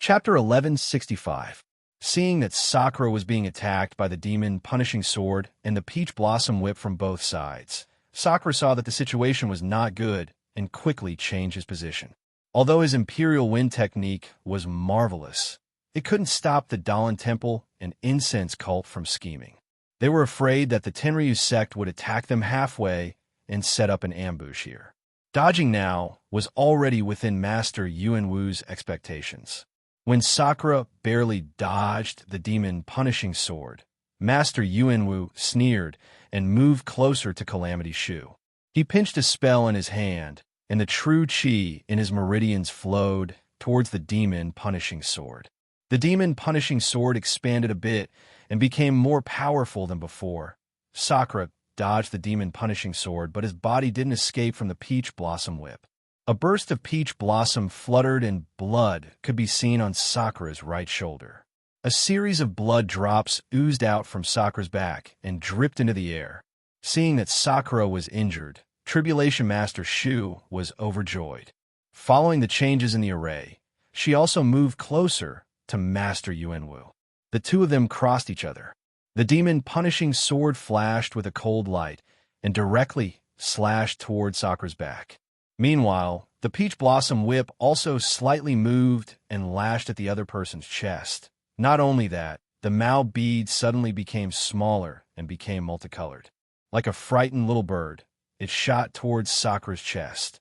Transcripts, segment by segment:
Chapter 1165. Seeing that Sakura was being attacked by the demon punishing sword and the peach blossom whip from both sides, Sakura saw that the situation was not good and quickly changed his position. Although his Imperial Wind technique was marvelous, it couldn't stop the Dalan Temple and incense cult from scheming. They were afraid that the Tenryu sect would attack them halfway and set up an ambush here. Dodging now was already within Master Yuanwu's expectations. When Sakura barely dodged the demon punishing sword, Master Yuanwu sneered and moved closer to Calamity Shu. He pinched a spell in his hand, and the true chi in his meridians flowed towards the demon punishing sword. The demon punishing sword expanded a bit and became more powerful than before. Sakura dodged the demon punishing sword, but his body didn't escape from the peach blossom whip. A burst of peach blossom fluttered and blood could be seen on Sakura's right shoulder. A series of blood drops oozed out from Sakura's back and dripped into the air. Seeing that Sakura was injured, Tribulation Master Shu was overjoyed. Following the changes in the array, she also moved closer to Master Yuanwu. The two of them crossed each other. The demon punishing sword flashed with a cold light and directly slashed toward Sakura's back. Meanwhile, the peach blossom whip also slightly moved and lashed at the other person's chest. Not only that, the Mao bead suddenly became smaller and became multicolored. Like a frightened little bird, it shot towards Sakura's chest.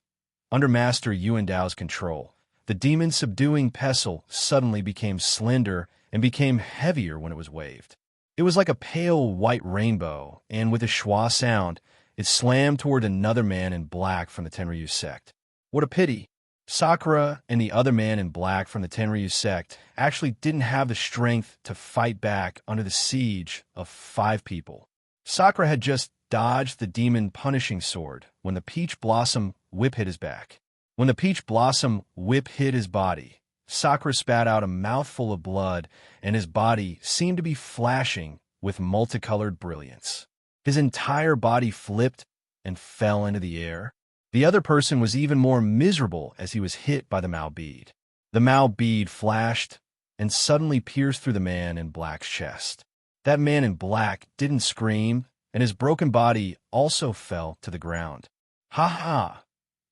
Under Master Yuandao's control, the demon subduing pestle suddenly became slender and became heavier when it was waved. It was like a pale white rainbow, and with a schwa sound, it slammed toward another man in black from the Tenryu sect. What a pity! Sakura and the other man in black from the Tenryu sect actually didn't have the strength to fight back under the siege of 5 people. Sakura had just dodged the demon punishing sword when the peach blossom whip hit his back. When the peach blossom whip hit his body, Sakura spat out a mouthful of blood, and his body seemed to be flashing with multicolored brilliance. His entire body flipped and fell into the air. The other person was even more miserable as he was hit by the Mao bead. The Mao bead flashed and suddenly pierced through the man in black's chest. That man in black didn't scream, and his broken body also fell to the ground. "Ha ha!"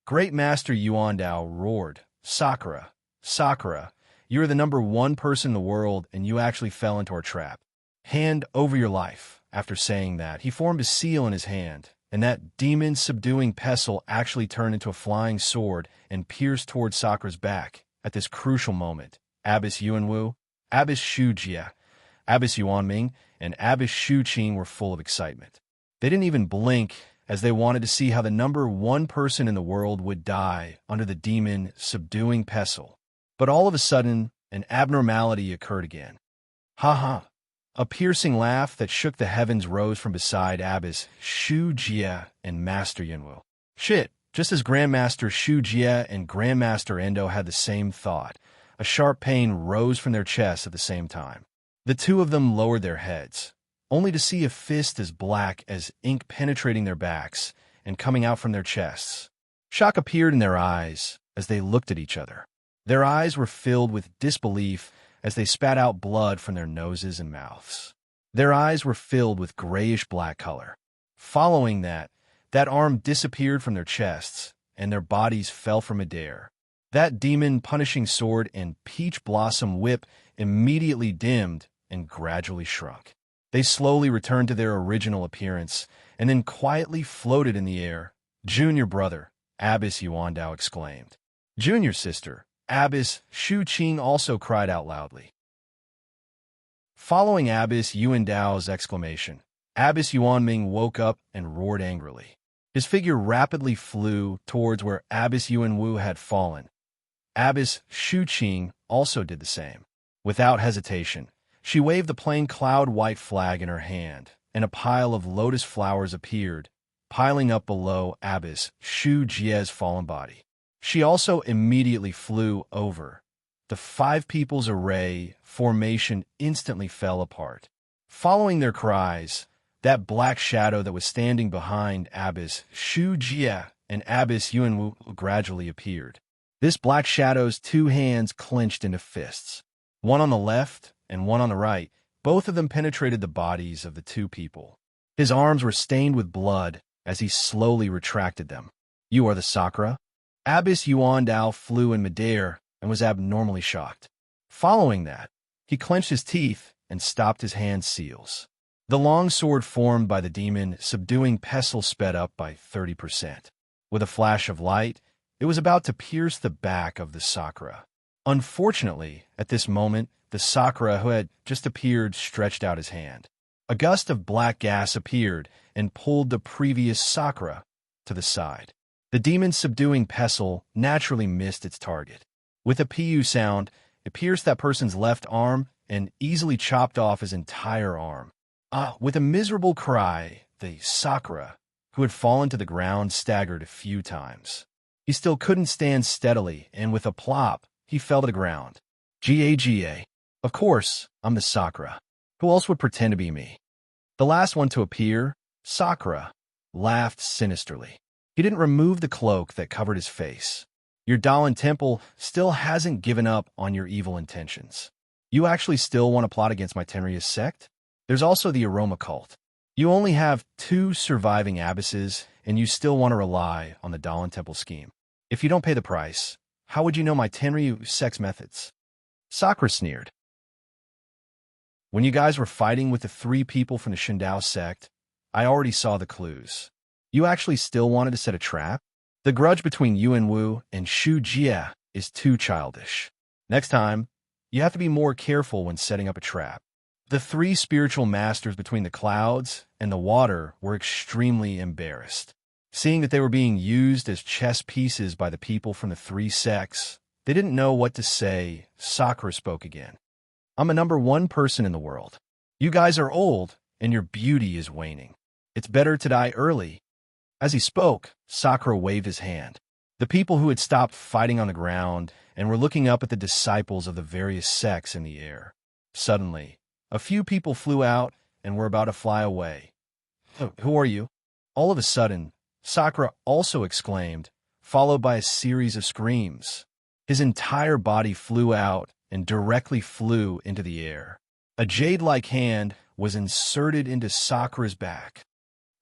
Great Master Yuandao roared. Sakura, Sakura, you are the #1 person in the world, and you actually fell into our trap. Hand over your life." After saying that, he formed a seal in his hand, and that demon-subduing pestle actually turned into a flying sword and pierced towards Sakura's back. At this crucial moment, Abbess Yuanwu, Abbess Shu Jia, Abbess Yuanming, and Abbess Shu Qing were full of excitement. They didn't even blink, as they wanted to see how the #1 person in the world would die under the demon-subduing pestle. But all of a sudden, an abnormality occurred again. "Ha ha!" A piercing laugh that shook the heavens rose from beside Abbess Shu Jia and Master Yuanwu. Shit! Just as Grandmaster Shu Jia and Grandmaster Endo had the same thought, a sharp pain rose from their chests at the same time. The two of them lowered their heads, only to see a fist as black as ink penetrating their backs and coming out from their chests. Shock appeared in their eyes as they looked at each other. Their eyes were filled with disbelief as they spat out blood from their noses and mouths. Their eyes were filled with grayish-black color. Following that arm disappeared from their chests, and their bodies fell from midair. That demon-punishing sword and peach blossom whip immediately dimmed and gradually shrunk. They slowly returned to their original appearance, and then quietly floated in the air. "Junior brother," Abbess Yuandao exclaimed. "Junior sister," Abbess Shu Qing also cried out loudly. Following Abbess Yuandao's exclamation, Abbess Yuanming woke up and roared angrily. His figure rapidly flew towards where Abbess Yuanwu had fallen. Abbess Shu Qing also did the same. Without hesitation, she waved the plain cloud-white flag in her hand, and a pile of lotus flowers appeared, piling up below Abbess Shu Jia's fallen body. She also immediately flew over. The 5 people's array formation instantly fell apart. Following their cries, that black shadow that was standing behind Abbess Shu Jia and Abbess Yuanwu gradually appeared. This black shadow's 2 hands clenched into fists. one on the left and one on the right. Both of them penetrated the bodies of the two people. His arms were stained with blood as he slowly retracted them. "You are the Sakura?" Abbess Yuan Dao flew in midair and was abnormally shocked. Following that, he clenched his teeth and stopped his hand seals. The long sword formed by the demon subduing pestle sped up by 30%. With a flash of light, it was about to pierce the back of the Sakura. Unfortunately, at this moment, the Sakura who had just appeared stretched out his hand. A gust of black gas appeared and pulled the previous Sakura to the side. The demon's subduing pestle naturally missed its target. With a PU sound, it pierced that person's left arm and easily chopped off his entire arm. With a miserable cry, the Sakura, who had fallen to the ground, staggered a few times. He still couldn't stand steadily, and with a plop, he fell to the ground. "Gaga. Of course, I'm the Sakura. Who else would pretend to be me?" The last one to appear, Sakura, laughed sinisterly. He didn't remove the cloak that covered his face. "Your Dahlin Temple still hasn't given up on your evil intentions. You actually still want to plot against my Tenryus sect? There's also the Aroma cult. You only have 2 surviving abbesses, and you still want to rely on the Dahlin Temple scheme. If you don't pay the price, how would you know my Tenryu sex methods?" Sakura sneered. "When you guys were fighting with the 3 people from the Shindao sect, I already saw the clues. You actually still wanted to set a trap? The grudge between Yuan Wu and Shu Jie is too childish. Next time, you have to be more careful when setting up a trap." The 3 spiritual masters between the clouds and the water were extremely embarrassed. Seeing that they were being used as chess pieces by the people from the 3 sects, they didn't know what to say. Sakura spoke again. "I'm a number 1 person in the world. You guys are old, and your beauty is waning. It's better to die early." As he spoke, Sakura waved his hand. The people who had stopped fighting on the ground and were looking up at the disciples of the various sects in the air. Suddenly, a few people flew out and were about to fly away. "Who are you?" All of a sudden, Sakura also exclaimed, followed by a series of screams. His entire body flew out and directly flew into the air. A jade-like hand was inserted into Sakura's back.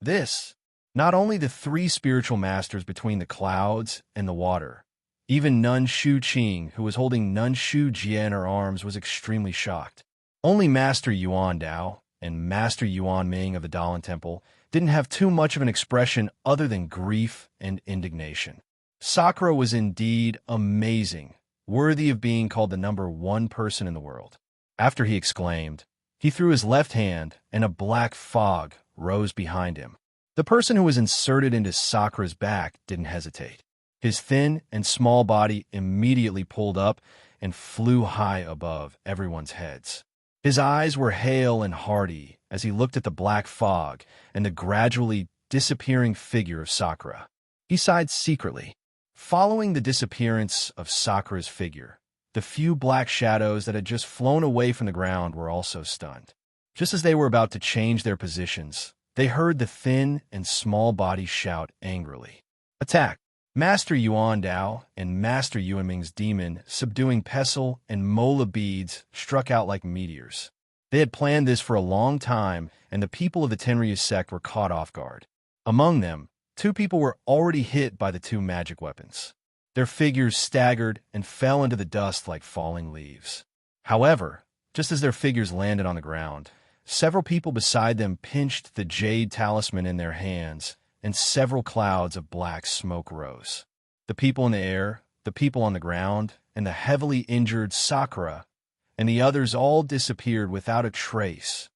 This, not only the 3 spiritual masters between the clouds and the water, even Nun Shu Qing, who was holding Nun Shu Jie in her arms, was extremely shocked. Only Master Yuan Dao and Master Yuan Ming of the Dahlin Temple didn't have too much of an expression other than grief and indignation. Sakura was indeed amazing, worthy of being called the number 1 person in the world. After he exclaimed, he threw his left hand, and a black fog rose behind him. The person who was inserted into Sakura's back didn't hesitate. His thin and small body immediately pulled up and flew high above everyone's heads. His eyes were hale and hearty as he looked at the black fog and the gradually disappearing figure of Sakura. He sighed secretly. Following the disappearance of Sakura's figure, the few black shadows that had just flown away from the ground were also stunned. Just as they were about to change their positions, they heard the thin and small body shout angrily, "Attack!" Master Yuan Dao and Master Yuan Ming's demon, subduing pestle and mola beads, struck out like meteors. They had planned this for a long time, and the people of the Tenryu sect were caught off guard. Among them, 2 people were already hit by the 2 magic weapons. Their figures staggered and fell into the dust like falling leaves. However, just as their figures landed on the ground, several people beside them pinched the jade talisman in their hands, and several clouds of black smoke rose. The people in the air, the people on the ground, and the heavily injured Sakura, and the others all disappeared without a trace.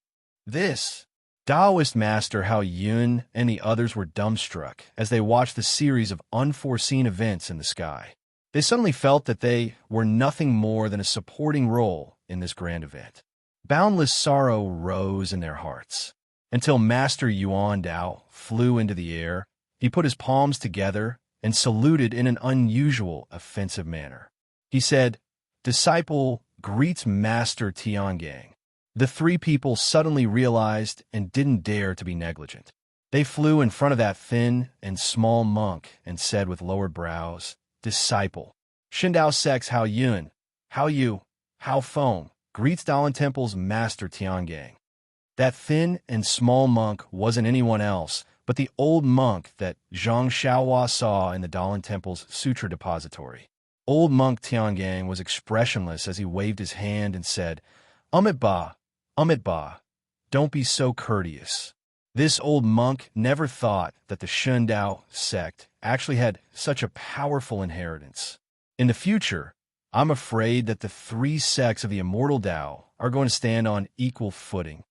This, Taoist Master Hao Yun and the others were dumbstruck as they watched the series of unforeseen events in the sky. They suddenly felt that they were nothing more than a supporting role in this grand event. Boundless sorrow rose in their hearts, until Master Yuan Dao flew into the air. He put his palms together and saluted in an unusual, offensive manner. He said, "Disciple greets Master Tiangang." The 3 people suddenly realized and didn't dare to be negligent. They flew in front of that thin and small monk and said with lowered brows, "Disciple, Shindao sect's Hao Yun, Hao Yu, How foam greets Daolin Temple's master Tiangang. That thin and small monk wasn't anyone else but the old monk that Zhang Xiaohua saw in the Daolin Temple's sutra depository. Old monk Tiangang was expressionless as he waved his hand and said, Amit Ba, don't be so courteous. This old monk never thought that the Shundao sect actually had such a powerful inheritance. In the future, I'm afraid that the three sects of the immortal Tao are going to stand on equal footing.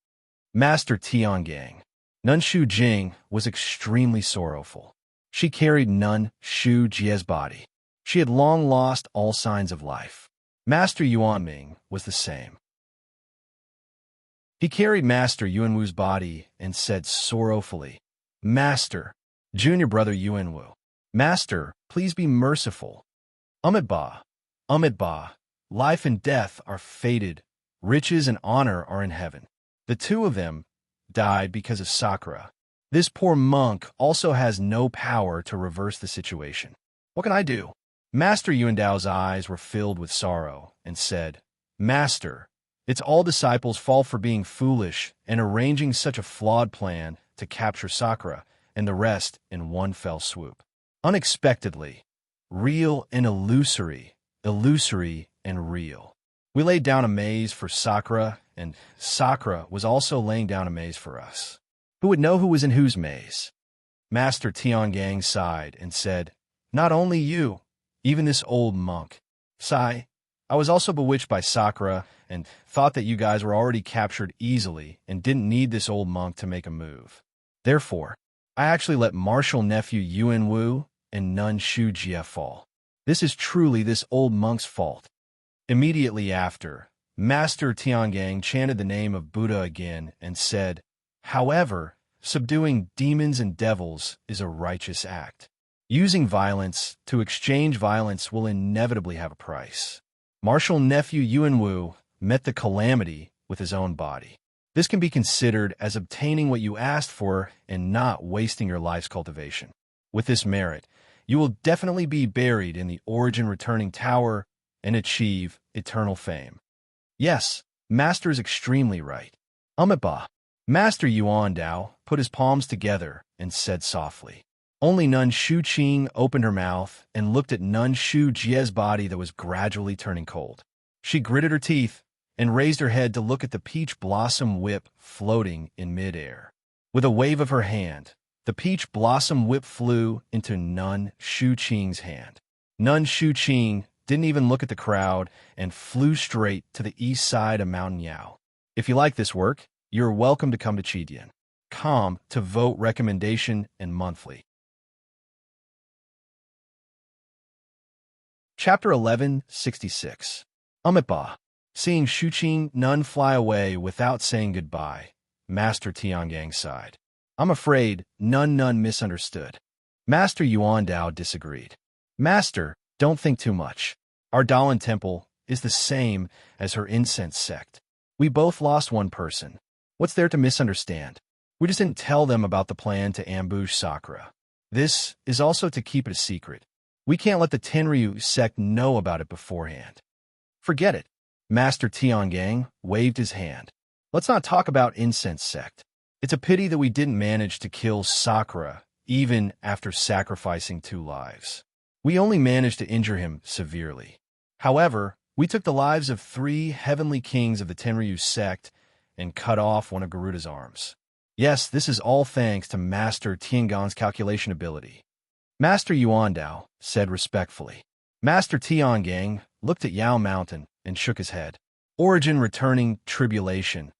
Master Tiangang. Nun Shu Jing was extremely sorrowful. She carried Nun Shu Jie's body. She had long lost all signs of life. Master Yuanming was the same. He carried Master Yuanwu's body and said sorrowfully, Master, junior brother Yuanwu, Master, please be merciful. Amit Ba, life and death are fated, riches and honor are in heaven. The two of them died because of Sakura. This poor monk also has no power to reverse the situation. What can I do? Master Yuandao's eyes were filled with sorrow and said, Master, it's all disciples' fault for being foolish and arranging such a flawed plan to capture Sakura and the rest in one fell swoop. Unexpectedly, real and illusory and real. We laid down a maze for Sakura, and Sakura was also laying down a maze for us. Who would know who was in whose maze? Master Tiangang sighed and said, Not only you, even this old monk. Sigh, I was also bewitched by Sakura and thought that you guys were already captured easily and didn't need this old monk to make a move. Therefore, I actually let martial nephew Yuanwu and Nun Shu Jie fall. This is truly this old monk's fault. Immediately after, Master Tiangang chanted the name of Buddha again and said, However, subduing demons and devils is a righteous act. Using violence to exchange violence will inevitably have a price. Martial nephew Yuanwu met the calamity with his own body. This can be considered as obtaining what you asked for and not wasting your life's cultivation. With this merit, you will definitely be buried in the Origin Returning Tower and achieve eternal fame. Yes, Master is extremely right. Amit Ba. Master Yuandao put his palms together and said softly. Only Nun Shu Qing opened her mouth and looked at Nun Shu Jie's body that was gradually turning cold. She gritted her teeth and raised her head to look at the peach blossom whip floating in midair. With a wave of her hand, the peach blossom whip flew into Nun Shu Qing's hand. Nun Shu Qing didn't even look at the crowd and flew straight to the east side of Mountain Yao. If you like this work, you're welcome to come to Qidian.com to vote recommendation and monthly. Chapter 1166. Amit Ba. Seeing Shuqing Nun fly away without saying goodbye, Master Tiangang sighed. I'm afraid Nun misunderstood. Master Yuandao disagreed. Master, don't think too much. Our Daolin Temple is the same as her incense sect. We both lost one person. What's there to misunderstand? We just didn't tell them about the plan to ambush Sakura. This is also to keep it a secret. We can't let the Tenryu sect know about it beforehand. Forget it. Master Tiangang waved his hand. Let's not talk about incense sect. It's a pity that we didn't manage to kill Sakura, even after sacrificing 2 lives. We only managed to injure him severely. However, we took the lives of 3 heavenly kings of the Tenryu sect and cut off one of Garuda's arms. Yes, this is all thanks to Master Tiangang's calculation ability. Master Yuandao said respectfully. Master Tiangang looked at Yao Mountain and shook his head. Origin Returning Tribulation.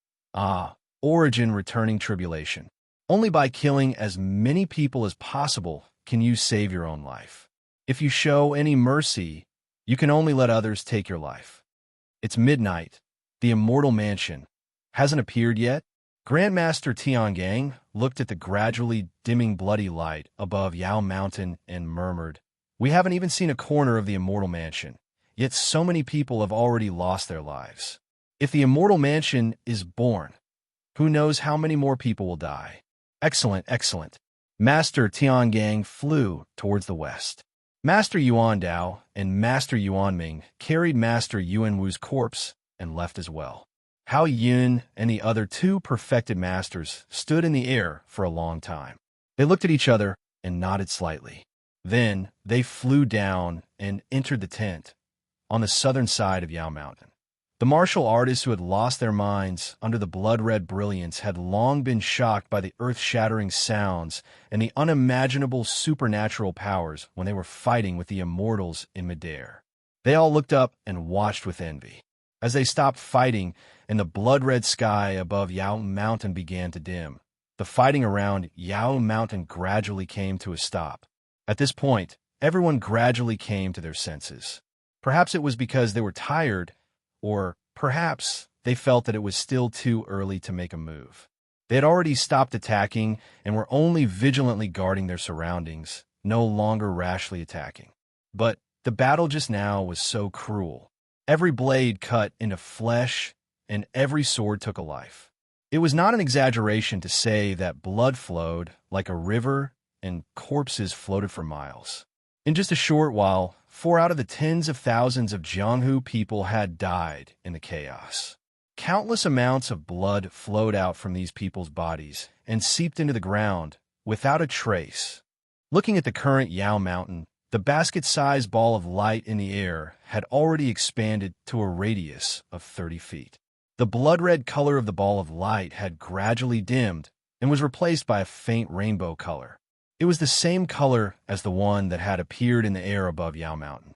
Origin Returning Tribulation. Only by killing as many people as possible can you save your own life. If you show any mercy, you can only let others take your life. It's midnight. The immortal mansion hasn't appeared yet. Grandmaster Tiangang looked at the gradually dimming bloody light above Yao Mountain and murmured, We haven't even seen a corner of the immortal mansion, yet so many people have already lost their lives. If the immortal mansion is born, who knows how many more people will die? Excellent. Master Tiangang flew towards the west. Master Yuandao and Master Yuanming carried Master Yuanwu's corpse and left as well. Hao Yun and the other two perfected masters stood in the air for a long time. They looked at each other and nodded slightly. Then they flew down and entered the tent on the southern side of Yao Mountain. The martial artists who had lost their minds under the blood-red brilliance had long been shocked by the earth-shattering sounds and the unimaginable supernatural powers when they were fighting with the immortals in midair. They all looked up and watched with envy. As they stopped fighting and the blood-red sky above Yao Mountain began to dim, the fighting around Yao Mountain gradually came to a stop. At this point, everyone gradually came to their senses. Perhaps it was because they were tired, or perhaps they felt that it was still too early to make a move. They had already stopped attacking and were only vigilantly guarding their surroundings, no longer rashly attacking. But the battle just now was so cruel. Every blade cut into flesh, and every sword took a life. It was not an exaggeration to say that blood flowed like a river and corpses floated for miles. In just a short while, 4 out of the tens of thousands of Jianghu people had died in the chaos. Countless amounts of blood flowed out from these people's bodies and seeped into the ground without a trace. Looking at the current Yao Mountain, the basket-sized ball of light in the air had already expanded to a radius of 30 feet. The blood-red color of the ball of light had gradually dimmed and was replaced by a faint rainbow color. It was the same color as the one that had appeared in the air above Yao Mountain.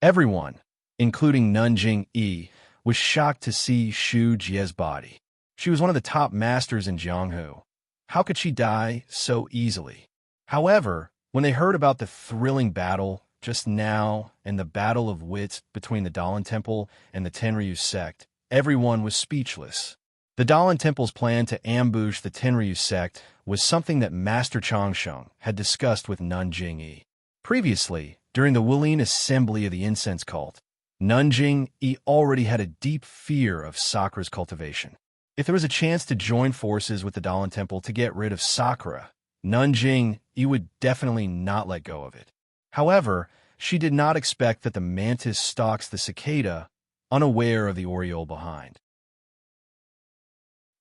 Everyone, including Nanjing Yi, was shocked to see Xu Jie's body. She was one of the top masters in Jianghu. How could she die so easily? However, when they heard about the thrilling battle just now and the battle of wits between the Dalan Temple and the Tenryu sect, everyone was speechless. The Dalan Temple's plan to ambush the Tenryu sect was something that Master Changsheng had discussed with Nanjing Yi. Previously, during the Wulin assembly of the incense cult, Nanjing Yi already had a deep fear of Sakura's cultivation. If there was a chance to join forces with the Dalan Temple to get rid of Sakura, Nanjing Yi would definitely not let go of it. However, she did not expect that the mantis stalks the cicada, unaware of the oriole behind.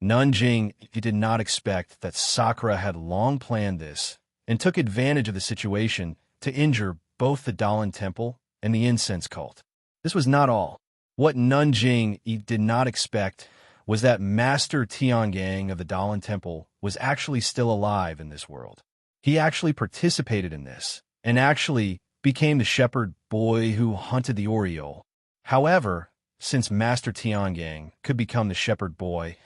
Nanjing Yi did not expect that Sakura had long planned this and took advantage of the situation to injure both the Dalan Temple and the incense cult. This was not all. What Nanjing Yi did not expect was that Master Tiangang of the Dalan Temple was actually still alive in this world. He actually participated in this, and actually became the shepherd boy who hunted the oriole. However, since Master Tiangang could become the shepherd boy,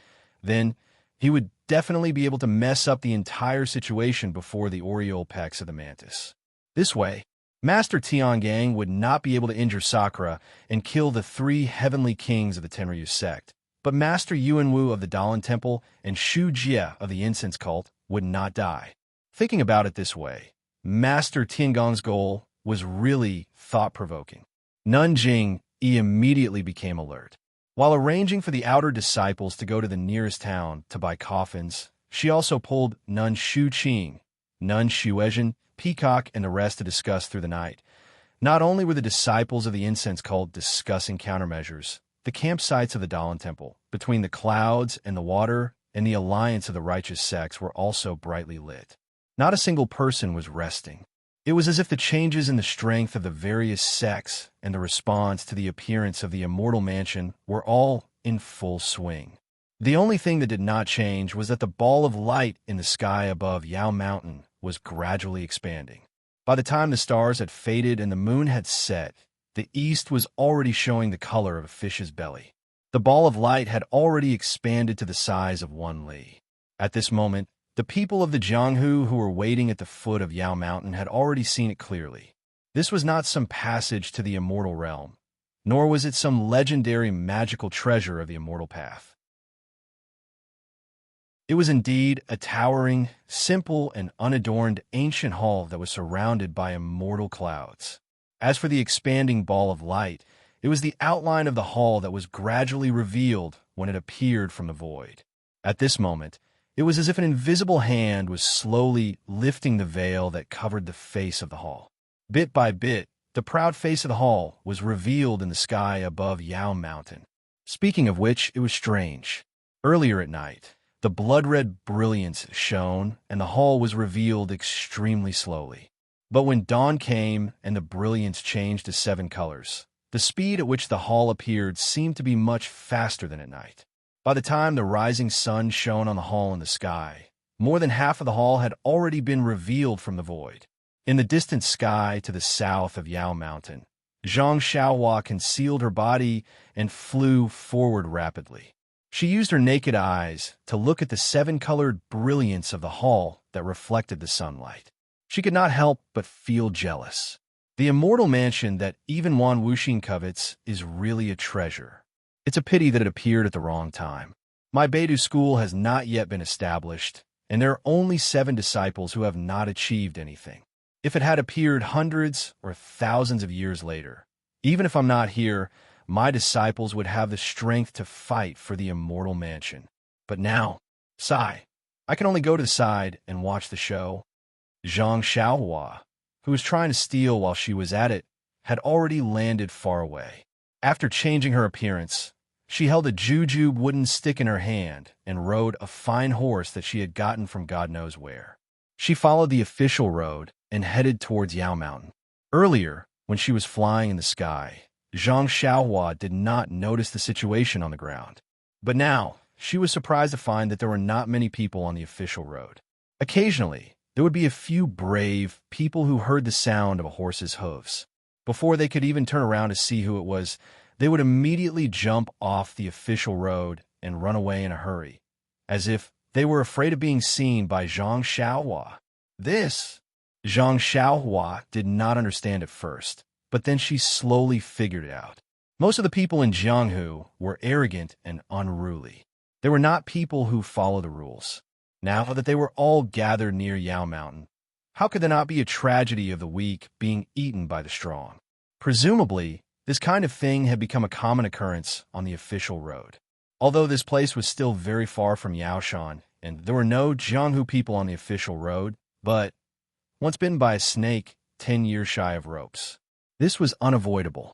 then he would definitely be able to mess up the entire situation before the oriole pecks of the mantis. This way, Master Tiangang would not be able to injure Sakura and kill the 3 heavenly kings of the Tenryu sect, but Master Yuanwu of the Dalan Temple and Xu Jie of the incense cult would not die. Thinking about it this way, Master Tiangong's goal was really thought-provoking. Nanjing Yi immediately became alert. While arranging for the outer disciples to go to the nearest town to buy coffins, she also pulled Nun Shuqing, Nun Shuezhen, Peacock, and the rest to discuss through the night. Not only were the disciples of the incense cult discussing countermeasures, the campsites of the Dalan Temple, between the clouds and the water, and the alliance of the righteous sects were also brightly lit. Not a single person was resting. It was as if the changes in the strength of the various sects and the response to the appearance of the immortal mansion were all in full swing. The only thing that did not change was that the ball of light in the sky above Yao Mountain was gradually expanding. By the time the stars had faded and the moon had set, the east was already showing the color of a fish's belly. The ball of light had already expanded to the size of 1 li. At this moment, the people of the Jianghu who were waiting at the foot of Yao Mountain had already seen it clearly. This was not some passage to the immortal realm, nor was it some legendary magical treasure of the immortal path. It was indeed a towering, simple, and unadorned ancient hall that was surrounded by immortal clouds. As for the expanding ball of light, it was the outline of the hall that was gradually revealed when it appeared from the void. At this moment, it was as if an invisible hand was slowly lifting the veil that covered the face of the hall. Bit by bit, the proud face of the hall was revealed in the sky above Yao Mountain. Speaking of which, it was strange. Earlier at night, the blood-red brilliance shone, and the hall was revealed extremely slowly. But when dawn came and the brilliance changed to 7 colors, the speed at which the hall appeared seemed to be much faster than at night. By the time the rising sun shone on the hall in the sky, more than half of the hall had already been revealed from the void. In the distant sky to the south of Yao Mountain, Zhang Xiaohua concealed her body and flew forward rapidly. She used her naked eyes to look at the 7-colored brilliance of the hall that reflected the sunlight. She could not help but feel jealous. The immortal mansion that even Wan Wuxing covets is really a treasure. It's a pity that it appeared at the wrong time. My Beidou school has not yet been established, and there are only 7 disciples who have not achieved anything. If it had appeared hundreds or thousands of years later, even if I'm not here, my disciples would have the strength to fight for the immortal mansion. But now, sigh, I can only go to the side and watch the show. Zhang Xiaohua, who was trying to steal while she was at it, had already landed far away. After changing her appearance, she held a jujube wooden stick in her hand and rode a fine horse that she had gotten from God knows where. She followed the official road and headed towards Yao Mountain. Earlier, when she was flying in the sky, Zhang Xiaohua did not notice the situation on the ground. But now, she was surprised to find that there were not many people on the official road. Occasionally, there would be a few brave people who heard the sound of a horse's hooves. Before they could even turn around to see who it was, they would immediately jump off the official road and run away in a hurry, as if they were afraid of being seen by Zhang Xiaohua. This, Zhang Xiaohua did not understand at first, but then she slowly figured it out. Most of the people in Jianghu were arrogant and unruly. They were not people who follow the rules. Now that they were all gathered near Yao Mountain, how could there not be a tragedy of the weak being eaten by the strong? Presumably, this kind of thing had become a common occurrence on the official road. Although this place was still very far from Yaoshan, and there were no Jianghu people on the official road, but once bitten by a snake 10 years shy of ropes. This was unavoidable.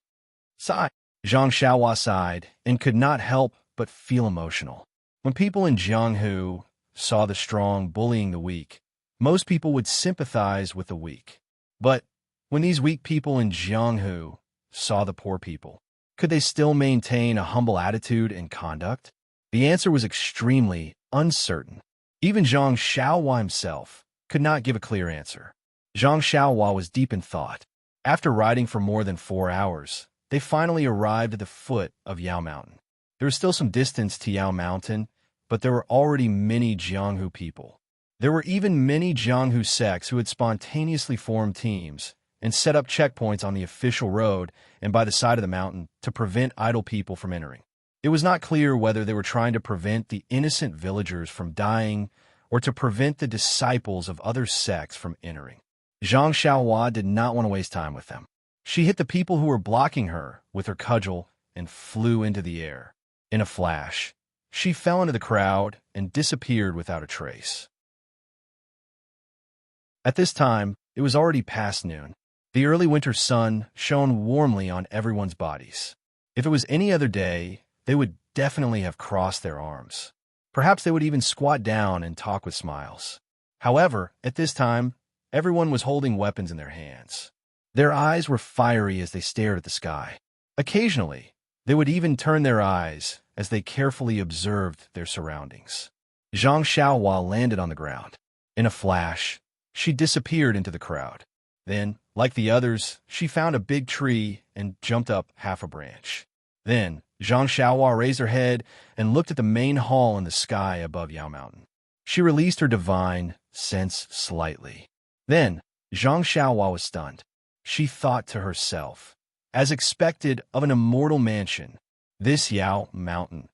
Sigh. Zhang Xiaohua sighed and could not help but feel emotional. When people in Jianghu saw the strong bullying the weak, most people would sympathize with the weak. But when these weak people in Jianghu saw the poor people, could they still maintain a humble attitude and conduct? The answer was extremely uncertain. Even Zhang Xiaohua himself could not give a clear answer. Zhang Xiaohua was deep in thought. After riding for more than 4 hours, they finally arrived at the foot of Yao Mountain. There was still some distance to Yao Mountain, but there were already many Jianghu people. There were even many Jianghu sects who had spontaneously formed teams and set up checkpoints on the official road and by the side of the mountain to prevent idle people from entering. It was not clear whether they were trying to prevent the innocent villagers from dying or to prevent the disciples of other sects from entering. Zhang Xiaohua did not want to waste time with them. She hit the people who were blocking her with her cudgel and flew into the air. In a flash, she fell into the crowd and disappeared without a trace. At this time, it was already past noon. The early winter sun shone warmly on everyone's bodies. If it was any other day, they would definitely have crossed their arms. Perhaps they would even squat down and talk with smiles. However, at this time, everyone was holding weapons in their hands. Their eyes were fiery as they stared at the sky. Occasionally, they would even turn their eyes as they carefully observed their surroundings. Zhang Xiaohua landed on the ground. In a flash, she disappeared into the crowd. Then, like the others, she found a big tree and jumped up half a branch. Then, Zhang Xiaohua raised her head and looked at the main hall in the sky above Yao Mountain. She released her divine sense slightly. Then, Zhang Xiaohua was stunned. She thought to herself, as expected of an immortal mansion, this Yao Mountain,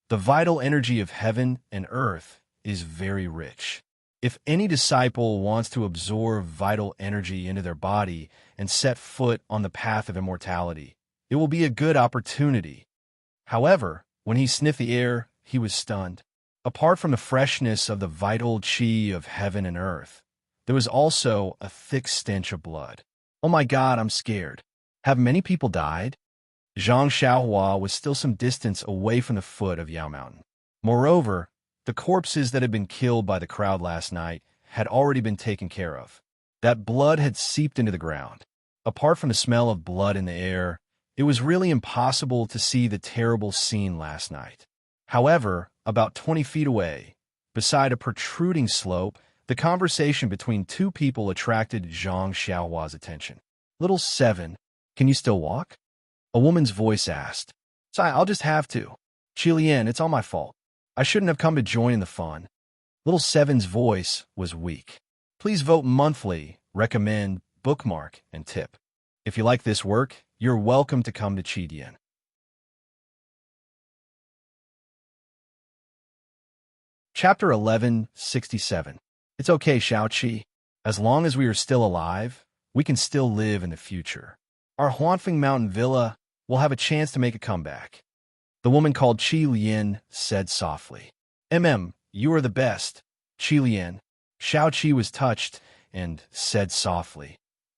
the vital energy of heaven and earth, is very rich. If any disciple wants to absorb vital energy into their body and set foot on the path of immortality, it will be a good opportunity. However, when he sniffed the air, he was stunned. Apart from the freshness of the vital chi of heaven and earth, there was also a thick stench of blood. Oh my God, I'm scared. Have many people died? Zhang Xiaohua was still some distance away from the foot of Yao Mountain. Moreover, the corpses that had been killed by the crowd last night had already been taken care of. That blood had seeped into the ground. Apart from the smell of blood in the air, it was really impossible to see the terrible scene last night. However, about 20 feet away, beside a protruding slope, the conversation between two people attracted Zhang Xiaohua's attention. "Little Seven, can you still walk?" A woman's voice asked. I'll just have to. Qilian, it's all my fault. I shouldn't have come to join in the fun." Little Seven's voice was weak. Please vote monthly, recommend, bookmark, and tip. If you like this work, you're welcome to come to Qidian. Chapter 1167. It's okay, Xiaoqi. As long as we are still alive, we can still live in the future. Our Huanfeng Mountain Villa will have a chance to make a comeback. The woman called Qi Lian said softly. You are the best. Qi Lian. Xiaoqi was touched and said softly.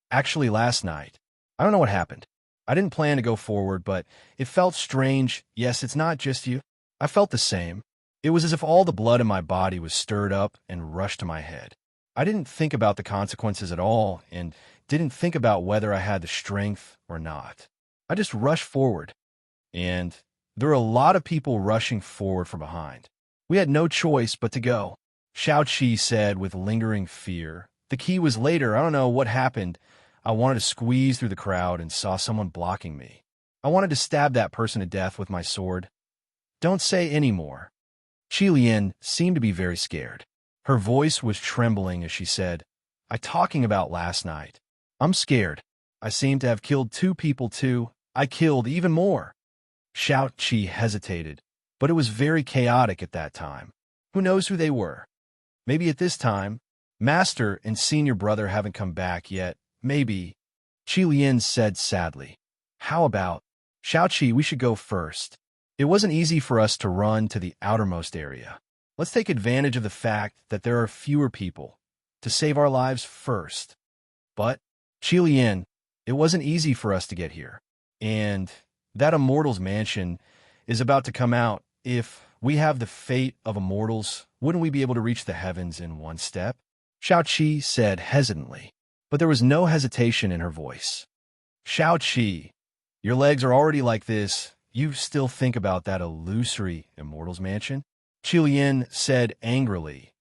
Actually, last night, I don't know what happened. I didn't plan to go forward, but it felt strange. Yes, it's not just you. I felt the same. It was as if all the blood in my body was stirred up and rushed to my head. I didn't think about the consequences at all and didn't think about whether I had the strength or not. I just rushed forward, and there were a lot of people rushing forward from behind. We had no choice but to go. Xiaoqi said with lingering fear. The key was later. I don't know what happened. I wanted to squeeze through the crowd and saw someone blocking me. I wanted to stab that person to death with my sword. Don't say any more. Qilian seemed to be very scared. Her voice was trembling as she said, "I'm talking about last night. I'm scared. I seem to have killed 2 people too. I killed even more." Xiaoqi hesitated, but it was very chaotic at that time. Who knows who they were? Maybe at this time, Master and Senior Brother haven't come back yet. Maybe. Qilian said sadly. How about, Xiaoqi, we should go first. It wasn't easy for us to run to the outermost area. Let's take advantage of the fact that there are fewer people to save our lives first. But, Qilian, it wasn't easy for us to get here. And that Immortal's mansion is about to come out. If we have the fate of immortals, wouldn't we be able to reach the heavens in one step? Xiaoqi said hesitantly, but there was no hesitation in her voice. Xiaoqi, your legs are already like this. You still think about that illusory Immortal's mansion? Qilian said angrily.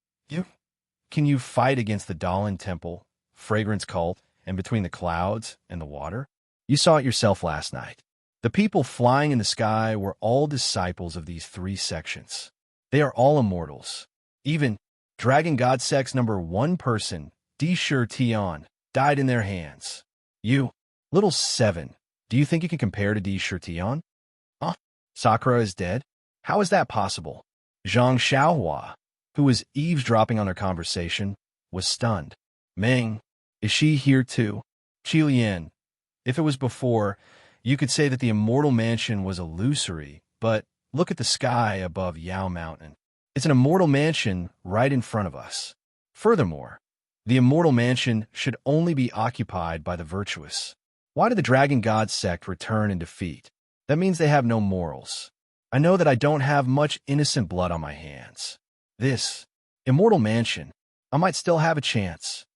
Can you fight against the Dahlin Temple, Fragrance Cult, and between the clouds and the water? You saw it yourself last night. The people flying in the sky were all disciples of these 3 sections. They are all immortals. Even Dragon God Sex number 1 person, Di Shi Tian, died in their hands. You, Little Seven, do you think you can compare to Di Shi Tian? Huh? Sakura is dead? How is that possible? Zhang Xiaohua, who was eavesdropping on their conversation, was stunned. Meng, is she here too? Qilian, if it was before, you could say that the Immortal Mansion was illusory, but look at the sky above Yao Mountain. It's an Immortal Mansion right in front of us. Furthermore, the Immortal Mansion should only be occupied by the virtuous. Why did the Dragon God sect return in defeat? That means they have no morals. I know that I don't have much innocent blood on my hands. This Immortal Mansion, I might still have a chance.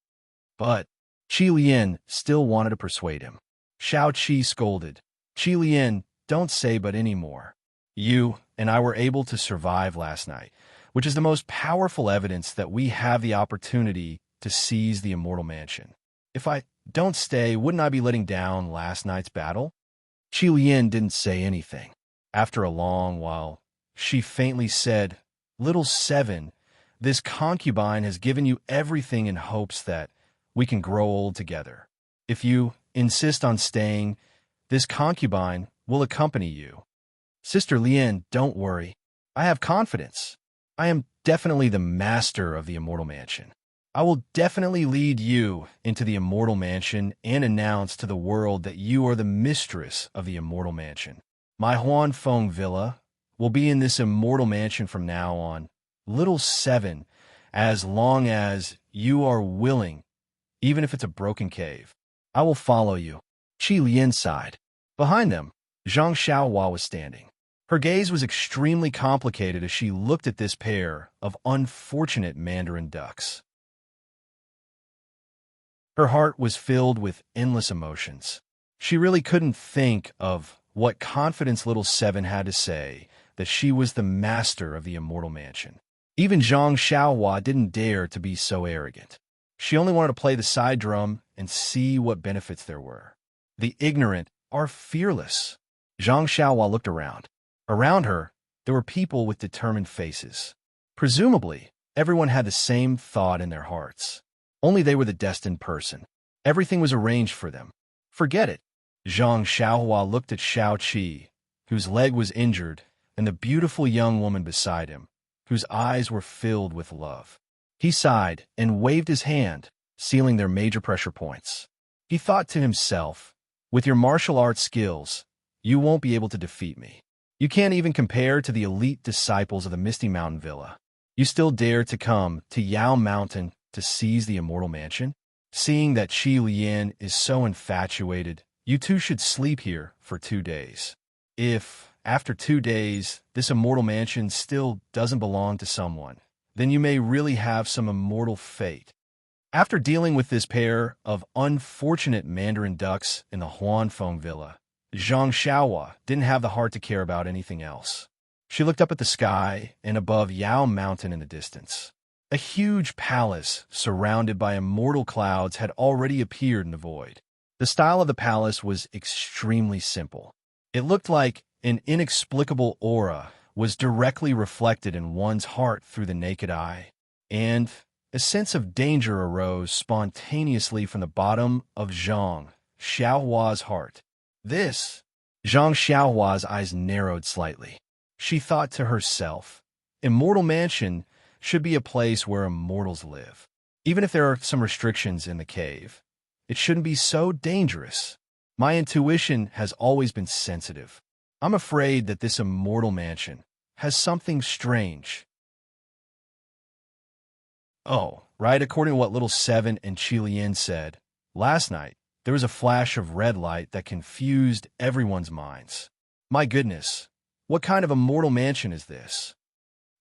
But Qilian still wanted to persuade him. Xiaoqi scolded. Qilian, don't say but any more. You and I were able to survive last night, which is the most powerful evidence that we have the opportunity to seize the Immortal Mansion. If I don't stay, wouldn't I be letting down last night's battle? Qilian didn't say anything. After a long while, she faintly said, Little Seven, this concubine has given you everything in hopes that we can grow old together. If you insist on staying, this concubine will accompany you. Sister Lian, don't worry. I have confidence. I am definitely the master of the Immortal Mansion. I will definitely lead you into the Immortal Mansion and announce to the world that you are the mistress of the Immortal Mansion. My Huanfeng Villa will be in this Immortal Mansion from now on, Little Seven, as long as you are willing, even if it's a broken cave. I will follow you. Qi Lian sighed. Behind them, Zhang Xiaohua was standing. Her gaze was extremely complicated as she looked at this pair of unfortunate mandarin ducks. Her heart was filled with endless emotions. She really couldn't think of what confidence little Seven had to say that she was the master of the immortal mansion. Even Zhang Xiaohua didn't dare to be so arrogant. She only wanted to play the side drum and see what benefits there were. The ignorant are fearless. Zhang Xiaohua looked around. Around her, there were people with determined faces. Presumably, everyone had the same thought in their hearts. Only they were the destined person. Everything was arranged for them. Forget it. Zhang Xiaohua looked at Xiao Qi, whose leg was injured, and the beautiful young woman beside him, whose eyes were filled with love. He sighed and waved his hand, sealing their major pressure points. He thought to himself, with your martial arts skills, you won't be able to defeat me. You can't even compare to the elite disciples of the Misty Mountain Villa. You still dare to come to Yao Mountain to seize the immortal mansion? Seeing that Qi Lian is so infatuated, you two should sleep here for 2 days. If, after 2 days, this immortal mansion still doesn't belong to someone, then you may really have some immortal fate. After dealing with this pair of unfortunate mandarin ducks in the Huanfeng Villa, Zhang Xiaohua didn't have the heart to care about anything else. She looked up at the sky and above Yao Mountain in the distance. A huge palace surrounded by immortal clouds had already appeared in the void. The style of the palace was extremely simple. It looked like an inexplicable aura was directly reflected in one's heart through the naked eye, and a sense of danger arose spontaneously from the bottom of Zhang Xiaohua's heart. Zhang Xiaohua's eyes narrowed slightly. She thought to herself, Immortal Mansion should be a place where immortals live. Even if there are some restrictions in the cave, it shouldn't be so dangerous. My intuition has always been sensitive. I'm afraid that this immortal mansion has something strange. Oh, right, according to what Little Seven and Qi Lian said, last night there was a flash of red light that confused everyone's minds. My goodness, what kind of immortal mansion is this?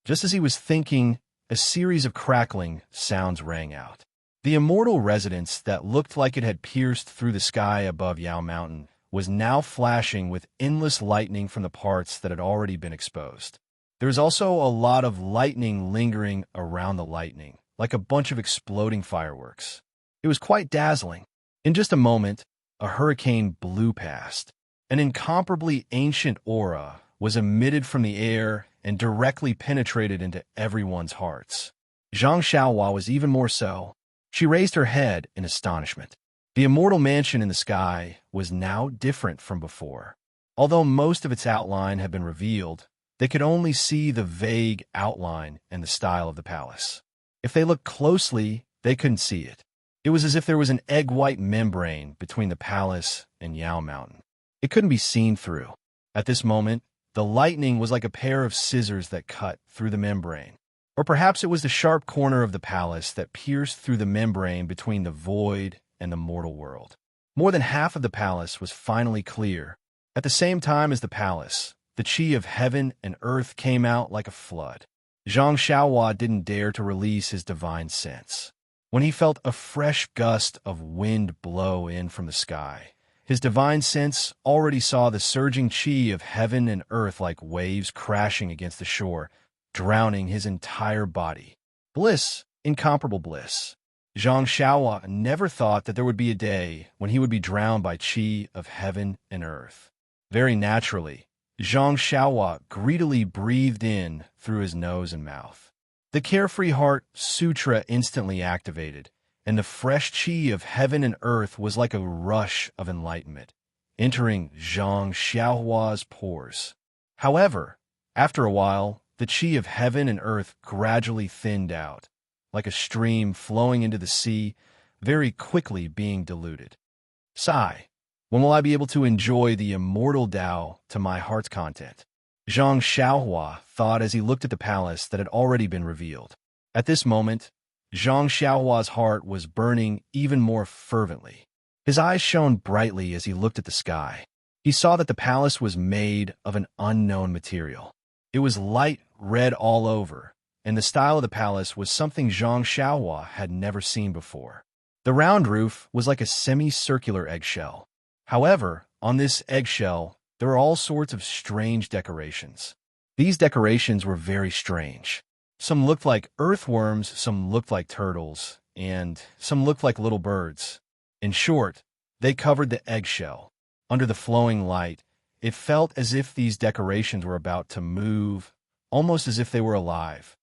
Just as he was thinking, a series of crackling sounds rang out. The immortal residence that looked like it had pierced through the sky above Yao Mountain was now flashing with endless lightning from the parts that had already been exposed. There was also a lot of lightning lingering around the lightning, like a bunch of exploding fireworks. It was quite dazzling. In just a moment, a hurricane blew past. An incomparably ancient aura was emitted from the air and directly penetrated into everyone's hearts. Zhang Xiaohua was even more so. She raised her head in astonishment. The immortal mansion in the sky was now different from before. Although most of its outline had been revealed, they could only see the vague outline and the style of the palace. If they looked closely, they couldn't see it. It was as if there was an egg-white membrane between the palace and Yao Mountain. It couldn't be seen through. At this moment, the lightning was like a pair of scissors that cut through the membrane. Or perhaps it was the sharp corner of the palace that pierced through the membrane between the void and the mortal world. More than half of the palace was finally clear. At the same time as the palace, the qi of heaven and earth came out like a flood. Zhang Xiaohua didn't dare to release his divine sense. When he felt a fresh gust of wind blow in from the sky, his divine sense already saw the surging qi of heaven and earth like waves crashing against the shore, drowning his entire body. Bliss, incomparable bliss. Zhang Xiaohua never thought that there would be a day when he would be drowned by qi of heaven and earth. Very naturally, Zhang Xiaohua greedily breathed in through his nose and mouth. The Carefree Heart Sutra instantly activated, and the fresh qi of heaven and earth was like a rush of enlightenment, entering Zhang Xiaohua's pores. However, after a while, the qi of heaven and earth gradually thinned out, like a stream flowing into the sea, very quickly being diluted. Sigh, when will I be able to enjoy the immortal Tao to my heart's content? Zhang Xiaohua thought as he looked at the palace that had already been revealed. At this moment, Zhang Xiaohua's heart was burning even more fervently. His eyes shone brightly as he looked at the sky. He saw that the palace was made of an unknown material. It was light red all over, and the style of the palace was something Zhang Xiaohua had never seen before. The round roof was like a semicircular eggshell. However, on this eggshell, there were all sorts of strange decorations. These decorations were very strange. Some looked like earthworms, some looked like turtles, and some looked like little birds. In short, they covered the eggshell. Under the flowing light, it felt as if these decorations were about to move, almost as if they were alive.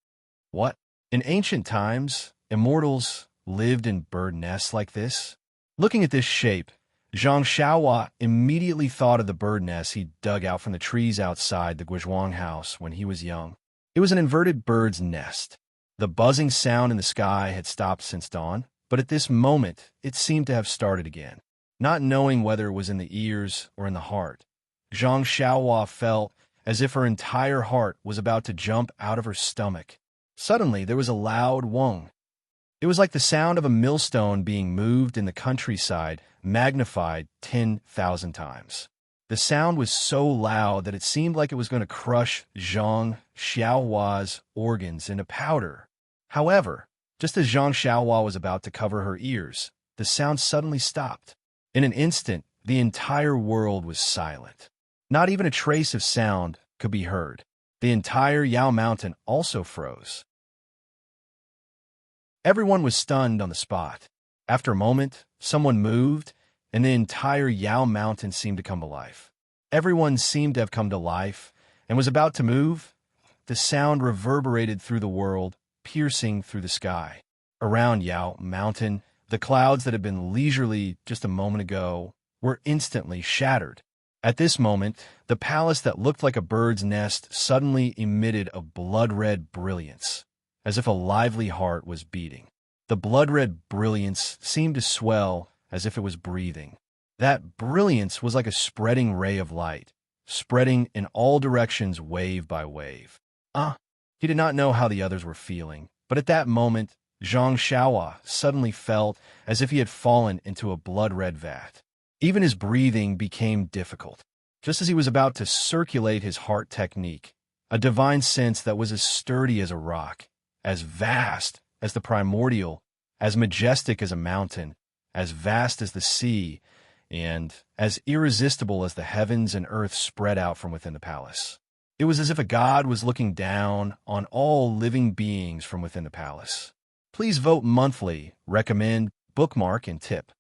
What? In ancient times, immortals lived in bird nests like this? Looking at this shape, Zhang Xiaohua immediately thought of the bird nest he dug out from the trees outside the Guizhuang house when he was young. It was an inverted bird's nest. The buzzing sound in the sky had stopped since dawn, but at this moment, it seemed to have started again. Not knowing whether it was in the ears or in the heart, Zhang Xiaohua felt as if her entire heart was about to jump out of her stomach. Suddenly, there was a loud wong. It was like the sound of a millstone being moved in the countryside, magnified 10,000 times. The sound was so loud that it seemed like it was going to crush Zhang Xiaohua's organs into powder. However, just as Zhang Xiaohua was about to cover her ears, the sound suddenly stopped. In an instant, the entire world was silent. Not even a trace of sound could be heard. The entire Yao Mountain also froze. Everyone was stunned on the spot. After a moment, someone moved, and the entire Yao Mountain seemed to come to life. Everyone seemed to have come to life and was about to move. The sound reverberated through the world, piercing through the sky. Around Yao Mountain, the clouds that had been leisurely just a moment ago were instantly shattered. At this moment, the palace that looked like a bird's nest suddenly emitted a blood-red brilliance, as if a lively heart was beating. The blood-red brilliance seemed to swell as if it was breathing. That brilliance was like a spreading ray of light, spreading in all directions wave by wave. He did not know how the others were feeling, but at that moment, Zhang Xiaohua suddenly felt as if he had fallen into a blood-red vat. Even his breathing became difficult. Just as he was about to circulate his heart technique, a divine sense that was as sturdy as a rock, as vast as the primordial, as majestic as a mountain, as vast as the sea, and as irresistible as the heavens and earth spread out from within the palace. It was as if a god was looking down on all living beings from within the palace. Please vote monthly, recommend, bookmark, and tip.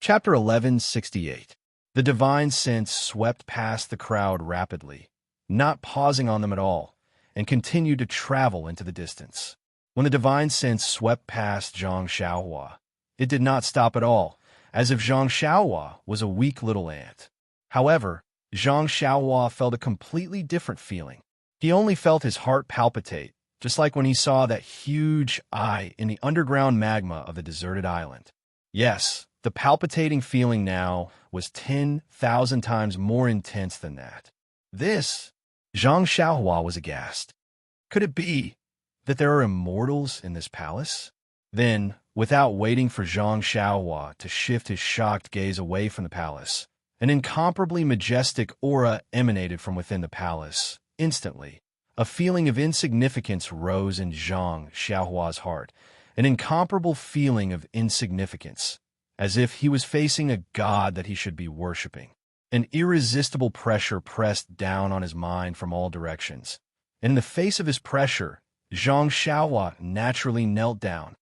Chapter 1168. The divine sense swept past the crowd rapidly, not pausing on them at all, and continued to travel into the distance. When the divine sense swept past Zhang Xiaohua, it did not stop at all, as if Zhang Xiaohua was a weak little ant. However, Zhang Xiaohua felt a completely different feeling. He only felt his heart palpitate, just like when he saw that huge eye in the underground magma of the deserted island. Yes, the palpitating feeling now was 10,000 times more intense than that. Zhang Xiaohua was aghast. Could it be that there are immortals in this palace? Then, without waiting for Zhang Xiaohua to shift his shocked gaze away from the palace, an incomparably majestic aura emanated from within the palace. Instantly, a feeling of insignificance rose in Zhang Xiaohua's heart, an incomparable feeling of insignificance, as if he was facing a god that he should be worshipping. An irresistible pressure pressed down on his mind from all directions, and in the face of his pressure, Zhang Xiaohua naturally knelt down.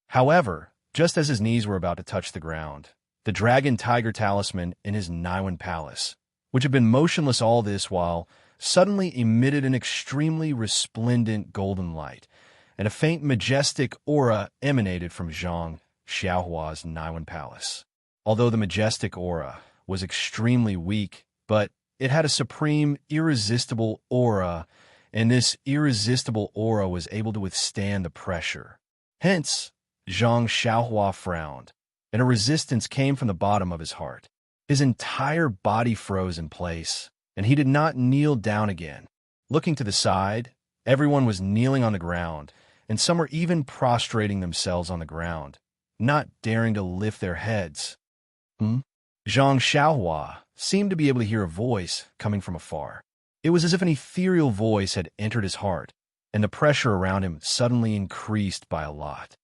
However, just as his knees were about to touch the ground, the dragon-tiger talisman in his Naiwan palace, which had been motionless all this while, suddenly emitted an extremely resplendent golden light, and a faint majestic aura emanated from Zhang Xiaohua's Naiwan palace. Although the majestic aura was extremely weak, but it had a supreme, irresistible aura, and this irresistible aura was able to withstand the pressure. Hence, Zhang Xiaohua frowned, and a resistance came from the bottom of his heart. His entire body froze in place, and he did not kneel down again. Looking to the side, everyone was kneeling on the ground, and some were even prostrating themselves on the ground, not daring to lift their heads. Zhang Xiaohua seemed to be able to hear a voice coming from afar. It was as if an ethereal voice had entered his heart, and the pressure around him suddenly increased by a lot.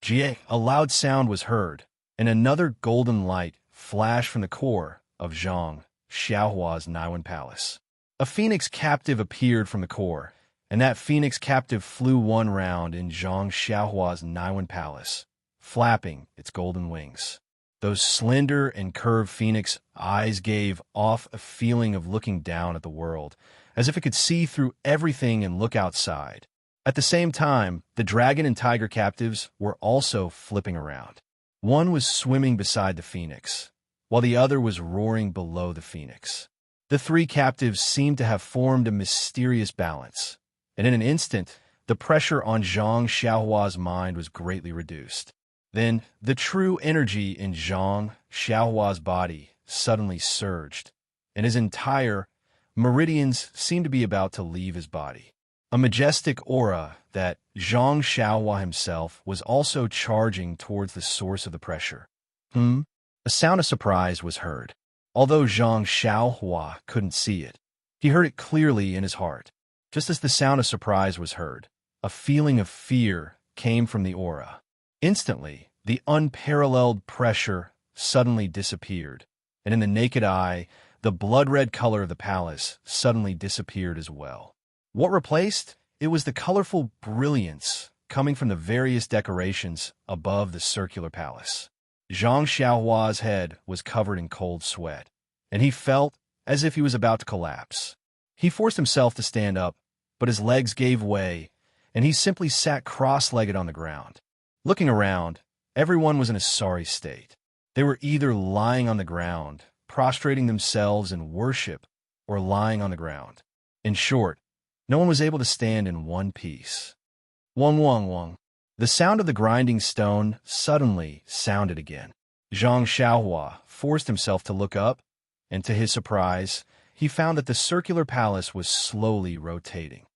Jie, a loud sound was heard, and another golden light flashed from the core of Zhang Xiaohua's Naiwan Palace. A phoenix captive appeared from the core, and that phoenix captive flew one round in Zhang Xiaohua's Naiwan Palace, flapping its golden wings. Those slender and curved phoenix eyes gave off a feeling of looking down at the world, as if it could see through everything and look outside. At the same time, the dragon and tiger captives were also flipping around. One was swimming beside the phoenix, while the other was roaring below the phoenix. The three captives seemed to have formed a mysterious balance, and in an instant, the pressure on Zhang Xiaohua's mind was greatly reduced. Then, the true energy in Zhang Xiaohua's body suddenly surged, and his entire meridians seemed to be about to leave his body. A majestic aura that Zhang Xiaohua himself was also charging towards the source of the pressure. A sound of surprise was heard. Although Zhang Xiaohua couldn't see it, he heard it clearly in his heart. Just as the sound of surprise was heard, a feeling of fear came from the aura. Instantly, the unparalleled pressure suddenly disappeared, and in the naked eye, the blood-red color of the palace suddenly disappeared as well. What replaced? It was the colorful brilliance coming from the various decorations above the circular palace. Zhang Xiaohua's head was covered in cold sweat, and he felt as if he was about to collapse. He forced himself to stand up, but his legs gave way, and he simply sat cross-legged on the ground. Looking around, everyone was in a sorry state. They were either lying on the ground, prostrating themselves in worship, or lying on the ground. In short, no one was able to stand in one piece. Wong, wong, wong. The sound of the grinding stone suddenly sounded again. Zhang Xiaohua forced himself to look up, and to his surprise, he found that the circular palace was slowly rotating.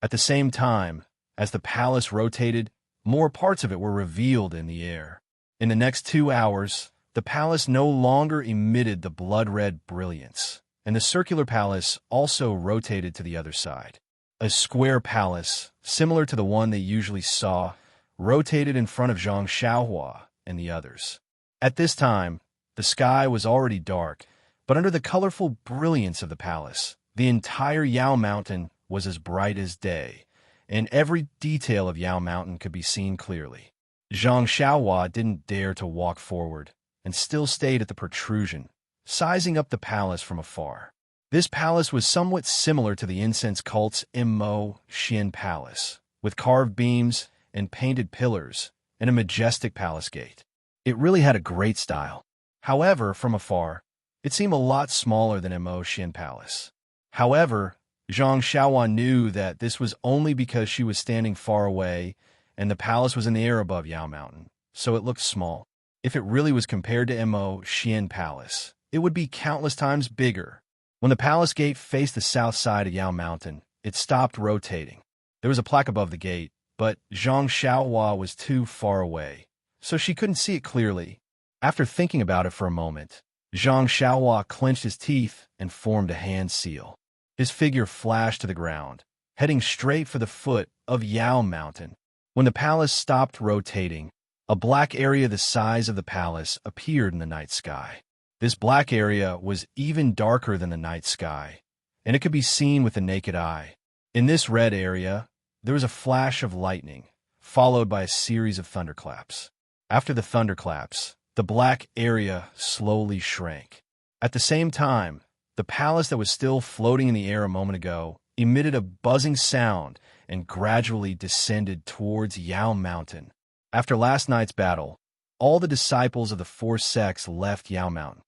At the same time, as the palace rotated, more parts of it were revealed in the air. In the next 2 hours, the palace no longer emitted the blood-red brilliance, and the circular palace also rotated to the other side. A square palace, similar to the one they usually saw, rotated in front of Zhang Xiaohua and the others. At this time, the sky was already dark, but under the colorful brilliance of the palace, the entire Yao Mountain was as bright as day, and every detail of Yao Mountain could be seen clearly. Zhang Xiaohua didn't dare to walk forward, and still stayed at the protrusion, sizing up the palace from afar. This palace was somewhat similar to the incense cult's Immerse Palace, with carved beams and painted pillars and a majestic palace gate. It really had a great style. However, from afar, it seemed a lot smaller than Immerse Palace. However, Zhang Xiaohua knew that this was only because she was standing far away and the palace was in the air above Yao Mountain, so it looked small. If it really was compared to Immerse Palace, it would be countless times bigger. When the palace gate faced the south side of Yao Mountain, it stopped rotating. There was a plaque above the gate, but Zhang Xiaohua was too far away, so she couldn't see it clearly. After thinking about it for a moment, Zhang Xiaohua clenched his teeth and formed a hand seal. His figure flashed to the ground, heading straight for the foot of Yao Mountain. When the palace stopped rotating, a black area the size of the palace appeared in the night sky. This black area was even darker than the night sky, and it could be seen with the naked eye. In this red area, there was a flash of lightning, followed by a series of thunderclaps. After the thunderclaps, the black area slowly shrank. At the same time, the palace that was still floating in the air a moment ago emitted a buzzing sound and gradually descended towards Yao Mountain. After last night's battle, all the disciples of the four sects left Yao Mountain.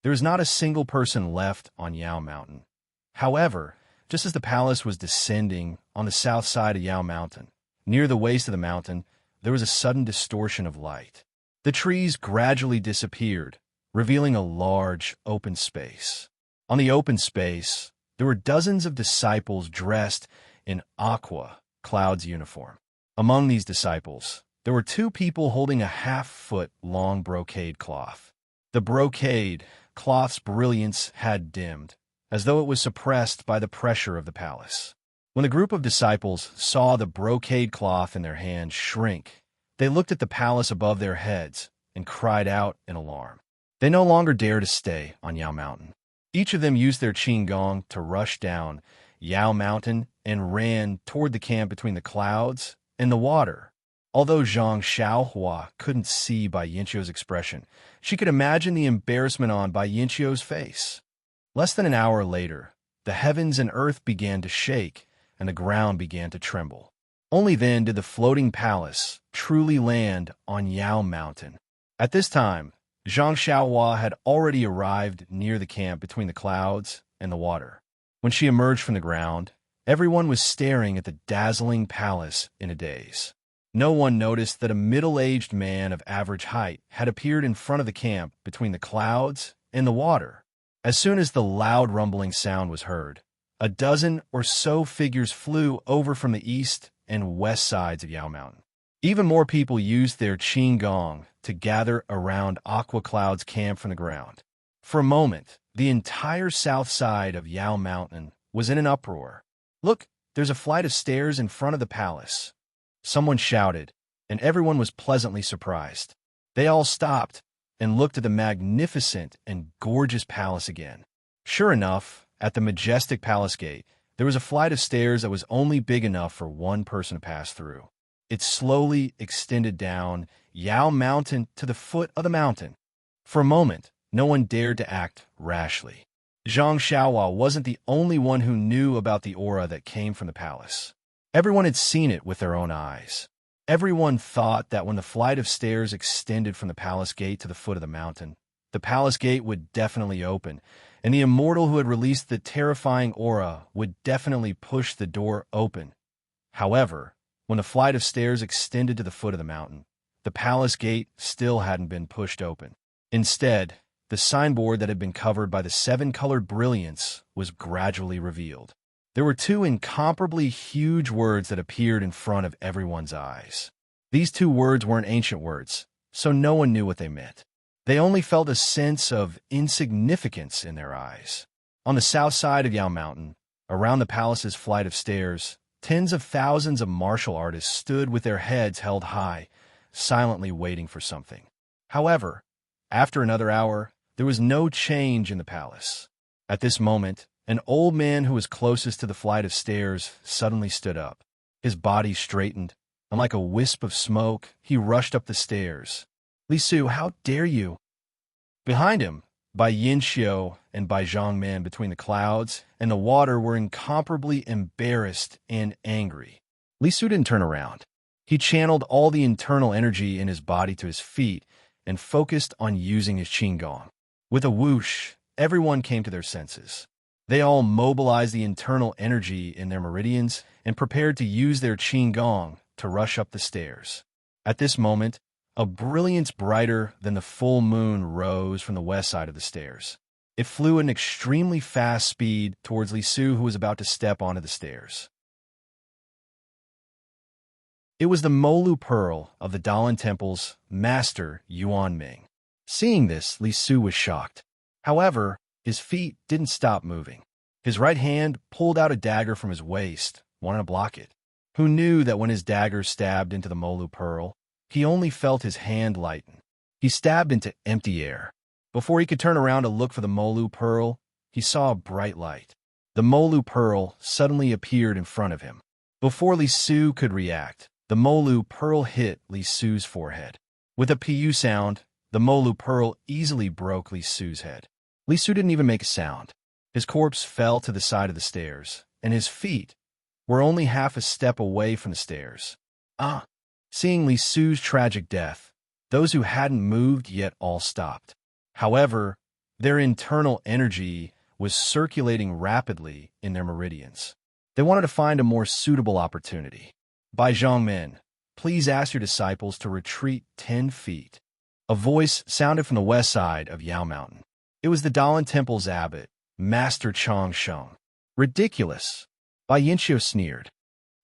There was not a single person left on Yao Mountain. However, just as the palace was descending on the south side of Yao Mountain, near the waist of the mountain, there was a sudden distortion of light. The trees gradually disappeared, revealing a large, open space. On the open space, there were dozens of disciples dressed in aqua cloud's uniform. Among these disciples, there were two people holding a half-foot-long brocade cloth. The brocade cloth's brilliance had dimmed, as though it was suppressed by the pressure of the palace. When the group of disciples saw the brocade cloth in their hands shrink, they looked at the palace above their heads and cried out in alarm. They no longer dared to stay on Yao Mountain. Each of them used their qigong to rush down Yao Mountain and ran toward the camp between the clouds and the water. Although Zhang Xiaohua couldn't see Bai Yinqiu's expression, she could imagine the embarrassment on Bai Yinqiu's face. Less than an hour later, the heavens and earth began to shake, and the ground began to tremble. Only then did the floating palace truly land on Yao Mountain. At this time, Zhang Xiaohua had already arrived near the camp between the clouds and the water. When she emerged from the ground, everyone was staring at the dazzling palace in a daze. No one noticed that a middle-aged man of average height had appeared in front of the camp between the clouds and the water. As soon as the loud rumbling sound was heard, a dozen or so figures flew over from the east and west sides of Yao Mountain. Even more people used their qigong to gather around Aqua Cloud's camp from the ground. For a moment, the entire south side of Yao Mountain was in an uproar. "Look, there's a flight of stairs in front of the palace," someone shouted, and everyone was pleasantly surprised. They all stopped and looked at the magnificent and gorgeous palace again. Sure enough, at the majestic palace gate, there was a flight of stairs that was only big enough for one person to pass through. It slowly extended down Yao Mountain to the foot of the mountain. For a moment, no one dared to act rashly. Zhang Xiaohua wasn't the only one who knew about the aura that came from the palace. Everyone had seen it with their own eyes. Everyone thought that when the flight of stairs extended from the palace gate to the foot of the mountain, the palace gate would definitely open, and the immortal who had released the terrifying aura would definitely push the door open. However, when the flight of stairs extended to the foot of the mountain, the palace gate still hadn't been pushed open. Instead, the signboard that had been covered by the seven-colored brilliance was gradually revealed. There were two incomparably huge words that appeared in front of everyone's eyes. These two words weren't ancient words, so no one knew what they meant. They only felt a sense of insignificance in their eyes. On the south side of Yao Mountain, around the palace's flight of stairs, tens of thousands of martial artists stood with their heads held high, silently waiting for something. However, after another hour, there was no change in the palace. At this moment, an old man who was closest to the flight of stairs suddenly stood up. His body straightened, and like a wisp of smoke, he rushed up the stairs. "Li Su, how dare you?" Behind him, Bai Yinqiu and Bai Zhongmen between the clouds and the water were incomparably embarrassed and angry. Li Su didn't turn around. He channeled all the internal energy in his body to his feet and focused on using his qigong. With a whoosh, everyone came to their senses. They all mobilized the internal energy in their meridians and prepared to use their qigong to rush up the stairs. At this moment, a brilliance brighter than the full moon rose from the west side of the stairs. It flew at an extremely fast speed towards Li Su, who was about to step onto the stairs. It was the Molu Pearl of the Dalan Temple's master, Yuan Ming. Seeing this, Li Su was shocked. However, his feet didn't stop moving. His right hand pulled out a dagger from his waist, wanting to block it. Who knew that when his dagger stabbed into the Molu Pearl, he only felt his hand lighten. He stabbed into empty air. Before he could turn around to look for the Molu Pearl, he saw a bright light. The Molu Pearl suddenly appeared in front of him. Before Li Su could react, the Molu Pearl hit Li Su's forehead. With a pu sound, the Molu Pearl easily broke Li Su's head. Li Su didn't even make a sound. His corpse fell to the side of the stairs, and his feet were only half a step away from the stairs. Seeing Li Su's tragic death, those who hadn't moved yet all stopped. However, their internal energy was circulating rapidly in their meridians. They wanted to find a more suitable opportunity. Bai Zhongmen, please ask your disciples to retreat 10 feet. A voice sounded from the west side of Yao Mountain. It was the Dalan Temple's abbot, Master Chong Sheng. Ridiculous. Bai Yinqiu sneered.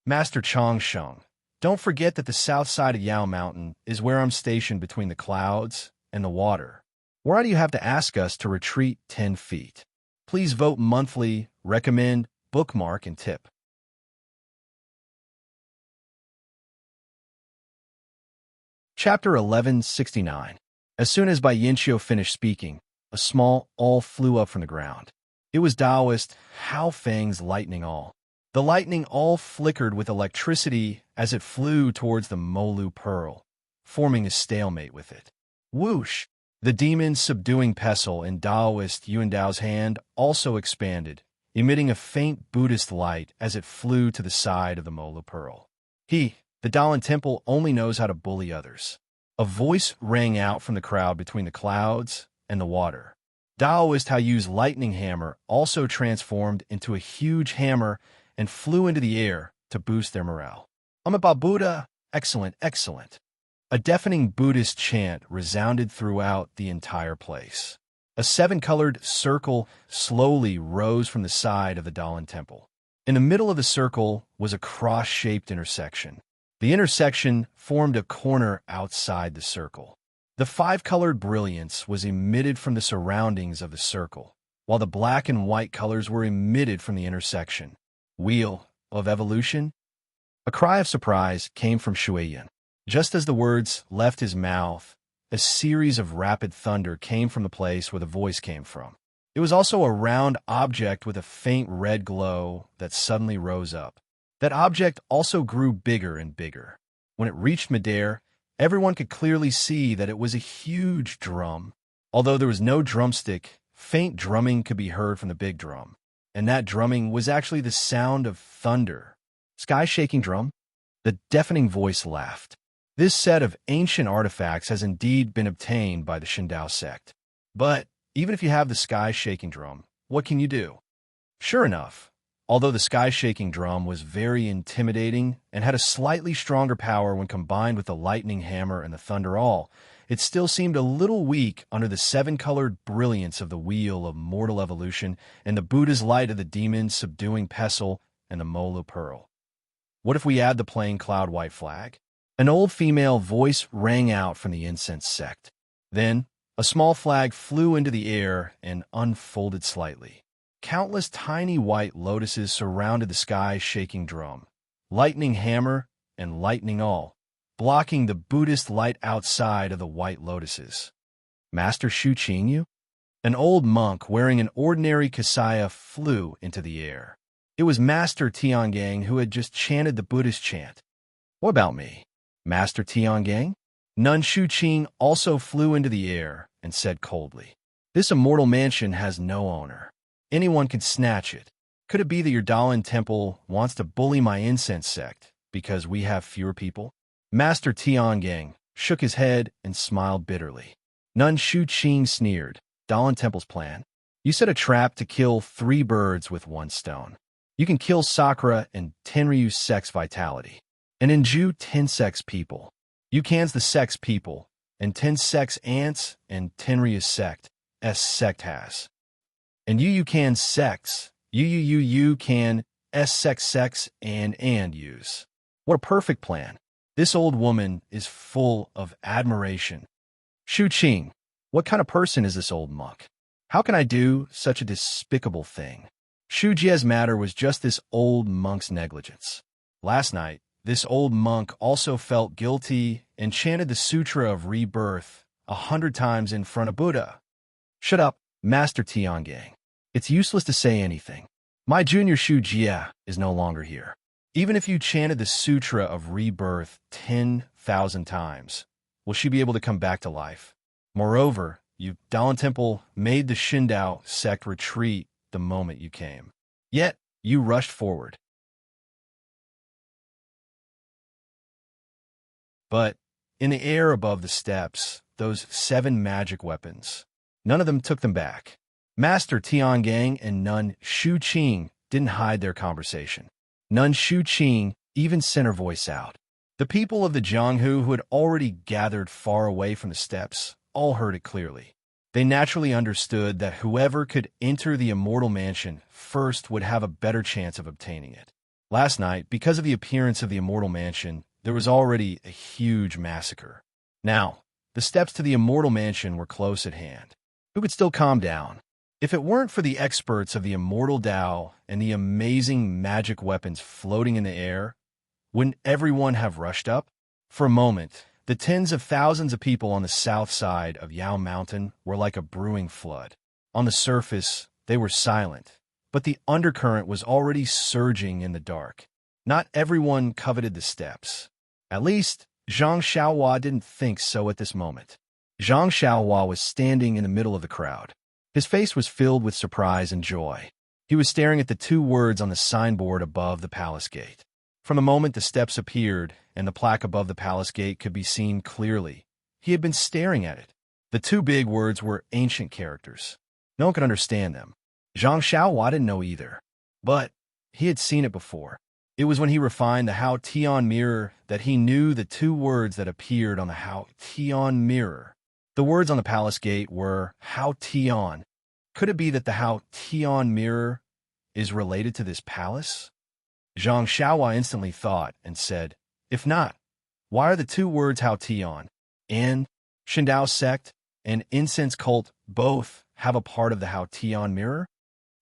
Master Chong Sheng, don't forget that the south side of Yao Mountain is where I'm stationed between the clouds and the water. Why do you have to ask us to retreat 10 feet? Please vote monthly, recommend, bookmark, and tip. Chapter 1169. As soon as Bai Yinqiu finished speaking, a small awl flew up from the ground. It was Taoist Hao Feng's lightning awl. The lightning awl flickered with electricity as it flew towards the Molu Pearl, forming a stalemate with it. Whoosh! The demon's subduing pestle in Taoist Yuandao's hand also expanded, emitting a faint Buddhist light as it flew to the side of the Molu Pearl. The Daolan Temple only knows how to bully others. A voice rang out from the crowd between the clouds and the water. Taoist Hao Yu's lightning hammer also transformed into a huge hammer and flew into the air to boost their morale. Amaba Buddha, excellent, excellent. A deafening Buddhist chant resounded throughout the entire place. A 7-colored circle slowly rose from the side of the Daolan Temple. In the middle of the circle was a cross-shaped intersection. The intersection formed a corner outside the circle. The 5-colored brilliance was emitted from the surroundings of the circle, while the black and white colors were emitted from the intersection. Wheel of evolution? A cry of surprise came from Shuiyan. Just as the words left his mouth, a series of rapid thunder came from the place where the voice came from. It was also a round object with a faint red glow that suddenly rose up. That object also grew bigger and bigger. When it reached midair, everyone could clearly see that it was a huge drum. Although there was no drumstick, faint drumming could be heard from the big drum. And that drumming was actually the sound of thunder. Sky-shaking drum? The deafening voice laughed. This set of ancient artifacts has indeed been obtained by the Shindao sect. But even if you have the sky-shaking drum, what can you do? Sure enough, although the sky-shaking drum was very intimidating and had a slightly stronger power when combined with the lightning hammer and the thunder awl, it still seemed a little weak under the 7-colored brilliance of the wheel of mortal evolution and the Buddha's light of the demon's subduing pestle and the Molu Pearl. What if we add the plain cloud white flag? An old female voice rang out from the incense sect. Then, a small flag flew into the air and unfolded slightly. Countless tiny white lotuses surrounded the sky-shaking drum, lightning hammer and lightning awl, blocking the Buddhist light outside of the white lotuses. Master Shu Qingyu? An old monk wearing an ordinary kasaya flew into the air. It was Master Tiangang who had just chanted the Buddhist chant. What about me? Master Tiangang? Nun Shu Qing also flew into the air and said coldly, "This immortal mansion has no owner. Anyone can snatch it. Could it be that your Daolan Temple wants to bully my incense sect because we have fewer people?" Master Tiangang shook his head and smiled bitterly. Nun Shu Qing sneered. Daolan Temple's plan? You set a trap to kill 3 birds with 1 stone. You can kill Sakura and Tenryu's sex vitality, and Inju 10 sex people. You cans the sex people, and 10 sex ants and Tenryu's sect, sect has. And you can sex, you can sex and use. What a perfect plan. This old woman is full of admiration. Shu Qing, what kind of person is this old monk? How can I do such a despicable thing? Shu Jie's matter was just this old monk's negligence. Last night, this old monk also felt guilty and chanted the Sutra of Rebirth 100 times in front of Buddha. Shut up, Master Tiangang. It's useless to say anything. My junior Shu Jie is no longer here. Even if you chanted the Sutra of Rebirth 10,000 times, will she be able to come back to life? Moreover, you Daolan Temple made the Shindao sect retreat the moment you came. Yet, you rushed forward. But, in the air above the steps, those 7 magic weapons, none of them took them back. Master Tiangang and Nun Shu Qing didn't hide their conversation. Nun Shu Qing even sent her voice out. The people of the Jianghu who had already gathered far away from the steps all heard it clearly. They naturally understood that whoever could enter the immortal mansion first would have a better chance of obtaining it. Last night, because of the appearance of the immortal mansion, there was already a huge massacre. Now, the steps to the immortal mansion were close at hand. Who could still calm down? If it weren't for the experts of the immortal Tao and the amazing magic weapons floating in the air, wouldn't everyone have rushed up? For a moment, the tens of thousands of people on the south side of Yao Mountain were like a brewing flood. On the surface, they were silent, but the undercurrent was already surging in the dark. Not everyone coveted the steps. At least, Zhang Xiaohua didn't think so at this moment. Zhang Xiaohua was standing in the middle of the crowd. His face was filled with surprise and joy. He was staring at the two words on the signboard above the palace gate. From the moment the steps appeared and the plaque above the palace gate could be seen clearly, he had been staring at it. The two big words were ancient characters. No one could understand them. Zhang Xiaohua didn't know either. But he had seen it before. It was when he refined the Hao Tian mirror that he knew the two words that appeared on the Hao Tian mirror. The words on the palace gate were Hao Tian. Could it be that the Hao Tian mirror is related to this palace? Zhang Xiaohua instantly thought and said, if not, why are the two words Hao Tian and Shindao sect and incense cult both have a part of the Hao Tian mirror?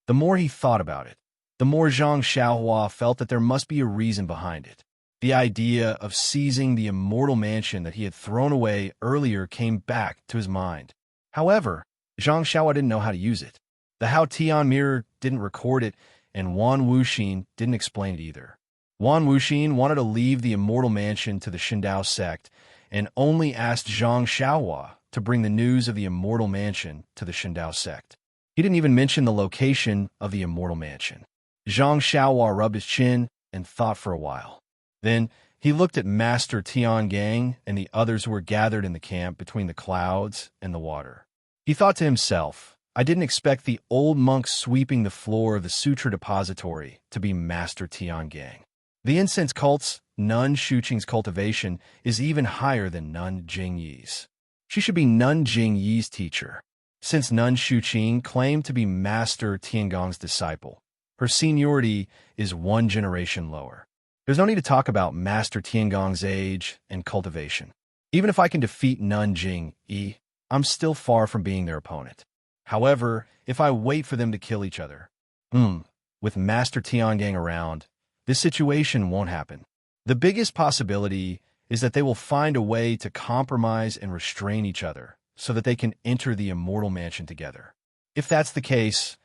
The more he thought about it, the more Zhang Xiaohua felt that there must be a reason behind it. The idea of seizing the immortal mansion that he had thrown away earlier came back to his mind. However, Zhang Xiaohua didn't know how to use it. The Hao Tian mirror didn't record it, and Wan Wuxin didn't explain it either. Wan Wuxin wanted to leave the immortal mansion to the Shindao sect and only asked Zhang Xiaohua to bring the news of the immortal mansion to the Shindao sect. He didn't even mention the location of the immortal mansion. Zhang Xiaohua rubbed his chin and thought for a while. Then he looked at Master Tian Gang and the others who were gathered in the camp between the clouds and the water. He thought to himself, I didn't expect the old monk sweeping the floor of the Sutra Depository to be Master Tian Gang. The incense cult's Nun Shuqing's cultivation is even higher than Nun Jingyi's. She should be Nun Jingyi's teacher. Since Nun Shuqing claimed to be Master Tiangong's disciple, her seniority is one generation lower. There's no need to talk about Master Tiangong's age and cultivation. Even if I can defeat Nun Jingyi, I'm still far from being their opponent. However, if I wait for them to kill each other, with Master Tiangang around, this situation won't happen. The biggest possibility is that they will find a way to compromise and restrain each other so that they can enter the immortal mansion together. If that's the case,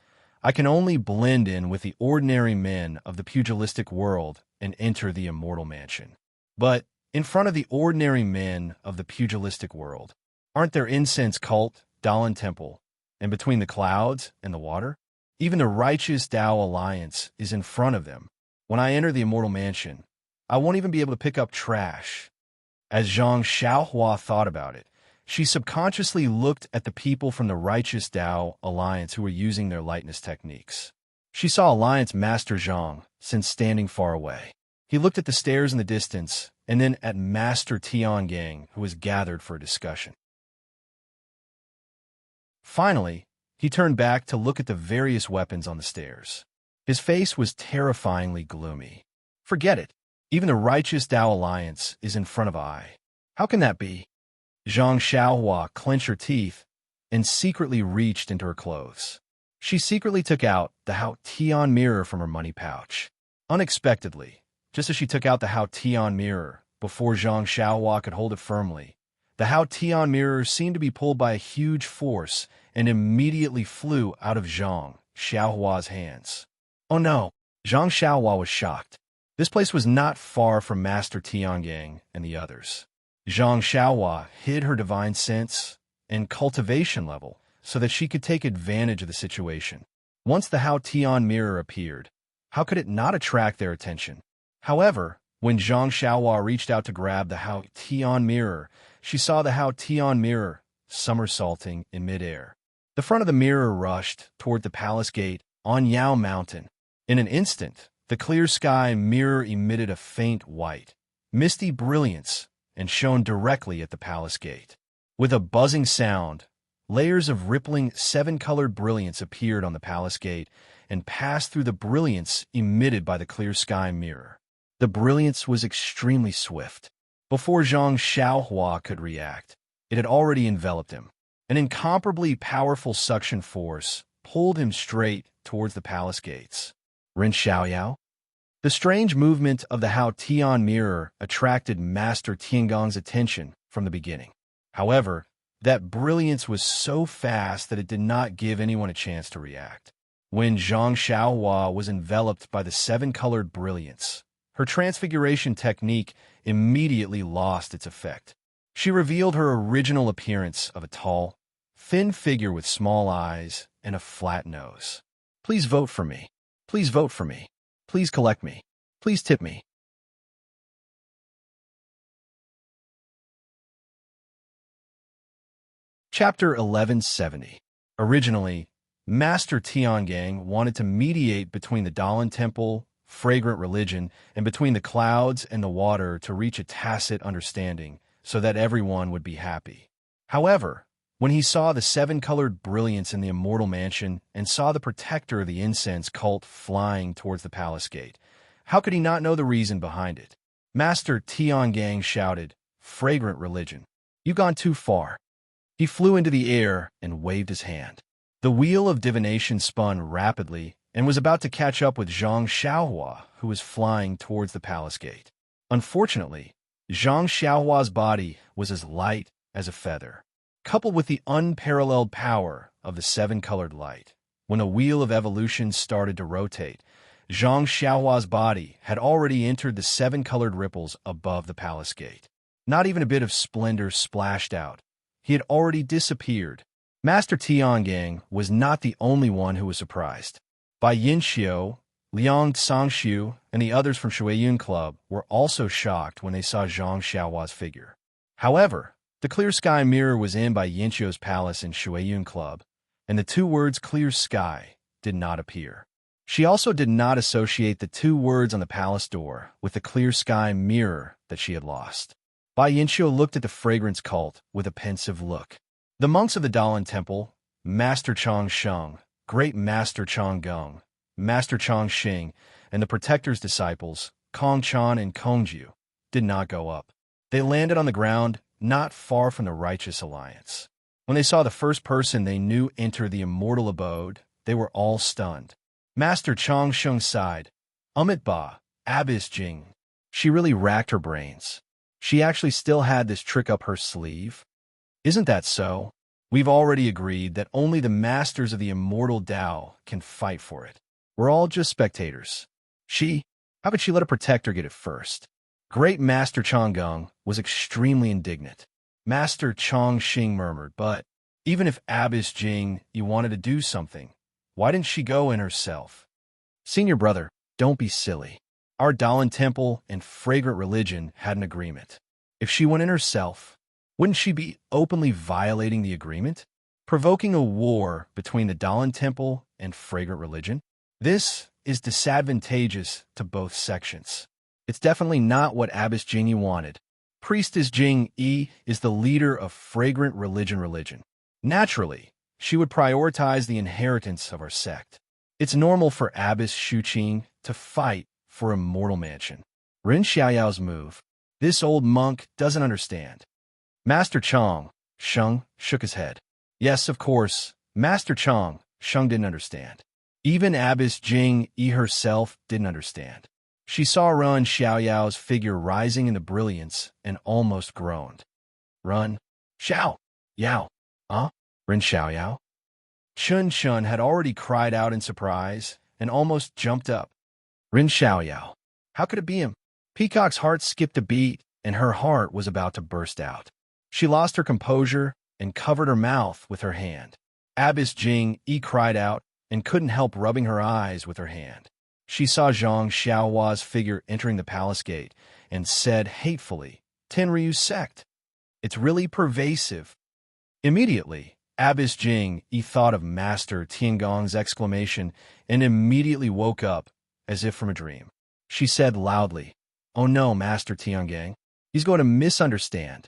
I can only blend in with the ordinary men of the pugilistic world and enter the immortal mansion. But in front of the ordinary men of the pugilistic world, aren't there incense cult, Dalan Temple, and between the clouds and the water? Even the righteous Tao Alliance is in front of them. When I enter the immortal mansion, I won't even be able to pick up trash. As Zhang Xiaohua thought about it, she subconsciously looked at the people from the righteous Tao Alliance who were using their lightness techniques. She saw Alliance Master Zhang since standing far away. He looked at the stairs in the distance and then at Master Tiangang, who was gathered for a discussion. Finally, he turned back to look at the various weapons on the stairs. His face was terrifyingly gloomy. Forget it. Even the righteous Tao Alliance is in front of I. How can that be? Zhang Xiaohua clenched her teeth and secretly reached into her clothes. She secretly took out the Hao Tian mirror from her money pouch. Unexpectedly, just as she took out the Hao Tian mirror, before Zhang Xiaohua could hold it firmly, the Hao Tian mirror seemed to be pulled by a huge force and immediately flew out of Zhang Xiaohua's hands. Oh no! Zhang Xiaohua was shocked. This place was not far from Master Tiangang and the others. Zhang Xiaohua hid her divine sense and cultivation level so that she could take advantage of the situation. Once the Hao Tian mirror appeared, how could it not attract their attention? However, when Zhang Xiaohua reached out to grab the Hao Tian mirror, she saw the Hao Tian mirror somersaulting in midair. The front of the mirror rushed toward the palace gate on Yao Mountain. In an instant, the clear sky mirror emitted a faint white, misty brilliance and shone directly at the palace gate. With a buzzing sound, Layers of rippling seven-colored brilliance appeared on the palace gate and passed through the brilliance emitted by the clear sky mirror. The brilliance was extremely swift. Before Zhang Xiaohua could react, it had already enveloped him. An incomparably powerful suction force pulled him straight towards the palace gates. Ren Xiaoyao? The strange movement of the Hao Tian mirror attracted Master Tiangong's attention from the beginning. However, that brilliance was so fast that it did not give anyone a chance to react. When Zhang Xiaohua was enveloped by the seven-colored brilliance, her transfiguration technique immediately lost its effect. She revealed her original appearance of a tall, thin figure with small eyes and a flat nose. Please vote for me. Please vote for me. Please collect me. Please tip me. Chapter 1170. Originally, Master Tiangang wanted to mediate between the Dalan Temple, fragrant religion, and between the clouds and the water to reach a tacit understanding so that everyone would be happy. However, when he saw the seven-colored brilliance in the immortal mansion and saw the protector of the incense cult flying towards the palace gate, how could he not know the reason behind it? Master Tiangang shouted, "Fragrant religion, you've gone too far." He flew into the air and waved his hand. The wheel of divination spun rapidly and was about to catch up with Zhang Xiaohua, who was flying towards the palace gate. Unfortunately, Zhang Xiaohua's body was as light as a feather. Coupled with the unparalleled power of the seven-colored light, when the wheel of evolution started to rotate, Zhang Xiaohua's body had already entered the seven-colored ripples above the palace gate. Not even a bit of splendor splashed out. He had already disappeared. Master Tiangang was not the only one who was surprised. Bai Yinxiu, Liang Sangshu, and the others from Shuiyun Club were also shocked when they saw Zhang Xiaohua's figure. However, the clear sky mirror was in Bai Yinxiu's palace in Shuiyun Club, and the two words clear sky did not appear. She also did not associate the two words on the palace door with the clear sky mirror that she had lost. Bai Yinxiu looked at the fragrance cult with a pensive look. The monks of the Dalan Temple, Master Chang Sheng, Great Master Chang Geng, Master Chang Xing, and the Protector's disciples, Kong Chan and Kongju, did not go up. They landed on the ground not far from the Righteous Alliance. When they saw the first person they knew enter the immortal abode, they were all stunned. Master Chang Sheng sighed. Amit Ba, Abyss Jing. She really racked her brains. She actually still had this trick up her sleeve. Isn't that so? We've already agreed that only the masters of the immortal Tao can fight for it. We're all just spectators. How could she let a protector get it first? Great Master Chang Geng was extremely indignant. Master Chang Xing murmured, but even if Abyss Jing you wanted to do something, why didn't she go in herself? Senior brother, don't be silly. Our Dalan Temple and fragrant religion had an agreement. If she went in herself, wouldn't she be openly violating the agreement? Provoking a war between the Dalan Temple and fragrant religion? This is disadvantageous to both sections. It's definitely not what Abbess Jing wanted. Priestess Jing Yi is the leader of fragrant religion. Naturally, she would prioritize the inheritance of our sect. It's normal for Abbess Shuqing to fight for immortal mansion. Ren Xiaoyao's move. This old monk doesn't understand. Master Chang Sheng shook his head. Yes, of course, Master Chang Sheng didn't understand. Even Abbess Jing Yi herself didn't understand. She saw Ren Xiaoyao's figure rising in the brilliance and almost groaned. Run. Xiao. Yao. Huh? Ren Xiaoyao? Chun Chun had already cried out in surprise and almost jumped up. Ren Xiaoyao. How could it be him? Peacock's heart skipped a beat, and her heart was about to burst out. She lost her composure and covered her mouth with her hand. Abbess Jing Yi cried out and couldn't help rubbing her eyes with her hand. She saw Zhang Xiaohua's figure entering the palace gate and said hatefully, Tenryu's sect. It's really pervasive. Immediately, Abbess Jing Yi thought of Master Tiangong's exclamation and immediately woke up as if from a dream. She said loudly, Oh no, Master Tiangang, he's going to misunderstand.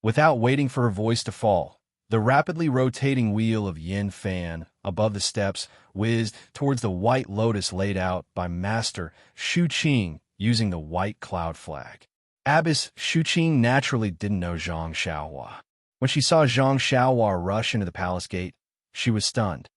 Without waiting for her voice to fall, The rapidly rotating wheel of yin fan above the steps whizzed towards the white lotus laid out by Master Shu Qing using the white cloud flag. Abbess Shu Qing naturally didn't know Zhang Xiaohua. When she saw Zhang Xiaohua rush into the palace gate, she was stunned.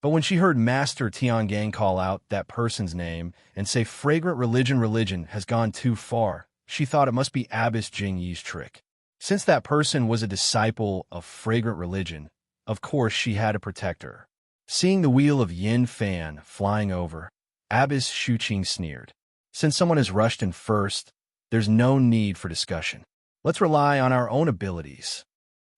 But when she heard Master Tiangang call out that person's name and say fragrant religion has gone too far, she thought it must be Abbess Jing Yi's trick. Since that person was a disciple of fragrant religion, of course she had to protect her. Seeing the wheel of yin fan flying over, Abbess Shu Qing sneered. Since someone has rushed in first, there's no need for discussion. Let's rely on our own abilities.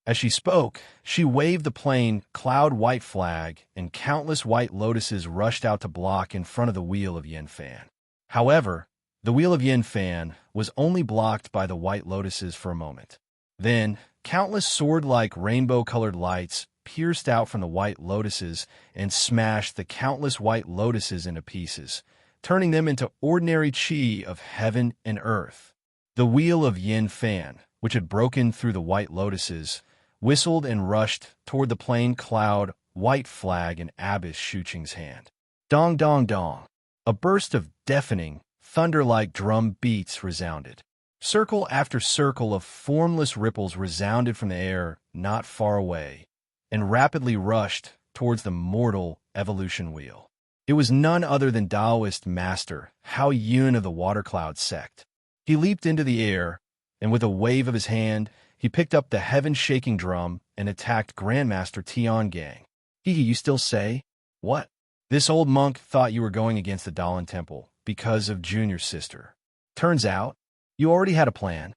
As she spoke, she waved the plain, cloud-white flag, and countless white lotuses rushed out to block in front of the wheel of yin fan. However, the wheel of yin fan was only blocked by the white lotuses for a moment. Then, countless sword-like rainbow-colored lights pierced out from the white lotuses and smashed the countless white lotuses into pieces, turning them into ordinary chi of heaven and earth. The wheel of yin fan, which had broken through the white lotuses, whistled and rushed toward the plain cloud white flag in Abbess Shu Qing's hand. Dong dong dong. A burst of deafening, thunder-like drum beats resounded. Circle after circle of formless ripples resounded from the air not far away, and rapidly rushed towards the mortal evolution wheel. It was none other than Taoist master Hao Yun of the Water Cloud sect. He leaped into the air, and with a wave of his hand, he picked up the heaven-shaking drum and attacked Grandmaster Tiangang. You still say? What? This old monk thought you were going against the Dalan Temple because of Junior's sister. Turns out, you already had a plan.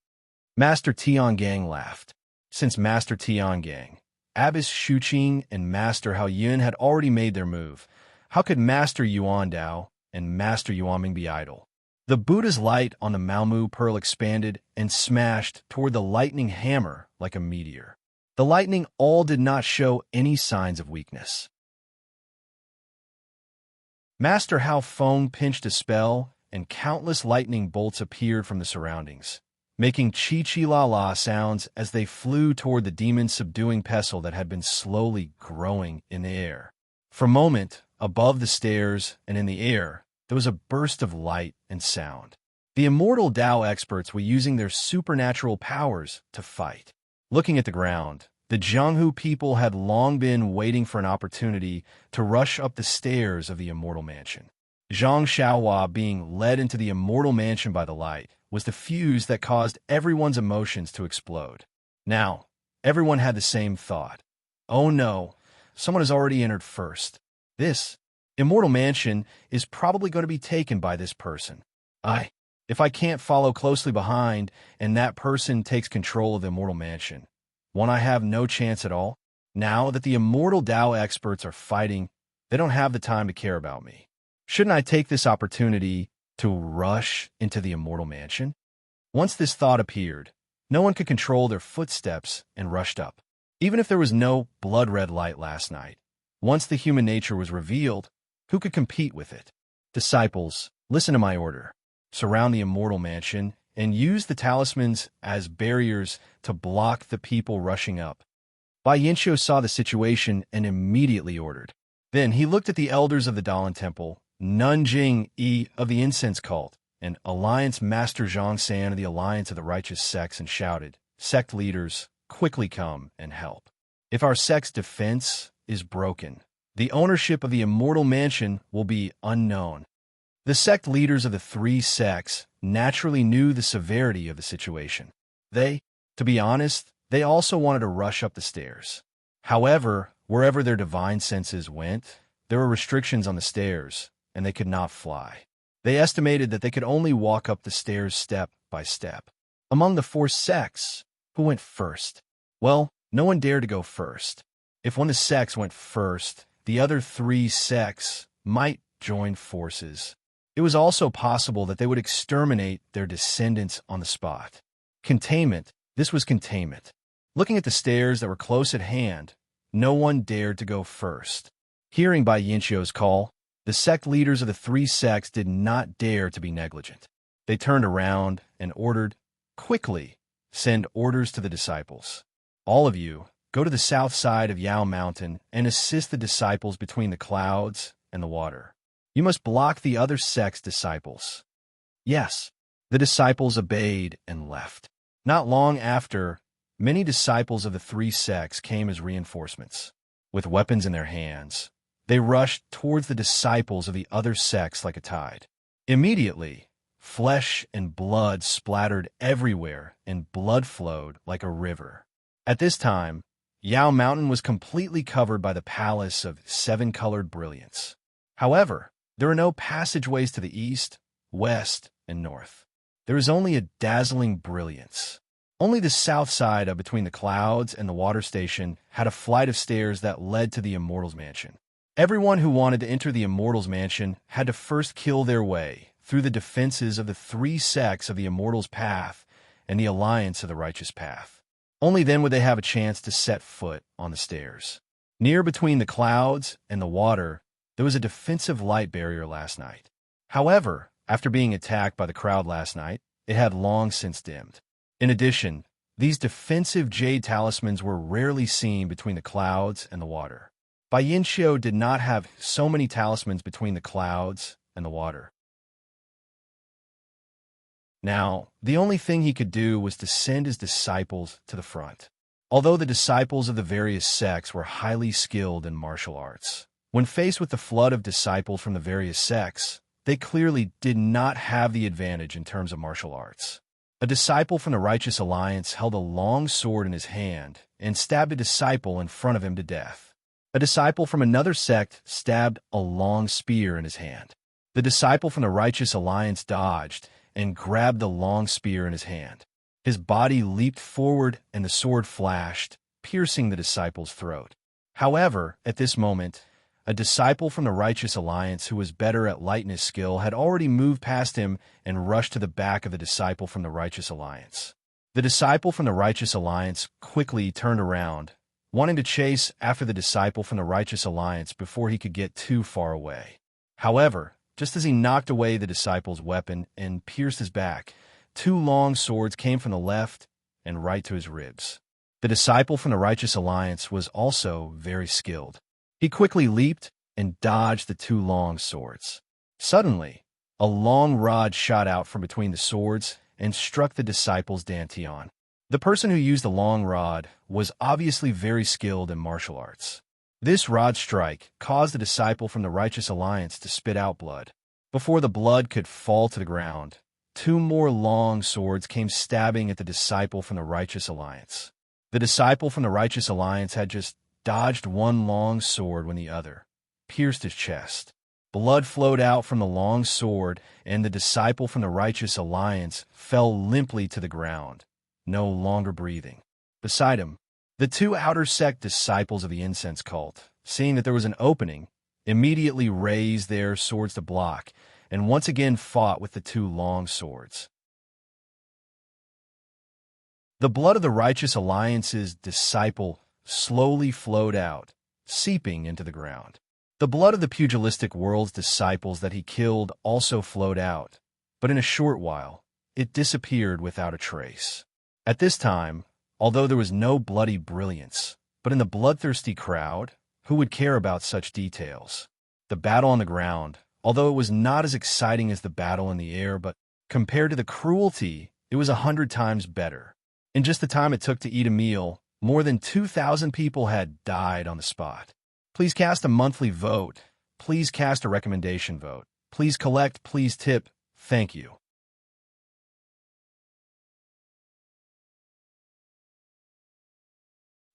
Master Tiangang laughed. Since Master Tiangang, Abbess Shu Qing and Master Hao Yun had already made their move, how could Master Yuan Dao and Master Yuanming be idle? The Buddha's light on the Malmu pearl expanded and smashed toward the lightning hammer like a meteor. The lightning all did not show any signs of weakness. Master Hao Feng pinched a spell, and countless lightning bolts appeared from the surroundings, making chi-chi-la-la sounds as they flew toward the demon's subduing pestle that had been slowly growing in the air. For a moment, above the stairs and in the air, there was a burst of light and sound. The immortal Dao experts were using their supernatural powers to fight. Looking at the ground, the Jianghu people had long been waiting for an opportunity to rush up the stairs of the immortal mansion. Zhang Xiaohua being led into the immortal mansion by the light was the fuse that caused everyone's emotions to explode. Now, everyone had the same thought. Oh no, someone has already entered first. This immortal mansion is probably going to be taken by this person. If I can't follow closely behind and that person takes control of the immortal mansion, won't I have no chance at all? Now that the immortal Dao experts are fighting, they don't have the time to care about me. Shouldn't I take this opportunity to rush into the immortal mansion? Once this thought appeared, no one could control their footsteps and rushed up. Even if there was no blood-red light last night, once the human nature was revealed, who could compete with it? Disciples, listen to my order. Surround the immortal mansion and use the talismans as barriers to block the people rushing up. Bai Yinqiu saw the situation and immediately ordered. Then he looked at the elders of the Dalan Temple, Nanjing Yi of the Incense Cult, and Alliance Master Zhang San of the Alliance of the Righteous Sects and shouted, "Sect leaders, quickly come and help. If our sect's defense is broken, the ownership of the immortal mansion will be unknown." The sect leaders of the three sects naturally knew the severity of the situation. To be honest, they also wanted to rush up the stairs. However, wherever their divine senses went, there were restrictions on the stairs, and they could not fly. They estimated that they could only walk up the stairs step by step. Among the four sects, who went first? Well, no one dared to go first. If one of the sects went first, the other three sects might join forces. It was also possible that they would exterminate their descendants on the spot. Containment. This was containment. Looking at the stairs that were close at hand, no one dared to go first. Hearing Bai Yinqiu's call, the sect leaders of the three sects did not dare to be negligent. They turned around and ordered, "Quickly, send orders to the disciples. All of you, go to the south side of Yao Mountain and assist the disciples between the clouds and the water. You must block the other sect's disciples. Yes, the disciples obeyed and left. Not long after, many disciples of the three sects came as reinforcements. With weapons in their hands, they rushed towards the disciples of the other sects like a tide. Immediately, flesh and blood splattered everywhere and blood flowed like a river. At this time, Yao Mountain was completely covered by the palace of seven-colored brilliance. However, there are no passageways to the east, west, and north. There is only a dazzling brilliance. Only the south side of between the clouds and the water station had a flight of stairs that led to the Immortals' Mansion. Everyone who wanted to enter the Immortals' Mansion had to first kill their way through the defenses of the three sects of the Immortals' Path and the Alliance of the Righteous Path. Only then would they have a chance to set foot on the stairs. Near between the clouds and the water, there was a defensive light barrier last night. However, after being attacked by the crowd last night, it had long since dimmed. In addition, these defensive jade talismans were rarely seen between the clouds and the water. Bai Yinxiu did not have so many talismans between the clouds and the water. Now, the only thing he could do was to send his disciples to the front. Although the disciples of the various sects were highly skilled in martial arts, when faced with the flood of disciples from the various sects, they clearly did not have the advantage in terms of martial arts. A disciple from the Righteous Alliance held a long sword in his hand and stabbed a disciple in front of him to death. A disciple from another sect stabbed a long spear in his hand. The disciple from the Righteous Alliance dodged and grabbed the long spear in his hand. His body leaped forward and the sword flashed, piercing the disciple's throat. However, at this moment, a disciple from the Righteous Alliance who was better at lightness skill had already moved past him and rushed to the back of the disciple from the Righteous Alliance. The disciple from the Righteous Alliance quickly turned around, wanting to chase after the disciple from the Righteous Alliance before he could get too far away. However, just as he knocked away the disciple's weapon and pierced his back, two long swords came from the left and right to his ribs. The disciple from the Righteous Alliance was also very skilled. He quickly leaped and dodged the two long swords. Suddenly, a long rod shot out from between the swords and struck the disciple's dantian. The person who used the long rod was obviously very skilled in martial arts. This rod strike caused the disciple from the Righteous Alliance to spit out blood. Before the blood could fall to the ground, two more long swords came stabbing at the disciple from the Righteous Alliance. The disciple from the Righteous Alliance had just dodged one long sword when the other pierced his chest. Blood flowed out from the long sword, and the disciple from the Righteous Alliance fell limply to the ground, no longer breathing. Beside him, the two outer sect disciples of the incense cult, seeing that there was an opening, immediately raised their swords to block, and once again fought with the two long swords. The blood of the Righteous Alliance's disciple slowly flowed out, seeping into the ground. The blood of the pugilistic world's disciples that he killed also flowed out, but in a short while, it disappeared without a trace. At this time, although there was no bloody brilliance, but in the bloodthirsty crowd, who would care about such details? The battle on the ground, although it was not as exciting as the battle in the air, but compared to the cruelty, it was 100 times better. In just the time it took to eat a meal, more than 2,000 people had died on the spot. Please cast a monthly vote. Please cast a recommendation vote. Please collect, please tip. Thank you.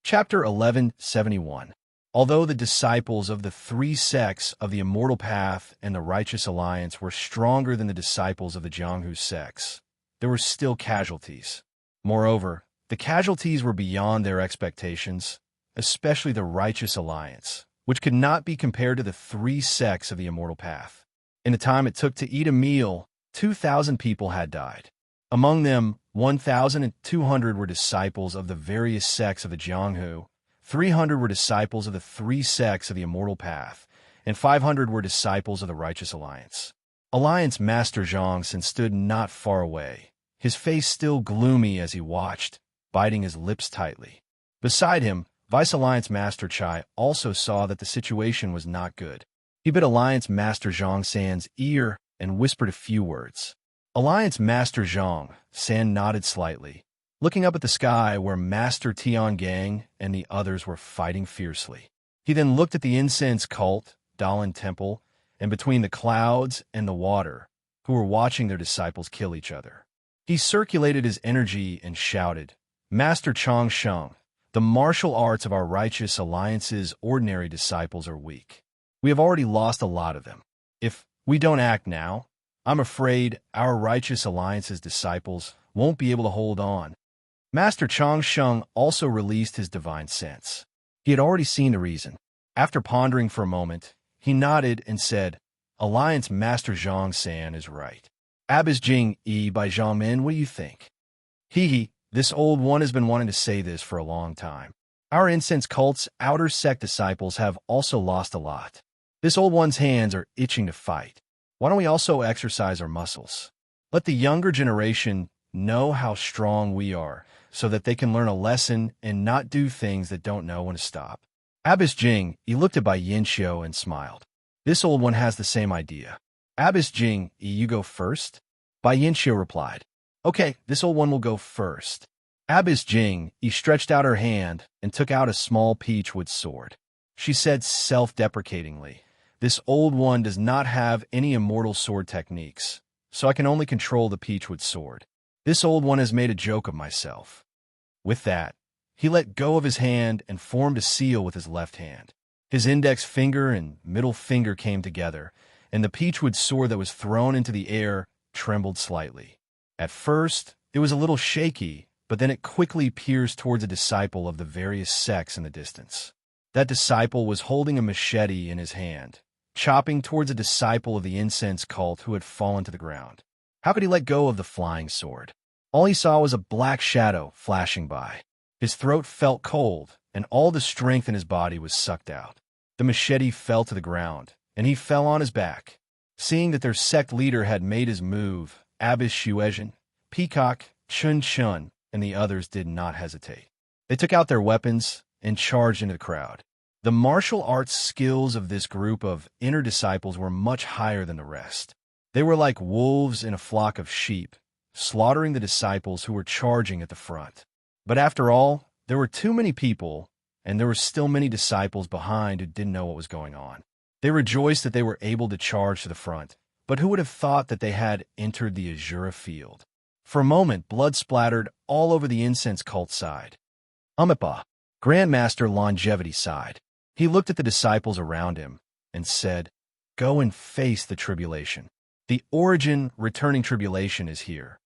Chapter 1171. Although the disciples of the three sects of the Immortal Path and the Righteous Alliance were stronger than the disciples of the Jianghu sects, there were still casualties. Moreover, the casualties were beyond their expectations, especially the Righteous Alliance, which could not be compared to the three sects of the Immortal Path. In the time it took to eat a meal, 2,000 people had died. Among them, 1,200 were disciples of the various sects of the Jianghu, 300 were disciples of the three sects of the Immortal Path, and 500 were disciples of the Righteous Alliance. Alliance Master Zhang Sin stood not far away. his face still gloomy as he watched, biting his lips tightly. Beside him, Vice Alliance Master Chai also saw that the situation was not good. He bit Alliance Master Zhang San's ear and whispered a few words. Alliance Master Zhang San nodded slightly, looking up at the sky where Master Tiangang and the others were fighting fiercely. He then looked at the incense cult, Dalan Temple, and between the clouds and the water, who were watching their disciples kill each other. He circulated his energy and shouted, Master Chang Sheng, the martial arts of our righteous alliance's ordinary disciples are weak. We have already lost a lot of them. If we don't act now, I'm afraid our righteous alliance's disciples won't be able to hold on. Master Chang Sheng also released his divine sense. He had already seen the reason. After pondering for a moment, he nodded and said, Alliance Master Zhang San is right. Abbas Jing Yi by Zhang Min, what do you think? Hee, this old one has been wanting to say this for a long time. Our incense cult's outer sect disciples have also lost a lot. This old one's hands are itching to fight. Why don't we also exercise our muscles? Let the younger generation know how strong we are, so that they can learn a lesson and not do things that don't know when to stop. Abbas Jing, he looked at Bai Yinxiu and smiled. This old one has the same idea. Abbas Jing, you go first? Bai Yinxiu replied. Okay, this old one will go first. Abbas Jing, he stretched out her hand and took out a small peachwood sword. She said self-deprecatingly, This old one does not have any immortal sword techniques, so I can only control the peachwood sword. This old one has made a joke of myself. With that, he let go of his hand and formed a seal with his left hand. His index finger and middle finger came together, and the peachwood sword that was thrown into the air trembled slightly. At first, it was a little shaky, but then it quickly pierced towards a disciple of the various sects in the distance. That disciple was holding a machete in his hand, chopping towards a disciple of the incense cult who had fallen to the ground. How could he let go of the flying sword? All he saw was a black shadow flashing by. His throat felt cold, and all the strength in his body was sucked out. The machete fell to the ground, and he fell on his back. Seeing that their sect leader had made his move, Abbas Shuezhen, Peacock, Chun Chun, and the others did not hesitate. They took out their weapons and charged into the crowd. The martial arts skills of this group of inner disciples were much higher than the rest. They were like wolves in a flock of sheep, slaughtering the disciples who were charging at the front. But after all, there were too many people, and there were still many disciples behind who didn't know what was going on. They rejoiced that they were able to charge to the front, but who would have thought that they had entered the Azura field? For a moment, blood splattered all over the incense cult side. Umipa, Grandmaster Longevity sighed. He looked at the disciples around him and said, Go and face the tribulation. The origin returning tribulation is here.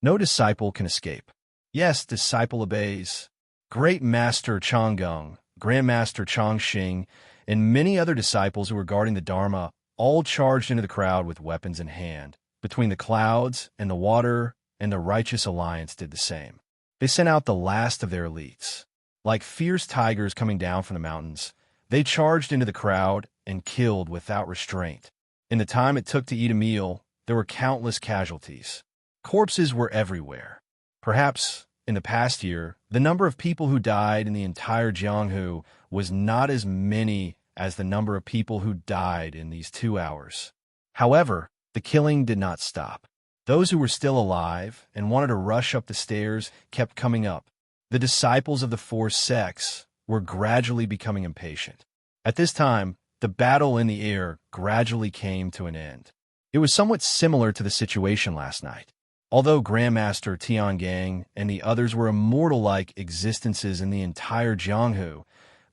No disciple can escape. Yes, disciple obeys. Great Master Changgung, Grandmaster Changxing, and many other disciples who were guarding the Dharma all charged into the crowd with weapons in hand. Between the clouds and the water and the Righteous Alliance did the same. They sent out the last of their elites. Like fierce tigers coming down from the mountains, they charged into the crowd and killed without restraint. In the time it took to eat a meal, there were countless casualties. Corpses were everywhere. Perhaps, in the past year, the number of people who died in the entire Jianghu was not as many as the number of people who died in these 2 hours. However, the killing did not stop. Those who were still alive and wanted to rush up the stairs kept coming up. The disciples of the four sects were gradually becoming impatient. At this time, the battle in the air gradually came to an end. It was somewhat similar to the situation last night. Although Grandmaster Tiangang and the others were immortal-like existences in the entire Jianghu,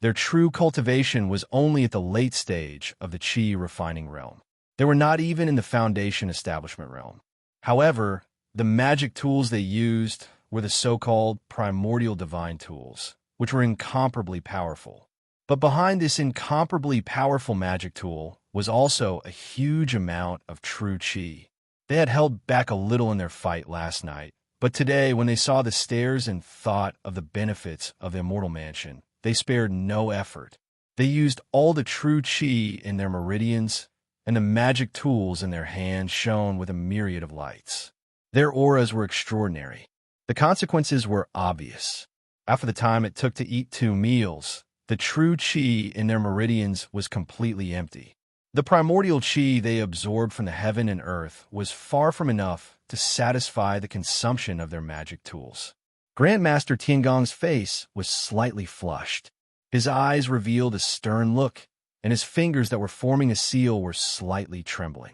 their true cultivation was only at the late stage of the Qi refining realm. They were not even in the foundation establishment realm. However, the magic tools they used were the so-called primordial divine tools, which were incomparably powerful. But behind this incomparably powerful magic tool was also a huge amount of true Qi. They had held back a little in their fight last night, but today, when they saw the stairs and thought of the benefits of the Immortal Mansion, they spared no effort. They used all the true Qi in their meridians and the magic tools in their hands shone with a myriad of lights. Their auras were extraordinary. The consequences were obvious. After the time it took to eat 2 meals, the true chi in their meridians was completely empty. The primordial chi they absorbed from the heaven and earth was far from enough to satisfy the consumption of their magic tools. Grandmaster Tiangong's face was slightly flushed. His eyes revealed a stern look, and his fingers that were forming a seal were slightly trembling.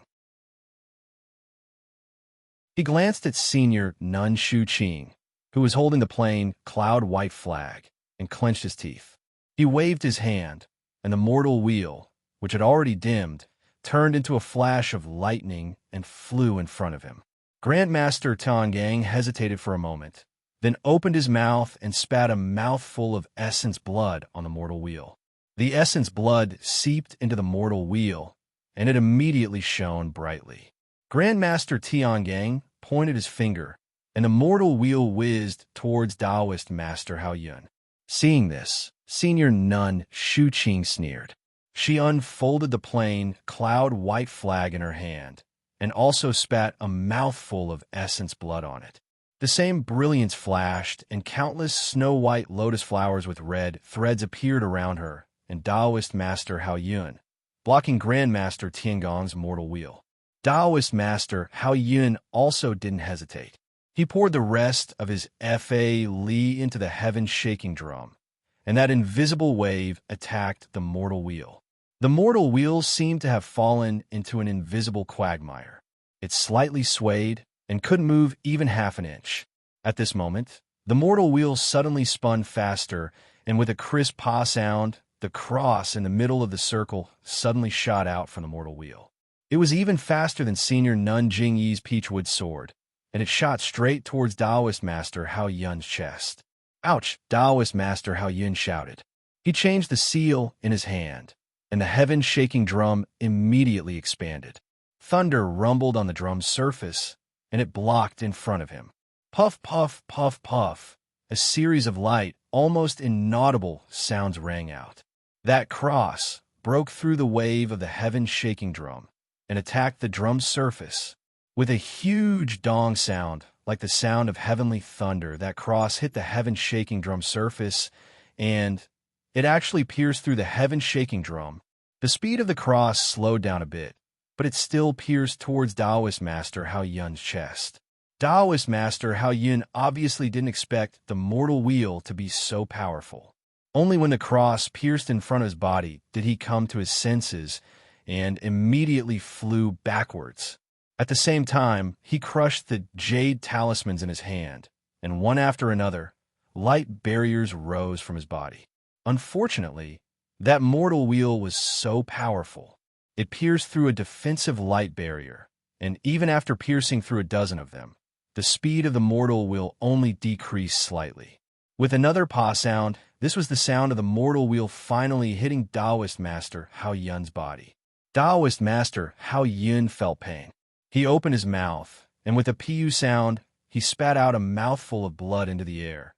He glanced at Senior Nun Shuqing, who was holding the plain, cloud-white flag, and clenched his teeth. He waved his hand, and the mortal wheel, which had already dimmed, turned into a flash of lightning and flew in front of him. Grandmaster Tiangang hesitated for a moment, then opened his mouth and spat a mouthful of essence blood on the mortal wheel. The essence blood seeped into the mortal wheel, and it immediately shone brightly. Grandmaster Tiangang pointed his finger, and the mortal wheel whizzed towards Taoist Master Hao Yun. Seeing this, Senior Nun Shuqing sneered. She unfolded the plain, cloud-white flag in her hand, and also spat a mouthful of essence blood on it. The same brilliance flashed, and countless snow-white lotus flowers with red threads appeared around her and Taoist Master Hao Yun, blocking Grandmaster Tiangong's mortal wheel. Taoist Master Hao Yun also didn't hesitate. He poured the rest of his Fa Li into the heaven-shaking drum, and that invisible wave attacked the mortal wheel. The mortal wheel seemed to have fallen into an invisible quagmire. It slightly swayed and couldn't move even half an inch. At this moment, the mortal wheel suddenly spun faster, and with a crisp pa sound, the cross in the middle of the circle suddenly shot out from the mortal wheel. It was even faster than Senior Nun Jingyi's peachwood sword, and it shot straight towards Taoist Master Hao Yun's chest. Ouch! Taoist Master Hao Yun shouted. He changed the seal in his hand, and the heaven-shaking drum immediately expanded. Thunder rumbled on the drum's surface, and it blocked in front of him. Puff, puff, puff, puff. A series of light, almost inaudible sounds rang out. That cross broke through the wave of the heaven-shaking drum and attacked the drum's surface. With a huge dong sound, like the sound of heavenly thunder, that cross hit the heaven-shaking drum surface, and it actually pierced through the heaven-shaking drum. The speed of the cross slowed down a bit, but it still pierced towards Taoist Master Hao Yun's chest. Taoist Master Hao Yun obviously didn't expect the mortal wheel to be so powerful. Only when the cross pierced in front of his body did he come to his senses and immediately flew backwards. At the same time, he crushed the jade talismans in his hand, and one after another, light barriers rose from his body. Unfortunately, that mortal wheel was so powerful. It pierced through a defensive light barrier, and even after piercing through a dozen of them, the speed of the mortal wheel only decreased slightly. With another pa sound, this was the sound of the mortal wheel finally hitting Taoist Master Hao Yun's body. Taoist Master Hao Yun felt pain. He opened his mouth, and with a pu sound, he spat out a mouthful of blood into the air,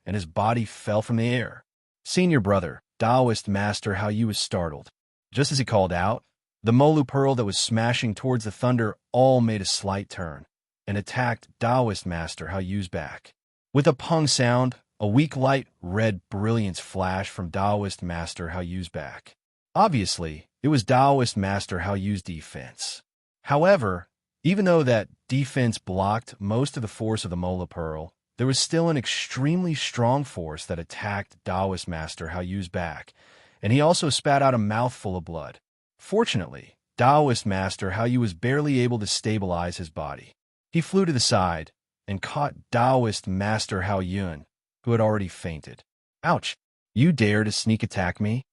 and his body fell from the air. Senior brother, Taoist Master Hao Yu was startled. Just as he called out, the Molu Pearl that was smashing towards the thunder all made a slight turn and attacked Taoist Master Hao Yu's back. With a pung sound, a weak light red brilliance flashed from Taoist Master Hao Yu's back. Obviously, it was Taoist Master Hao Yu's defense. However, even though that defense blocked most of the force of the Mola Pearl, there was still an extremely strong force that attacked Taoist Master Hao Yu's back, and he also spat out a mouthful of blood. Fortunately, Taoist Master Hao Yu was barely able to stabilize his body. He flew to the side and caught Taoist Master Hao Yun, who had already fainted. Ouch! You dare to sneak attack me?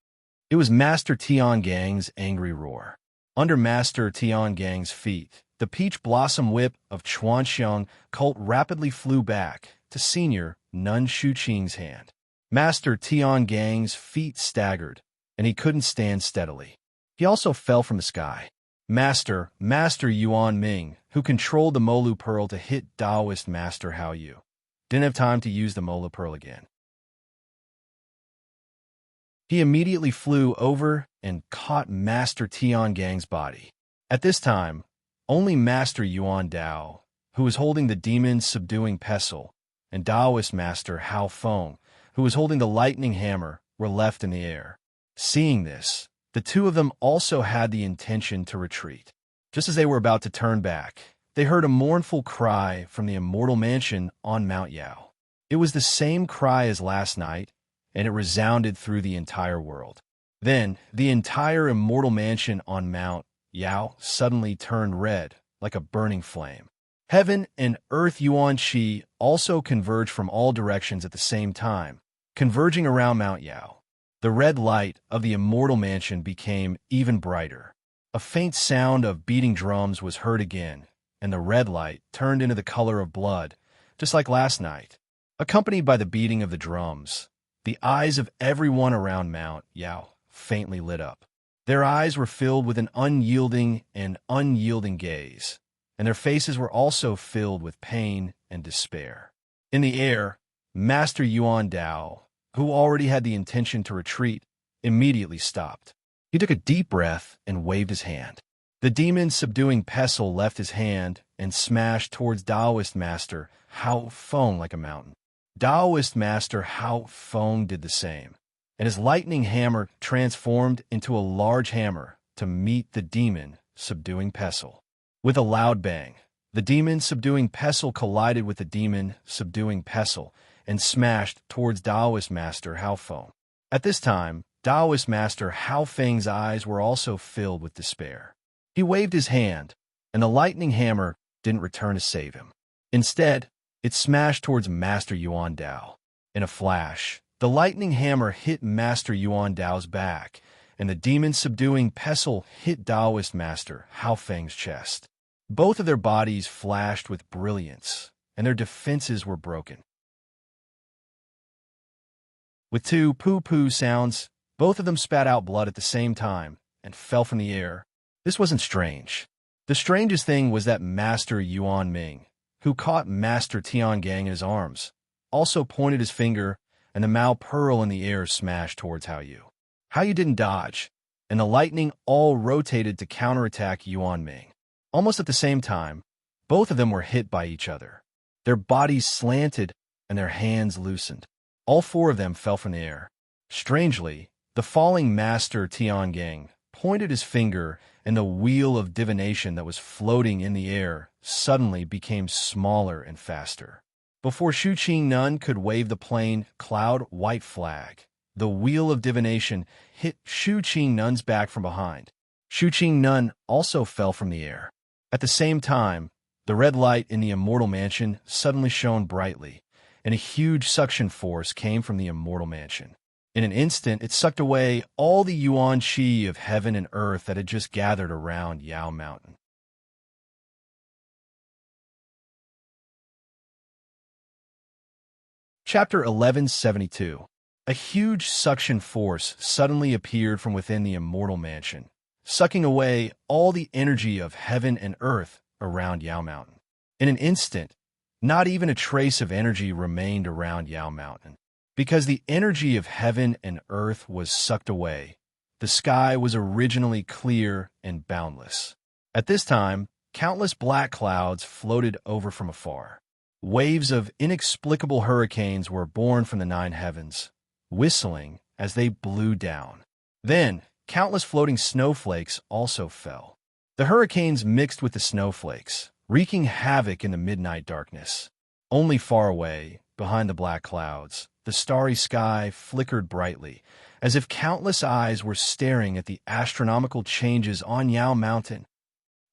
It was Master Tiangang's angry roar. Under Master Tiangang's feet, the peach blossom whip of Chuanxiang cult rapidly flew back to Senior Nun Shuqing's hand. Master Tiangang's feet staggered, and he couldn't stand steadily. He also fell from the sky. Master Yuan Ming, who controlled the Molu Pearl to hit Taoist Master Hao Yu, didn't have time to use the Mola Pearl again. He immediately flew over and caught Master Tiangang's body. At this time, only Master Yuan Dao, who was holding the demon's subduing pestle, and Taoist Master Hao Feng, who was holding the lightning hammer, were left in the air. Seeing this, the two of them also had the intention to retreat. Just as they were about to turn back, they heard a mournful cry from the immortal mansion on Mount Yao. It was the same cry as last night, and it resounded through the entire world. Then, the entire immortal mansion on Mount Yao suddenly turned red, like a burning flame. Heaven and earth Yuan Qi also converged from all directions at the same time, converging around Mount Yao. The red light of the immortal mansion became even brighter. A faint sound of beating drums was heard again, and the red light turned into the color of blood, just like last night. Accompanied by the beating of the drums, the eyes of everyone around Mount Yao faintly lit up. Their eyes were filled with an unyielding gaze, and their faces were also filled with pain and despair. In the air, Master Yuan Dao, who already had the intention to retreat, immediately stopped. He took a deep breath and waved his hand. The demon's subduing pestle left his hand and smashed towards Taoist Master Hao Feng like a mountain. Taoist Master Hao Feng did the same, and his lightning hammer transformed into a large hammer to meet the demon subduing pestle. With a loud bang, the demon subduing pestle collided with the demon subduing pestle and smashed towards Taoist Master Hao Feng. At this time, Taoist Master Hao Feng's eyes were also filled with despair. He waved his hand, and the lightning hammer didn't return to save him. Instead, it smashed towards Master Yuan Dao. In a flash, the lightning hammer hit Master Yuan Dao's back, and the demon subduing pestle hit Taoist Master Hao Feng's chest. Both of their bodies flashed with brilliance, and their defenses were broken. With two poo-poo sounds, both of them spat out blood at the same time and fell from the air. This wasn't strange. The strangest thing was that Master Yuan Ming, who caught Master Tiangang in his arms, also pointed his finger, and the Mao pearl in the air smashed towards Hao Yu. Hao Yu didn't dodge, and the lightning all rotated to counterattack Yuan Ming. Almost at the same time, both of them were hit by each other. Their bodies slanted, and their hands loosened. All four of them fell from the air. Strangely, the falling Master Tiangang pointed his finger, and the wheel of divination that was floating in the air suddenly became smaller and faster. Before Shu Qing Nun could wave the plain cloud white flag, the wheel of divination hit Shu Qing Nun's back from behind. Shu Qing Nun also fell from the air. At the same time, the red light in the immortal mansion suddenly shone brightly, and a huge suction force came from the immortal mansion. In an instant, it sucked away all the Yuan Qi of heaven and earth that had just gathered around Yao Mountain. Chapter 1172. A huge suction force suddenly appeared from within the immortal mansion, sucking away all the energy of heaven and earth around Yao Mountain. In an instant, not even a trace of energy remained around Yao Mountain. Because the energy of heaven and earth was sucked away, the sky was originally clear and boundless. At this time, countless black clouds floated over from afar. Waves of inexplicable hurricanes were born from the nine heavens, whistling as they blew down. Then, countless floating snowflakes also fell. The hurricanes mixed with the snowflakes, wreaking havoc in the midnight darkness. Only far away, behind the black clouds, the starry sky flickered brightly, as if countless eyes were staring at the astronomical changes on Yao Mountain.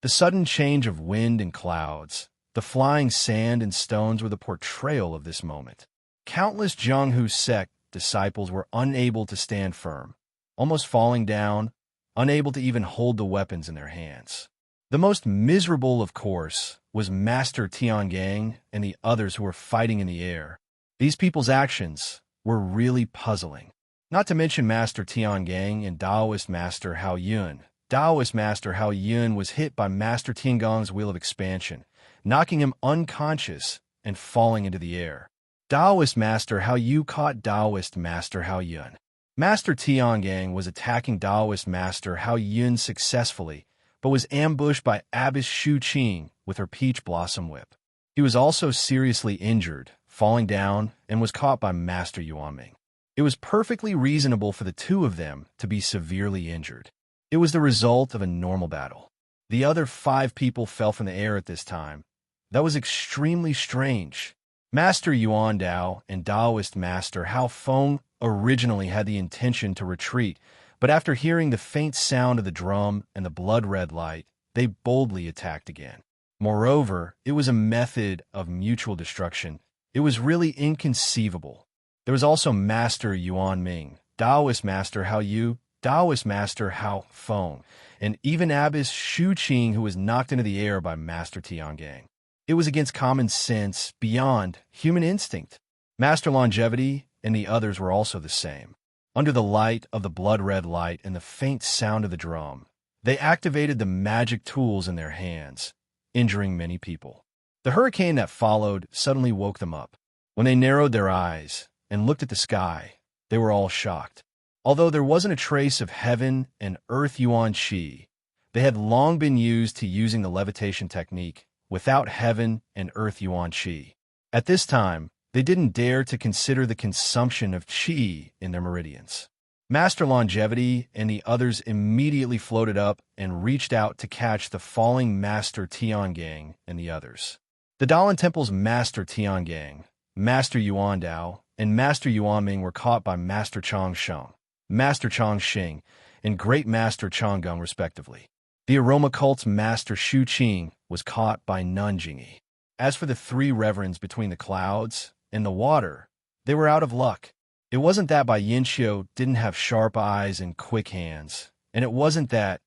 The sudden change of wind and clouds, the flying sand and stones were the portrayal of this moment. Countless Zhenghu sect disciples were unable to stand firm, almost falling down, unable to even hold the weapons in their hands. The most miserable, of course, was Master Tiangang and the others who were fighting in the air. These people's actions were really puzzling. Not to mention Master Tiangang and Taoist Master Hao Yun. Taoist Master Hao Yun was hit by Master Tiangang's wheel of expansion, knocking him unconscious and falling into the air. Taoist Master Hao Yu caught Taoist Master Hao Yun. Master Tiangang was attacking Taoist Master Hao Yun successfully, but was ambushed by Abbess Shu Qing with her peach blossom whip. He was also seriously injured, falling down, and was caught by Master Yuanming. It was perfectly reasonable for the two of them to be severely injured. It was the result of a normal battle. The other 5 people fell from the air at this time. That was extremely strange. Master Yuan Dao and Taoist Master Hao Feng originally had the intention to retreat, but after hearing the faint sound of the drum and the blood-red light, they boldly attacked again. Moreover, it was a method of mutual destruction. It was really inconceivable. There was also Master Yuan Ming, Taoist Master Hao Yu, Taoist Master Hao Feng, and even Abbess Shu Qing, who was knocked into the air by Master Tiangang. It was against common sense, beyond human instinct. Master Longevity and the others were also the same. Under the light of the blood-red light and the faint sound of the drum, they activated the magic tools in their hands, injuring many people. The hurricane that followed suddenly woke them up. When they narrowed their eyes and looked at the sky, they were all shocked. Although there wasn't a trace of heaven and earth yuan qi, they had long been used to using the levitation technique without heaven and earth yuan qi. At this time, they didn't dare to consider the consumption of qi in their meridians. Master Longevity and the others immediately floated up and reached out to catch the falling Master Tiangang and the others. The Dalan Temple's Master Tiangang, Master Yuan Dao, and Master Yuanming were caught by Master Changsheng, Master Changxing, and Great Master Changgung respectively. The Aroma Cult's Master Shu Qing was caught by Nanjingyi. As for the 3 reverends between the clouds and the water, they were out of luck. It wasn't that Bai Yinqiu didn't have sharp eyes and quick hands, and it wasn't that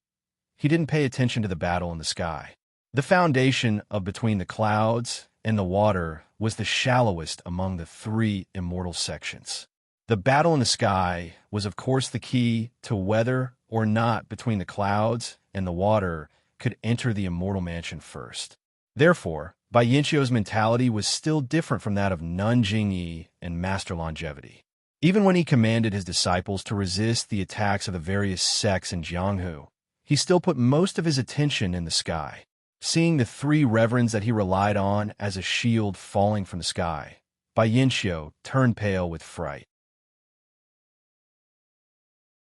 he didn't pay attention to the battle in the sky. The foundation of between the clouds and the water was the shallowest among the 3 immortal sections. The battle in the sky was of course the key to whether or not between the clouds and the water could enter the immortal mansion first. Therefore, Bai Yinqiu's mentality was still different from that of Nanjingyi and Master Longevity. Even when he commanded his disciples to resist the attacks of the various sects in Jianghu, he still put most of his attention in the sky. Seeing the 3 reverends that he relied on as a shield falling from the sky, Bai Yinqiu turned pale with fright.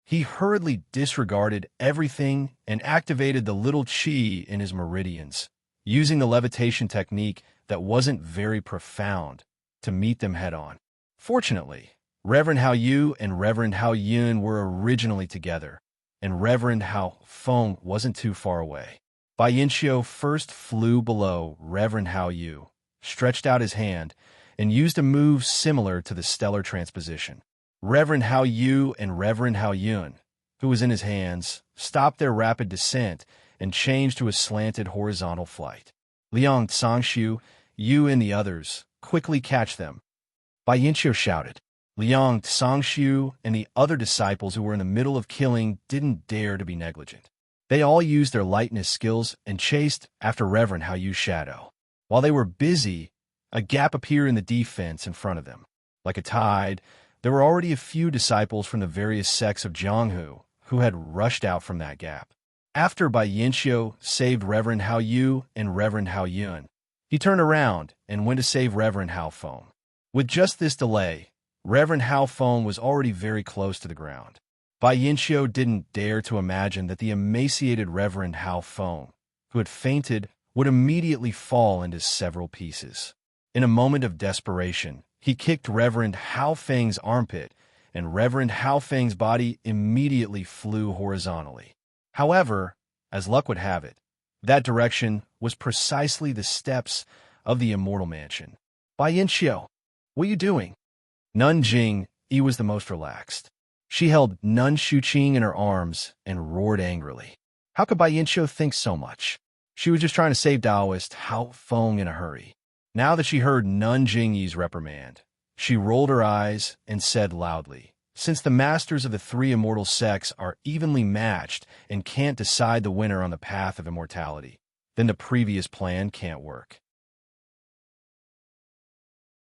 He hurriedly disregarded everything and activated the little qi in his meridians, using the levitation technique that wasn't very profound to meet them head-on. Fortunately, Reverend Hao Yu and Reverend Hao Yun were originally together, and Reverend Hao Feng wasn't too far away. Bai Yinqiu first flew below Reverend Hao Yu, stretched out his hand, and used a move similar to the stellar transposition. Reverend Hao Yu and Reverend Hao Yun, who was in his hands, stopped their rapid descent and changed to a slanted horizontal flight. Liang Tsangshu, Yu and the others quickly catch them. Bai Yinqiu shouted. Liang Tsangshu and the other disciples who were in the middle of killing didn't dare to be negligent. They all used their lightness skills and chased after Reverend Hao Yu's shadow. While they were busy, a gap appeared in the defense in front of them. Like a tide, there were already a few disciples from the various sects of Jianghu who had rushed out from that gap. After Bai Yinqiu saved Reverend Hao Yu and Reverend Hao Yun, he turned around and went to save Reverend Hao Feng. With just this delay, Reverend Hao Feng was already very close to the ground. Bai Yinqiu didn't dare to imagine that the emaciated Reverend Hao Feng, who had fainted, would immediately fall into several pieces. In a moment of desperation, he kicked Reverend Hao Feng's armpit, and Reverend Hao Feng's body immediately flew horizontally. However, as luck would have it, that direction was precisely the steps of the immortal mansion. Bai Yinqiu, what are you doing? Nanjing Yi was the most relaxed. She held Nun Shuqing in her arms and roared angrily. How could Bai Yinqiu think so much? She was just trying to save Taoist Hao Feng in a hurry. Now that she heard Nanjing Yi's reprimand, she rolled her eyes and said loudly, since the masters of the 3 immortal sects are evenly matched and can't decide the winner on the path of immortality, then the previous plan can't work.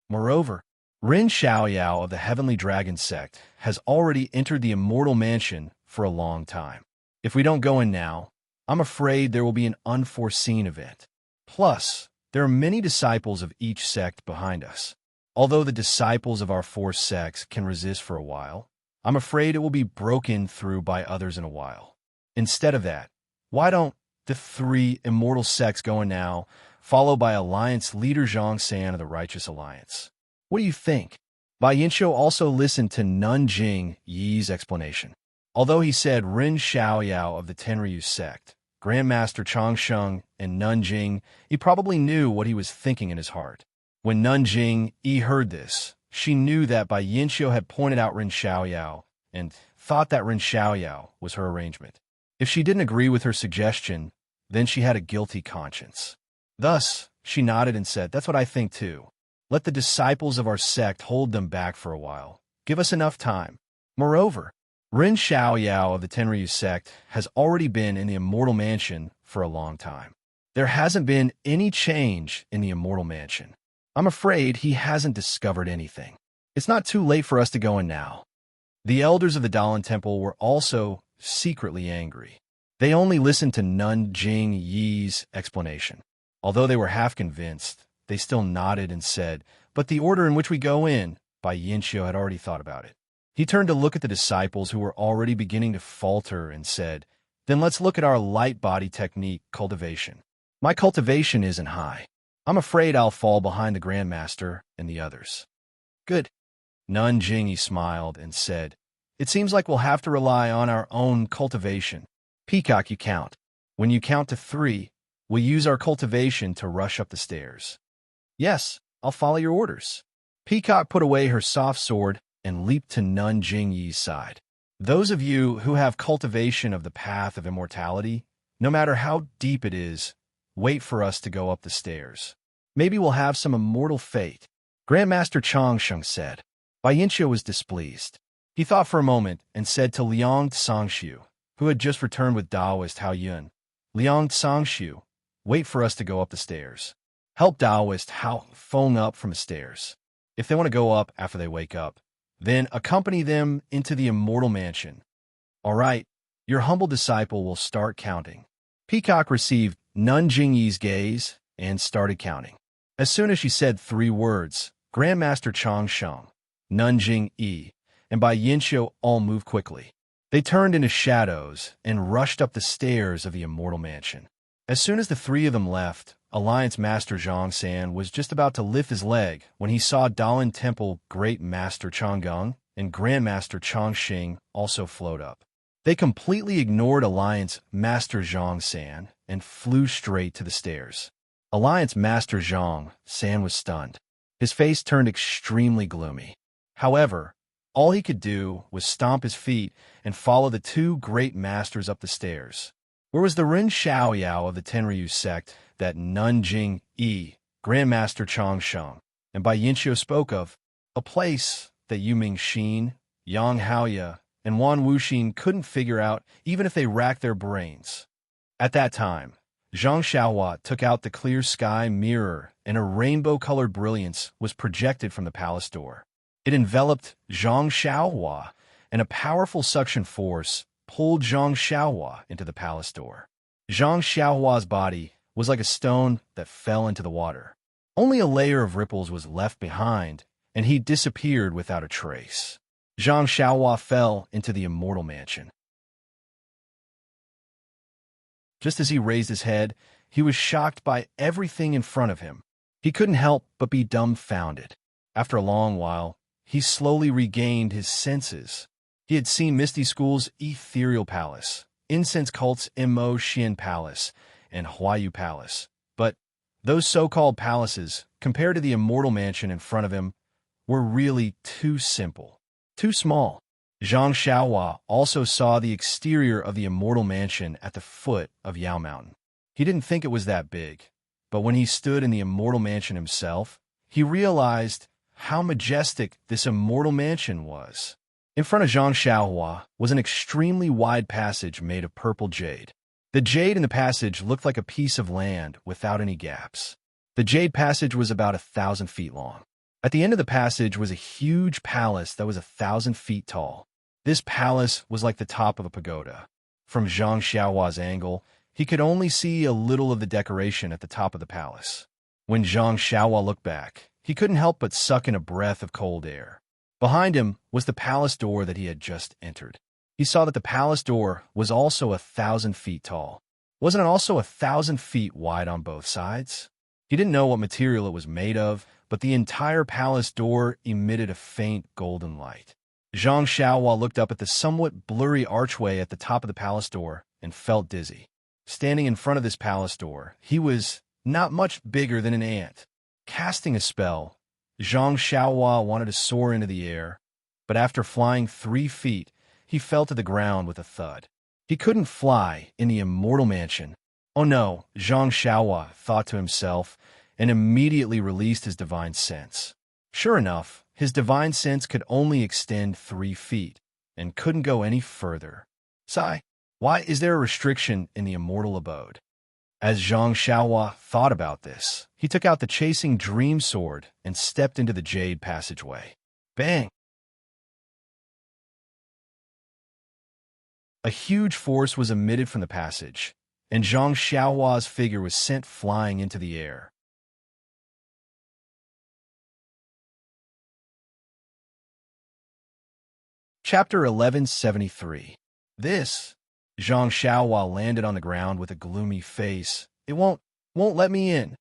Moreover, Rin Xiaoyao of the Heavenly Dragon sect has already entered the immortal mansion for a long time. If we don't go in now, I'm afraid there will be an unforeseen event. Plus, there are many disciples of each sect behind us. Although the disciples of our four sects can resist for a while, I'm afraid it will be broken through by others in a while. Instead of that, why don't the three immortal sects go in now, followed by Alliance leader Zhang San of the Righteous Alliance? What do you think? Bai Yinshuo also listened to Nanjing Yi's explanation. Although he said Ren Xiaoyao of the Tenryu sect, Grandmaster Changsheng, and Nanjing, he probably knew what he was thinking in his heart. When Nanjing Yi heard this, she knew that Bai Yinshuo had pointed out Ren Xiaoyao and thought that Ren Xiaoyao was her arrangement. If she didn't agree with her suggestion, then she had a guilty conscience. Thus, she nodded and said, "That's what I think too. Let the disciples of our sect hold them back for a while. Give us enough time." Moreover, Ren Xiaoyao of the Tenryu sect has already been in the Immortal Mansion for a long time. There hasn't been any change in the Immortal Mansion. I'm afraid he hasn't discovered anything. It's not too late for us to go in now. The elders of the Dalan Temple were also secretly angry. They only listened to Nanjing Yi's explanation. Although they were half convinced, they still nodded and said, "But the order in which we go in," Bai Yinshuo had already thought about it. He turned to look at the disciples who were already beginning to falter and said, "Then let's look at our light body technique cultivation. My cultivation isn't high. I'm afraid I'll fall behind the Grandmaster and the others." "Good." Nanjing Yi smiled and said, "It seems like we'll have to rely on our own cultivation. Peacock, you count. When you count to 3, we'll use our cultivation to rush up the stairs." "Yes, I'll follow your orders." Peacock put away her soft sword and leaped to Nanjing Yi's side. Those of you who have cultivation of the path of immortality, no matter how deep it is, wait for us to go up the stairs. Maybe we'll have some immortal fate, Grandmaster Changsheng said. Bai Yinshuo was displeased. He thought for a moment and said to Liang Tsangshu, who had just returned with Taoist Hao Yun, "Liang Tsangshu, wait for us to go up the stairs. Help Taoist Hao Feng up from the stairs. If they want to go up after they wake up, then accompany them into the Immortal Mansion. All right, your humble disciple will start counting." Peacock received Nanjing Yi's gaze and started counting. As soon as she said 3 words, Grandmaster Changsheng, Nanjing Yi, and Bai Yinshuo all moved quickly. They turned into shadows and rushed up the stairs of the Immortal Mansion. As soon as the 3 of them left, Alliance Master Zhang San was just about to lift his leg when he saw Dalan Temple Great Master Changgang and Grandmaster Changxing also float up. They completely ignored Alliance Master Zhang San and flew straight to the stairs. Alliance Master Zhang San was stunned. His face turned extremely gloomy. However, all he could do was stomp his feet and follow the 2 great masters up the stairs. Where was the Ren Xiaoyao of the Tenryu sect that Nanjing Yi, Grandmaster Changsheng, and Bai Yinshuo spoke of? A place that Yu Mingxin, Yang Haoya, and Wan Wuxin couldn't figure out even if they racked their brains. At that time, Zhang Xiaohua took out the clear sky mirror and a rainbow-colored brilliance was projected from the palace door. It enveloped Zhang Xiaohua, and a powerful suction force pulled Zhang Xiaohua into the palace door. Zhang Xiaohua's body was like a stone that fell into the water. Only a layer of ripples was left behind, and he disappeared without a trace. Zhang Xiaohua fell into the Immortal Mansion. Just as he raised his head, he was shocked by everything in front of him. He couldn't help but be dumbfounded. After a long while, he slowly regained his senses. He had seen Misty School's Ethereal Palace, Incense Cult's Mo Xian Palace, and Huayu Palace. But those so-called palaces, compared to the Immortal Mansion in front of him, were really too simple, too small. Zhang Xiaohua also saw the exterior of the Immortal Mansion at the foot of Yao Mountain. He didn't think it was that big, but when he stood in the Immortal Mansion himself, he realized how majestic this Immortal Mansion was. In front of Zhang Xiaohua was an extremely wide passage made of purple jade. The jade in the passage looked like a piece of land without any gaps. The jade passage was about 1,000 feet long. At the end of the passage was a huge palace that was 1,000 feet tall. This palace was like the top of a pagoda. From Zhang Xiaohua's angle, he could only see a little of the decoration at the top of the palace. When Zhang Xiaohua looked back, he couldn't help but suck in a breath of cold air. Behind him was the palace door that he had just entered. He saw that the palace door was also 1,000 feet tall. Wasn't it also 1,000 feet wide on both sides? He didn't know what material it was made of, but the entire palace door emitted a faint golden light. Zhang Xiaohua looked up at the somewhat blurry archway at the top of the palace door and felt dizzy. Standing in front of this palace door, he was not much bigger than an ant. Casting a spell, Zhang Xiaohua wanted to soar into the air, but after flying 3 feet, he fell to the ground with a thud. He couldn't fly in the immortal mansion. Oh no, Zhang Xiaohua thought to himself, and immediately released his divine sense. Sure enough, his divine sense could only extend 3 feet, and couldn't go any further. Sigh, why is there a restriction in the immortal abode? As Zhang Xiaohua thought about this, he took out the chasing dream sword and stepped into the jade passageway. Bang! A huge force was emitted from the passage, and Zhang Xiaohua's figure was sent flying into the air. Chapter 1173. This, Zhang Xiaohua landed on the ground with a gloomy face. It won't let me in.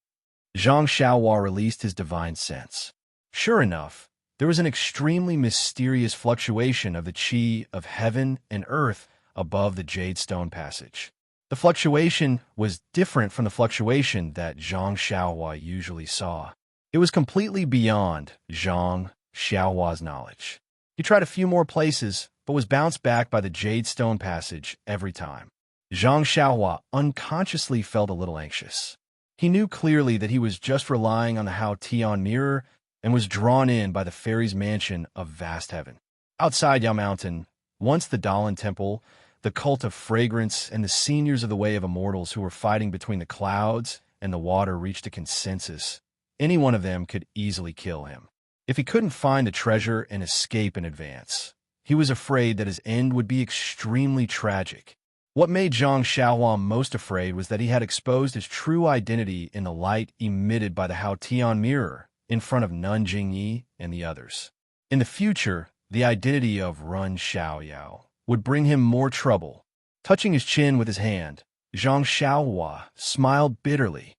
Zhang Xiaohua released his divine sense. Sure enough, there was an extremely mysterious fluctuation of the qi of heaven and earth above the jade stone passage. The fluctuation was different from the fluctuation that Zhang Xiaohua usually saw. It was completely beyond Zhang Xiaohua's knowledge. He tried a few more places, but was bounced back by the jade stone passage every time. Zhang Xiaohua unconsciously felt a little anxious. He knew clearly that he was just relying on the Hao Tian mirror and was drawn in by the fairy's mansion of vast heaven. Outside Yao Mountain, once the Dalan Temple, the cult of fragrance, and the seniors of the Way of Immortals who were fighting between the clouds and the water reached a consensus. Any one of them could easily kill him. If he couldn't find the treasure and escape in advance, he was afraid that his end would be extremely tragic. What made Zhang Xiaohua most afraid was that he had exposed his true identity in the light emitted by the Hao Tian mirror in front of Nun Jingyi and the others. In the future, the identity of Run Xiaoyao would bring him more trouble. Touching his chin with his hand, Zhang Xiaohua smiled bitterly.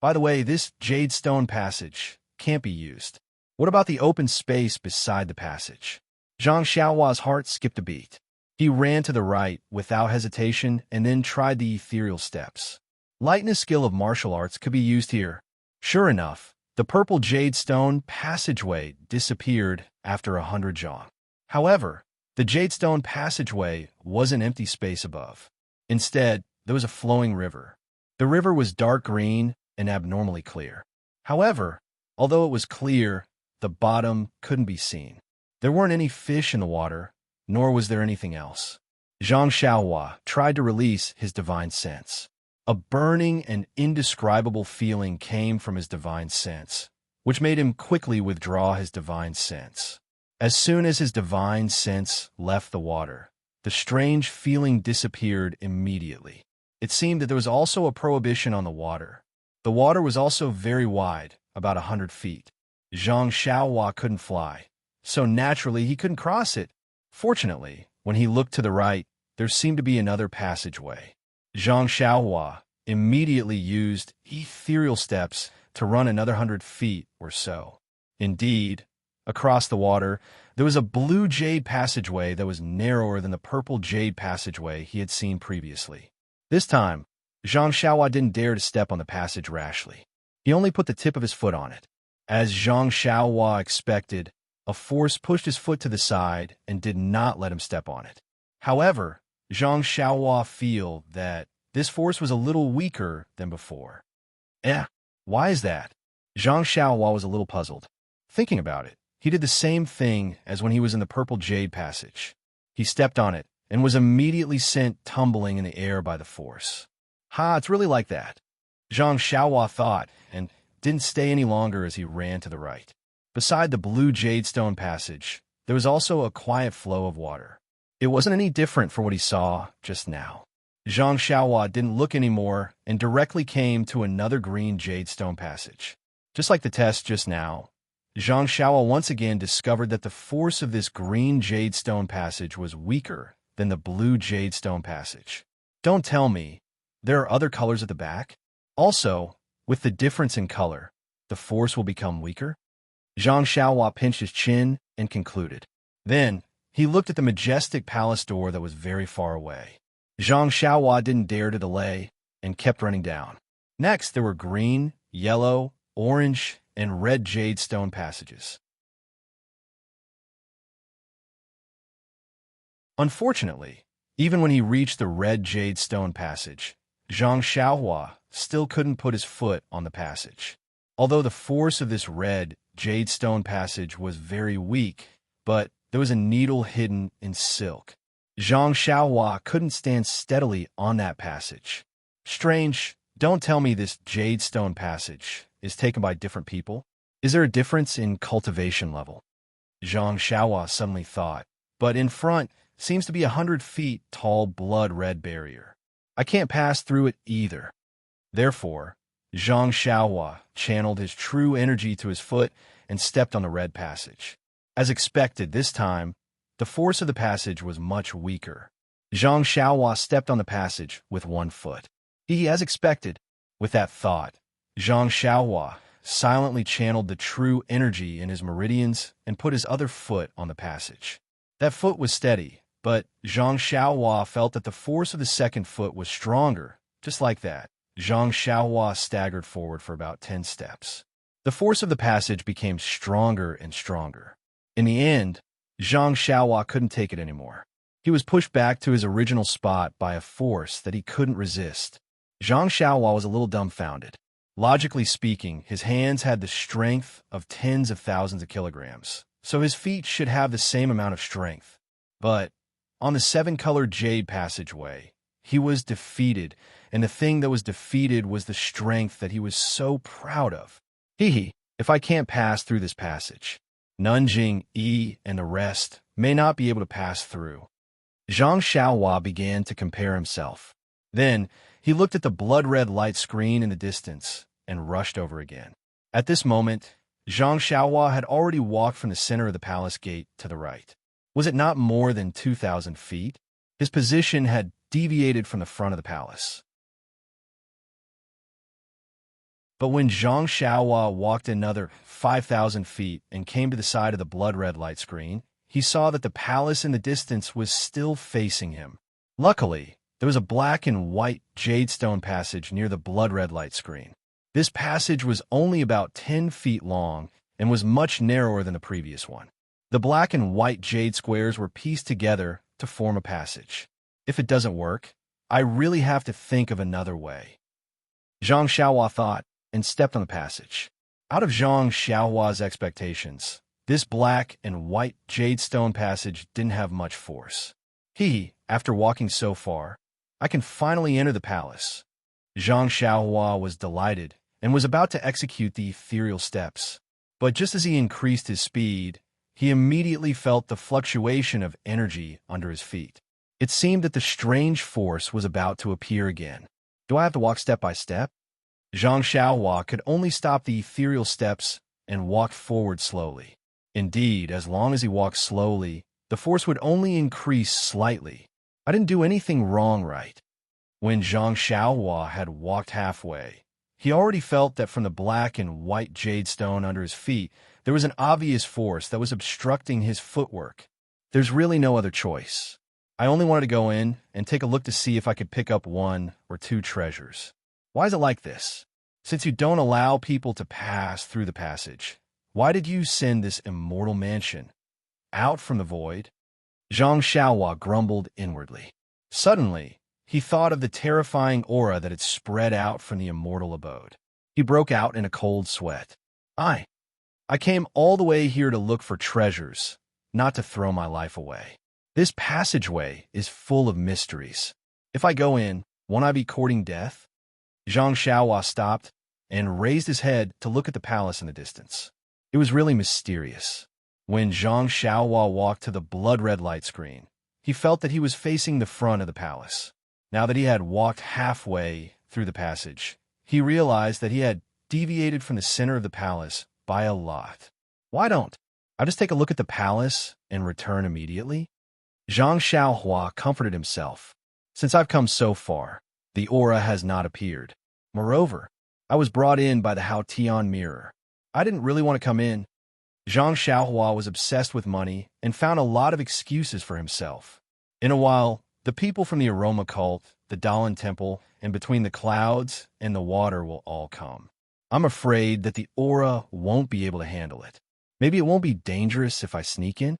By the way, this jade stone passage can't be used. What about the open space beside the passage? Zhang Xiaohua's heart skipped a beat. He ran to the right without hesitation and then tried the ethereal steps. Lightness skill of martial arts could be used here. Sure enough, the purple jade stone passageway disappeared after 100 zhang. However, the jade stone passageway was an empty space above. Instead, there was a flowing river. The river was dark green and abnormally clear. However, although it was clear, the bottom couldn't be seen. There weren't any fish in the water, nor was there anything else. Zhang Xiaohua tried to release his divine sense. A burning and indescribable feeling came from his divine sense, which made him quickly withdraw his divine sense. As soon as his divine sense left the water, the strange feeling disappeared immediately. It seemed that there was also a prohibition on the water. The water was also very wide, about 100 feet. Zhang Xiaohua couldn't fly, so naturally he couldn't cross it. Fortunately, when he looked to the right, there seemed to be another passageway. Zhang Xiaohua immediately used ethereal steps to run another 100 feet or so. Indeed, across the water, there was a blue jade passageway that was narrower than the purple jade passageway he had seen previously. This time, Zhang Xiaohua didn't dare to step on the passage rashly. He only put the tip of his foot on it. As Zhang Xiaohua expected, a force pushed his foot to the side and did not let him step on it. However, Zhang Xiaohua felt that this force was a little weaker than before. Why is that? Zhang Xiaohua was a little puzzled. Thinking about it, he did the same thing as when he was in the purple jade passage. He stepped on it and was immediately sent tumbling in the air by the force. It's really like that. Zhang Xiaohua thought, and didn't stay any longer as he ran to the right. Beside the blue jade stone passage, there was also a quiet flow of water. It wasn't any different from what he saw just now. Zhang Xiaohua didn't look anymore and directly came to another green jadestone passage. Just like the test just now, Zhang Xiaohua once again discovered that the force of this green jadestone passage was weaker than the blue jadestone passage. Don't tell me there are other colors at the back? Also, with the difference in color, the force will become weaker? Zhang Xiaohua pinched his chin and concluded. Then, he looked at the majestic palace door that was very far away. Zhang Xiaohua didn't dare to delay and kept running down. Next, there were green, yellow, orange, and red jadestone passages. Unfortunately, even when he reached the red jadestone passage, Zhang Xiaohua still couldn't put his foot on the passage. Although the force of this red jadestone passage was very weak, but there was a needle hidden in silk. Zhang Xiaohua couldn't stand steadily on that passage. Strange, don't tell me this jadestone passage is taken by different people. Is there a difference in cultivation level? Zhang Xiaohua suddenly thought, but in front seems to be 100 feet tall blood-red barrier. I can't pass through it either. Therefore, Zhang Xiaohua channeled his true energy to his foot and stepped on the red passage. As expected this time, the force of the passage was much weaker. Zhang Xiaohua stepped on the passage with one foot. As expected, with that thought, Zhang Xiaohua silently channeled the true energy in his meridians and put his other foot on the passage. That foot was steady, but Zhang Xiaohua felt that the force of the second foot was stronger. Just like that, Zhang Xiaohua staggered forward for about 10 steps. The force of the passage became stronger and stronger. In the end, Zhang Xiaohua couldn't take it anymore. He was pushed back to his original spot by a force that he couldn't resist. Zhang Xiaohua was a little dumbfounded. Logically speaking, his hands had the strength of tens of thousands of kilograms, so his feet should have the same amount of strength. But on the seven-colored jade passageway, he was defeated, and the thing that was defeated was the strength that he was so proud of. If I can't pass through this passage, Nanjing, Yi, and the rest may not be able to pass through. Zhang Xiaohua began to compare himself. Then, he looked at the blood-red light screen in the distance and rushed over again. At this moment, Zhang Xiaohua had already walked from the center of the palace gate to the right. Was it not more than 2,000 feet? His position had deviated from the front of the palace. But when Zhang Xiaohua walked another 5,000 feet and came to the side of the blood-red light screen, he saw that the palace in the distance was still facing him. Luckily, there was a black and white jadestone passage near the blood-red light screen. This passage was only about 10 feet long and was much narrower than the previous one. The black and white jade squares were pieced together to form a passage. If it doesn't work, I really have to think of another way. Zhang Xiaohua thought and stepped on the passage. Out of Zhang Xiaohua's expectations, this black and white jadestone passage didn't have much force. After walking so far, I can finally enter the palace. Zhang Xiaohua was delighted and was about to execute the ethereal steps. But just as he increased his speed, he immediately felt the fluctuation of energy under his feet. It seemed that the strange force was about to appear again. Do I have to walk step by step? Zhang Xiaohua could only stop the ethereal steps and walk forward slowly. Indeed, as long as he walked slowly, the force would only increase slightly. I didn't do anything wrong, right? When Zhang Xiaohua had walked halfway, he already felt that from the black and white jadestone under his feet, there was an obvious force that was obstructing his footwork. There's really no other choice. I only wanted to go in and take a look to see if I could pick up one or two treasures. Why is it like this? Since you don't allow people to pass through the passage, why did you send this immortal mansion out from the void? Zhang Xiaohua grumbled inwardly. Suddenly, he thought of the terrifying aura that had spread out from the immortal abode. He broke out in a cold sweat. I came all the way here to look for treasures, not to throw my life away. This passageway is full of mysteries. If I go in, won't I be courting death? Zhang Xiaohua stopped and raised his head to look at the palace in the distance. It was really mysterious. When Zhang Xiaohua walked to the blood-red light screen, he felt that he was facing the front of the palace. Now that he had walked halfway through the passage, he realized that he had deviated from the center of the palace by a lot. Why don't I just take a look at the palace and return immediately? Zhang Xiaohua comforted himself. Since I've come so far, the aura has not appeared. Moreover, I was brought in by the Haotian mirror. I didn't really want to come in. Zhang Xiaohua was obsessed with money and found a lot of excuses for himself. In a while, the people from the aroma cult, the Dalan temple, and between the clouds and the water will all come. I'm afraid that the aura won't be able to handle it. Maybe it won't be dangerous if I sneak in?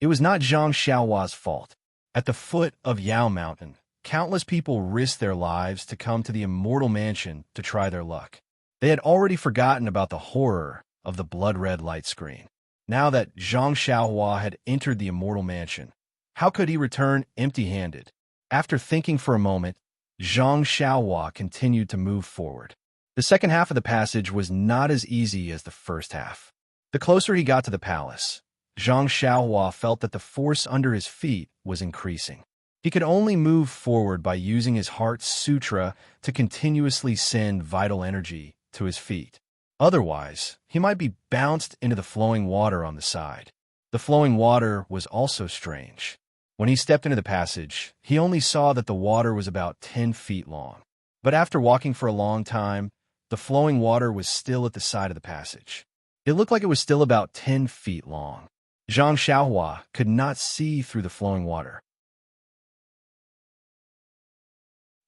It was not Zhang Xiaohua's fault. At the foot of Yao Mountain, countless people risked their lives to come to the immortal mansion to try their luck. They had already forgotten about the horror of the blood-red light screen. Now that Zhang Xiaohua had entered the immortal mansion, how could he return empty-handed? After thinking for a moment, Zhang Xiaohua continued to move forward. The second half of the passage was not as easy as the first half. The closer he got to the palace, Zhang Xiaohua felt that the force under his feet was increasing. He could only move forward by using his heart sutra to continuously send vital energy to his feet. Otherwise, he might be bounced into the flowing water on the side. The flowing water was also strange. When he stepped into the passage, he only saw that the water was about 10 feet long. But after walking for a long time, the flowing water was still at the side of the passage. It looked like it was still about 10 feet long. Zhang Xiaohua could not see through the flowing water.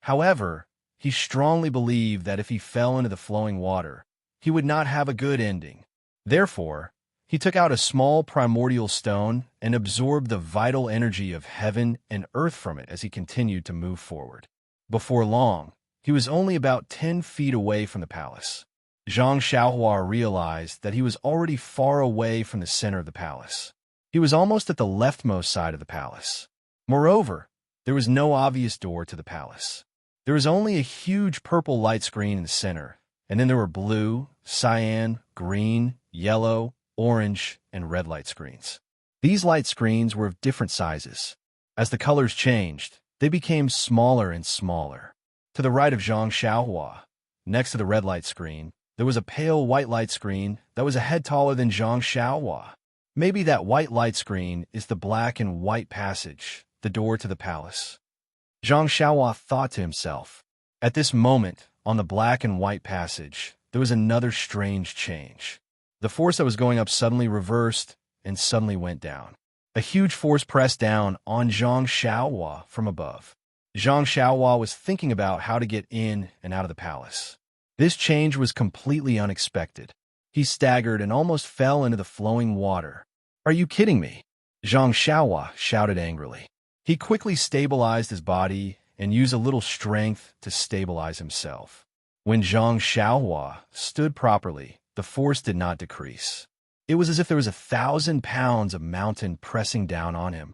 However, he strongly believed that if he fell into the flowing water, he would not have a good ending. Therefore, he took out a small primordial stone and absorbed the vital energy of heaven and earth from it as he continued to move forward. Before long, he was only about 10 feet away from the palace. Zhang Xiaohua realized that he was already far away from the center of the palace. He was almost at the leftmost side of the palace. Moreover, there was no obvious door to the palace. There was only a huge purple light screen in the center, and then there were blue, cyan, green, yellow, orange, and red light screens. These light screens were of different sizes. As the colors changed, they became smaller and smaller. To the right of Zhang Xiaohua, next to the red light screen, there was a pale white light screen that was a head taller than Zhang Xiaohua. Maybe that white light screen is the black and white passage, the door to the palace. Zhang Xiaohua thought to himself. At this moment, on the black and white passage, there was another strange change. The force that was going up suddenly reversed and suddenly went down. A huge force pressed down on Zhang Xiaohua from above. Zhang Xiaohua was thinking about how to get in and out of the palace. This change was completely unexpected. He staggered and almost fell into the flowing water. "Are you kidding me?" Zhang Xiaohua shouted angrily. He quickly stabilized his body and used a little strength to stabilize himself. When Zhang Xiaohua stood properly, the force did not decrease. It was as if there was 1,000 pounds of mountain pressing down on him.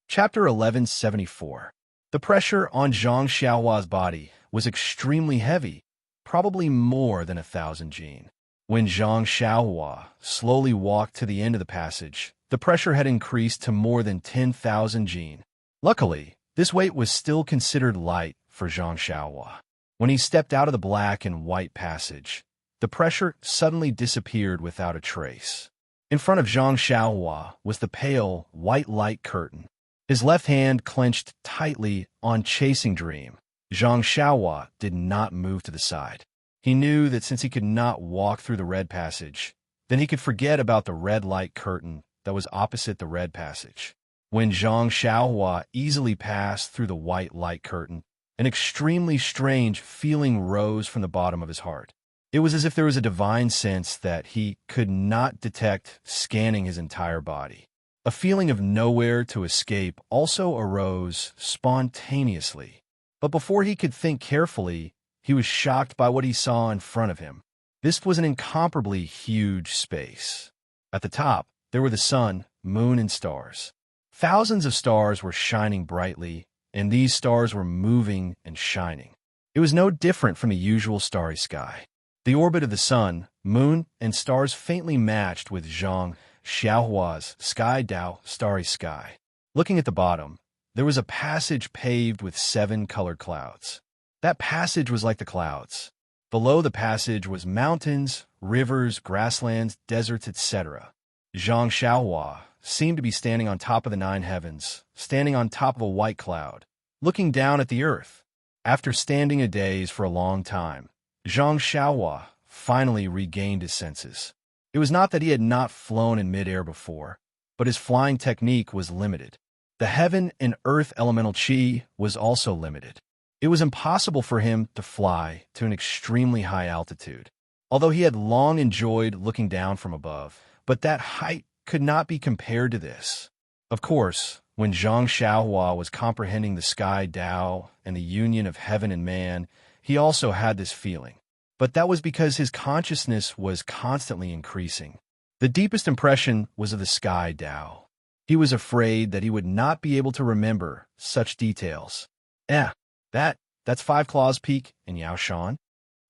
Chapter 1174. The pressure on Zhang Xiaohua's body was extremely heavy, probably more than 1,000 jin. When Zhang Xiaohua slowly walked to the end of the passage, the pressure had increased to more than 10,000 jin. Luckily, this weight was still considered light for Zhang Xiaohua. When he stepped out of the black and white passage, the pressure suddenly disappeared without a trace. In front of Zhang Xiaohua was the pale, white light curtain. His left hand clenched tightly on Chasing Dream. Zhang Xiaohua did not move to the side. He knew that since he could not walk through the red passage, then he could forget about the red light curtain that was opposite the red passage. When Zhang Xiaohua easily passed through the white light curtain, an extremely strange feeling rose from the bottom of his heart. It was as if there was a divine sense that he could not detect scanning his entire body. A feeling of nowhere to escape also arose spontaneously. But before he could think carefully, he was shocked by what he saw in front of him. This was an incomparably huge space. At the top, there were the sun, moon, and stars. Thousands of stars were shining brightly, and these stars were moving and shining. It was no different from the usual starry sky. The orbit of the sun, moon, and stars faintly matched with Zhang Xiaohua's Sky Dao, Starry Sky. Looking at the bottom, there was a passage paved with 7 colored clouds. That passage was like the clouds. Below the passage was mountains, rivers, grasslands, deserts, etc. Zhang Xiaohua seemed to be standing on top of the 9 heavens, standing on top of a white cloud, looking down at the earth. After standing a daze for a long time, Zhang Xiaohua finally regained his senses. It was not that he had not flown in midair before, but his flying technique was limited. The heaven and earth elemental qi was also limited. It was impossible for him to fly to an extremely high altitude. Although he had long enjoyed looking down from above, but that height could not be compared to this. Of course, when Zhang Xiaohua was comprehending the Sky Dao and the union of heaven and man, he also had this feeling. But that was because his consciousness was constantly increasing. The deepest impression was of the Sky Dao. He was afraid that he would not be able to remember such details. That's Five Claws Peak in Yaoshan.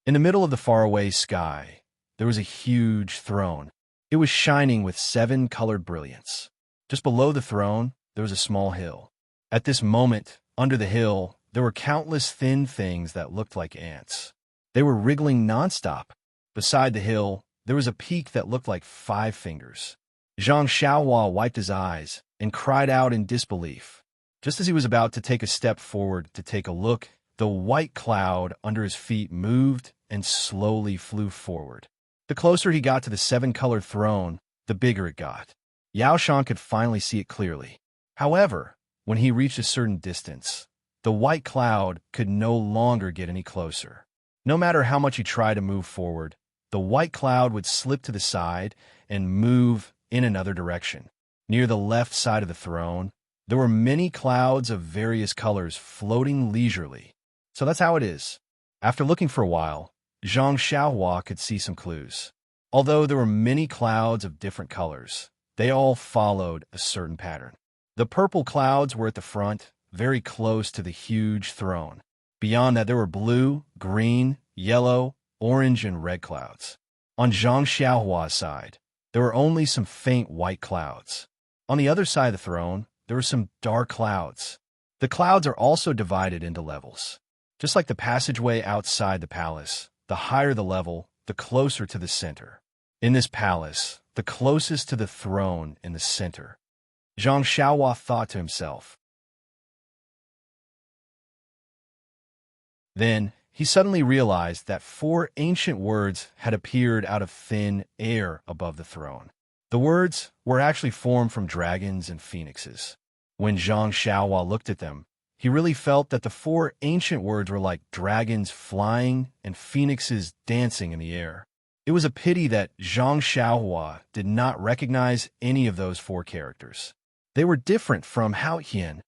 In the middle of the faraway sky, there was a huge throne. It was shining with 7 colored brilliance. Just below the throne, there was a small hill. At this moment, under the hill, there were countless thin things that looked like ants. They were wriggling nonstop. Beside the hill, there was a peak that looked like 5 fingers. Zhang Xiaohua wiped his eyes and cried out in disbelief. Just as he was about to take a step forward to take a look, the white cloud under his feet moved and slowly flew forward. The closer he got to the 7-colored throne, the bigger it got. Yao Shan could finally see it clearly. However, when he reached a certain distance, the white cloud could no longer get any closer. No matter how much he tried to move forward, the white cloud would slip to the side and move in another direction. Near the left side of the throne, there were many clouds of various colors floating leisurely. So that's how it is. After looking for a while, Zhang Xiaohua could see some clues. Although there were many clouds of different colors, they all followed a certain pattern. The purple clouds were at the front, very close to the huge throne. Beyond that, there were blue, green, yellow, orange, and red clouds. On Zhang Xiaohua's side, there were only some faint white clouds. On the other side of the throne, there were some dark clouds. The clouds are also divided into levels. Just like the passageway outside the palace, the higher the level, the closer to the center. In this palace, the closest to the throne in the center. Zhang Xiaohua thought to himself. Then, he suddenly realized that 4 ancient words had appeared out of thin air above the throne. The words were actually formed from dragons and phoenixes. When Zhang Xiaohua looked at them, he really felt that the 4 ancient words were like dragons flying and phoenixes dancing in the air. It was a pity that Zhang Xiaohua did not recognize any of those 4 characters. They were different from Hao Qian.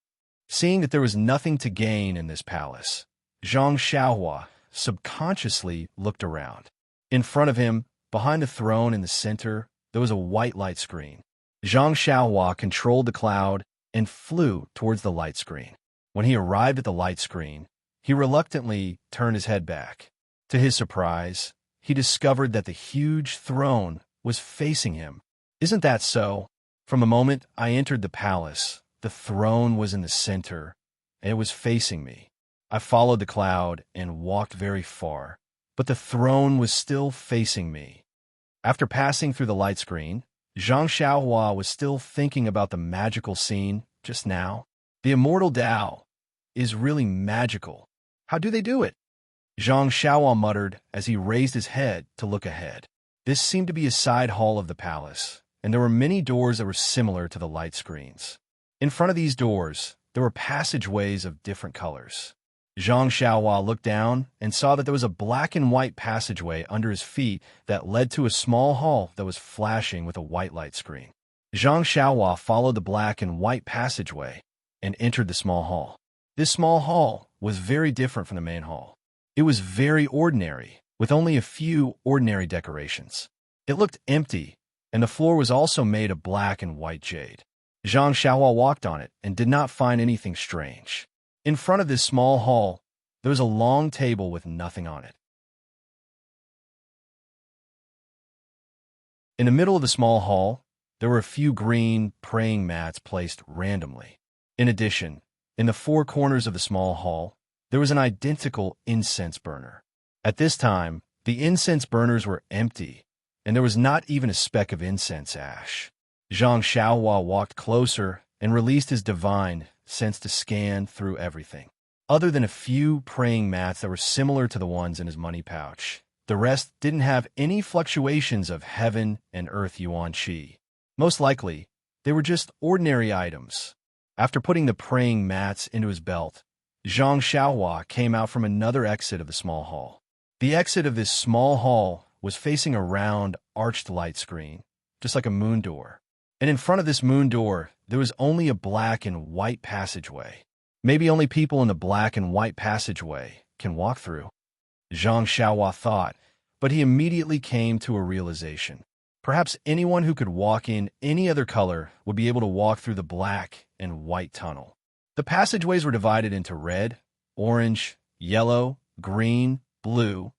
Seeing that there was nothing to gain in this palace, Zhang Xiaohua subconsciously looked around. In front of him, behind the throne in the center, there was a white light screen. Zhang Xiaohua controlled the cloud and flew towards the light screen. When he arrived at the light screen, he reluctantly turned his head back. To his surprise, he discovered that the huge throne was facing him. Isn't that so? From the moment I entered the palace, the throne was in the center, and it was facing me. I followed the cloud and walked very far, but the throne was still facing me. After passing through the light screen, Zhang Xiaohua was still thinking about the magical scene just now. The immortal Dao is really magical. How do they do it? Zhang Xiaohua muttered as he raised his head to look ahead. This seemed to be a side hall of the palace, and there were many doors that were similar to the light screens. In front of these doors, there were passageways of different colors. Zhang Xiaohua looked down and saw that there was a black and white passageway under his feet that led to a small hall that was flashing with a white light screen. Zhang Xiaohua followed the black and white passageway and entered the small hall. This small hall was very different from the main hall. It was very ordinary, with only a few ordinary decorations. It looked empty, and the floor was also made of black and white jade. Zhang Xiaohua walked on it and did not find anything strange. In front of this small hall, there was a long table with nothing on it. In the middle of the small hall, there were a few green praying mats placed randomly. In addition, in the four corners of the small hall, there was an identical incense burner. At this time, the incense burners were empty, and there was not even a speck of incense ash. Zhang Xiaohua walked closer and released his divine sense to scan through everything. Other than a few praying mats that were similar to the ones in his money pouch, the rest didn't have any fluctuations of heaven and earth yuan qi. Most likely, they were just ordinary items. After putting the praying mats into his belt, Zhang Xiaohua came out from another exit of the small hall. The exit of this small hall was facing a round, arched light screen, just like a moon door. And in front of this moon door, there was only a black and white passageway. Maybe only people in the black and white passageway can walk through, Zhang Xiaohua thought, but he immediately came to a realization. Perhaps anyone who could walk in any other color would be able to walk through the black and white tunnel. The passageways were divided into red, orange, yellow, green, blue,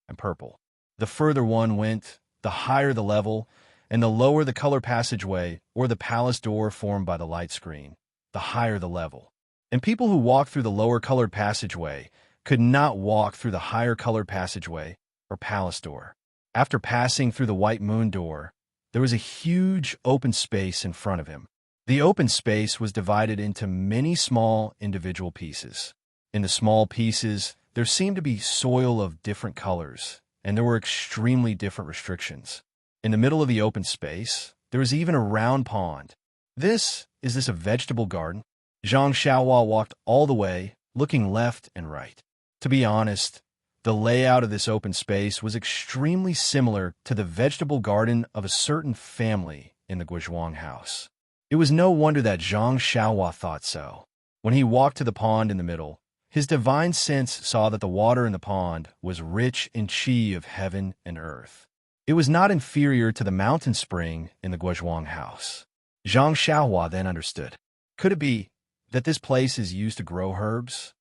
and purple. The further one went, the higher the level, and the lower the color passageway or the palace door formed by the light screen, the higher the level. And people who walked through the lower colored passageway could not walk through the higher colored passageway or palace door. After passing through the white moon door, there was a huge open space in front of him. The open space was divided into many small individual pieces. In the small pieces, there seemed to be soil of different colors, and there were extremely different restrictions. In the middle of the open space, there was even a round pond. Is this a vegetable garden? Zhang Xiaohua walked all the way, looking left and right. To be honest, the layout of this open space was extremely similar to the vegetable garden of a certain family in the Guizhuang house. It was no wonder that Zhang Xiaohua thought so. When he walked to the pond in the middle, his divine sense saw that the water in the pond was rich in qi of heaven and earth. It was not inferior to the mountain spring in the Guizhuang house. Zhang Xiaohua then understood. Could it be that this place is used to grow herbs?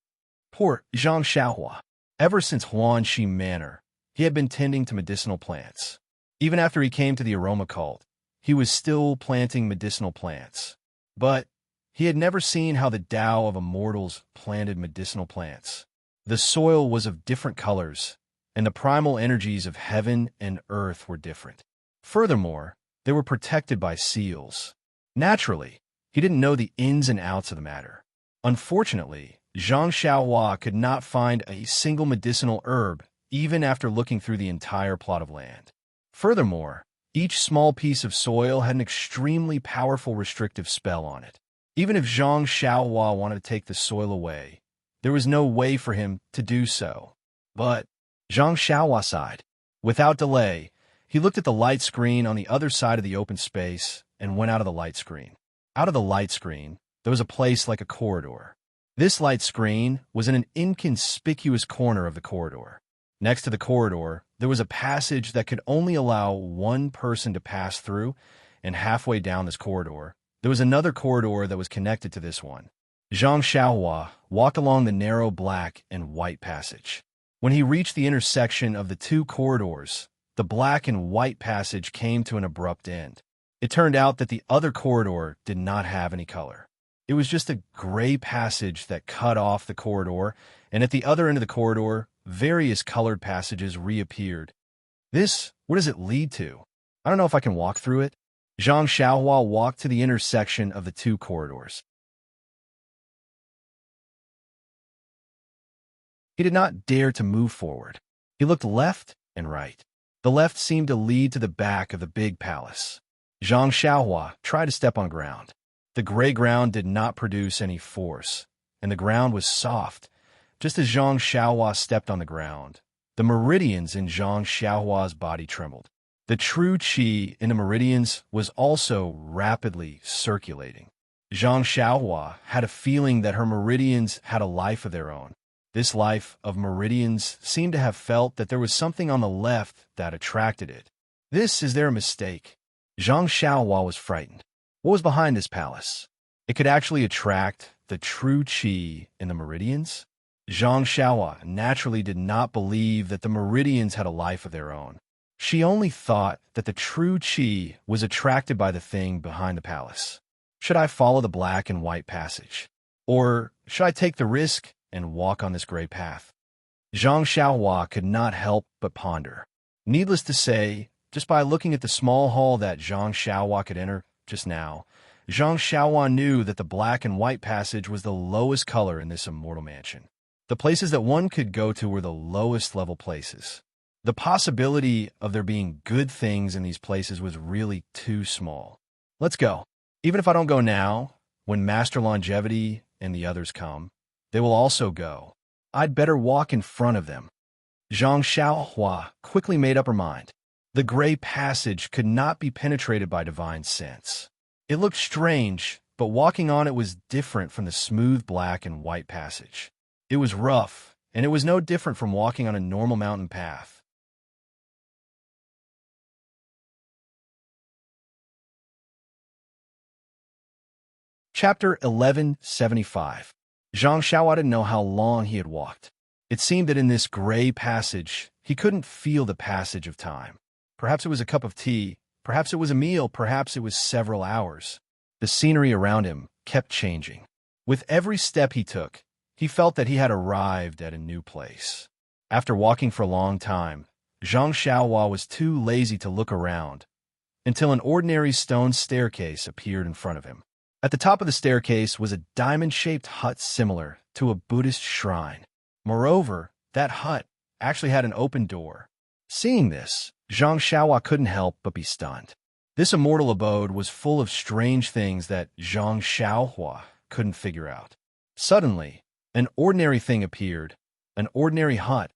Poor Zhang Xiaohua. Ever since Huanxi Manor, he had been tending to medicinal plants. Even after he came to the aroma cult, he was still planting medicinal plants. But he had never seen how the Tao of immortals planted medicinal plants. The soil was of different colors, and the primal energies of heaven and earth were different. Furthermore, they were protected by seals. Naturally, he didn't know the ins and outs of the matter. Unfortunately, Zhang Xiaohua could not find a single medicinal herb even after looking through the entire plot of land. Furthermore, each small piece of soil had an extremely powerful restrictive spell on it. Even if Zhang Xiaohua wanted to take the soil away, there was no way for him to do so. But Zhang Xiaohua sighed. Without delay, he looked at the light screen on the other side of the open space and went out of the light screen. Out of the light screen, there was a place like a corridor. This light screen was in an inconspicuous corner of the corridor. Next to the corridor, there was a passage that could only allow one person to pass through, and halfway down this corridor, there was another corridor that was connected to this one. Zhang Xiaohua walked along the narrow black and white passage. When he reached the intersection of the two corridors, the black and white passage came to an abrupt end. It turned out that the other corridor did not have any color. It was just a gray passage that cut off the corridor, and at the other end of the corridor, various colored passages reappeared. Where does it lead to? I don't know if I can walk through it. Zhang Xiaohua walked to the intersection of the two corridors. He did not dare to move forward. He looked left and right. The left seemed to lead to the back of the big palace. Zhang Xiaohua tried to step on ground. The gray ground did not produce any force, and the ground was soft. Just as Zhang Xiaohua stepped on the ground, the meridians in Zhang Xiaohua's body trembled. The true qi in the meridians was also rapidly circulating. Zhang Xiaohua had a feeling that her meridians had a life of their own. This life of meridians seemed to have felt that there was something on the left that attracted it. Is there a mistake? Zhang Xiaohua was frightened. What was behind this palace? It could actually attract the true qi in the meridians? Zhang Xiaohua naturally did not believe that the meridians had a life of their own. She only thought that the true Qi was attracted by the thing behind the palace. Should I follow the black and white passage? Or should I take the risk and walk on this gray path? Zhang Xiaohua could not help but ponder. Needless to say, just by looking at the small hall that Zhang Xiaohua could enter just now, Zhang Xiaohua knew that the black and white passage was the lowest color in this immortal mansion. The places that one could go to were the lowest level places. The possibility of there being good things in these places was really too small. Let's go. Even if I don't go now, when Master Longevity and the others come, they will also go. I'd better walk in front of them. Zhang Xiaohua quickly made up her mind. The gray passage could not be penetrated by divine sense. It looked strange, but walking on it was different from the smooth black and white passage. It was rough, and it was no different from walking on a normal mountain path. Chapter 1175. Zhang Xiaohua didn't know how long he had walked. It seemed that in this gray passage, he couldn't feel the passage of time. Perhaps it was a cup of tea, perhaps it was a meal, perhaps it was several hours. The scenery around him kept changing. With every step he took, he felt that he had arrived at a new place. After walking for a long time, Zhang Xiaohua was too lazy to look around until an ordinary stone staircase appeared in front of him. At the top of the staircase was a diamond-shaped hut similar to a Buddhist shrine. Moreover, that hut actually had an open door. Seeing this, Zhang Xiaohua couldn't help but be stunned. This immortal abode was full of strange things that Zhang Xiaohua couldn't figure out. Suddenly, an ordinary thing appeared, an ordinary hut.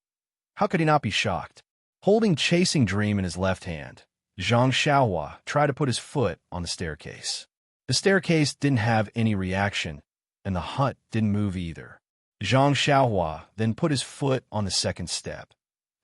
How could he not be shocked? Holding Chasing Dream in his left hand, Zhang Xiaohua tried to put his foot on the staircase. The staircase didn't have any reaction, and the hut didn't move either. Zhang Xiaohua then put his foot on the second step.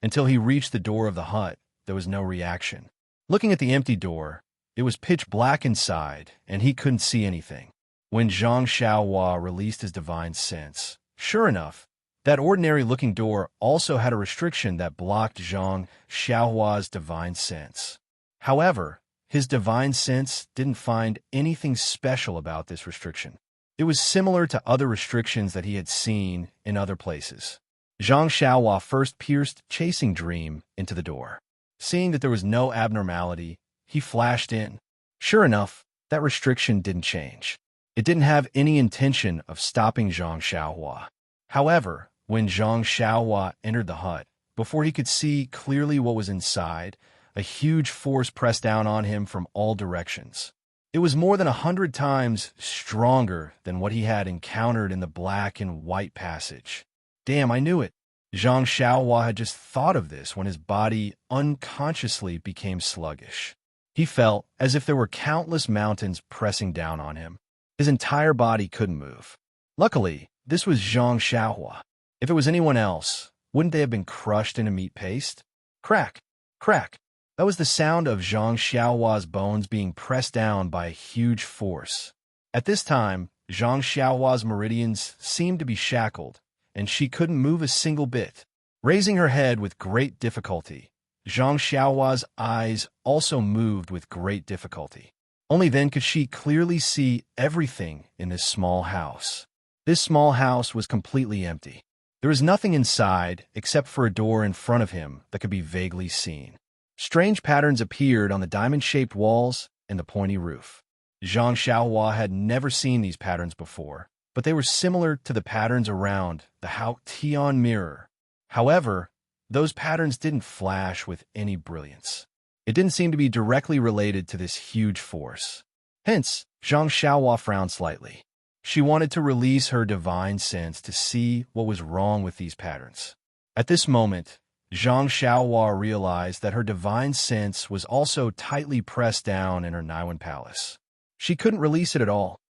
Until he reached the door of the hut, there was no reaction. Looking at the empty door, it was pitch black inside, and he couldn't see anything. When Zhang Xiaohua released his divine sense, sure enough, that ordinary-looking door also had a restriction that blocked Zhang Xiaohua's divine sense. However, his divine sense didn't find anything special about this restriction. It was similar to other restrictions that he had seen in other places. Zhang Xiaohua first pierced Chasing Dream into the door. Seeing that there was no abnormality, he flashed in. Sure enough, that restriction didn't change. It didn't have any intention of stopping Zhang Xiaohua. However, when Zhang Xiaohua entered the hut, before he could see clearly what was inside, a huge force pressed down on him from all directions. It was more than 100 times stronger than what he had encountered in the black and white passage. Damn, I knew it. Zhang Xiaohua had just thought of this when his body unconsciously became sluggish. He felt as if there were countless mountains pressing down on him. His entire body couldn't move. Luckily, this was Zhang Xiaohua. If it was anyone else, wouldn't they have been crushed into meat paste? Crack! Crack! That was the sound of Zhang Xiaohua's bones being pressed down by a huge force. At this time, Zhang Xiaohua's meridians seemed to be shackled, and she couldn't move a single bit. Raising her head with great difficulty, Zhang Xiaohua's eyes also moved with great difficulty. Only then could she clearly see everything in this small house. This small house was completely empty. There was nothing inside except for a door in front of him that could be vaguely seen. Strange patterns appeared on the diamond-shaped walls and the pointy roof. Zhang Xiaohua had never seen these patterns before, but they were similar to the patterns around the Hao Tian mirror. However, those patterns didn't flash with any brilliance. It didn't seem to be directly related to this huge force. Hence, Zhang Xiaohua frowned slightly. She wanted to release her divine sense to see what was wrong with these patterns. At this moment, Zhang Xiaohua realized that her divine sense was also tightly pressed down in her Naiwan palace. She couldn't release it at all.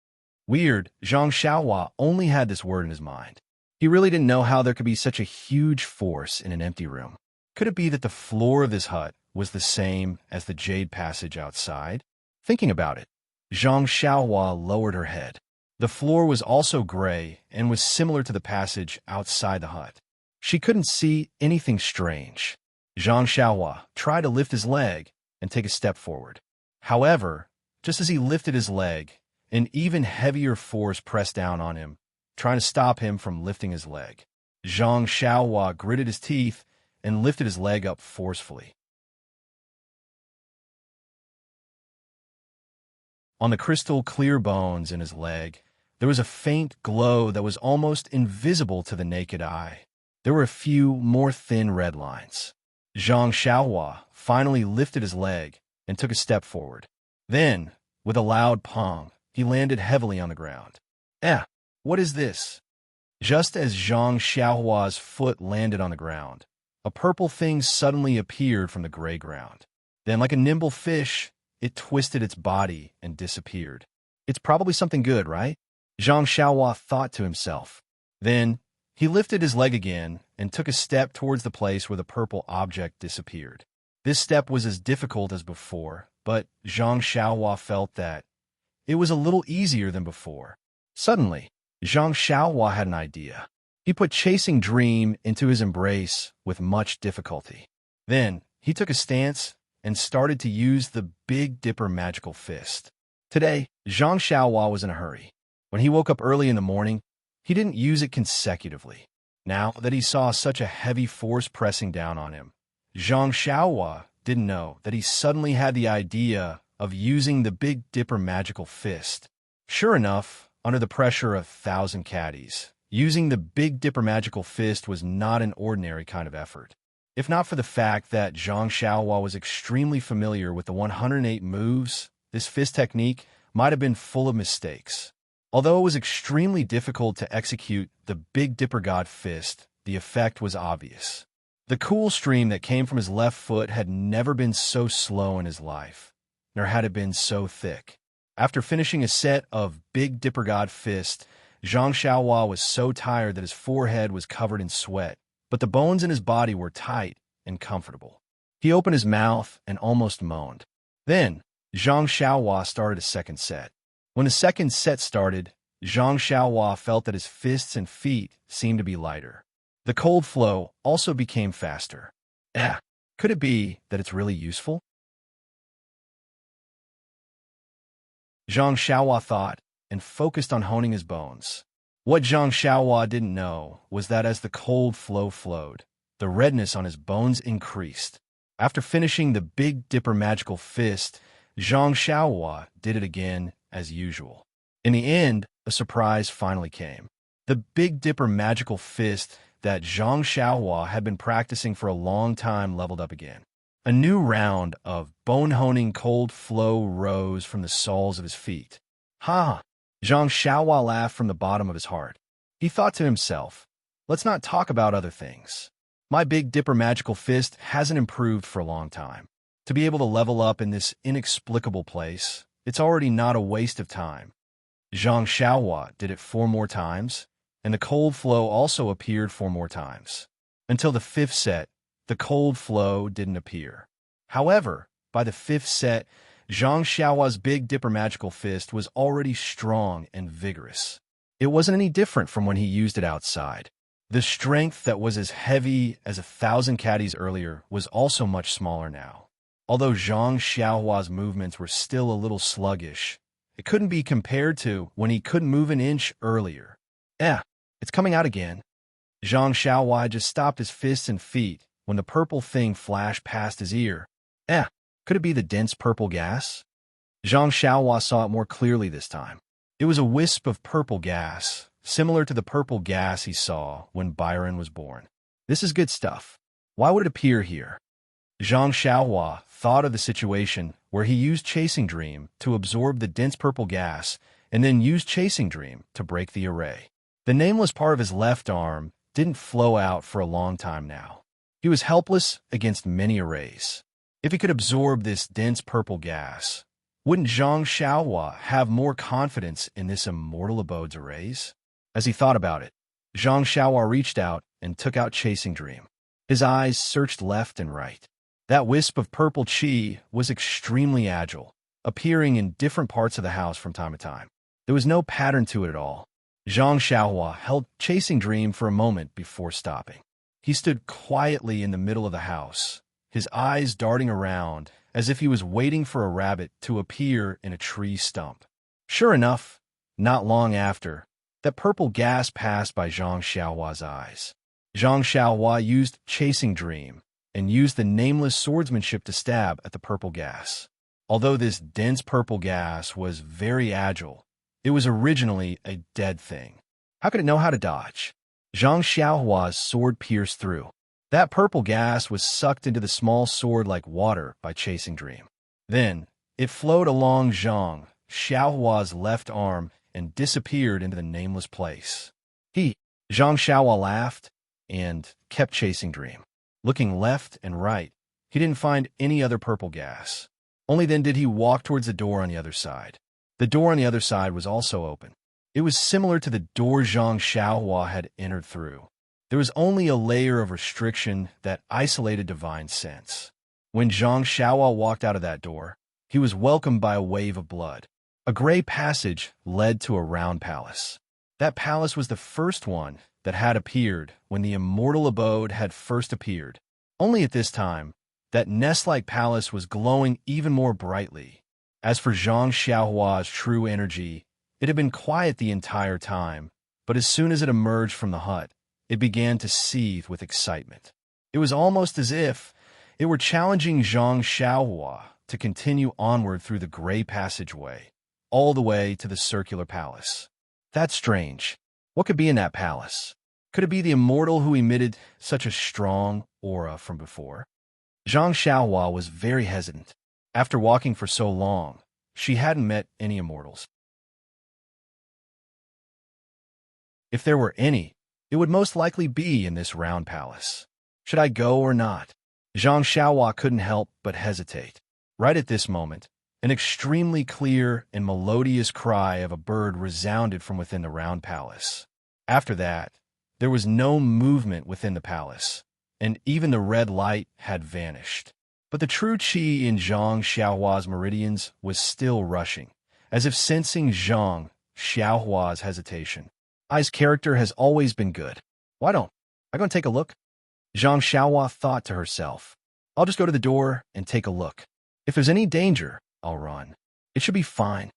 Weird, Zhang Xiaohua only had this word in his mind. He really didn't know how there could be such a huge force in an empty room. Could it be that the floor of this hut was the same as the jade passage outside? Thinking about it, Zhang Xiaohua lowered her head. The floor was also gray and was similar to the passage outside the hut. She couldn't see anything strange. Zhang Xiaohua tried to lift his leg and take a step forward. However, just as he lifted his leg, an even heavier force pressed down on him, trying to stop him from lifting his leg. Zhang Xiaohua gritted his teeth and lifted his leg up forcefully. On the crystal-clear bones in his leg, there was a faint glow that was almost invisible to the naked eye. There were a few more thin red lines. Zhang Xiaohua finally lifted his leg and took a step forward. Then, with a loud pong, he landed heavily on the ground. What is this? Just as Zhang Xiaohua's foot landed on the ground, a purple thing suddenly appeared from the gray ground. Then, like a nimble fish, it twisted its body and disappeared. It's probably something good, right? Zhang Xiaohua thought to himself. Then, he lifted his leg again and took a step towards the place where the purple object disappeared. This step was as difficult as before, but Zhang Xiaohua felt that it was a little easier than before. Suddenly, Zhang Xiaohua had an idea. He put Chasing Dream into his embrace with much difficulty. Then, he took a stance and started to use the Big Dipper magical fist. Today, Zhang Xiaohua was in a hurry. When he woke up early in the morning, he didn't use it consecutively. Now that he saw such a heavy force pressing down on him, Zhang Xiaohua didn't know that he suddenly had the idea of using the Big Dipper magical fist. Sure enough, under the pressure of 1,000 caddies, using the Big Dipper magical fist was not an ordinary kind of effort. If not for the fact that Zhang Xiaohua was extremely familiar with the 108 moves, this fist technique might have been full of mistakes. Although it was extremely difficult to execute the Big Dipper God fist, the effect was obvious. The cool stream that came from his left foot had never been so slow in his life, nor had it been so thick. After finishing a set of Big Dipper God fist, Zhang Xiaohua was so tired that his forehead was covered in sweat, but the bones in his body were tight and comfortable. He opened his mouth and almost moaned. Then, Zhang Xiaohua started a second set. When the second set started, Zhang Xiaohua felt that his fists and feet seemed to be lighter. The cold flow also became faster. Could it be that it's really useful? Zhang Xiaohua thought and focused on honing his bones. What Zhang Xiaohua didn't know was that as the cold flow flowed, the redness on his bones increased. After finishing the Big Dipper magical fist, Zhang Xiaohua did it again as usual. In the end, a surprise finally came. The Big Dipper magical fist that Zhang Xiaohua had been practicing for a long time leveled up again. A new round of bone-honing cold flow rose from the soles of his feet. Ha! Zhang Xiaohua laughed from the bottom of his heart. He thought to himself, let's not talk about other things. My Big Dipper magical fist hasn't improved for a long time. To be able to level up in this inexplicable place, it's already not a waste of time. Zhang Xiaohua did it 4 more times, and the cold flow also appeared 4 more times. Until the 5th set, the cold flow didn't appear. However, by the 5th set, Zhang Xiaohua's Big Dipper magical fist was already strong and vigorous. It wasn't any different from when he used it outside. The strength that was as heavy as 1,000 caddies earlier was also much smaller now. Although Zhang Xiaohua's movements were still a little sluggish, it couldn't be compared to when he couldn't move an inch earlier. It's coming out again. Zhang Xiaohua just stopped his fists and feet when the purple thing flashed past his ear. Could it be the dense purple gas? Zhang Xiaohua saw it more clearly this time. It was a wisp of purple gas, similar to the purple gas he saw when Byron was born. This is good stuff. Why would it appear here? Zhang Xiaohua thought of the situation where he used Chasing Dream to absorb the dense purple gas and then used Chasing Dream to break the array. The nameless part of his left arm didn't flow out for a long time now. He was helpless against many arrays. If he could absorb this dense purple gas, wouldn't Zhang Xiaohua have more confidence in this immortal abode's arrays? As he thought about it, Zhang Xiaohua reached out and took out Chasing Dream. His eyes searched left and right. That wisp of purple chi was extremely agile, appearing in different parts of the house from time to time. There was no pattern to it at all. Zhang Xiaohua held Chasing Dream for a moment before stopping. He stood quietly in the middle of the house, his eyes darting around as if he was waiting for a rabbit to appear in a tree stump. Sure enough, not long after, that purple gas passed by Zhang Xiaohua's eyes. Zhang Xiaohua used Chasing Dream and used the nameless swordsmanship to stab at the purple gas. Although this dense purple gas was very agile, it was originally a dead thing. How could it know how to dodge? Zhang Xiaohua's sword pierced through. That purple gas was sucked into the small sword like water by Chasing Dream. Then, it flowed along Zhang Xiaohua's left arm and disappeared into the nameless place. Zhang Xiaohua laughed and kept Chasing Dream. Looking left and right, he didn't find any other purple gas. Only then did he walk towards the door on the other side. The door on the other side was also open. It was similar to the door Zhang Xiaohua had entered through. There was only a layer of restriction that isolated divine sense. When Zhang Xiaohua walked out of that door, he was welcomed by a wave of blood. A gray passage led to a round palace. That palace was the first one that had appeared when the immortal abode had first appeared. Only at this time, that nest-like palace was glowing even more brightly. As for Zhang Xiaohua's true energy, it had been quiet the entire time, but as soon as it emerged from the hut, it began to seethe with excitement. It was almost as if it were challenging Zhang Xiaohua to continue onward through the gray passageway, all the way to the circular palace. That's strange. What could be in that palace? Could it be the immortal who emitted such a strong aura from before? Zhang Xiaohua was very hesitant. After walking for so long, she hadn't met any immortals. If there were any, it would most likely be in this round palace. Should I go or not? Zhang Xiaohua couldn't help but hesitate. Right at this moment, an extremely clear and melodious cry of a bird resounded from within the round palace. After that, there was no movement within the palace, and even the red light had vanished. But the true qi in Zhang Xiaohua's meridians was still rushing, as if sensing Zhang Xiaohua's hesitation. Ai's character has always been good. Why don't I go and take a look? Zhang Xiaohua thought to herself. I'll just go to the door and take a look. If there's any danger, I'll run. It should be fine.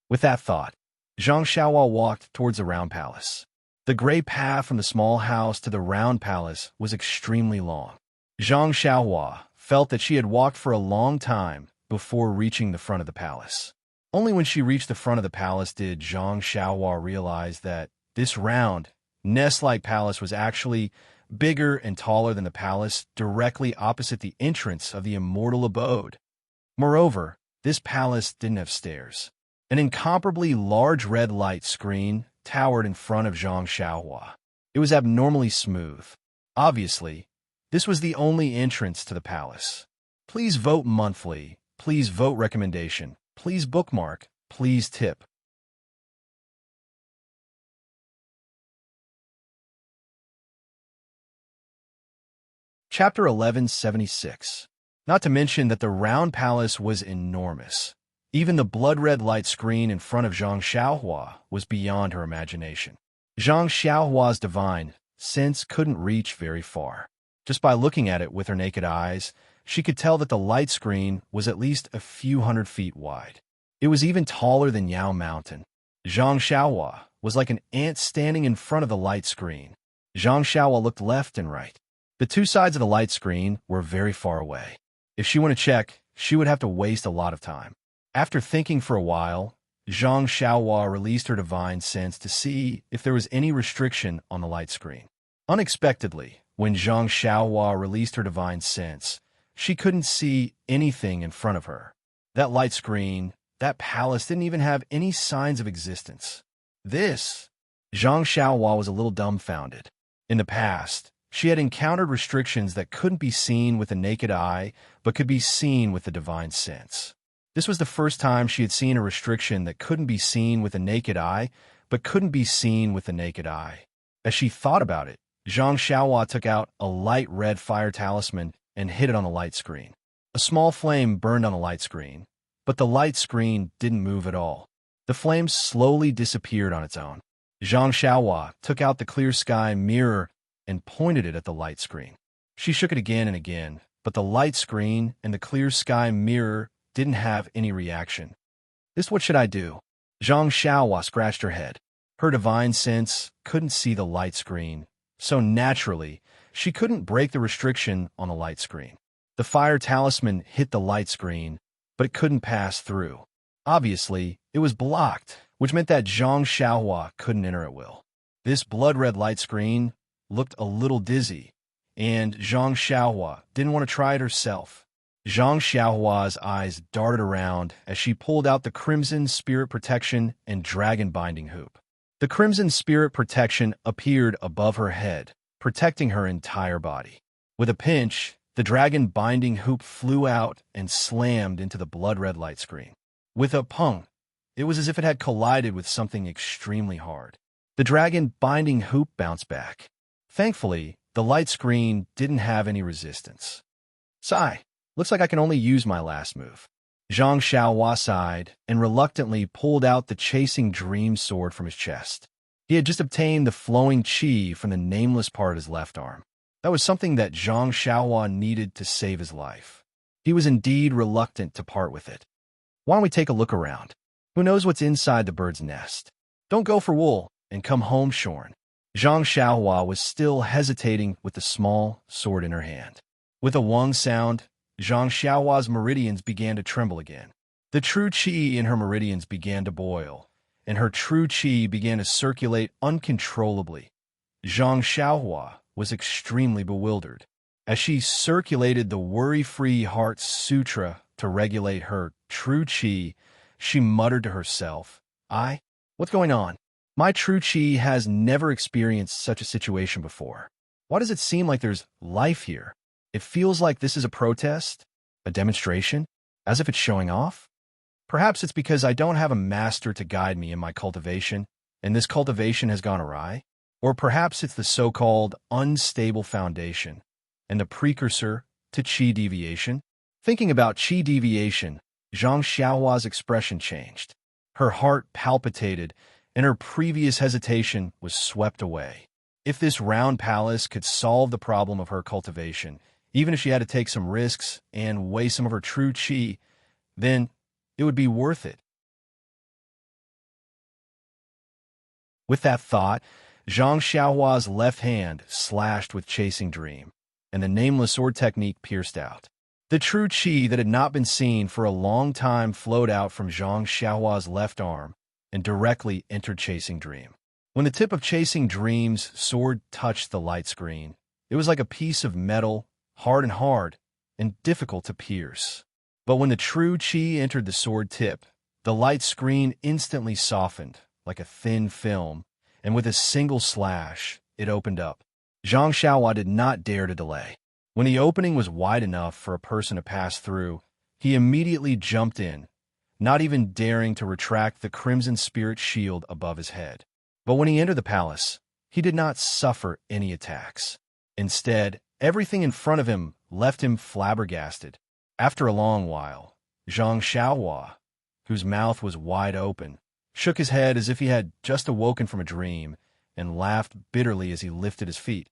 With that thought, Zhang Xiaohua walked towards the round palace. The gray path from the small house to the round palace was extremely long. Zhang Xiaohua felt that she had walked for a long time before reaching the front of the palace. Only when she reached the front of the palace did Zhang Xiaohua realize that this round, nest-like palace was actually bigger and taller than the palace directly opposite the entrance of the immortal abode. Moreover, this palace didn't have stairs. An incomparably large red light screen towered in front of Zhang Xiaohua. It was abnormally smooth. Obviously, this was the only entrance to the palace. Please vote monthly. Please vote recommendation. Please bookmark. Please tip. Chapter 1176. Not to mention that the round palace was enormous. Even the blood-red light screen in front of Zhang Xiaohua was beyond her imagination. Zhang Xiaohua's divine sense couldn't reach very far. Just by looking at it with her naked eyes, she could tell that the light screen was at least a few hundred feet wide. It was even taller than Yao Mountain. Zhang Xiaohua was like an ant standing in front of the light screen. Zhang Xiaohua looked left and right. The two sides of the light screen were very far away. If she wanted to check, she would have to waste a lot of time. After thinking for a while, Zhang Xiaohua released her divine sense to see if there was any restriction on the light screen. Unexpectedly, when Zhang Xiaohua released her divine sense, she couldn't see anything in front of her. That light screen, that palace didn't even have any signs of existence. Zhang Xiaohua was a little dumbfounded. In the past, she had encountered restrictions that couldn't be seen with the naked eye, but could be seen with the divine sense. This was the first time she had seen a restriction that couldn't be seen with the naked eye, but couldn't be seen with the naked eye. As she thought about it, Zhang Xiaohua took out a light red fire talisman and hit it on the light screen. A small flame burned on the light screen, but the light screen didn't move at all. The flame slowly disappeared on its own. Zhang Xiaohua took out the clear sky mirror and pointed it at the light screen. She shook it again and again, but the light screen and the clear sky mirror didn't have any reaction. This what should I do? Zhang Xiaohua scratched her head. Her divine sense couldn't see the light screen, so naturally, she couldn't break the restriction on the light screen. The fire talisman hit the light screen, but it couldn't pass through. Obviously, it was blocked, which meant that Zhang Xiaohua couldn't enter at will. This blood-red light screen looked a little dizzy, and Zhang Xiaohua didn't want to try it herself. Zhang Xiaohua's eyes darted around as she pulled out the Crimson Spirit Protection and Dragon Binding Hoop. The Crimson Spirit Protection appeared above her head, protecting her entire body. With a pinch, the Dragon Binding Hoop flew out and slammed into the blood-red light screen. With a pung, it was as if it had collided with something extremely hard. The Dragon Binding Hoop bounced back. Thankfully, the light screen didn't have any resistance. Sigh. Looks like I can only use my last move. Zhang Xiaohua sighed and reluctantly pulled out the Chasing Dream sword from his chest. He had just obtained the flowing qi from the nameless part of his left arm. That was something that Zhang Xiaohua needed to save his life. He was indeed reluctant to part with it. Why don't we take a look around? Who knows what's inside the bird's nest? Don't go for wool and come home shorn. Zhang Xiaohua was still hesitating with the small sword in her hand. With a wong sound, Zhang Xiaohua's meridians began to tremble again. The true qi in her meridians began to boil, and her true qi began to circulate uncontrollably. Zhang Xiaohua was extremely bewildered. As she circulated the Worry-Free Heart Sutra to regulate her true qi, she muttered to herself, What's going on? My true qi has never experienced such a situation before. Why does it seem like there's life here? It feels like this is a protest, a demonstration, as if it's showing off. Perhaps it's because I don't have a master to guide me in my cultivation, and this cultivation has gone awry. Or perhaps it's the so-called unstable foundation, and the precursor to qi deviation. Thinking about qi deviation, Zhang Xiaohua's expression changed. Her heart palpitated, and her previous hesitation was swept away. If this round palace could solve the problem of her cultivation, even if she had to take some risks and waste some of her true qi, then it would be worth it. With that thought, Zhang Xiaohua's left hand slashed with Chasing Dream, and the nameless sword technique pierced out. The true qi that had not been seen for a long time flowed out from Zhang Xiaohua's left arm and directly entered Chasing Dream. When the tip of Chasing Dream's sword touched the light screen, it was like a piece of metal, hard and difficult to pierce. But when the true qi entered the sword tip, the light screen instantly softened like a thin film, and with a single slash, it opened up. Zhang Xiaohua did not dare to delay. When the opening was wide enough for a person to pass through, he immediately jumped in, not even daring to retract the Crimson Spirit shield above his head. But when he entered the palace, he did not suffer any attacks. Instead, everything in front of him left him flabbergasted. After a long while, Zhang Xiaohua, whose mouth was wide open, shook his head as if he had just awoken from a dream and laughed bitterly as he lifted his feet.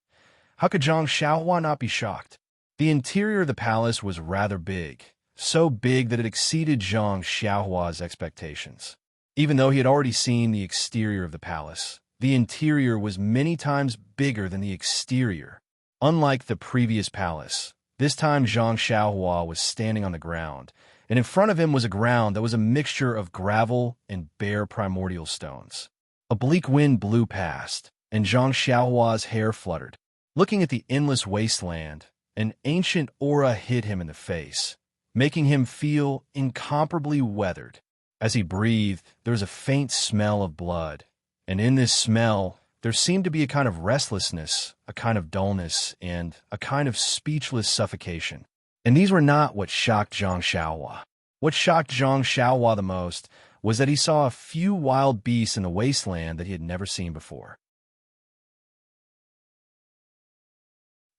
How could Zhang Xiaohua not be shocked? The interior of the palace was rather big, so big that it exceeded Zhang Xiaohua's expectations. Even though he had already seen the exterior of the palace, the interior was many times bigger than the exterior. Unlike the previous palace, this time Zhang Xiaohua was standing on the ground, and in front of him was a ground that was a mixture of gravel and bare primordial stones. A bleak wind blew past, and Zhang Xiaohua's hair fluttered. Looking at the endless wasteland, an ancient aura hit him in the face, making him feel incomparably weathered. As he breathed, there was a faint smell of blood, and in this smell, there seemed to be a kind of restlessness, a kind of dullness, and a kind of speechless suffocation. And these were not what shocked Zhang Xiaohua. What shocked Zhang Xiaohua the most was that he saw a few wild beasts in the wasteland that he had never seen before.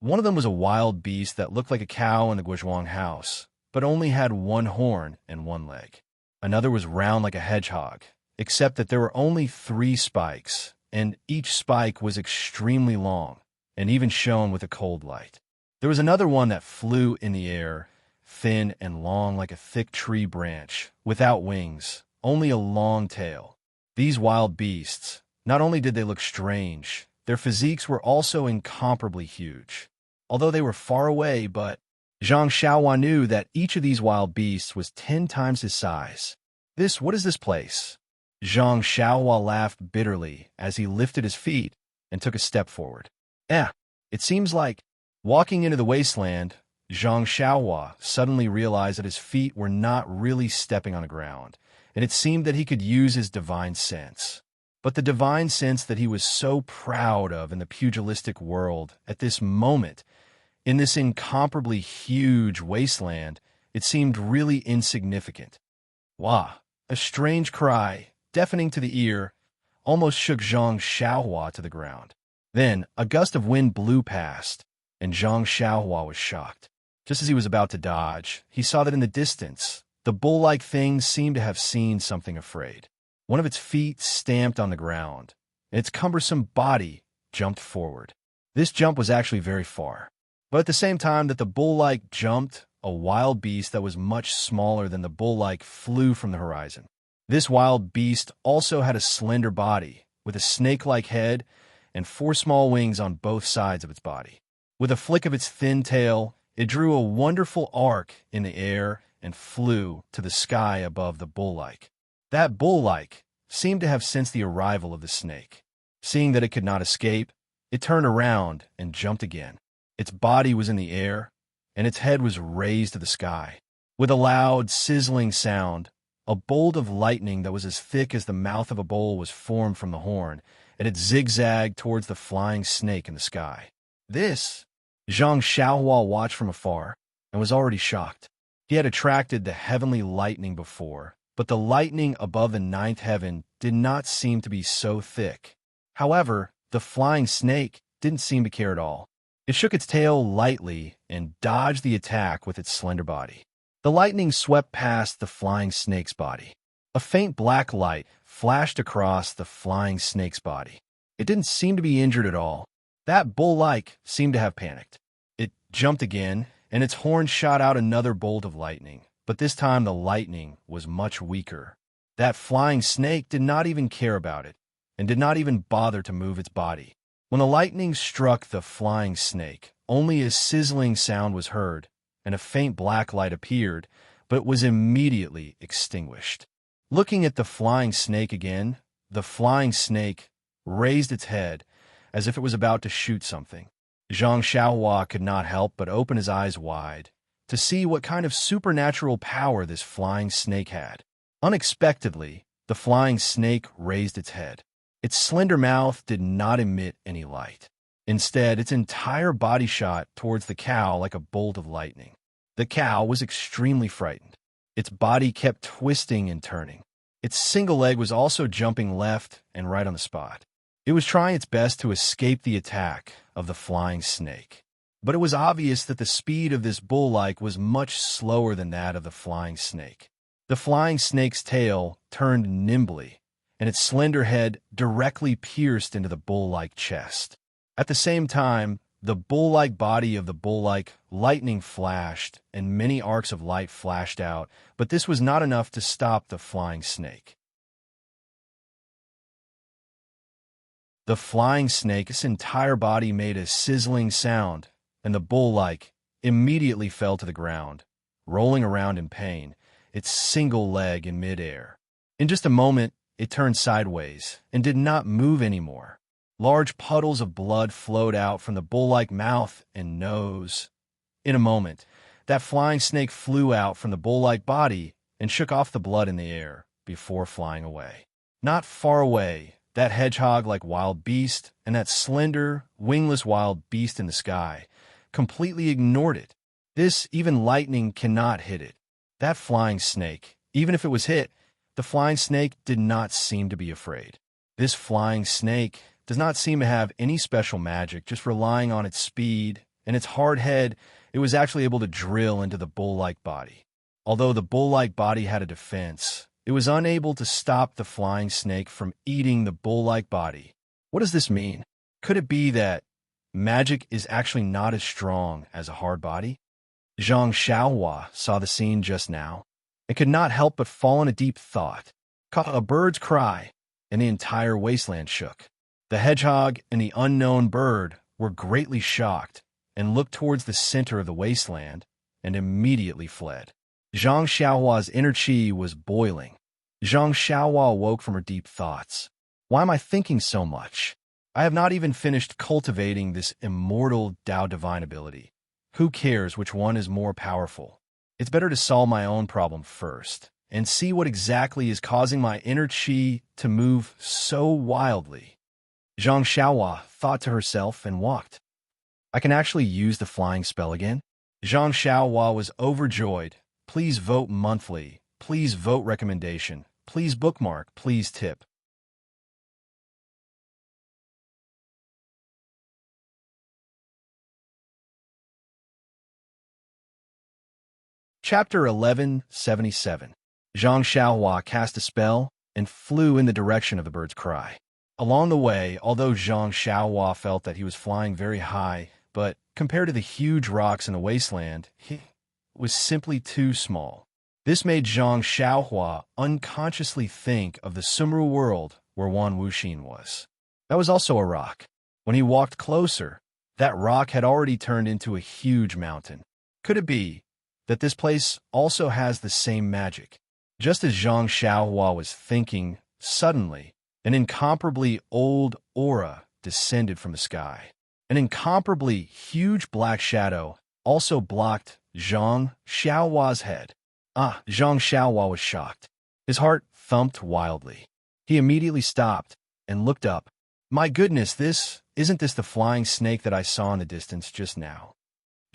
One of them was a wild beast that looked like a cow in the Guozhuang house, but only had one horn and one leg. Another was round like a hedgehog, except that there were only 3 spikes, and each spike was extremely long, and even shone with a cold light. There was another one that flew in the air, thin and long like a thick tree branch, without wings, only a long tail. These wild beasts, not only did they look strange, their physiques were also incomparably huge. Although they were far away, but Zhang Xiaohua knew that each of these wild beasts was 10 times his size. What is this place? Zhang Xiaohua laughed bitterly as he lifted his feet and took a step forward. It seems like walking into the wasteland, Zhang Xiaohua suddenly realized that his feet were not really stepping on the ground, and it seemed that he could use his divine sense. But the divine sense that he was so proud of in the pugilistic world at this moment, in this incomparably huge wasteland, it seemed really insignificant. Wah! A strange cry, deafening to the ear, almost shook Zhang Xiaohua to the ground. Then, a gust of wind blew past, and Zhang Xiaohua was shocked. Just as he was about to dodge, he saw that in the distance, the bull-like thing seemed to have seen something afraid. One of its feet stamped on the ground, and its cumbersome body jumped forward. This jump was actually very far. But at the same time that the bull-like jumped, a wild beast that was much smaller than the bull-like flew from the horizon. This wild beast also had a slender body, with a snake-like head and 4 small wings on both sides of its body. With a flick of its thin tail, it drew a wonderful arc in the air and flew to the sky above the bull-like. That bull-like seemed to have sensed the arrival of the snake. Seeing that it could not escape, it turned around and jumped again. Its body was in the air, and its head was raised to the sky. With a loud, sizzling sound, a bolt of lightning that was as thick as the mouth of a bowl was formed from the horn, and it zigzagged towards the flying snake in the sky. This, Zhang Xiaohua watched from afar, and was already shocked. He had attracted the heavenly lightning before, but the lightning above the 9th heaven did not seem to be so thick. However, the flying snake didn't seem to care at all. It shook its tail lightly and dodged the attack with its slender body. The lightning swept past the flying snake's body. A faint black light flashed across the flying snake's body. It didn't seem to be injured at all. That bull-like seemed to have panicked. It jumped again, and its horn shot out another bolt of lightning, but this time the lightning was much weaker. That flying snake did not even care about it, and did not even bother to move its body. When the lightning struck the flying snake, only a sizzling sound was heard, and a faint black light appeared, but it was immediately extinguished. Looking at the flying snake again, the flying snake raised its head as if it was about to shoot something. Zhang Xiaohua could not help but open his eyes wide to see what kind of supernatural power this flying snake had. Unexpectedly, the flying snake raised its head. Its slender mouth did not emit any light. Instead, its entire body shot towards the cow like a bolt of lightning. The cow was extremely frightened. Its body kept twisting and turning. Its single leg was also jumping left and right on the spot. It was trying its best to escape the attack of the flying snake. But it was obvious that the speed of this bull-like was much slower than that of the flying snake. The flying snake's tail turned nimbly, and its slender head directly pierced into the bull-like chest. At the same time, the bull-like body of the bull-like lightning flashed, and many arcs of light flashed out, but this was not enough to stop the flying snake. The flying snake's entire body made a sizzling sound, and the bull-like immediately fell to the ground, rolling around in pain, its single leg in midair. In just a moment, it turned sideways and did not move anymore. Large puddles of blood flowed out from the bull-like mouth and nose. In a moment, that flying snake flew out from the bull-like body and shook off the blood in the air before flying away. Not far away, that hedgehog-like wild beast and that slender, wingless wild beast in the sky completely ignored it. Even lightning cannot hit it. That flying snake, even if it was hit, the flying snake did not seem to be afraid. This flying snake does not seem to have any special magic, just relying on its speed and its hard head. It was actually able to drill into the bull-like body. Although the bull-like body had a defense, it was unable to stop the flying snake from eating the bull-like body. What does this mean? Could it be that magic is actually not as strong as a hard body? Zhang Xiaohua saw the scene just now and could not help but fall in a deep thought. Caught a bird's cry, and the entire wasteland shook. The hedgehog and the unknown bird were greatly shocked and looked towards the center of the wasteland and immediately fled. Zhang Xiaohua's inner qi was boiling. Zhang Xiaohua awoke from her deep thoughts. Why am I thinking so much? I have not even finished cultivating this immortal Tao divine ability. Who cares which one is more powerful? It's better to solve my own problem first and see what exactly is causing my inner qi to move so wildly. Zhang Xiaohua thought to herself and walked. I can actually use the flying spell again? Zhang Xiaohua was overjoyed. Please vote monthly. Please vote recommendation. Please bookmark. Please tip. Chapter 1177. Zhang Xiaohua cast a spell and flew in the direction of the bird's cry. Along the way, although Zhang Xiaohua felt that he was flying very high, but compared to the huge rocks in the wasteland, he was simply too small. This made Zhang Xiaohua unconsciously think of the Sumru world where Wan Wuxin was. That was also a rock. When he walked closer, that rock had already turned into a huge mountain. Could it be that this place also has the same magic? Just as Zhang Xiaohua was thinking, suddenly, an incomparably old aura descended from the sky. An incomparably huge black shadow also blocked Zhang Xiaohua's head. Zhang Xiaohua was shocked. His heart thumped wildly. He immediately stopped and looked up. My goodness, isn't this the flying snake that I saw in the distance just now?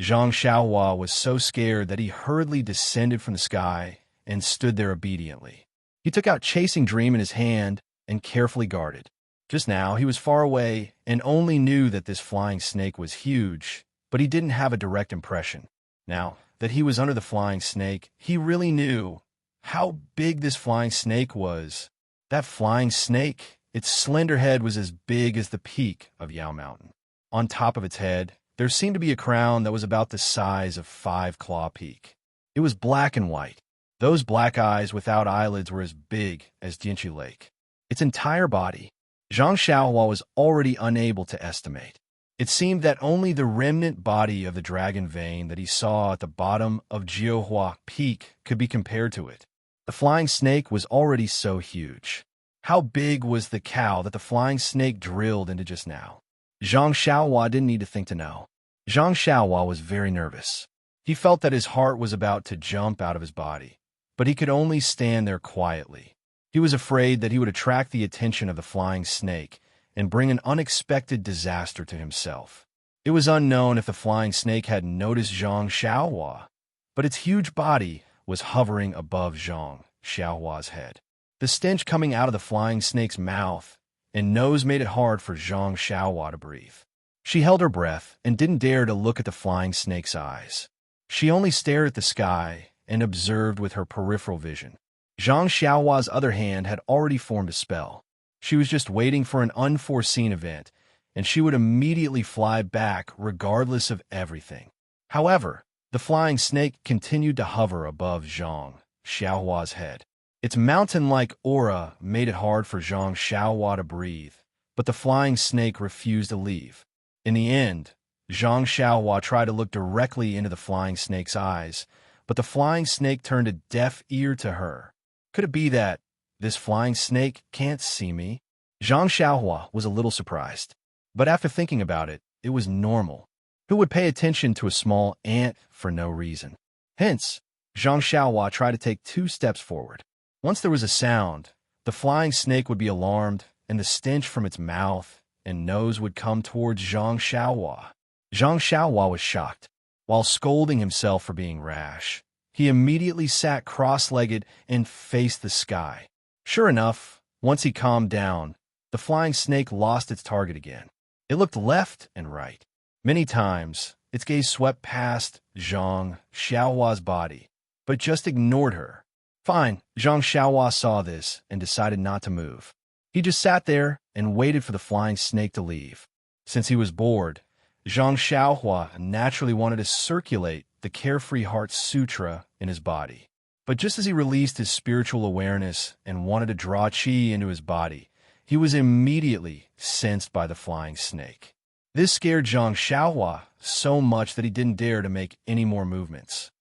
Zhang Xiaohua was so scared that he hurriedly descended from the sky and stood there obediently. He took out Chasing Dream in his hand and carefully guarded. Just now, he was far away and only knew that this flying snake was huge, but he didn't have a direct impression. Now that he was under the flying snake, he really knew how big this flying snake was. That flying snake, its slender head was as big as the peak of Yao Mountain. On top of its head, there seemed to be a crown that was about the size of Five Claw Peak. It was black and white. Those black eyes without eyelids were as big as Jinchi Lake. Its entire body, Zhang Xiaohua was already unable to estimate. It seemed that only the remnant body of the dragon vein that he saw at the bottom of Jiuhua Peak could be compared to it. The flying snake was already so huge. How big was the cow that the flying snake drilled into just now? Zhang Xiaohua didn't need to think to know. Zhang Xiaohua was very nervous. He felt that his heart was about to jump out of his body, but he could only stand there quietly. He was afraid that he would attract the attention of the flying snake and bring an unexpected disaster to himself. It was unknown if the flying snake had noticed Zhang Xiaohua, but its huge body was hovering above Zhang Xiaohua's head. The stench coming out of the flying snake's mouth and nose made it hard for Zhang Xiaohua to breathe. She held her breath and didn't dare to look at the flying snake's eyes. She only stared at the sky and observed with her peripheral vision. Zhang Xiaohua's other hand had already formed a spell. She was just waiting for an unforeseen event, and she would immediately fly back regardless of everything. However, the flying snake continued to hover above Zhang Xiaohua's head. Its mountain-like aura made it hard for Zhang Xiaohua to breathe, but the flying snake refused to leave. In the end, Zhang Xiaohua tried to look directly into the flying snake's eyes, but the flying snake turned a deaf ear to her. Could it be that this flying snake can't see me? Zhang Xiaohua was a little surprised, but after thinking about it, it was normal. Who would pay attention to a small ant for no reason? Hence, Zhang Xiaohua tried to take 2 steps forward. Once there was a sound, the flying snake would be alarmed, and the stench from its mouth and nose would come towards Zhang Xiaohua. Zhang Xiaohua was shocked. While scolding himself for being rash, he immediately sat cross-legged and faced the sky. Sure enough, once he calmed down, the flying snake lost its target again. It looked left and right. Many times, its gaze swept past Zhang Xiaohua's body, but just ignored her. Fine, Zhang Xiaohua saw this and decided not to move. He just sat there and waited for the flying snake to leave. Since he was bored, Zhang Xiaohua naturally wanted to circulate the Carefree Heart Sutra in his body. But just as he released his spiritual awareness and wanted to draw qi into his body, he was immediately sensed by the flying snake. This scared Zhang Xiaohua so much that he didn't dare to make any more movements.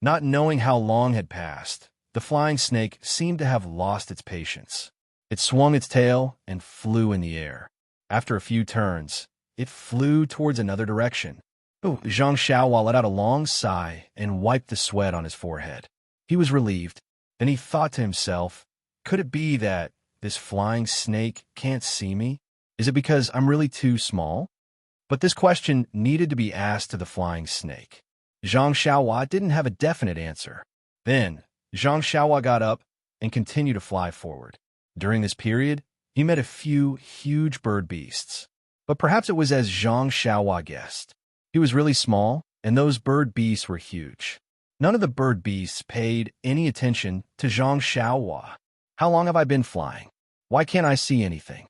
Not knowing how long had passed, the flying snake seemed to have lost its patience. It swung its tail and flew in the air. After a few turns, it flew towards another direction. Zhang Xiaohua let out a long sigh and wiped the sweat on his forehead. He was relieved. Then he thought to himself, could it be that this flying snake can't see me? Is it because I'm really too small? But this question needed to be asked to the flying snake. Zhang Xiaohua didn't have a definite answer. Then, Zhang Xiaohua got up and continued to fly forward. During this period, he met a few huge bird beasts. But perhaps it was as Zhang Xiaohua guessed. He was really small, and those bird beasts were huge. None of the bird beasts paid any attention to Zhang Xiaohua. How long have I been flying? Why can't I see anything?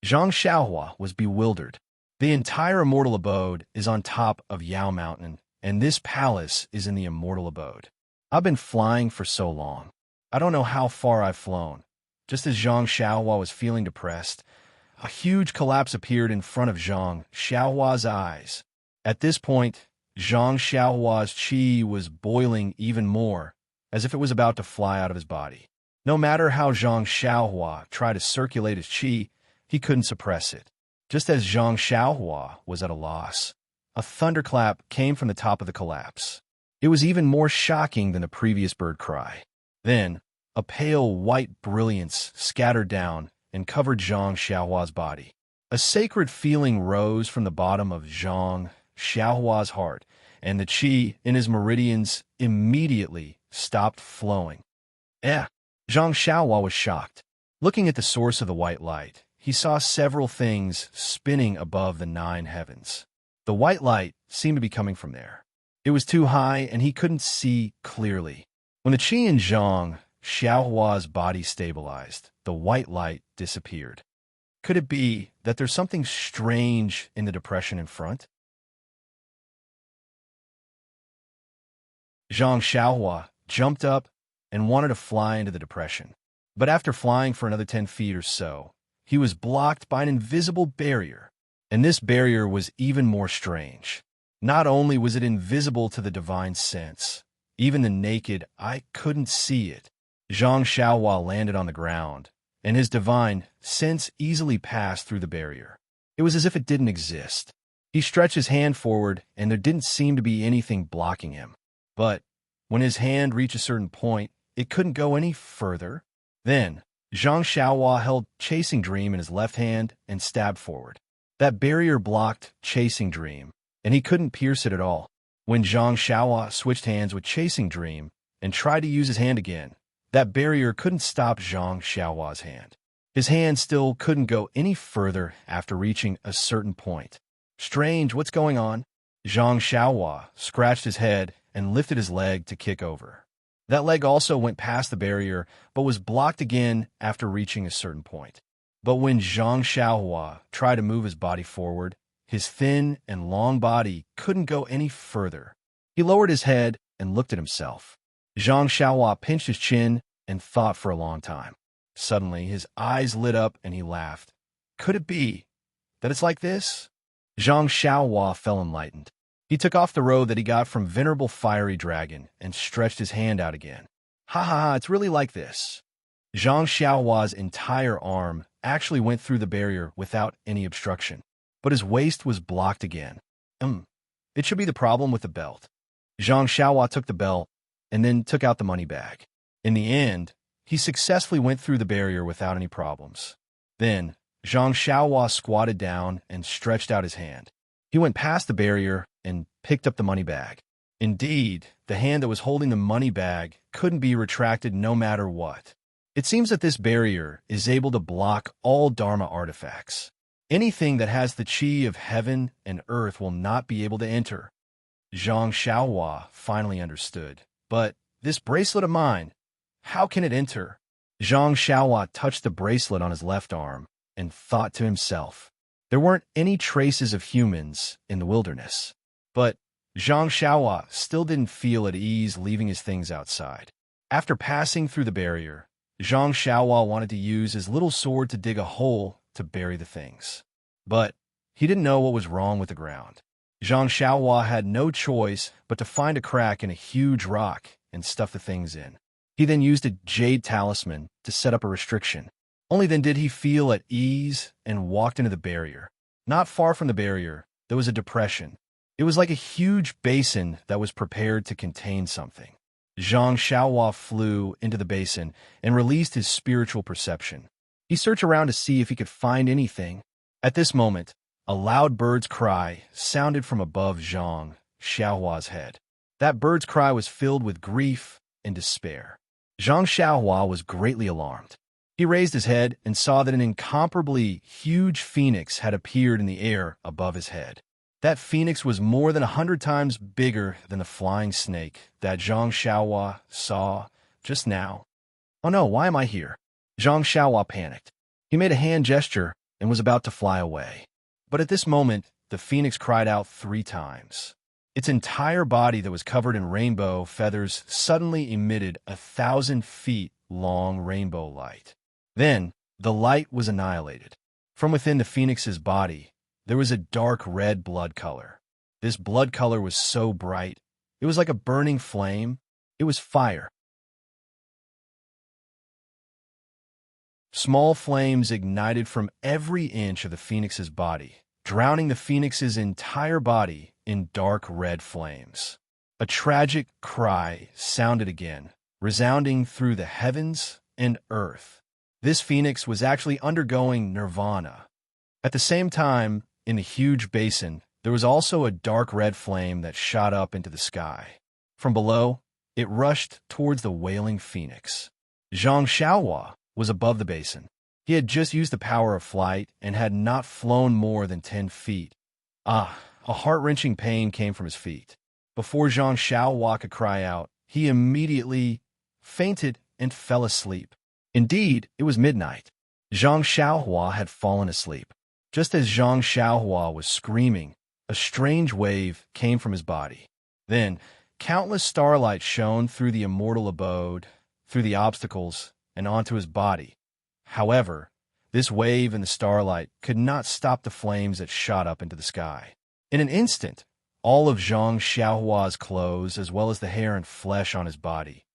Zhang Xiaohua was bewildered. The entire immortal abode is on top of Yao Mountain, and this palace is in the immortal abode. I've been flying for so long. I don't know how far I've flown. Just as Zhang Xiaohua was feeling depressed, a huge collapse appeared in front of Zhang Xiaohua's eyes. At this point, Zhang Xiaohua's qi was boiling even more, as if it was about to fly out of his body. No matter how Zhang Xiaohua tried to circulate his qi, he couldn't suppress it. Just as Zhang Xiaohua was at a loss, a thunderclap came from the top of the collapse. It was even more shocking than the previous bird cry. Then, a pale white brilliance scattered down and covered Zhang Xiaohua's body. A sacred feeling rose from the bottom of Zhang Xiaohua's heart, and the qi in his meridians immediately stopped flowing. Zhang Xiaohua was shocked. Looking at the source of the white light, he saw several things spinning above the 9 heavens. The white light seemed to be coming from there. It was too high, and he couldn't see clearly. When the qi in Zhang Xiaohua's body stabilized, the white light disappeared. Could it be that there's something strange in the depression in front? Zhang Xiaohua jumped up and wanted to fly into the depression. But after flying for another 10 feet or so, he was blocked by an invisible barrier. And this barrier was even more strange. Not only was it invisible to the divine sense, even the naked eye couldn't see it. Zhang Xiaohua landed on the ground, and his divine sense easily passed through the barrier. It was as if it didn't exist. He stretched his hand forward, and there didn't seem to be anything blocking him. But when his hand reached a certain point, it couldn't go any further. Then, Zhang Xiaohua held Chasing Dream in his left hand and stabbed forward. That barrier blocked Chasing Dream, and he couldn't pierce it at all. When Zhang Xiaohua switched hands with Chasing Dream and tried to use his hand again, that barrier couldn't stop Zhang Xiaohua's hand. His hand still couldn't go any further after reaching a certain point. Strange, what's going on? Zhang Xiaohua scratched his head and lifted his leg to kick over. That leg also went past the barrier, but was blocked again after reaching a certain point. But when Zhang Xiaohua tried to move his body forward, his thin and long body couldn't go any further. He lowered his head and looked at himself. Zhang Xiaohua pinched his chin and thought for a long time. Suddenly, his eyes lit up and he laughed. Could it be that it's like this? Zhang Xiaohua felt enlightened. He took off the robe that he got from Venerable Fiery Dragon and stretched his hand out again. Ha ha ha, it's really like this. Zhang Xiaohua's entire arm actually went through the barrier without any obstruction, but his waist was blocked again. It should be the problem with the belt. Zhang Xiaohua took the belt and then took out the money bag. In the end, he successfully went through the barrier without any problems. Then, Zhang Xiaohua squatted down and stretched out his hand. He went past the barrier and picked up the money bag. Indeed, the hand that was holding the money bag couldn't be retracted no matter what. It seems that this barrier is able to block all Dharma artifacts. Anything that has the qi of heaven and earth will not be able to enter. Zhang Xiaohua finally understood. But this bracelet of mine, how can it enter? Zhang Xiaohua touched the bracelet on his left arm, and thought to himself. There weren't any traces of humans in the wilderness. But Zhang Xiaohua still didn't feel at ease leaving his things outside. After passing through the barrier, Zhang Xiaohua wanted to use his little sword to dig a hole to bury the things. But he didn't know what was wrong with the ground. Zhang Xiaohua had no choice but to find a crack in a huge rock and stuff the things in. He then used a jade talisman to set up a restriction. Only then did he feel at ease and walked into the barrier. Not far from the barrier, there was a depression. It was like a huge basin that was prepared to contain something. Zhang Xiaohua flew into the basin and released his spiritual perception. He searched around to see if he could find anything. At this moment, a loud bird's cry sounded from above Zhang Xiaohua's head. That bird's cry was filled with grief and despair. Zhang Xiaohua was greatly alarmed. He raised his head and saw that an incomparably huge phoenix had appeared in the air above his head. That phoenix was more than 100 times bigger than the flying snake that Zhang Xiaohua saw just now. Oh no, why am I here? Zhang Xiaohua panicked. He made a hand gesture and was about to fly away. But at this moment, the phoenix cried out 3 times. Its entire body that was covered in rainbow feathers suddenly emitted 1,000 feet long rainbow light. Then, the light was annihilated. From within the phoenix's body, there was a dark red blood color. This blood color was so bright, it was like a burning flame. It was fire. Small flames ignited from every inch of the phoenix's body, drowning the phoenix's entire body in dark red flames. A tragic cry sounded again, resounding through the heavens and earth. This phoenix was actually undergoing nirvana. At the same time, in the huge basin, there was also a dark red flame that shot up into the sky. From below, it rushed towards the wailing phoenix. Zhang Xiaohua was above the basin. He had just used the power of flight and had not flown more than 10 feet. A heart-wrenching pain came from his feet. Before Zhang Xiaohua could cry out, he immediately fainted and fell asleep. Indeed, it was midnight. Zhang Xiaohua had fallen asleep. Just as Zhang Xiaohua was screaming, a strange wave came from his body. Then, countless starlight shone through the immortal abode, through the obstacles, and onto his body. However, this wave and the starlight could not stop the flames that shot up into the sky. In an instant, all of Zhang Xiaohua's clothes, as well as the hair and flesh on his body,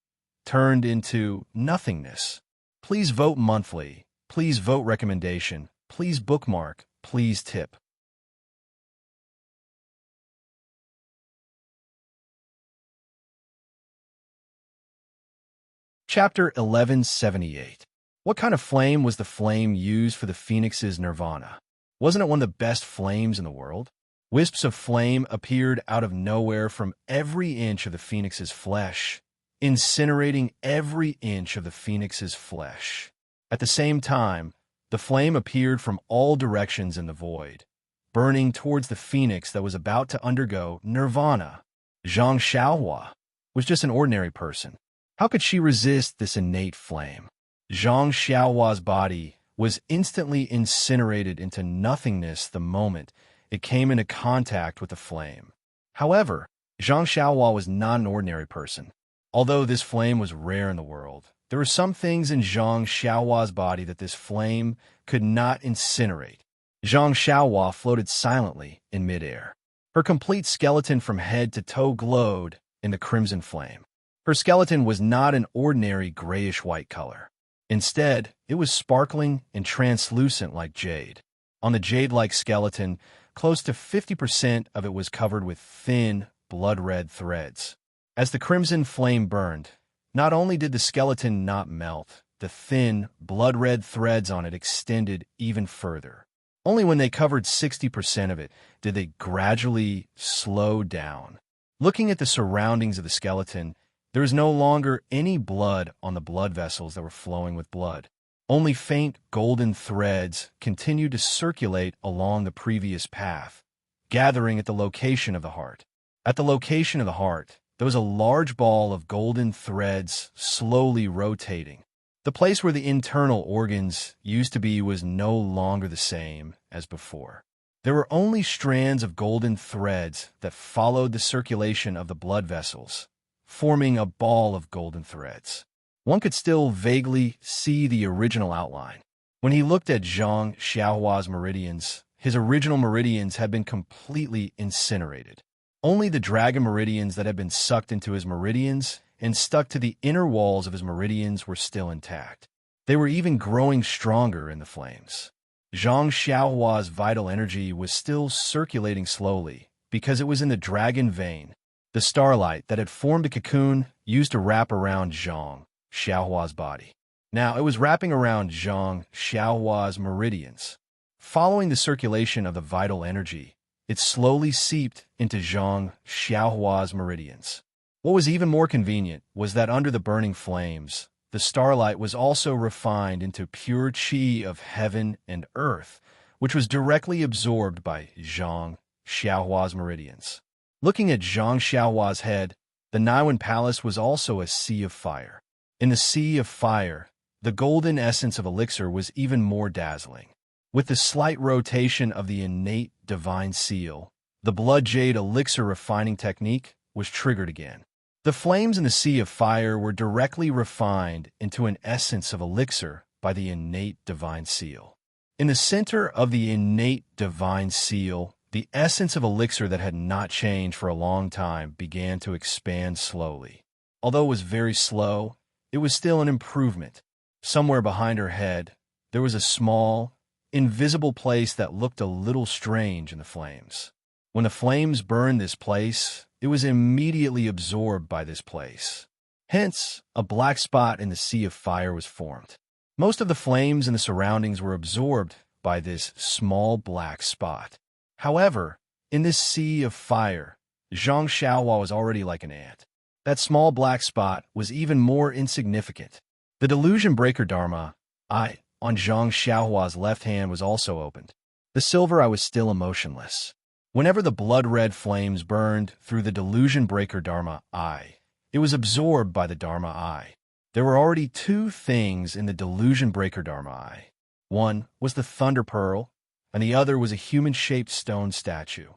turned into nothingness. Please vote monthly. Please vote recommendation. Please bookmark. Please tip. Chapter 1178. What kind of flame was the flame used for the phoenix's nirvana? Wasn't it one of the best flames in the world? Wisps of flame appeared out of nowhere from every inch of the phoenix's flesh, incinerating every inch of the phoenix's flesh. At the same time, the flame appeared from all directions in the void, burning towards the phoenix that was about to undergo nirvana. Zhang Xiaohua was just an ordinary person. How could she resist this innate flame? Zhang Xiaohua's body was instantly incinerated into nothingness the moment it came into contact with the flame. However, Zhang Xiaohua was not an ordinary person. Although this flame was rare in the world, there were some things in Zhang Xiaohua's body that this flame could not incinerate. Zhang Xiaohua floated silently in midair. Her complete skeleton from head to toe glowed in the crimson flame. Her skeleton was not an ordinary grayish-white color. Instead, it was sparkling and translucent like jade. On the jade-like skeleton, close to 50% of it was covered with thin, blood-red threads. As the crimson flame burned, not only did the skeleton not melt, the thin, blood-red threads on it extended even further. Only when they covered 60% of it did they gradually slow down. Looking at the surroundings of the skeleton, there was no longer any blood on the blood vessels that were flowing with blood. Only faint golden threads continued to circulate along the previous path, gathering at the location of the heart. At the location of the heart, there was a large ball of golden threads slowly rotating. The place where the internal organs used to be was no longer the same as before. There were only strands of golden threads that followed the circulation of the blood vessels, forming a ball of golden threads. One could still vaguely see the original outline. When he looked at Zhang Xiaohua's meridians, his original meridians had been completely incinerated. Only the dragon meridians that had been sucked into his meridians and stuck to the inner walls of his meridians were still intact. They were even growing stronger in the flames. Zhang Xiaohua's vital energy was still circulating slowly because it was in the dragon vein, the starlight that had formed a cocoon used to wrap around Zhang Xiaohua's body. Now it was wrapping around Zhang Xiaohua's meridians. Following the circulation of the vital energy, it slowly seeped into Zhang Xiaohua's meridians. What was even more convenient was that under the burning flames, the starlight was also refined into pure qi of heaven and earth, which was directly absorbed by Zhang Xiaohua's meridians. Looking at Zhang Xiaohua's head, the Naiwan Palace was also a sea of fire. In the sea of fire, the golden essence of elixir was even more dazzling. With the slight rotation of the innate divine seal, the blood jade elixir refining technique was triggered again. The flames in the sea of fire were directly refined into an essence of elixir by the innate divine seal. In the center of the innate divine seal, the essence of elixir that had not changed for a long time began to expand slowly. Although it was very slow, it was still an improvement. Somewhere behind her head, there was a small, invisible place that looked a little strange in the flames. When the flames burned this place, it was immediately absorbed by this place. Hence, a black spot in the sea of fire was formed. Most of the flames in the surroundings were absorbed by this small black spot. However, in this sea of fire, Zhang Xiaohua was already like an ant. That small black spot was even more insignificant. The delusion breaker Dharma eye on Zhang Xiaohua's left hand was also opened. The silver eye was still emotionless. Whenever the blood-red flames burned through the delusion breaker Dharma eye, it was absorbed by the Dharma eye. There were already two things in the delusion breaker Dharma eye. One was the thunder pearl, and the other was a human-shaped stone statue.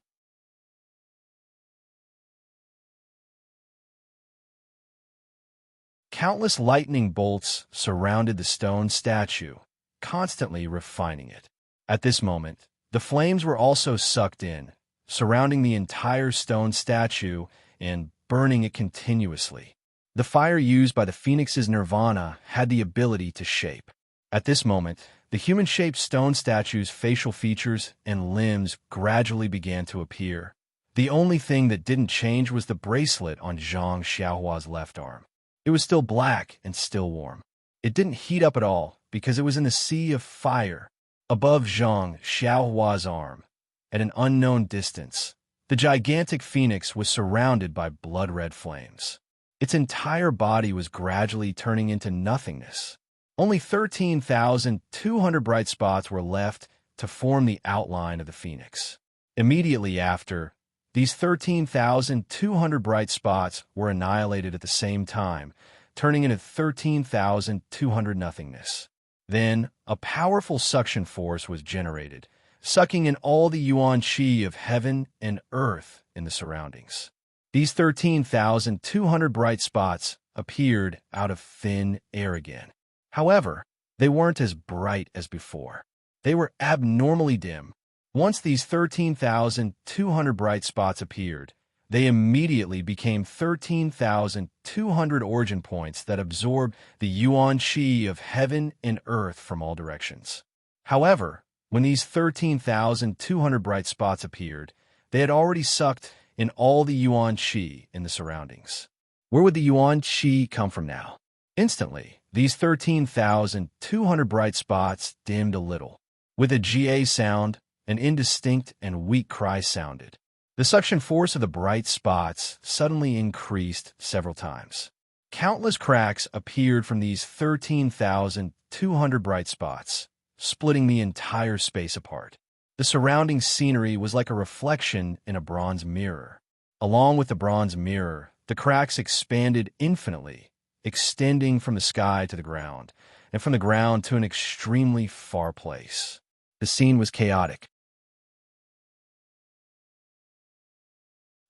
Countless lightning bolts surrounded the stone statue, constantly refining it. At this moment, the flames were also sucked in, surrounding the entire stone statue and burning it continuously. The fire used by the phoenix's nirvana had the ability to shape. At this moment, the human-shaped stone statue's facial features and limbs gradually began to appear. The only thing that didn't change was the bracelet on Zhang Xiaohua's left arm. It was still black and still warm. It didn't heat up at all because it was in the sea of fire. Above Zhang Xiaohua's arm, at an unknown distance, the gigantic phoenix was surrounded by blood-red flames. Its entire body was gradually turning into nothingness. Only 13,200 bright spots were left to form the outline of the phoenix. Immediately after, these 13,200 bright spots were annihilated at the same time, turning into 13,200 nothingness. Then, a powerful suction force was generated, sucking in all the yuan qi of heaven and earth in the surroundings. These 13,200 bright spots appeared out of thin air again. However, they weren't as bright as before. They were abnormally dim. Once these 13,200 bright spots appeared, they immediately became 13,200 origin points that absorbed the yuan qi of heaven and earth from all directions. However, when these 13,200 bright spots appeared, they had already sucked in all the yuan qi in the surroundings. Where would the yuan qi come from now? Instantly, these 13,200 bright spots dimmed a little. With a GA sound, an indistinct and weak cry sounded. The suction force of the bright spots suddenly increased several times. Countless cracks appeared from these 13,200 bright spots, splitting the entire space apart. The surrounding scenery was like a reflection in a bronze mirror. Along with the bronze mirror, the cracks expanded infinitely, extending from the sky to the ground. and from the ground to an extremely far place. The scene was chaotic.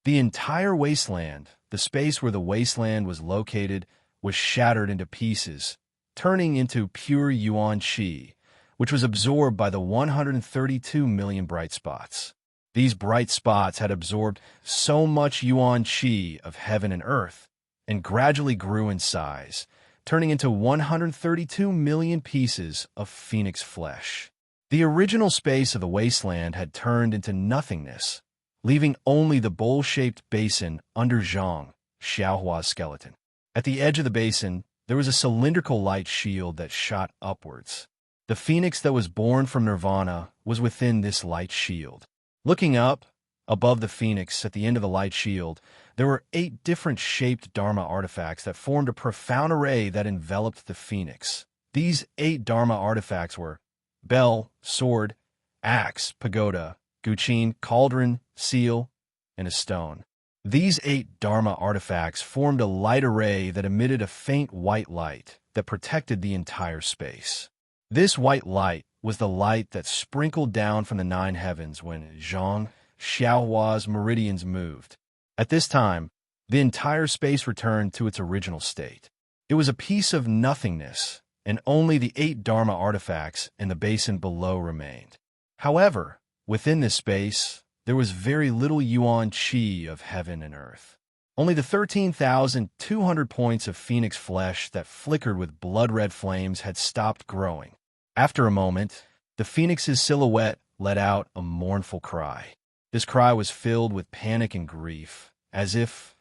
The entire wasteland, the space where the wasteland was located, was shattered into pieces, turning into pure yuan qi, which was absorbed by the 132 million bright spots. These bright spots had absorbed so much yuan qi of heaven and earth, and gradually grew in size, turning into 132 million pieces of phoenix flesh. The original space of the wasteland had turned into nothingness, leaving only the bowl-shaped basin under Zhang Xiaohua's skeleton. At the edge of the basin, there was a cylindrical light shield that shot upwards. The phoenix that was born from nirvana was within this light shield. Looking up, above the phoenix at the end of the light shield, there were 8 different shaped Dharma artifacts that formed a profound array that enveloped the phoenix. These 8 Dharma artifacts were bell, sword, axe, pagoda, guqin, cauldron, seal, and a stone. These 8 Dharma artifacts formed a light array that emitted a faint white light that protected the entire space. This white light was the light that sprinkled down from the 9 heavens when Zhang Xiaohua's meridians moved. At this time, the entire space returned to its original state. It was a piece of nothingness, and only the 8 Dharma artifacts in the basin below remained. However, within this space, there was very little yuan qi of heaven and earth. Only the 13,200 points of phoenix flesh that flickered with blood-red flames had stopped growing. After a moment, the phoenix's silhouette let out a mournful cry. This cry was filled with panic and grief, as if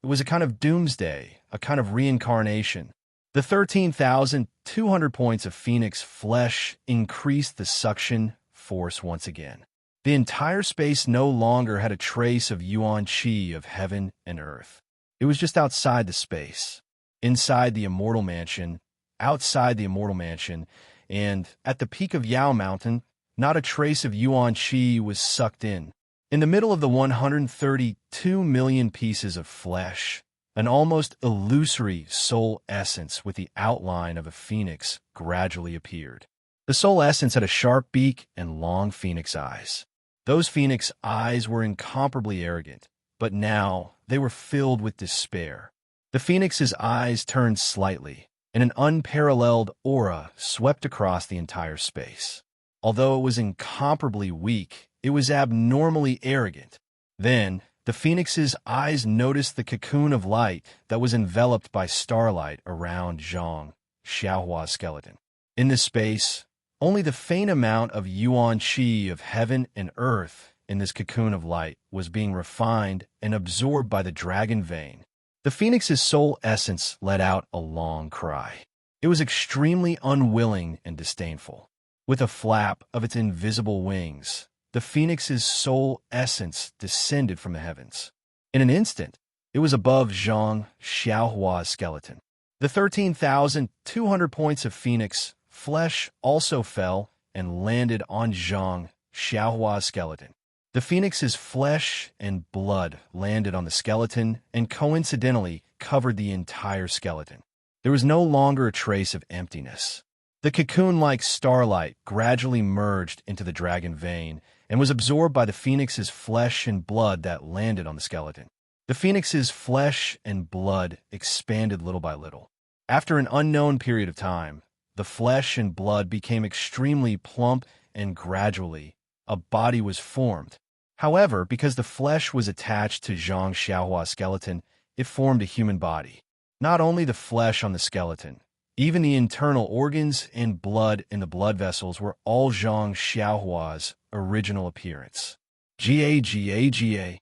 it was a kind of doomsday, a kind of reincarnation. The 13,200 points of phoenix flesh increased the suction force once again. The entire space no longer had a trace of yuan qi of heaven and earth. It was just outside the space, inside the immortal mansion, outside the immortal mansion, and at the peak of Yao Mountain, not a trace of yuan qi was sucked in. In the middle of the 132 million pieces of flesh, an almost illusory soul essence with the outline of a phoenix gradually appeared. The soul essence had a sharp beak and long phoenix eyes. Those phoenix eyes were incomparably arrogant, but now they were filled with despair. The phoenix's eyes turned slightly, and an unparalleled aura swept across the entire space. Although it was incomparably weak, it was abnormally arrogant. Then, the phoenix's eyes noticed the cocoon of light that was enveloped by starlight around Zhang Xiaohua's skeleton. In this space, only the faint amount of yuan qi of heaven and earth in this cocoon of light was being refined and absorbed by the dragon vein. The phoenix's soul essence let out a long cry. It was extremely unwilling and disdainful. With a flap of its invisible wings, the phoenix's soul essence descended from the heavens. In an instant, it was above Zhang Xiaohua's skeleton. The 13,200 points of phoenix flesh also fell and landed on Zhang Xiaohua's skeleton. The phoenix's flesh and blood landed on the skeleton and coincidentally covered the entire skeleton. There was no longer a trace of emptiness. The cocoon-like starlight gradually merged into the dragon vein and was absorbed by the phoenix's flesh and blood that landed on the skeleton. The phoenix's flesh and blood expanded little by little. After an unknown period of time, the flesh and blood became extremely plump and gradually, a body was formed. However, because the flesh was attached to Zhang Xiaohua's skeleton, it formed a human body. Not only the flesh on the skeleton, even the internal organs and blood in the blood vessels were all Zhang Xiaohua's original appearance. Ga.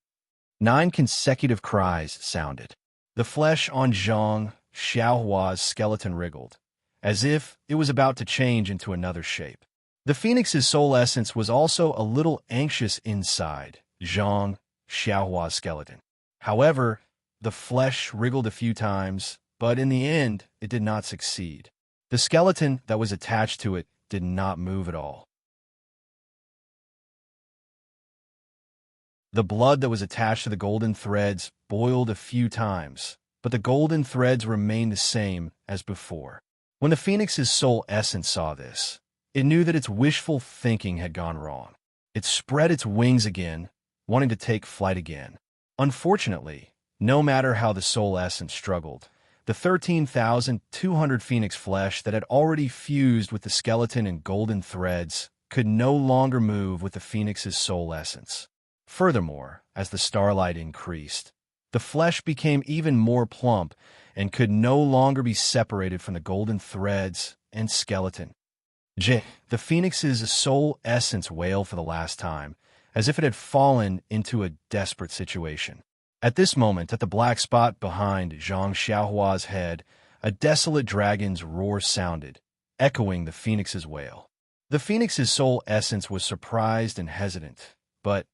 9 consecutive cries sounded. The flesh on Zhang Xiaohua's skeleton wriggled, as if it was about to change into another shape. The phoenix's soul essence was also a little anxious inside Zhang Xiaohua's skeleton. However, the flesh wriggled a few times, but in the end, it did not succeed. The skeleton that was attached to it did not move at all. The blood that was attached to the golden threads boiled a few times, but the golden threads remained the same as before. When the phoenix's soul essence saw this, it knew that its wishful thinking had gone wrong. It spread its wings again, wanting to take flight again. Unfortunately, no matter how the soul essence struggled, the 13,200 phoenix flesh that had already fused with the skeleton in golden threads could no longer move with the phoenix's soul essence. Furthermore, as the starlight increased, the flesh became even more plump and could no longer be separated from the golden threads and skeleton. The phoenix's soul essence wailed for the last time, as if it had fallen into a desperate situation. At this moment, at the black spot behind Zhang Xiaohua's head, a desolate dragon's roar sounded, echoing the phoenix's wail. The phoenix's soul essence was surprised and hesitant, but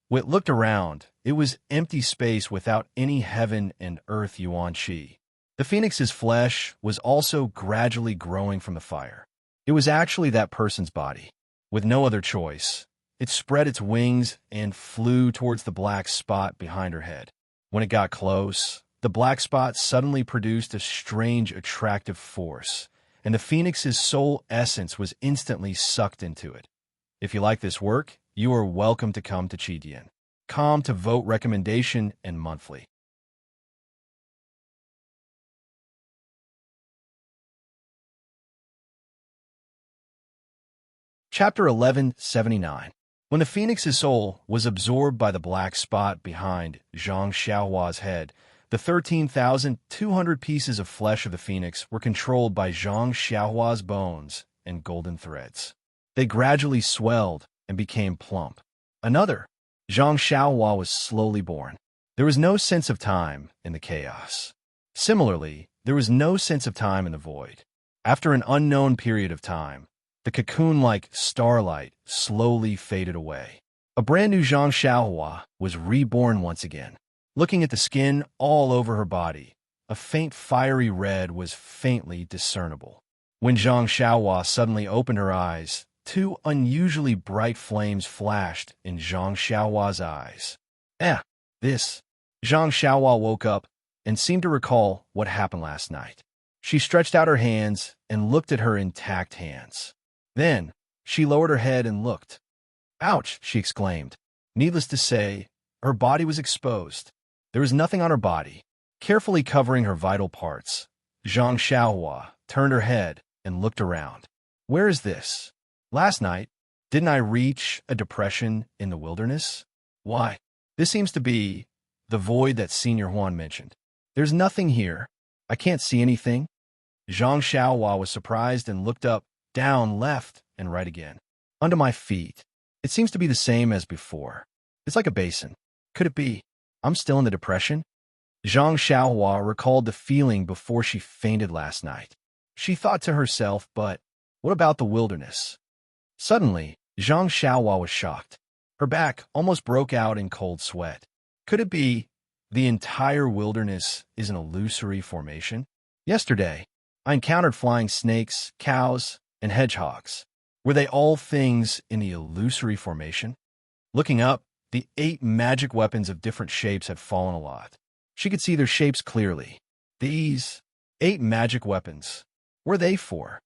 when it looked around, it was empty space without any heaven and earth yuan qi. The phoenix's flesh was also gradually growing from the fire. It was actually that person's body. With no other choice, it spread its wings and flew towards the black spot behind her head. When it got close, the black spot suddenly produced a strange attractive force, and the phoenix's soul essence was instantly sucked into it. If you like this work, you are welcome to come to Qidian.com to vote recommendation and monthly. Chapter 1179. When the phoenix's soul was absorbed by the black spot behind Zhang Xiaohua's head, the 13,200 pieces of flesh of the phoenix were controlled by Zhang Xiaohua's bones and golden threads. They gradually swelled and became plump. Another, Zhang Xiaohua, was slowly born. There was no sense of time in the chaos. Similarly, there was no sense of time in the void. After an unknown period of time, the cocoon-like starlight slowly faded away. A brand new Zhang Xiaohua was reborn once again. Looking at the skin all over her body, a faint fiery red was faintly discernible. When Zhang Xiaohua suddenly opened her eyes, two unusually bright flames flashed in Zhang Xiaohua's eyes. This. Zhang Xiaohua woke up and seemed to recall what happened last night. She stretched out her hands and looked at her intact hands. Then, she lowered her head and looked. Ouch, she exclaimed. Needless to say, her body was exposed. There was nothing on her body. Carefully covering her vital parts, Zhang Xiaohua turned her head and looked around. Where is this? Last night, didn't I reach a depression in the wilderness? Why? This seems to be the void that Senior Huan mentioned. There's nothing here. I can't see anything. Zhang Xiaohua was surprised and looked up, down, left, and right again. Under my feet. It seems to be the same as before. It's like a basin. Could it be I'm still in the depression? Zhang Xiaohua recalled the feeling before she fainted last night. She thought to herself, but what about the wilderness? Suddenly, Zhang Xiaohua was shocked. Her back almost broke out in cold sweat. Could it be the entire wilderness is an illusory formation? Yesterday, I encountered flying snakes, cows, and hedgehogs. Were they all things in the illusory formation? Looking up, the 8 magic weapons of different shapes had fallen a lot. She could see their shapes clearly. These 8 magic weapons, were they for?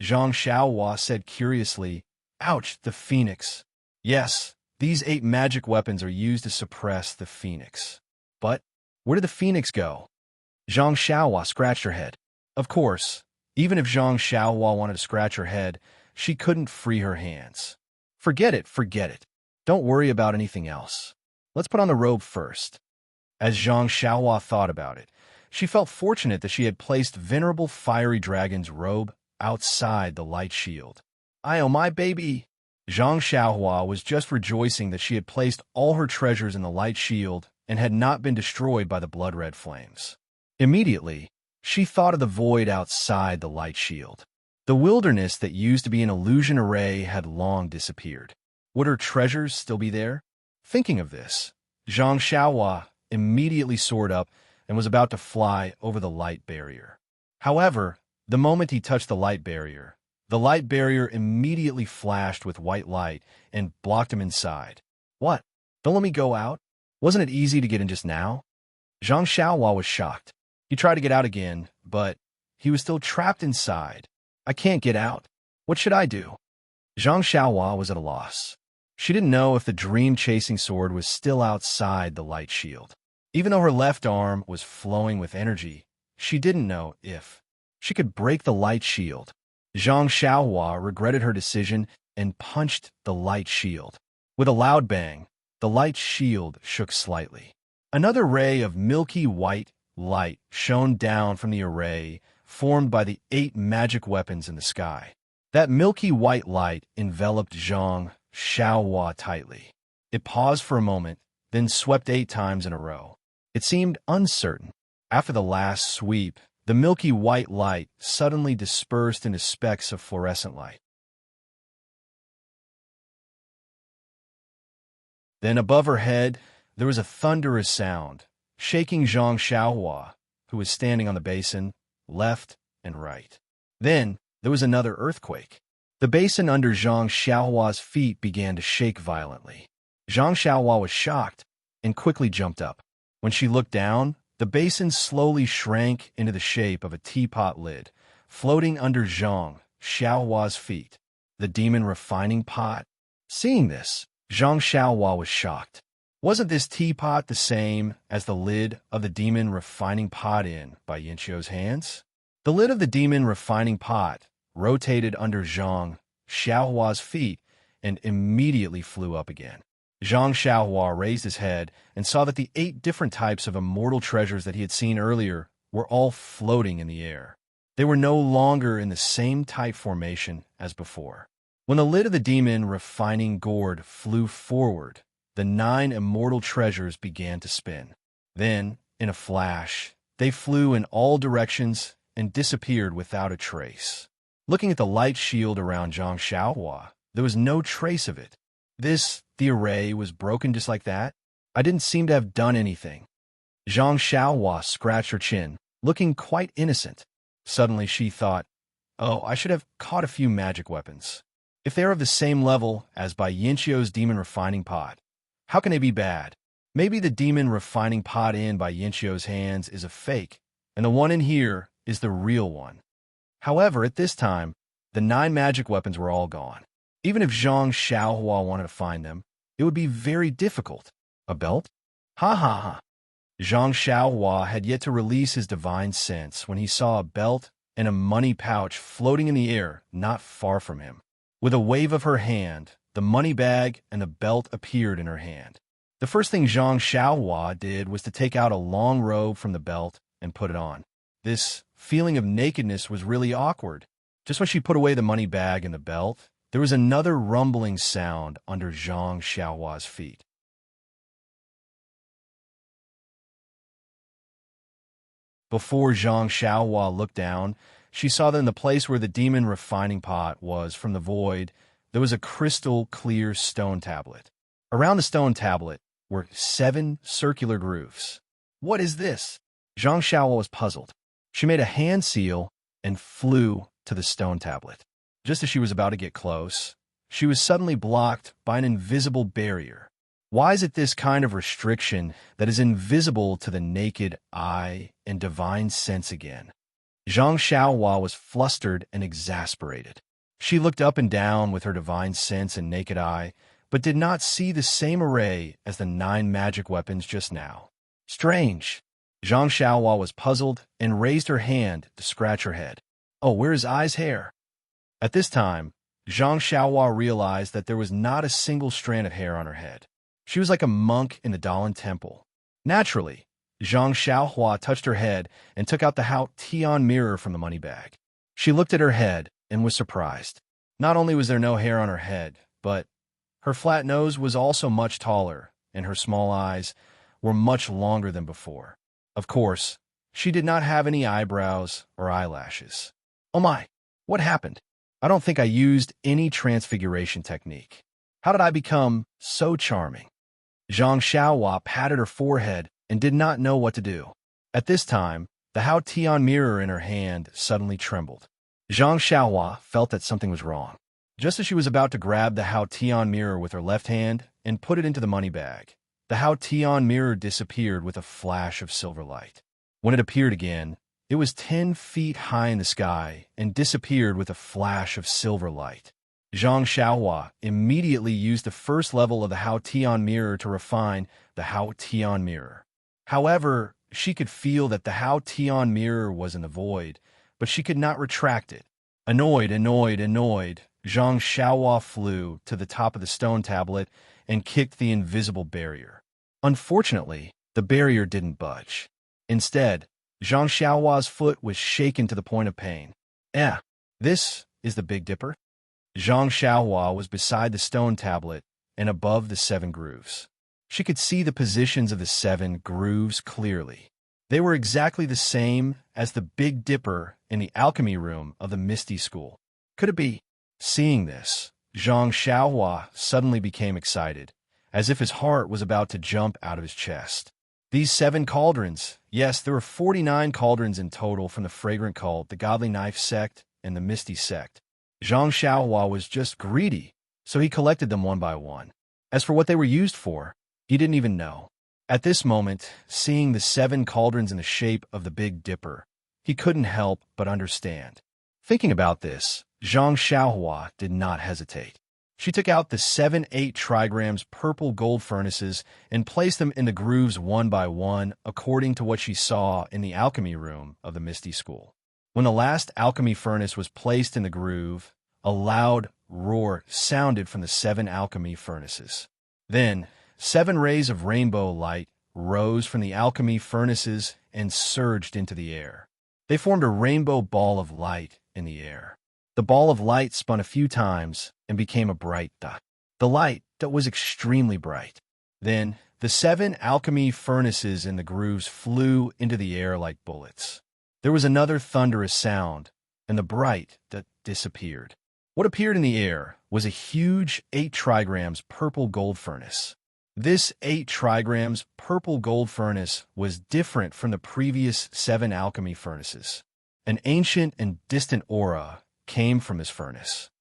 Zhang Xiaohua said curiously, Ouch, the phoenix. Yes, these 8 magic weapons are used to suppress the phoenix. But where did the phoenix go? Zhang Xiaohua scratched her head. Of course, even if Zhang Xiaohua wanted to scratch her head, she couldn't free her hands. Forget it. Don't worry about anything else. Let's put on the robe first. As Zhang Xiaohua thought about it, she felt fortunate that she had placed Venerable Fiery Dragon's robe outside the light shield. Oh my baby! Zhang Xiaohua was just rejoicing that she had placed all her treasures in the light shield and had not been destroyed by the blood-red flames. Immediately, she thought of the void outside the light shield. The wilderness that used to be an illusion array had long disappeared. Would her treasures still be there? Thinking of this, Zhang Xiaohua immediately soared up and was about to fly over the light barrier. However, the moment he touched the light barrier immediately flashed with white light and blocked him inside. What? Don't let me go out? Wasn't it easy to get in just now? Zhang Xiaohua was shocked. He tried to get out again, but he was still trapped inside. I can't get out. What should I do? Zhang Xiaohua was at a loss. She didn't know if the dream-chasing sword was still outside the light shield. Even though her left arm was flowing with energy, she didn't know if she could break the light shield. Zhang Xiaohua regretted her decision and punched the light shield. With a loud bang, the light shield shook slightly. Another ray of milky white light shone down from the array formed by the 8 magic weapons in the sky. That milky white light enveloped Zhang Xiaohua tightly. It paused for a moment, then swept 8 times in a row. It seemed uncertain. After the last sweep, the milky white light suddenly dispersed into specks of fluorescent light. Then above her head, there was a thunderous sound, shaking Zhang Xiaohua, who was standing on the basin, left and right. Then there was another earthquake. The basin under Zhang Xiaohua's feet began to shake violently. Zhang Xiaohua was shocked and quickly jumped up. When she looked down, the basin slowly shrank into the shape of a teapot lid, floating under Zhang Xiaohua's feet. The demon refining pot? Seeing this, Zhang Xiaohua was shocked. Wasn't this teapot the same as the lid of the demon refining pot in by Yinqiu's hands? The lid of the demon refining pot rotated under Zhang Xiaohua's feet and immediately flew up again. Zhang Xiaohua raised his head and saw that the 8 different types of immortal treasures that he had seen earlier were all floating in the air. They were no longer in the same type formation as before. When the lid of the demon refining gourd flew forward, the 9 immortal treasures began to spin. Then, in a flash, they flew in all directions and disappeared without a trace. Looking at the light shield around Zhang Xiaohua, there was no trace of it. The array was broken just like that? I didn't seem to have done anything. Zhang Xiaohua scratched her chin, looking quite innocent. Suddenly she thought, oh, I should have caught a few magic weapons. If they are of the same level as by Yinqiu's demon refining pot, how can they be bad? Maybe the demon refining pot in by Yinqiu's hands is a fake, and the one in here is the real one. However, at this time, the 9 magic weapons were all gone. Even if Zhang Xiaohua wanted to find them, it would be very difficult. A belt? Ha ha ha. Zhang Xiaohua had yet to release his divine sense when he saw a belt and a money pouch floating in the air not far from him. With a wave of her hand, the money bag and the belt appeared in her hand. The first thing Zhang Xiaohua did was to take out a long robe from the belt and put it on. This feeling of nakedness was really awkward. Just when she put away the money bag and the belt, there was another rumbling sound under Zhang Xiaohua's feet. Before Zhang Xiaohua looked down, she saw that in the place where the demon refining pot was from the void, there was a crystal-clear stone tablet. Around the stone tablet were 7 circular grooves. What is this? Zhang Xiaohua was puzzled. She made a hand seal and flew to the stone tablet. Just as she was about to get close, she was suddenly blocked by an invisible barrier. Why is it this kind of restriction that is invisible to the naked eye and divine sense again? Zhang Xiaohua was flustered and exasperated. She looked up and down with her divine sense and naked eye, but did not see the same array as the 9 magic weapons just now. Strange. Zhang Xiaohua was puzzled and raised her hand to scratch her head. Oh, where is Ai's hair? At this time, Zhang Xiaohua realized that there was not a single strand of hair on her head. She was like a monk in the Dalan temple. Naturally, Zhang Xiaohua touched her head and took out the Hao Tian mirror from the money bag. She looked at her head and was surprised. Not only was there no hair on her head, but her flat nose was also much taller, and her small eyes were much longer than before. Of course, she did not have any eyebrows or eyelashes. Oh my, what happened? I don't think I used any transfiguration technique. How did I become so charming? Zhang Xiaohua patted her forehead and did not know what to do. At this time, the Hao Tian mirror in her hand suddenly trembled. Zhang Xiaohua felt that something was wrong. Just as she was about to grab the Hao Tian mirror with her left hand and put it into the money bag, the Hao Tian mirror disappeared with a flash of silver light. When it appeared again, It was 10 feet high in the sky and disappeared with a flash of silver light. Zhang Xiaohua immediately used the first level of the Hao Tian mirror to refine the Hao Tian mirror. However, she could feel that the Hao Tian mirror was in the void, but she could not retract it. Annoyed, Zhang Xiaohua flew to the top of the stone tablet and kicked the invisible barrier. Unfortunately, the barrier didn't budge. Instead, Zhang Xiaohua's foot was shaken to the point of pain. This is the Big Dipper? Zhang Xiaohua was beside the stone tablet and above the 7 grooves. She could see the positions of the 7 grooves clearly. They were exactly the same as the Big Dipper in the alchemy room of the Misty School. Could it be? Seeing this, Zhang Xiaohua suddenly became excited, as if his heart was about to jump out of his chest. These 7 cauldrons, yes, there were 49 cauldrons in total from the Fragrant Cult, the Godly Knife Sect, and the Misty Sect. Zhang Xiaohua was just greedy, so he collected them one by one. As for what they were used for, he didn't even know. At this moment, seeing the 7 cauldrons in the shape of the Big Dipper, he couldn't help but understand. Thinking about this, Zhang Xiaohua did not hesitate. She took out the 7 8 trigrams purple gold furnaces and placed them in the grooves one by one according to what she saw in the alchemy room of the Misty School. When the last alchemy furnace was placed in the groove, a loud roar sounded from the 7 alchemy furnaces. Then, 7 rays of rainbow light rose from the alchemy furnaces and surged into the air. They formed a rainbow ball of light in the air. The ball of light spun a few times and became a bright dot. The light that was extremely bright. Then, the 7 alchemy furnaces in the grooves flew into the air like bullets. There was another thunderous sound, and the bright dot disappeared. What appeared in the air was a huge 8 trigrams purple gold furnace. This 8 trigrams purple gold furnace was different from the previous 7 alchemy furnaces. An ancient and distant aura came from this furnace.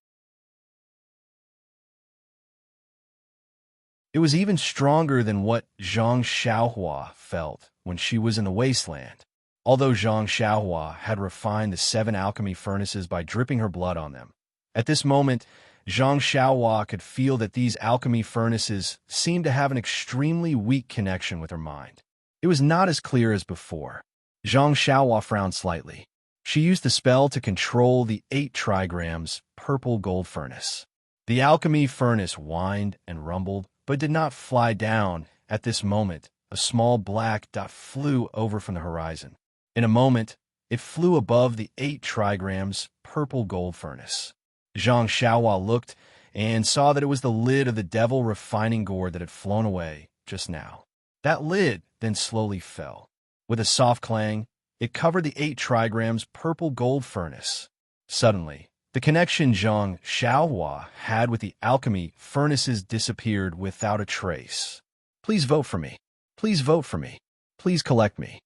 It was even stronger than what Zhang Xiaohua felt when she was in the wasteland. Although Zhang Xiaohua had refined the 7 alchemy furnaces by dripping her blood on them, at this moment, Zhang Xiaohua could feel that these alchemy furnaces seemed to have an extremely weak connection with her mind. It was not as clear as before. Zhang Xiaohua frowned slightly. She used the spell to control the 8 trigrams purple gold furnace. The alchemy furnace whined and rumbled, but did not fly down. At this moment, a small black dot flew over from the horizon. In a moment, it flew above the 8 trigrams purple gold furnace. Zhang Xiaohua looked and saw that it was the lid of the devil refining gourd that had flown away just now. That lid then slowly fell. With a soft clang, it covered the 8 trigrams purple gold furnace. Suddenly, the connection Zhang Xiaohua had with the alchemy furnaces disappeared without a trace. Please vote for me. Please vote for me. Please collect me.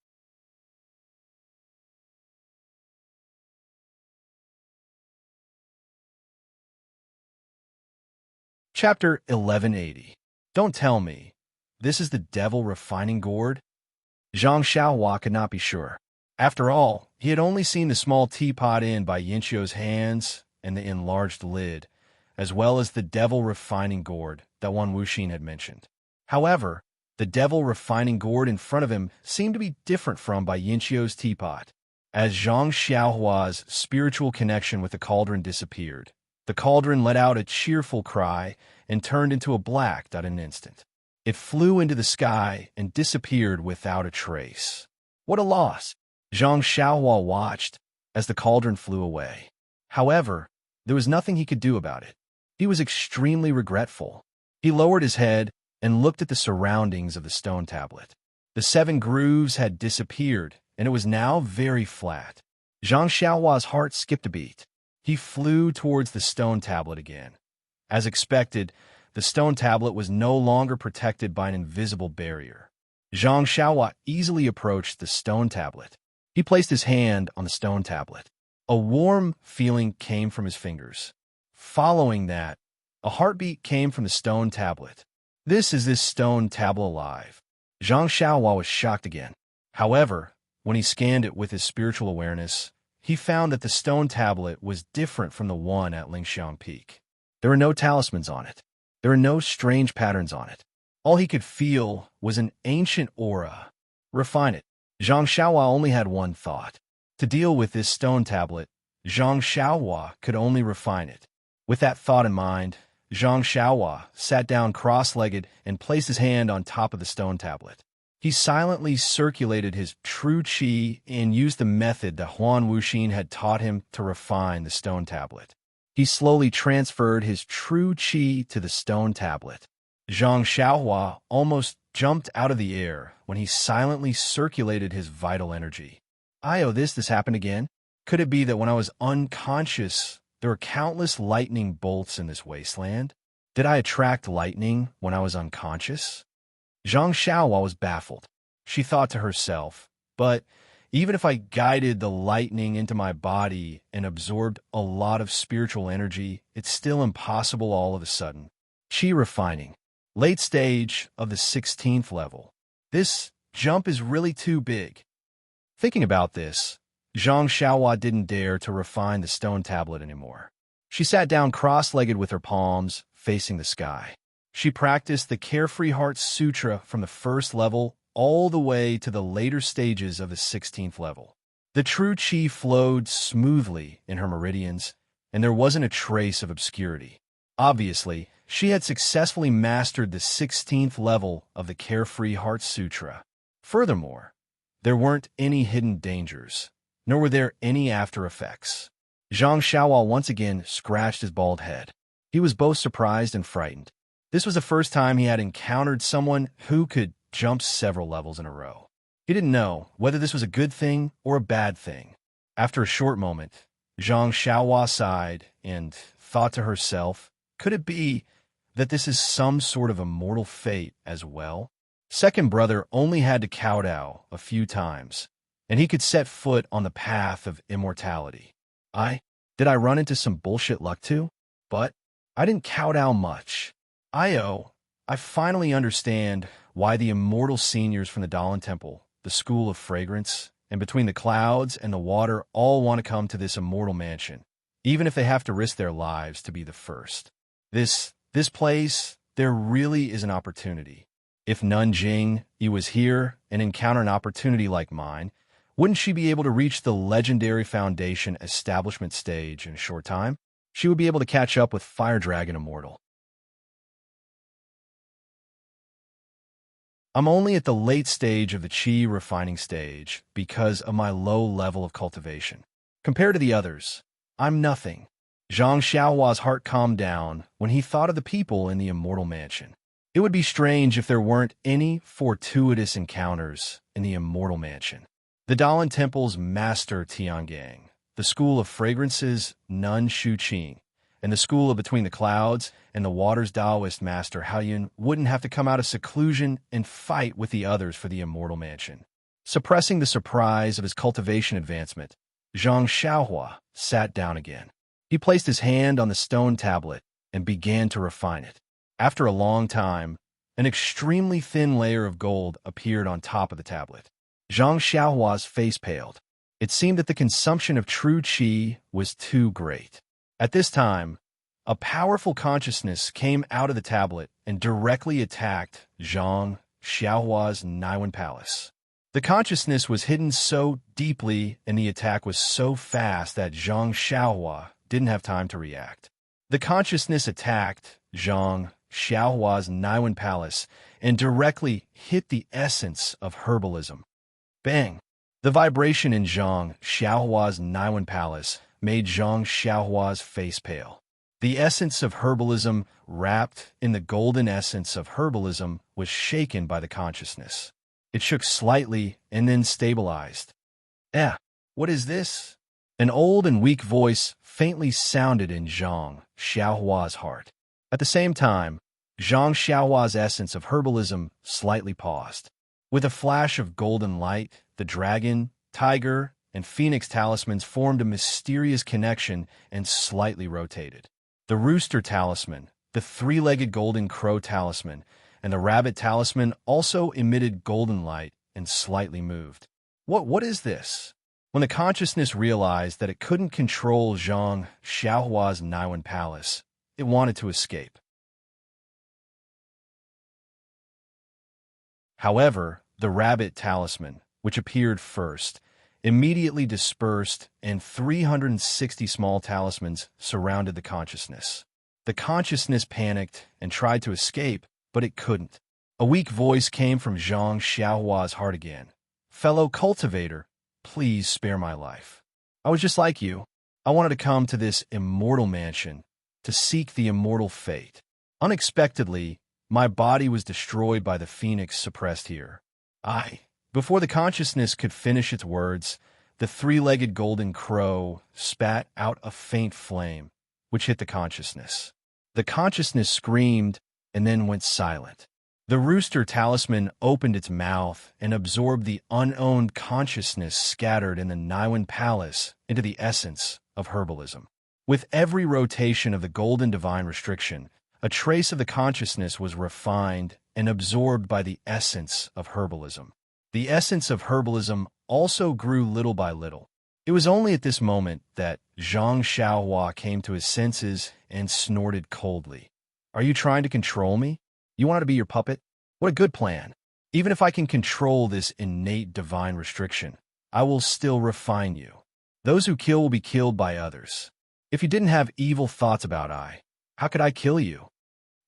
Chapter 1180. Don't tell me. This is the devil refining gourd? Zhang Xiaohua could not be sure. After all, he had only seen the small teapot in by Yinchio's hands and the enlarged lid, as well as the devil refining gourd that Wan Wuxin had mentioned. However, the devil refining gourd in front of him seemed to be different from by Yinchio's teapot. As Zhang Xiaohua's spiritual connection with the cauldron disappeared, the cauldron let out a cheerful cry and turned into a black dot in an instant. It flew into the sky and disappeared without a trace. What a loss! Zhang Xiaohua watched as the cauldron flew away. However, there was nothing he could do about it. He was extremely regretful. He lowered his head and looked at the surroundings of the stone tablet. The 7 grooves had disappeared, and it was now very flat. Zhang Xiaohua's heart skipped a beat. He flew towards the stone tablet again. As expected, the stone tablet was no longer protected by an invisible barrier. Zhang Xiaohua easily approached the stone tablet. He placed his hand on the stone tablet. A warm feeling came from his fingers. Following that, a heartbeat came from the stone tablet. This stone tablet alive? Zhang Xiaohua was shocked again. However, When he scanned it with his spiritual awareness, he found that the stone tablet was different from the one at Lingxiang Peak. There were no talismans on it. There were no strange patterns on it. All he could feel was an ancient aura. Refine it. Zhang Xiaohua only had one thought. To deal with this stone tablet, Zhang Xiaohua could only refine it. With that thought in mind, Zhang Xiaohua sat down cross-legged and placed his hand on top of the stone tablet. He silently circulated his true qi and used the method that Huan Wuxin had taught him to refine the stone tablet. He slowly transferred his true qi to the stone tablet. Zhang Xiaohua almost jumped out of the air when he silently circulated his vital energy. This happened again? Could it be that when I was unconscious, there were countless lightning bolts in this wasteland? Did I attract lightning when I was unconscious? Zhang Xiaohua was baffled. She thought to herself, but even if I guided the lightning into my body and absorbed a lot of spiritual energy, it's still impossible all of a sudden. Qi refining. Late stage of the 16th level. This jump is really too big. Thinking about this, Zhang Xiaohua didn't dare to refine the stone tablet anymore. She sat down cross-legged with her palms facing the sky. She practiced the Carefree Heart Sutra from the first level all the way to the later stages of the 16th level. The true qi flowed smoothly in her meridians, and there wasn't a trace of obscurity. Obviously, she had successfully mastered the 16th level of the Carefree Heart Sutra. Furthermore, there weren't any hidden dangers, nor were there any after effects. Zhang Xiaohua once again scratched his bald head. He was both surprised and frightened. This was the first time he had encountered someone who could jump several levels in a row. He didn't know whether this was a good thing or a bad thing. After a short moment, Zhang Xiaohua sighed and thought to herself, could it be that this is some sort of immortal fate as well? Second brother only had to kowtow a few times, and he could set foot on the path of immortality. Did I run into some bullshit luck too? But I didn't kowtow much. I finally understand why the immortal seniors from the Dalan Temple, the School of Fragrance, and Between the Clouds and the Water all want to come to this immortal mansion, even if they have to risk their lives to be the first. This place, there really is an opportunity. If Nanjing was here and encounter an opportunity like mine, wouldn't she be able to reach the legendary Foundation establishment stage in a short time? She would be able to catch up with Fire Dragon Immortal. I'm only at the late stage of the Qi refining stage because of my low level of cultivation. Compared to the others, I'm nothing. Zhang Xiaohua's heart calmed down when he thought of the people in the immortal mansion. It would be strange if there weren't any fortuitous encounters in the immortal mansion. The Dalan Temple's Master Tiangang, the School of Fragrances Nun Shuqing, and the School of Between the Clouds and the Water's Taoist Master Haoyun wouldn't have to come out of seclusion and fight with the others for the immortal mansion. Suppressing the surprise of his cultivation advancement, Zhang Xiaohua sat down again. He placed his hand on the stone tablet and began to refine it. After a long time, an extremely thin layer of gold appeared on top of the tablet. Zhang Xiaohua's face paled. It seemed that the consumption of true qi was too great. At this time, a powerful consciousness came out of the tablet and directly attacked Zhang Xiaohua's Naiwan Palace. The consciousness was hidden so deeply and the attack was so fast that Zhang Xiaohua didn't have time to react. The consciousness attacked Zhang Xiaohua's Naiwan Palace and directly hit the essence of herbalism. Bang! The vibration in Zhang Xiaohua's Naiwan Palace made Zhang Xiaohua's face pale. The essence of herbalism, wrapped in the golden essence of herbalism, was shaken by the consciousness. It shook slightly and then stabilized. What is this? An old and weak voice faintly sounded in Zhang Xiaohua's heart. At the same time, Zhang Xiaohua's essence of herbalism slightly paused. With a flash of golden light, the dragon, tiger, and phoenix talismans formed a mysterious connection and slightly rotated. The rooster talisman, the three-legged golden crow talisman, and the rabbit talisman also emitted golden light and slightly moved. What is this? When the consciousness realized that it couldn't control Zhang Xiaohua's Naiwan palace, it wanted to escape. However, the rabbit talisman, which appeared first, immediately dispersed, and 360 small talismans surrounded the consciousness. The consciousness panicked and tried to escape, but it couldn't. A weak voice came from Zhang Xiaohua's heart again. "Fellow cultivator, please spare my life. I was just like you. I wanted to come to this immortal mansion to seek the immortal fate. Unexpectedly, my body was destroyed by the phoenix suppressed here." Before the consciousness could finish its words, the three-legged golden crow spat out a faint flame, which hit the consciousness. The consciousness screamed and then went silent. The rooster talisman opened its mouth and absorbed the unowned consciousness scattered in the Naiwan palace into the essence of herbalism. With every rotation of the golden divine restriction, a trace of the consciousness was refined and absorbed by the essence of herbalism. The essence of herbalism also grew little by little. It was only at this moment that Zhang Xiaohua came to his senses and snorted coldly. "Are you trying to control me? You want to be your puppet? What a good plan. Even if I can control this innate divine restriction, I will still refine you. Those who kill will be killed by others. If you didn't have evil thoughts about how could I kill you?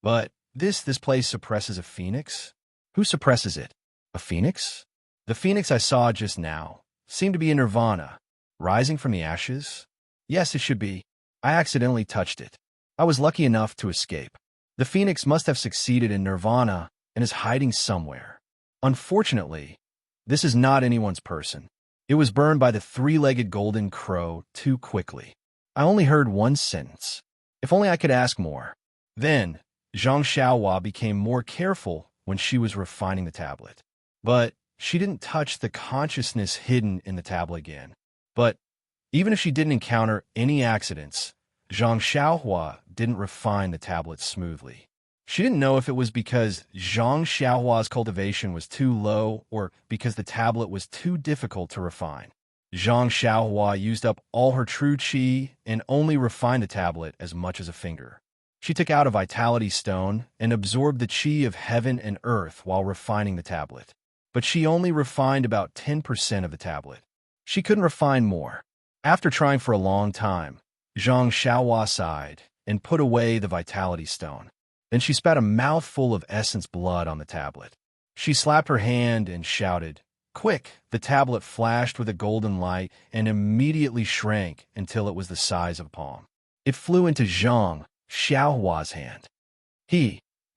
But this place suppresses a phoenix? Who suppresses it? A phoenix? The phoenix I saw just now seemed to be in nirvana, rising from the ashes. Yes, it should be. I accidentally touched it. I was lucky enough to escape. The phoenix must have succeeded in nirvana and is hiding somewhere. Unfortunately, this is not anyone's person. It was burned by the three-legged golden crow too quickly. I only heard one sentence. If only I could ask more." Then, Zhang Xiaohua became more careful when she was refining the tablet. But she didn't touch the consciousness hidden in the tablet again. But even if she didn't encounter any accidents, Zhang Xiaohua didn't refine the tablet smoothly. She didn't know if it was because Zhang Xiaohua's cultivation was too low or because the tablet was too difficult to refine. Zhang Xiaohua used up all her true qi and only refined the tablet as much as a finger. She took out a vitality stone and absorbed the qi of heaven and earth while refining the tablet. But she only refined about 10% of the tablet. She couldn't refine more. After trying for a long time, Zhang Xiaohua sighed and put away the vitality stone. Then she spat a mouthful of essence blood on the tablet. She slapped her hand and shouted, "Quick!" The tablet flashed with a golden light and immediately shrank until it was the size of a palm. It flew into Zhang Xiaohua's hand.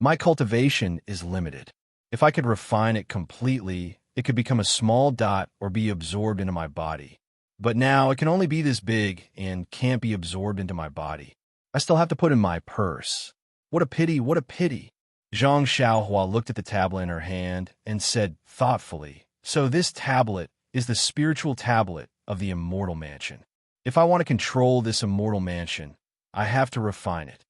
My cultivation is limited. If I could refine it completely, it could become a small dot or be absorbed into my body. But now it can only be this big and can't be absorbed into my body. I still have to put in my purse. What a pity, what a pity." Zhang Xiaohua looked at the tablet in her hand and said thoughtfully, "So this tablet is the spiritual tablet of the immortal mansion. If I want to control this immortal mansion, I have to refine it.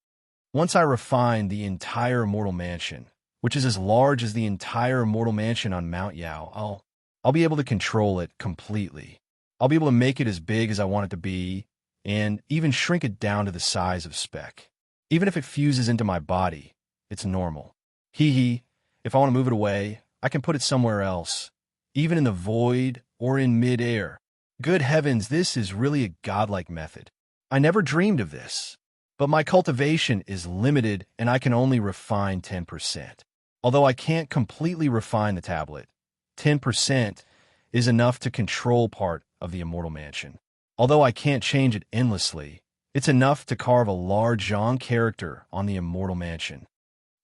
Once I refine the entire immortal mansion, which is as large as the entire immortal mansion on Mount Yao, I'll be able to control it completely. I'll be able to make it as big as I want it to be, and even shrink it down to the size of speck. Even if it fuses into my body, it's normal. If I want to move it away, I can put it somewhere else, even in the void or in mid-air. Good heavens, this is really a godlike method. I never dreamed of this. But my cultivation is limited and I can only refine 10%. Although I can't completely refine the tablet, 10% is enough to control part of the immortal mansion. Although I can't change it endlessly, it's enough to carve a large Zhang character on the immortal mansion."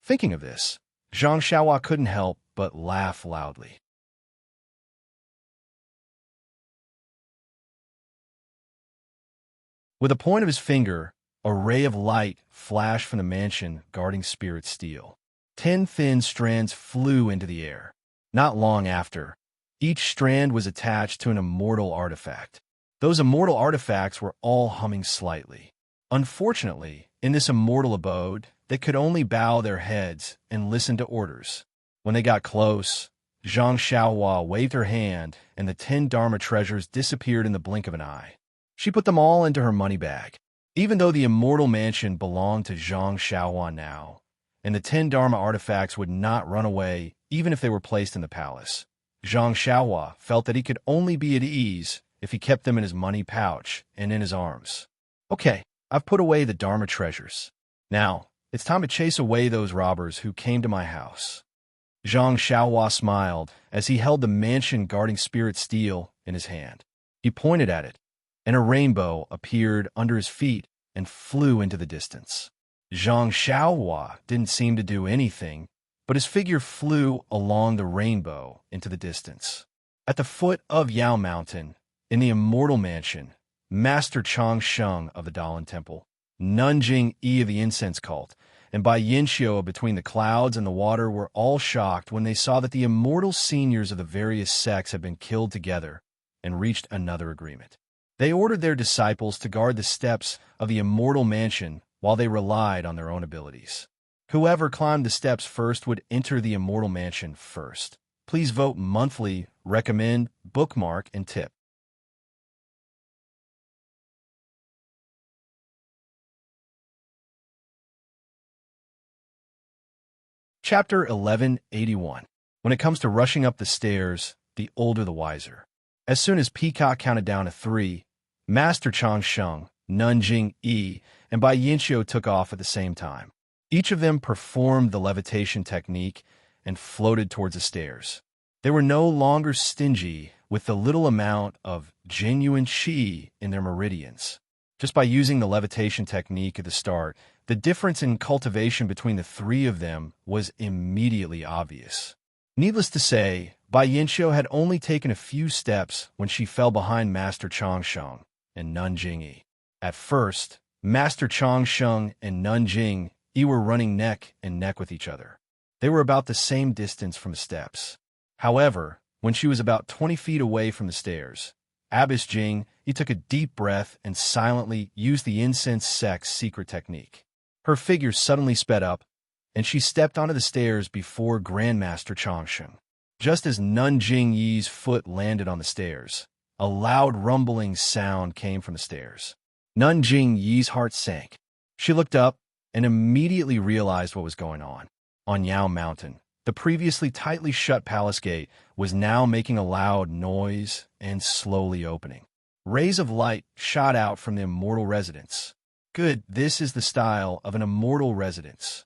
Thinking of this, Zhang Xiaohua couldn't help but laugh loudly. With a point of his finger, a ray of light flashed from the mansion guarding Spirit Steel. 10 thin strands flew into the air. Not long after, each strand was attached to an immortal artifact. Those immortal artifacts were all humming slightly. Unfortunately, in this immortal abode, they could only bow their heads and listen to orders. When they got close, Zhang Xiaohua waved her hand, and the 10 Dharma treasures disappeared in the blink of an eye. She put them all into her money bag. Even though the immortal mansion belonged to Zhang Xiaohua now, and the 10 Dharma artifacts would not run away even if they were placed in the palace, Zhang Xiaohua felt that he could only be at ease if he kept them in his money pouch and in his arms. Okay, I've put away the Dharma treasures. Now, it's time to chase away those robbers who came to my house. Zhang Xiaohua smiled as he held the mansion-guarding spirit steel in his hand. He pointed at it, and a rainbow appeared under his feet and flew into the distance. Zhang Xiaohua didn't seem to do anything, but his figure flew along the rainbow into the distance. At the foot of Yao Mountain, in the Immortal Mansion, Master Chang Sheng of the Dalan Temple, Nanjing Yi of the Incense Cult, and Bai Yinxiu between the clouds and the water were all shocked when they saw that the immortal seniors of the various sects had been killed together and reached another agreement. They ordered their disciples to guard the steps of the Immortal Mansion while they relied on their own abilities. Whoever climbed the steps first would enter the Immortal Mansion first. Please vote monthly, recommend, bookmark, and tip. Chapter 1181. When it comes to rushing up the stairs, the older the wiser. As soon as Peacock counted down to 3, Master Chang Sheng, Nanjing Yi, and Bai Yinxiu took off at the same time. Each of them performed the levitation technique and floated towards the stairs. They were no longer stingy with the little amount of genuine qi in their meridians. Just by using the levitation technique at the start, the difference in cultivation between the three of them was immediately obvious. Needless to say, Bai Yinxiu had only taken a few steps when she fell behind Master Chang Sheng and Nanjing Yi. At first, Master Chang Sheng and Nanjing Yi were running neck and neck with each other. They were about the same distance from the steps. However, when she was about 20 feet away from the stairs, Abbess Jing Yi took a deep breath and silently used the incense sect's secret technique. Her figure suddenly sped up, and she stepped onto the stairs before Grandmaster Chang Sheng. Just as Nanjing Yi's foot landed on the stairs, a loud rumbling sound came from the stairs. Nanjing Yi's heart sank. She looked up and immediately realized what was going on. On Yao Mountain, the previously tightly shut palace gate was now making a loud noise and slowly opening. Rays of light shot out from the immortal residence. Good, this is the style of an immortal residence.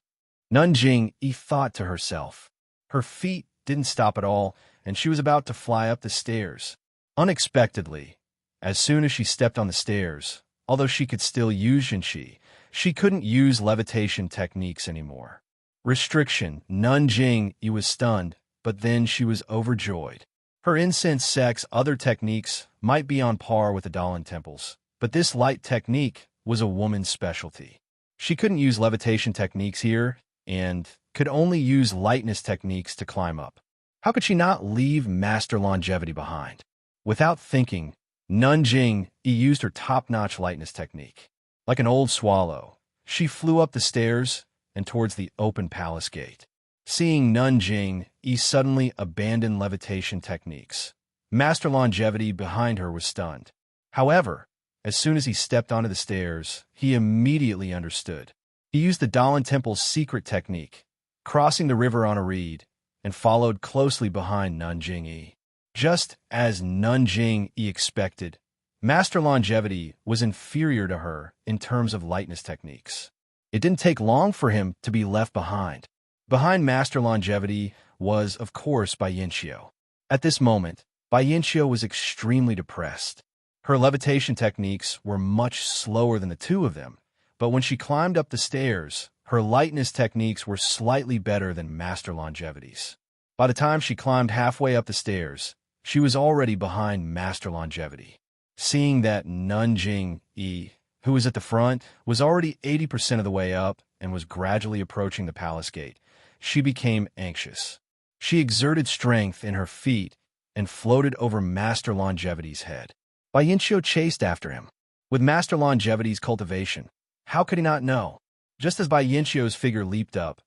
Nanjing Yi thought to herself. Her feet didn't stop at all, and she was about to fly up the stairs. Unexpectedly, as soon as she stepped on the stairs, although she could still use Jinqi, she couldn't use levitation techniques anymore. Restriction. Nanjing Yi was stunned, but then she was overjoyed. Her incense sect's other techniques might be on par with the Dalan temples, but this light technique was a woman's specialty. She couldn't use levitation techniques here, and could only use lightness techniques to climb up. How could she not leave Master Longevity behind? Without thinking, Nanjing Yi used her top-notch lightness technique. Like an old swallow, she flew up the stairs and towards the open palace gate. Seeing Nanjing Yi suddenly abandon levitation techniques, Master Longevity behind her was stunned. However, as soon as he stepped onto the stairs, he immediately understood. He used the Dalan Temple's secret technique, crossing the river on a reed, and followed closely behind Nanjing Yi. Just as Nanjing Yi expected, Master Longevity was inferior to her in terms of lightness techniques. It didn't take long for him to be left behind. Behind Master Longevity was, of course, Bai Yinxiu. At this moment, Bai Yinxiu was extremely depressed. Her levitation techniques were much slower than the two of them, but when she climbed up the stairs, her lightness techniques were slightly better than Master Longevity's. By the time she climbed halfway up the stairs, she was already behind Master Longevity. Seeing that Nanjing Yi, who was at the front, was already 80% of the way up and was gradually approaching the palace gate, she became anxious. She exerted strength in her feet and floated over Master Longevity's head. Bai Yinxiu chased after him. With Master Longevity's cultivation, how could he not know? Just as Bai Yinxiu's figure leaped up,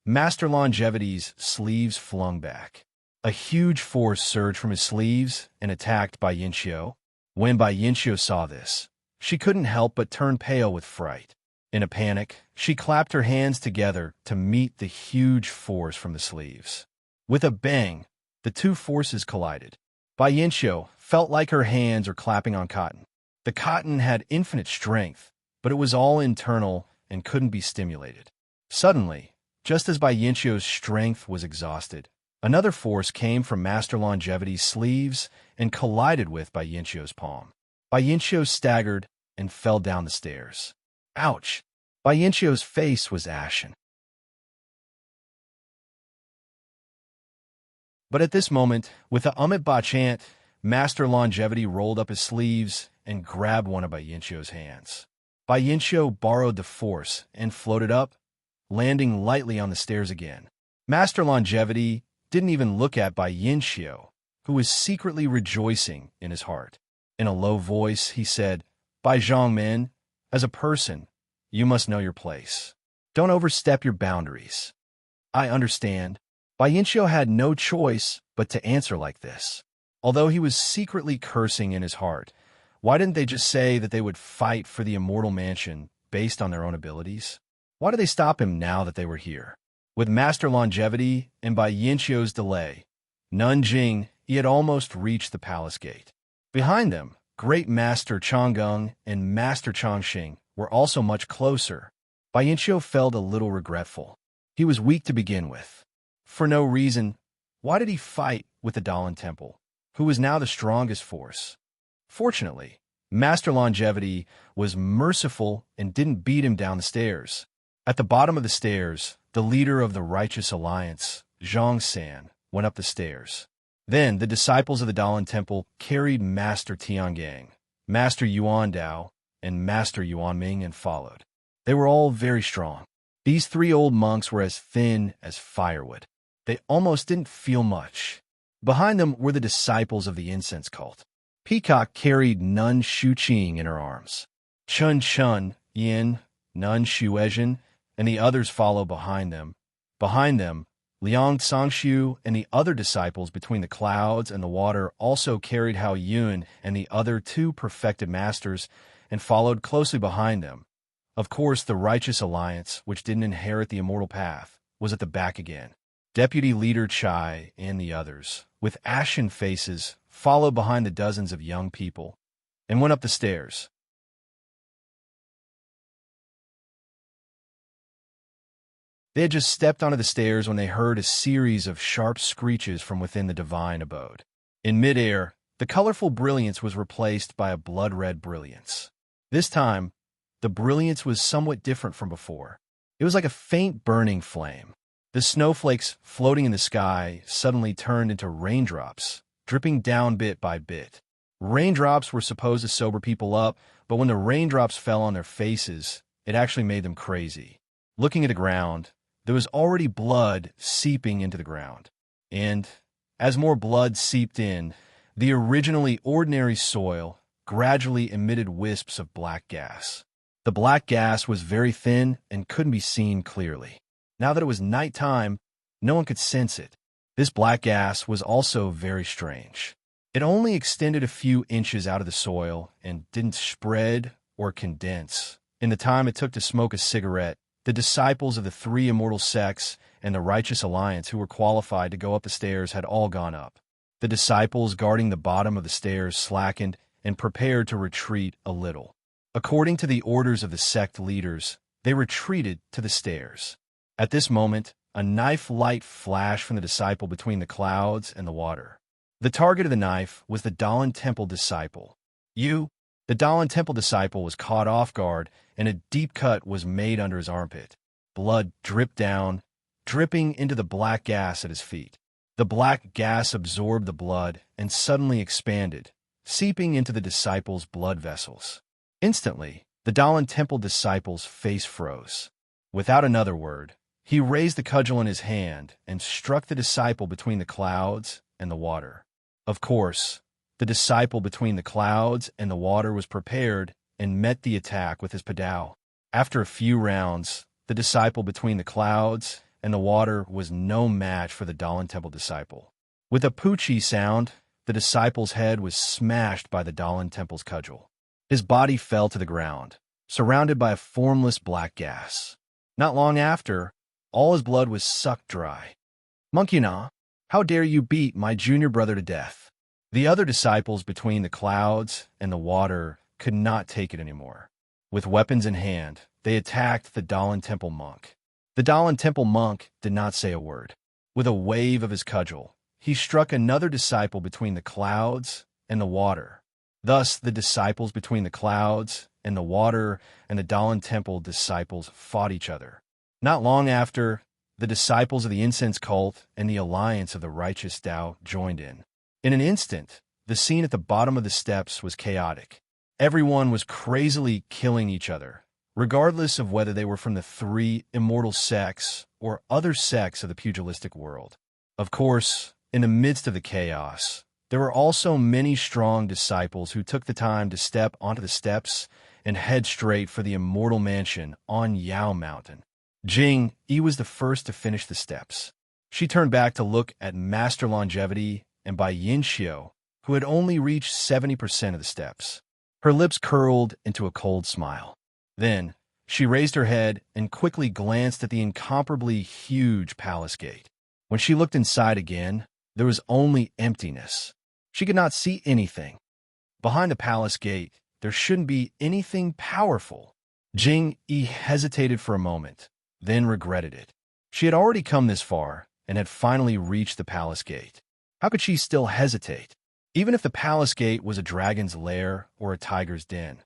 Master Longevity's sleeves flung back. A huge force surged from his sleeves and attacked Bai Yinxiu. When Bai Yinxiu saw this, she couldn't help but turn pale with fright. In a panic, she clapped her hands together to meet the huge force from the sleeves. With a bang, the two forces collided. Bai Yinxiu felt like her hands were clapping on cotton. The cotton had infinite strength, but it was all internal and couldn't be stimulated. Suddenly, just as Bai Yinxiu's strength was exhausted, another force came from Master Longevity's sleeves and collided with Bai Yinxiu's palm. Bai Yinxiu staggered and fell down the stairs. Ouch! Bai Yinxiu's face was ashen. But at this moment, with a Amit Ba chant, Master Longevity rolled up his sleeves and grabbed one of Bai Yinxiu's hands. Bai Yinxiu borrowed the force and floated up, landing lightly on the stairs again. Master Longevity didn't even look at Bai Yinxiu, who was secretly rejoicing in his heart. In a low voice, he said, "Bai Zhongmen, as a person, you must know your place. Don't overstep your boundaries." "I understand." Bai Yinxiu had no choice but to answer like this. Although he was secretly cursing in his heart, why didn't they just say that they would fight for the immortal mansion based on their own abilities? Why did they stop him now that they were here? With Master Longevity and Bai Yinxiu's delay, Nanjing, he had almost reached the palace gate. Behind them, Great Master Changgung and Master Changxing were also much closer. Bai Yinxiu felt a little regretful. He was weak to begin with. For no reason, why did he fight with the Dalan Temple, who was now the strongest force? Fortunately, Master Longevity was merciful and didn't beat him down the stairs. At the bottom of the stairs, the leader of the Righteous Alliance, Zhang San, went up the stairs. Then the disciples of the Dalan Temple carried Master Tiangang, Master Yuan Dao, and Master Yuan Ming and followed. They were all very strong. These three old monks were as thin as firewood. They almost didn't feel much. Behind them were the disciples of the incense cult. Peacock carried Nun Shuqing in her arms. Chun Chun, Yin, Nun Shuezhen, and the others followed behind them. Behind them, Liang Sangshu and the other disciples between the clouds and the water also carried Hao Yun and the other two perfected masters and followed closely behind them. Of course, the Righteous Alliance, which didn't inherit the immortal path, was at the back again. Deputy Leader Chai and the others, with ashen faces, followed behind the dozens of young people and went up the stairs. They had just stepped onto the stairs when they heard a series of sharp screeches from within the divine abode. In midair, the colorful brilliance was replaced by a blood-red brilliance. This time, the brilliance was somewhat different from before. It was like a faint burning flame. The snowflakes floating in the sky suddenly turned into raindrops, dripping down bit by bit. Raindrops were supposed to sober people up, but when the raindrops fell on their faces, it actually made them crazy. Looking at the ground, there was already blood seeping into the ground. And as more blood seeped in, the originally ordinary soil gradually emitted wisps of black gas. The black gas was very thin and couldn't be seen clearly. Now that it was nighttime, no one could sense it. This black gas was also very strange. It only extended a few inches out of the soil and didn't spread or condense. In the time it took to smoke a cigarette, the disciples of the three immortal sects and the Righteous Alliance who were qualified to go up the stairs had all gone up. The disciples guarding the bottom of the stairs slackened and prepared to retreat a little. According to the orders of the sect leaders, they retreated to the stairs. At this moment, a knife light flashed from the disciple between the clouds and the water. The target of the knife was the Dalan Temple disciple. The Dalan Temple disciple was caught off guard, and a deep cut was made under his armpit. Blood dripped down, dripping into the black gas at his feet. The black gas absorbed the blood and suddenly expanded, seeping into the disciple's blood vessels. Instantly, the Dalan Temple disciple's face froze. Without another word, he raised the cudgel in his hand and struck the disciple between the clouds and the water. Of course, the disciple between the clouds and the water was prepared and met the attack with his padao. After a few rounds, the disciple between the clouds and the water was no match for the Dalan Temple disciple. With a poochie sound, the disciple's head was smashed by the Dalan Temple's cudgel. His body fell to the ground, surrounded by a formless black gas. Not long after, all his blood was sucked dry. "Monkey Na, how dare you beat my junior brother to death?" The other disciples between the clouds and the water could not take it anymore. With weapons in hand, they attacked the Dalan Temple monk. The Dalan Temple monk did not say a word. With a wave of his cudgel, he struck another disciple between the clouds and the water. Thus, the disciples between the clouds and the water and the Dalan Temple disciples fought each other. Not long after, the disciples of the incense cult and the alliance of the righteous Tao joined in. In an instant, the scene at the bottom of the steps was chaotic. Everyone was crazily killing each other, regardless of whether they were from the three immortal sects or other sects of the pugilistic world. Of course, in the midst of the chaos, there were also many strong disciples who took the time to step onto the steps and head straight for the immortal mansion on Yao Mountain. Jing Yi was the first to finish the steps. She turned back to look at Master Longevity and Bai Yinxiu, who had only reached 70% of the steps. Her lips curled into a cold smile. Then, she raised her head and quickly glanced at the incomparably huge palace gate. When she looked inside again, there was only emptiness. She could not see anything. Behind the palace gate, there shouldn't be anything powerful. Jing Yi hesitated for a moment, then regretted it. She had already come this far and had finally reached the palace gate. How could she still hesitate? Even if the palace gate was a dragon's lair or a tiger's den,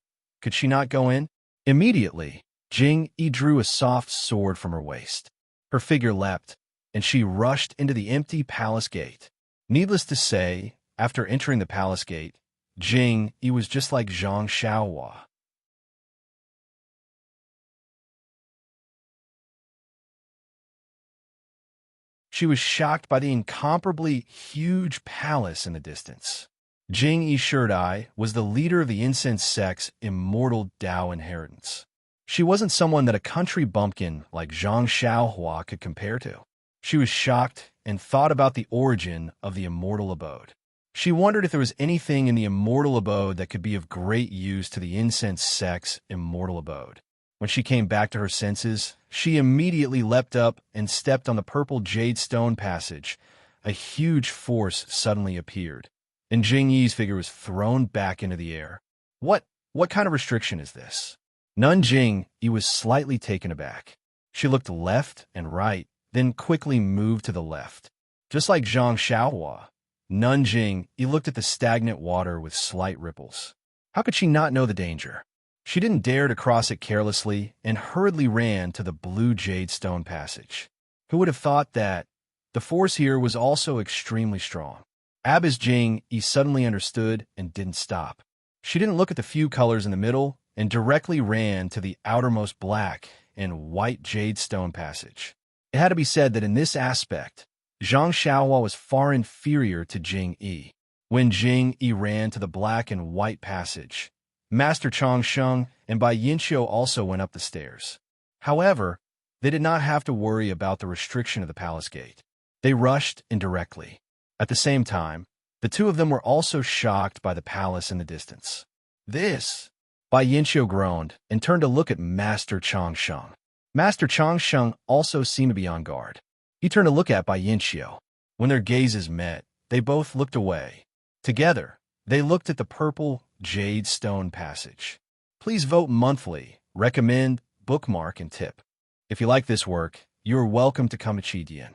could she not go in? Immediately, Jing Yi drew a soft sword from her waist. Her figure leapt, and she rushed into the empty palace gate. Needless to say, after entering the palace gate, Jing Yi was just like Zhang Xiaohua. She was shocked by the incomparably huge palace in the distance. Jing Yi Shurdai was the leader of the incense sect's immortal Tao inheritance. She wasn't someone that a country bumpkin like Zhang Xiaohua could compare to. She was shocked and thought about the origin of the immortal abode. She wondered if there was anything in the immortal abode that could be of great use to the incense sect's immortal abode. When she came back to her senses, she immediately leapt up and stepped on the purple jade stone passage. A huge force suddenly appeared, and Jing Yi's figure was thrown back into the air. What kind of restriction is this? Nun Jing Yi was slightly taken aback. She looked left and right, then quickly moved to the left. Just like Zhang Xiaohua, Nun Jing Yi looked at the stagnant water with slight ripples. How could she not know the danger? She didn't dare to cross it carelessly and hurriedly ran to the blue jade stone passage. Who would have thought that? The force here was also extremely strong. Abbess Jing Yi suddenly understood and didn't stop. She didn't look at the few colors in the middle and directly ran to the outermost black and white jade stone passage. It had to be said that in this aspect, Zhang Xiaohua was far inferior to Jing Yi. When Jing Yi ran to the black and white passage, Master Chang Sheng and Bai Yinxiu also went up the stairs. However, they did not have to worry about the restriction of the palace gate. They rushed in directly. At the same time, the two of them were also shocked by the palace in the distance. This! Bai Yinxiu groaned and turned to look at Master Chang Sheng. Master Chang Sheng also seemed to be on guard. He turned to look at Bai Yinxiu. When their gazes met, they both looked away. Together, they looked at the purple jade stone passage. Please vote monthly, recommend, bookmark, and tip. If you like this work, you are welcome to come to Chidian.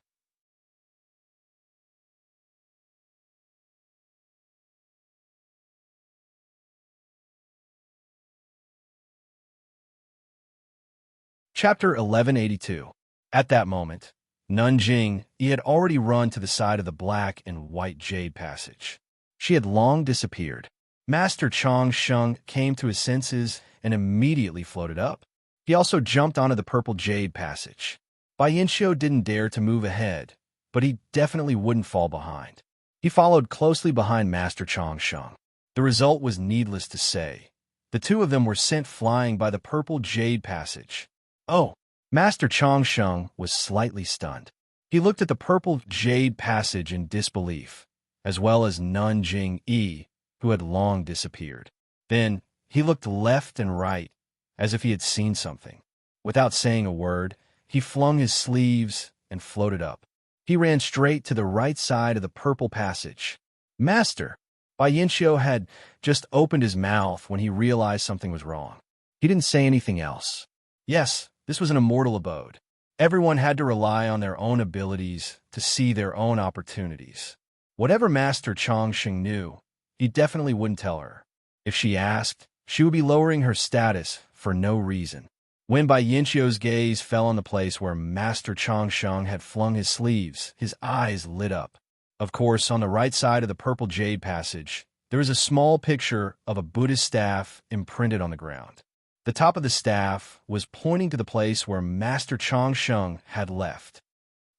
Chapter 1182. At that moment, Nun Jing Yi had already run to the side of the black and white jade passage. She had long disappeared. Master Chang Sheng came to his senses and immediately floated up. He also jumped onto the purple jade passage. Bai Yinxiu didn't dare to move ahead, but he definitely wouldn't fall behind. He followed closely behind Master Chang Sheng. The result was needless to say. The two of them were sent flying by the purple jade passage. Oh! Master Chang Sheng was slightly stunned. He looked at the purple jade passage in disbelief, as well as Nun Jing Yi, who had long disappeared. Then he looked left and right, as if he had seen something. Without saying a word, he flung his sleeves and floated up. He ran straight to the right side of the purple passage. Master! Bai Yinxiu had just opened his mouth when he realized something was wrong. He didn't say anything else. Yes, this was an immortal abode. Everyone had to rely on their own abilities to see their own opportunities. Whatever Master Chongqing knew, he definitely wouldn't tell her. If she asked, she would be lowering her status for no reason. When Bai Yinxiu's gaze fell on the place where Master Chongqing had flung his sleeves, his eyes lit up. Of course, on the right side of the purple jade passage, there is a small picture of a Buddhist staff imprinted on the ground. The top of the staff was pointing to the place where Master Chongqing had left.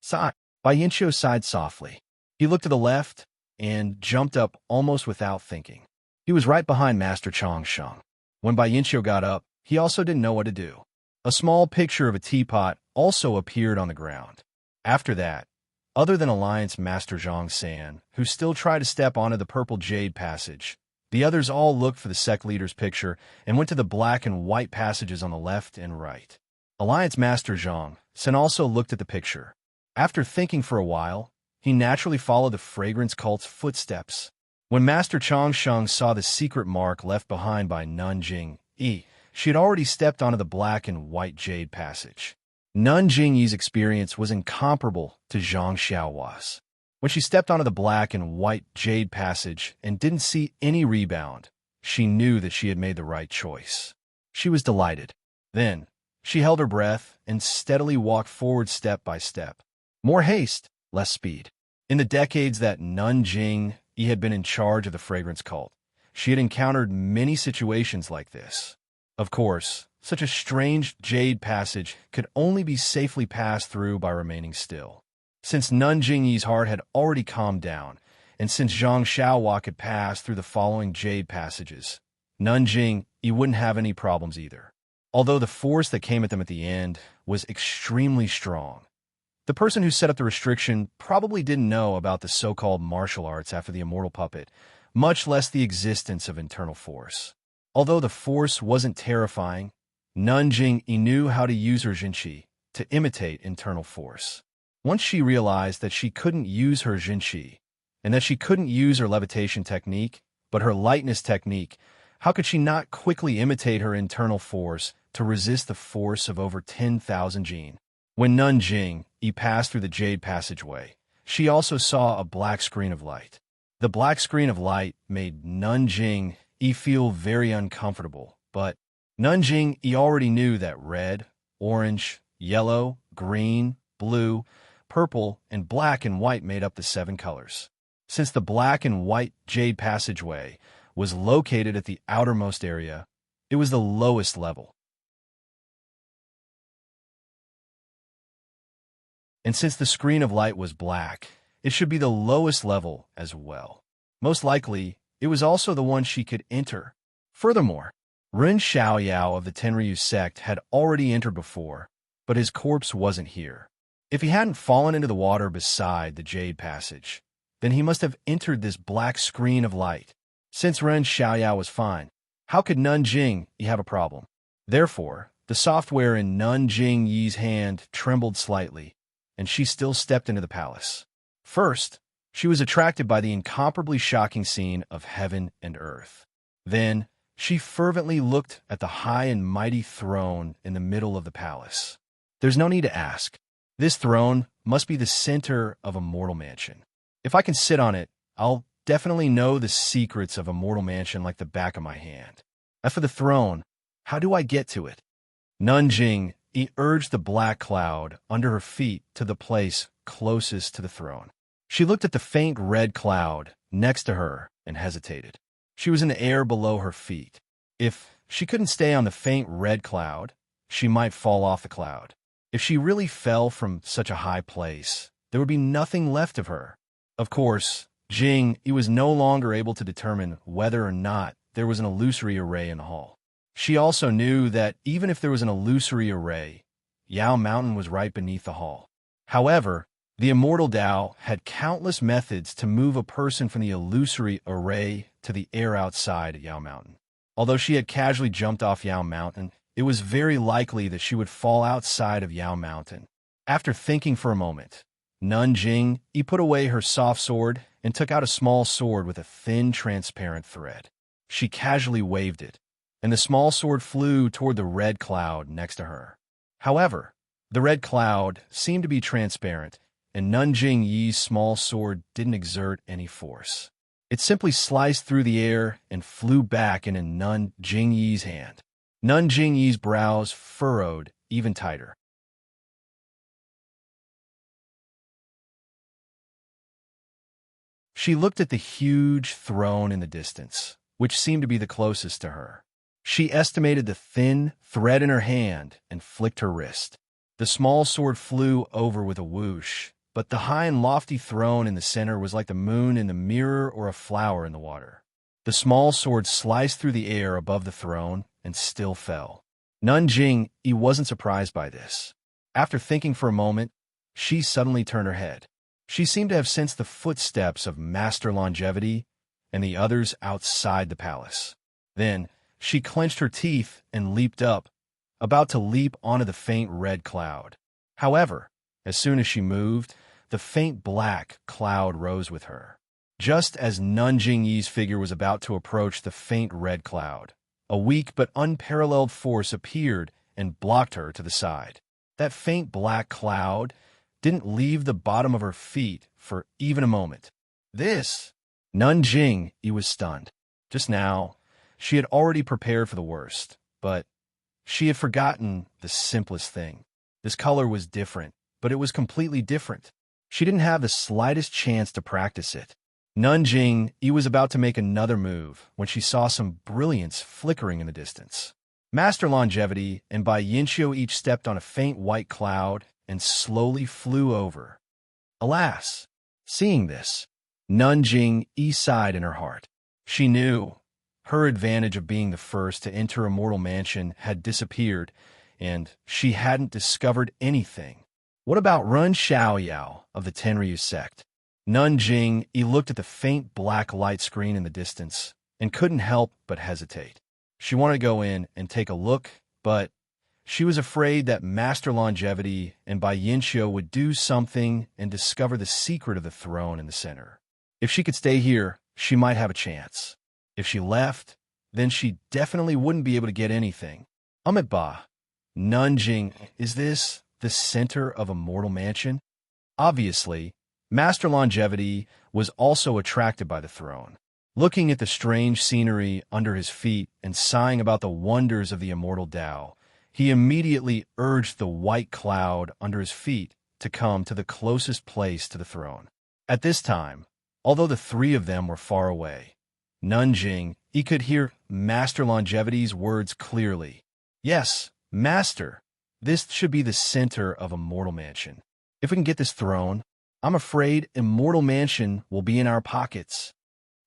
Sigh. Bai Yinxiu sighed softly. He looked to the left and jumped up almost without thinking. He was right behind Master Chongqing. When Bai Yinxiu got up, he also didn't know what to do. A small picture of a teapot also appeared on the ground. After that, other than Alliance Master Zhang San, who still tried to step onto the purple jade passage, the others all looked for the sect leader's picture and went to the black and white passages on the left and right. Alliance Master Zhang San also looked at the picture. After thinking for a while, he naturally followed the fragrance cult's footsteps. When Master Chongqing saw the secret mark left behind by Nun Jing Yi, she had already stepped onto the black and white jade passage. Nun Jing Yi's experience was incomparable to Zhang Xiaohua's. When she stepped onto the black and white jade passage and didn't see any rebound, she knew that she had made the right choice. She was delighted. Then, she held her breath and steadily walked forward step by step. More haste, less speed. In the decades that Nun Jing Yi had been in charge of the fragrance cult, she had encountered many situations like this. Of course, such a strange jade passage could only be safely passed through by remaining still. Since Nun Jing Yi's heart had already calmed down, and since Zhang Xiaohua could pass through the following jade passages, Nun Jing Yi wouldn't have any problems either. Although the force that came at them at the end was extremely strong, the person who set up the restriction probably didn't know about the so-called martial arts after the immortal puppet, much less the existence of internal force. Although the force wasn't terrifying, Nun Jing Yi knew how to use her Jinqi to imitate internal force. Once she realized that she couldn't use her Jinqi, and that she couldn't use her levitation technique, but her lightness technique, how could she not quickly imitate her internal force to resist the force of over 10,000 jin? When Nun Jing Yi passed through the jade passageway, she also saw a black screen of light. The black screen of light made Nun Jing Yi feel very uncomfortable, but Nun Jing Yi already knew that red, orange, yellow, green, blue, purple, and black and white made up the 7 colors. Since the black and white jade passageway was located at the outermost area, it was the lowest level. And since the screen of light was black, it should be the lowest level as well. Most likely, it was also the one she could enter. Furthermore, Ren Xiaoyao of the Tenryu sect had already entered before, but his corpse wasn't here. If he hadn't fallen into the water beside the jade passage, then he must have entered this black screen of light. Since Ren Xiaoyao was fine, how could Nun Jing Yi have a problem? Therefore, the software in Nun Jing Yi's hand trembled slightly, and she still stepped into the palace. First, she was attracted by the incomparably shocking scene of heaven and earth. Then, she fervently looked at the high and mighty throne in the middle of the palace. There's no need to ask. This throne must be the center of a mortal mansion. If I can sit on it, I'll definitely know the secrets of a mortal mansion like the back of my hand. As for the throne, how do I get to it? Nun Jing Yi urged the black cloud under her feet to the place closest to the throne. She looked at the faint red cloud next to her and hesitated. She was in the air below her feet. If she couldn't stay on the faint red cloud, she might fall off the cloud. If she really fell from such a high place, there would be nothing left of her. Of course, Jing Yi was no longer able to determine whether or not there was an illusory array in the hall. She also knew that even if there was an illusory array, Yao Mountain was right beneath the hall. However, The immortal Tao had countless methods to move a person from the illusory array to the air outside Yao Mountain. Although she had casually jumped off Yao Mountain, it was very likely that she would fall outside of Yao Mountain. After thinking for a moment, Nanjing put away her soft sword and took out a small sword with a thin, transparent thread. She casually waved it, and the small sword flew toward the red cloud next to her. However, the red cloud seemed to be transparent, and Nanjing Yi's small sword didn't exert any force. It simply sliced through the air and flew back into Nanjing Yi's hand. Nanjing Yi's brows furrowed even tighter. She looked at the huge throne in the distance, which seemed to be the closest to her. She estimated the thin thread in her hand and flicked her wrist. The small sword flew over with a whoosh, but the high and lofty throne in the center was like the moon in the mirror or a flower in the water. The small sword sliced through the air above the throne and still fell. Nanjing wasn't surprised by this. After thinking for a moment, she suddenly turned her head. She seemed to have sensed the footsteps of Master Longevity and the others outside the palace. Then, she clenched her teeth and leaped up, about to leap onto the faint red cloud. However, as soon as she moved, the faint black cloud rose with her. Just as Nanjing Yi's figure was about to approach the faint red cloud, a weak but unparalleled force appeared and blocked her to the side. That faint black cloud didn't leave the bottom of her feet for even a moment. Nanjing Yi was stunned. Just now, she had already prepared for the worst, but she had forgotten the simplest thing. This color was different, but it was completely different. She didn't have the slightest chance to practice it. Nanjing Yi was about to make another move when she saw some brilliance flickering in the distance. Master Longevity and Bai Yinqiu each stepped on a faint white cloud and slowly flew over. Alas! Seeing this, Nanjing Yi sighed in her heart. She knew her advantage of being the first to enter Immortal Mansion had disappeared, and she hadn't discovered anything. What about Run Xiaoyao of the Tenryu sect? Nanjing Yi looked at the faint black light screen in the distance and couldn't help but hesitate. She wanted to go in and take a look, but she was afraid that Master Longevity and Bai Yinqiu would do something and discover the secret of the throne in the center. If she could stay here, she might have a chance. If she left, then she definitely wouldn't be able to get anything. Ba, Nanjing, is this the center of Immortal Mansion? Obviously, Master Longevity was also attracted by the throne. Looking at the strange scenery under his feet and sighing about the wonders of the immortal Tao, he immediately urged the white cloud under his feet to come to the closest place to the throne. At this time, although the three of them were far away, Nanjing could hear Master Longevity's words clearly. Yes, Master, this should be the center of Immortal Mansion. If we can get this throne, I'm afraid Immortal Mansion will be in our pockets.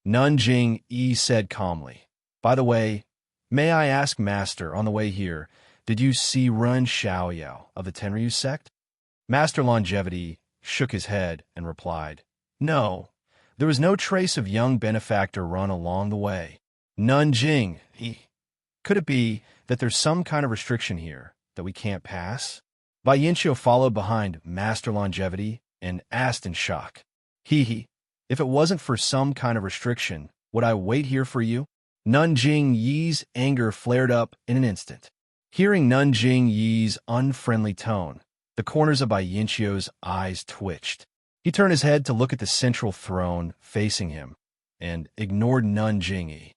Nanjing said calmly. By the way, may I ask, Master, on the way here, did you see Run Xiaoyao of the Tenryu sect? Master Longevity shook his head and replied, No, there was no trace of young benefactor Run along the way. Nanjing, could it be that there's some kind of restriction here that we can't pass? Bai Yinqiu followed behind Master Longevity and asked in shock. If it wasn't for some kind of restriction, would I wait here for you? Nanjing Yi's anger flared up in an instant. Hearing Nanjing Yi's unfriendly tone, the corners of Bai Yinqiu's eyes twitched. He turned his head to look at the central throne facing him and ignored Nanjing Yi.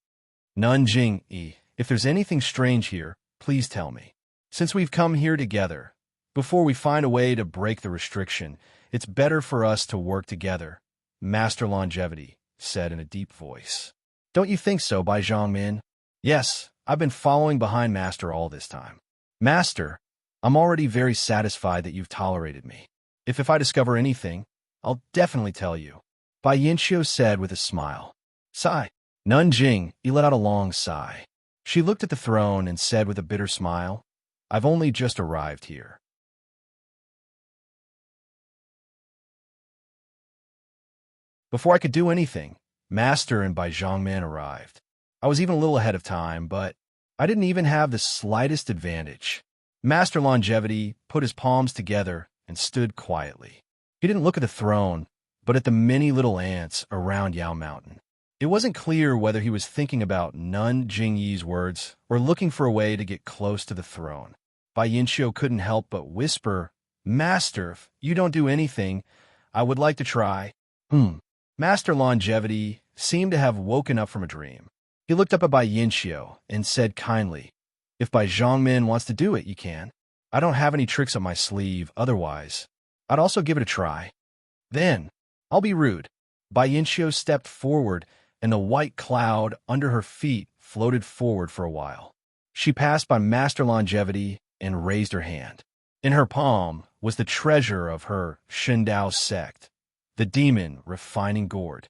Nanjing Yi, if there's anything strange here, please tell me. Since we've come here together, before we find a way to break the restriction, it's better for us to work together, Master Longevity said in a deep voice. Don't you think so, Bai Zhongmin? Yes, I've been following behind Master all this time. Master, I'm already very satisfied that you've tolerated me. If I discover anything, I'll definitely tell you, Bai Yinqiu said with a smile. Sigh. Nanjing let out a long sigh. She looked at the throne and said with a bitter smile, I've only just arrived here. Before I could do anything, Master and Bai Zhongman arrived. I was even a little ahead of time, but I didn't even have the slightest advantage. Master Longevity put his palms together and stood quietly. He didn't look at the throne, but at the many little ants around Yao Mountain. It wasn't clear whether he was thinking about Nun Jingyi's words or looking for a way to get close to the throne. Bai Yinxiu couldn't help but whisper, "Master, if you don't do anything, I would like to try." Master Longevity seemed to have woken up from a dream. He looked up at Bai Yinxiu and said kindly, "If Bai Zhongmin wants to do it, you can. I don't have any tricks up my sleeve, otherwise I'd also give it a try." "Then, I'll be rude." Bai Yinxiu stepped forward, and the white cloud under her feet floated forward for a while. She passed by Master Longevity and raised her hand. In her palm was the treasure of her Shindao sect, the demon refining gourd.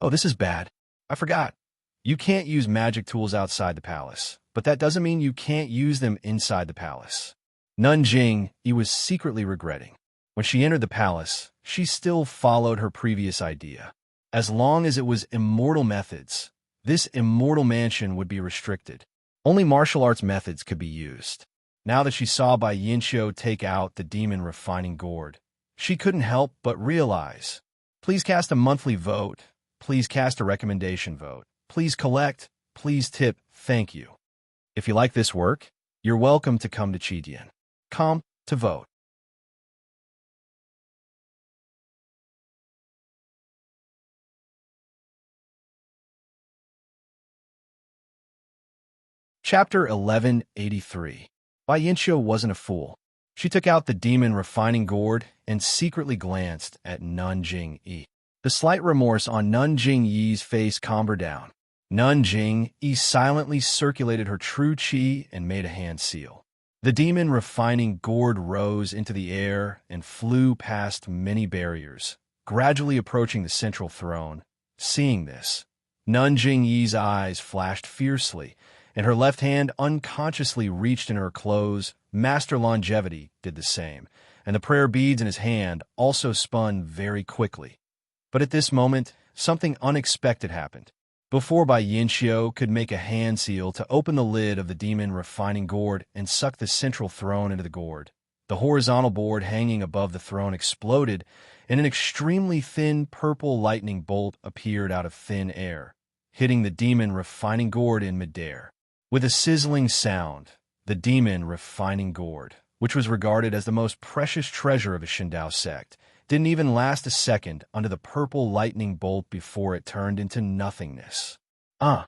"Oh, this is bad. I forgot. You can't use magic tools outside the palace, but that doesn't mean you can't use them inside the palace." Nanjing, he was secretly regretting. When she entered the palace, she still followed her previous idea. As long as it was immortal methods, this immortal mansion would be restricted. Only martial arts methods could be used. Now that she saw Bai Yinxiu take out the demon refining gourd, she couldn't help but realize, please cast a monthly vote, please cast a recommendation vote, please collect, please tip, thank you. If you like this work, you're welcome to come to Qidian.com to vote. Chapter 1183. Bai Yinxiu wasn't a fool. She took out the demon refining gourd and secretly glanced at Nanjing Yi. The slight remorse on Nanjing Yi's face calmed her down. Nanjing Yi silently circulated her true qi and made a hand seal. The demon refining gourd rose into the air and flew past many barriers, gradually approaching the central throne. Seeing this, Nanjing Yi's eyes flashed fiercely, and her left hand unconsciously reached in her clothes. Master Longevity did the same, and the prayer beads in his hand also spun very quickly. But at this moment, something unexpected happened. Before Bai Yinxiu could make a hand seal to open the lid of the demon refining gourd and suck the central throne into the gourd, the horizontal board hanging above the throne exploded, and an extremely thin purple lightning bolt appeared out of thin air, hitting the demon refining gourd in midair. With a sizzling sound, the demon refining gourd, which was regarded as the most precious treasure of the Shindao sect, didn't even last a second under the purple lightning bolt before it turned into nothingness. Bai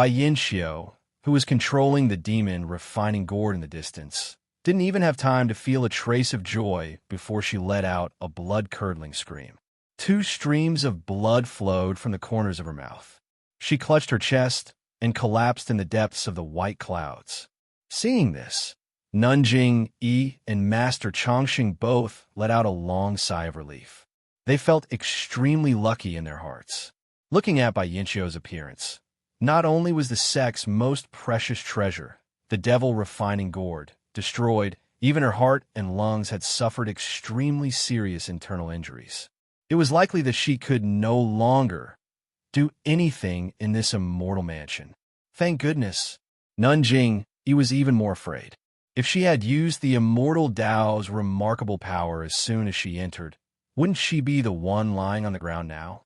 Yinxiu, who was controlling the demon refining gourd in the distance, didn't even have time to feel a trace of joy before she let out a blood-curdling scream. 2 streams of blood flowed from the corners of her mouth. She clutched her chest and collapsed in the depths of the white clouds. Seeing this, Nanjing Yi and Master Chongqing both let out a long sigh of relief. They felt extremely lucky in their hearts. Looking at Bai Yinxiu's appearance, not only was the sect's most precious treasure, the devil refining gourd, destroyed, even her heart and lungs had suffered extremely serious internal injuries. It was likely that she could no longer do anything in this immortal mansion. Thank goodness. Nanjing Yi was even more afraid. If she had used the immortal Dao's remarkable power as soon as she entered, wouldn't she be the one lying on the ground now?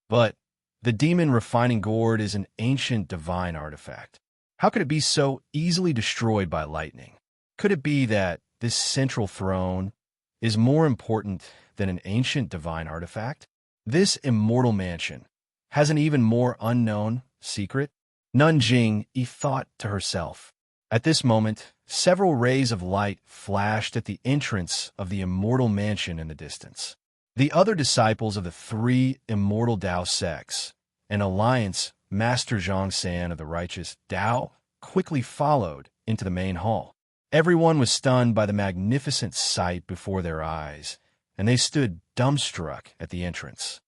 But the demon refining gourd is an ancient divine artifact. How could it be so easily destroyed by lightning? Could it be that this central throne is more important than an ancient divine artifact? This immortal mansion has an even more unknown secret? Nanjing Yi thought to herself. At this moment, several rays of light flashed at the entrance of the immortal mansion in the distance. The other disciples of the 3 immortal Dao sects, an alliance Master Zhongsan of the righteous Dao, quickly followed into the main hall. Everyone was stunned by the magnificent sight before their eyes, and they stood dumbstruck at the entrance.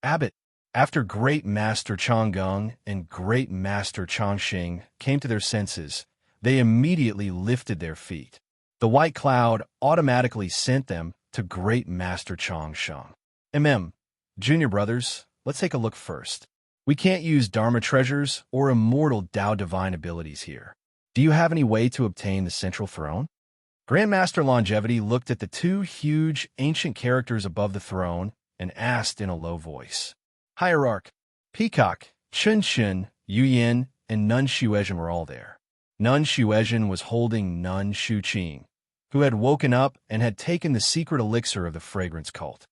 Abbot, after Great Master Changgung and Great Master Chongqing came to their senses, they immediately lifted their feet. The white cloud automatically sent them to Great Master Chongsheng. Junior brothers, let's take a look first. We can't use Dharma treasures or immortal Tao divine abilities here. Do you have any way to obtain the central throne? Grandmaster Longevity looked at the two huge, ancient characters above the throne and asked in a low voice. Hierarch, Peacock, Chun Chun, Yu Yin, and Nun Shuezhen were all there. Nun Shuezhen was holding Nun Shuqing, who had woken up and had taken the secret elixir of the fragrance cult.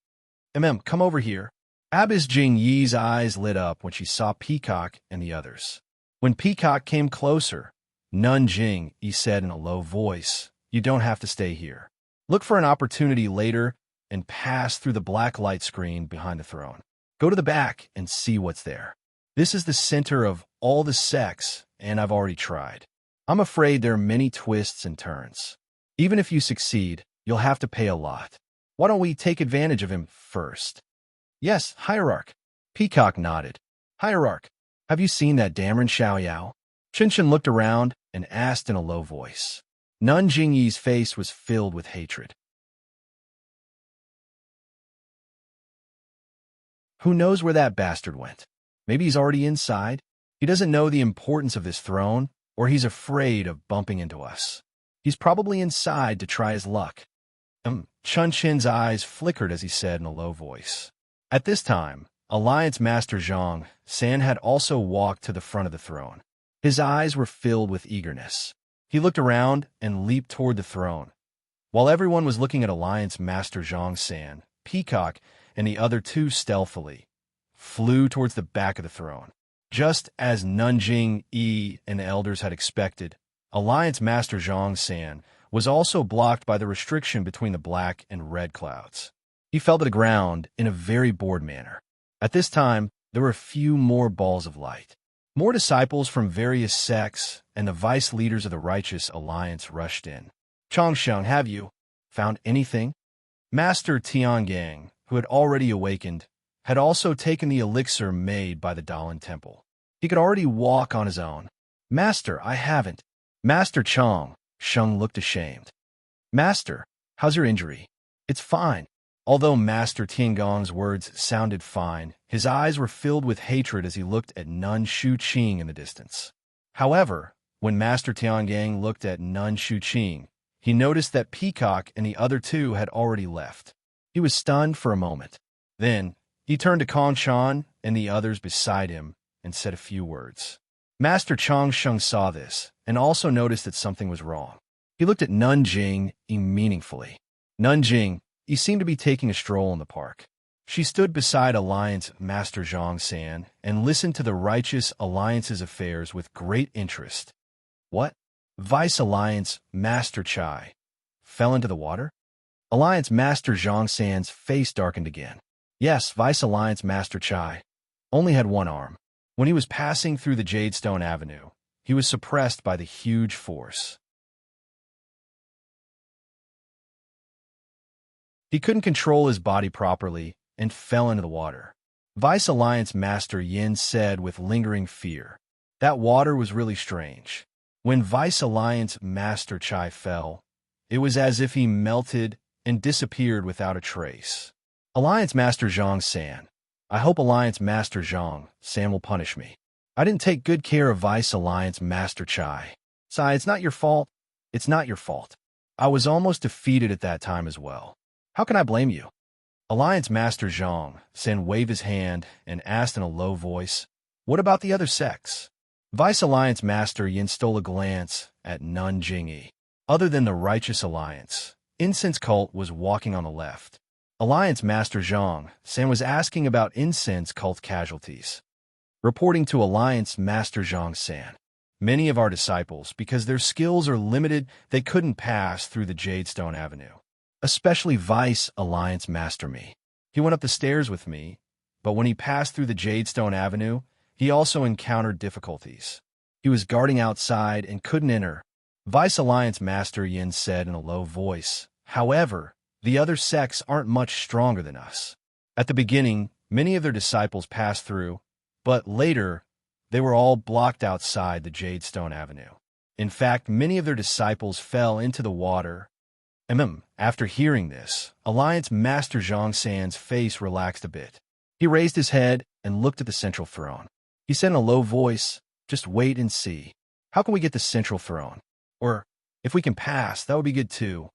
Come over here. Abbess Jing Yi's eyes lit up when she saw Peacock and the others. When Peacock came closer, Nun Jing Yi said in a low voice, "You don't have to stay here. Look for an opportunity later and pass through the black light screen behind the throne. Go to the back and see what's there. This is the center of all the sects, and I've already tried. I'm afraid there are many twists and turns. Even if you succeed, you'll have to pay a lot. Why don't we take advantage of him first?" "Yes, Hierarch." Peacock nodded. "Hierarch, have you seen that Dameron Xiaoyao?" Chen looked around and asked in a low voice. Nun Jingyi's face was filled with hatred. Who knows where that bastard went? Maybe he's already inside. He doesn't know the importance of this throne, or he's afraid of bumping into us. He's probably inside to try his luck. Chun Chin's eyes flickered as he said in a low voice. At this time, Alliance Master Zhang San had also walked to the front of the throne. His eyes were filled with eagerness. He looked around and leaped toward the throne. While everyone was looking at Alliance Master Zhang San, Peacock and the other two stealthily flew towards the back of the throne. Just as Nanjing Yi and the elders had expected, Alliance Master Zhang San was also blocked by the restriction between the black and red clouds. He fell to the ground in a very bored manner. At this time, there were a few more balls of light. More disciples from various sects and the vice leaders of the Righteous Alliance rushed in. "Chongsheng, have you found anything?" Master Tiangang, who had already awakened, had also taken the elixir made by the Dalan Temple. He could already walk on his own. "Master, I haven't." Master Sheng looked ashamed. "Master, how's your injury?" "It's fine." Although Master Tiangong's words sounded fine, his eyes were filled with hatred as he looked at Nun Shuqing in the distance. However, when Master Tiangang looked at Nun Shuqing, he noticed that Peacock and the other two had already left. He was stunned for a moment. Then, he turned to Kong Chan and the others beside him and said a few words. Master Chongsheng saw this and also noticed that something was wrong. He looked at Nanjing meaningfully. Nanjing, he seemed to be taking a stroll in the park. She stood beside Alliance Master Zhang San and listened to the Righteous Alliance's affairs with great interest. What? Vice Alliance Master Chai fell into the water? Alliance Master Zhang San's face darkened again. Yes, Vice Alliance Master Chai only had one arm. When he was passing through the Jadestone Avenue, he was suppressed by the huge force. He couldn't control his body properly and fell into the water. Vice Alliance Master Yin said with lingering fear. That water was really strange. When Vice Alliance Master Chai fell, it was as if he melted and disappeared without a trace. Alliance Master Zhang San. I hope Alliance Master Zhang San will punish me. I didn't take good care of Vice Alliance Master Chai. Sai, it's not your fault. It's not your fault. I was almost defeated at that time as well. How can I blame you? Alliance Master Zhang San waved his hand and asked in a low voice, What about the other sects? Vice Alliance Master Yin stole a glance at Nun Jingyi. Other than the Righteous Alliance, Incense Cult was walking on the left. Alliance Master Zhang San was asking about Incense Cult casualties. Reporting to Alliance Master Zhang San. Many of our disciples, because their skills are limited, they couldn't pass through the Jadestone Avenue. Especially Vice Alliance Master Me. He went up the stairs with me, but when he passed through the Jadestone Avenue, he also encountered difficulties. He was guarding outside and couldn't enter. Vice Alliance Master Yin said in a low voice. However, the other sects aren't much stronger than us. At the beginning, many of their disciples passed through, but later, they were all blocked outside the Jadestone Avenue. In fact, many of their disciples fell into the water. After hearing this, Alliance Master Zhang San's face relaxed a bit. He raised his head and looked at the central throne. He said in a low voice, "Just wait and see. How can we get the central throne? Or, if we can pass, that would be good too."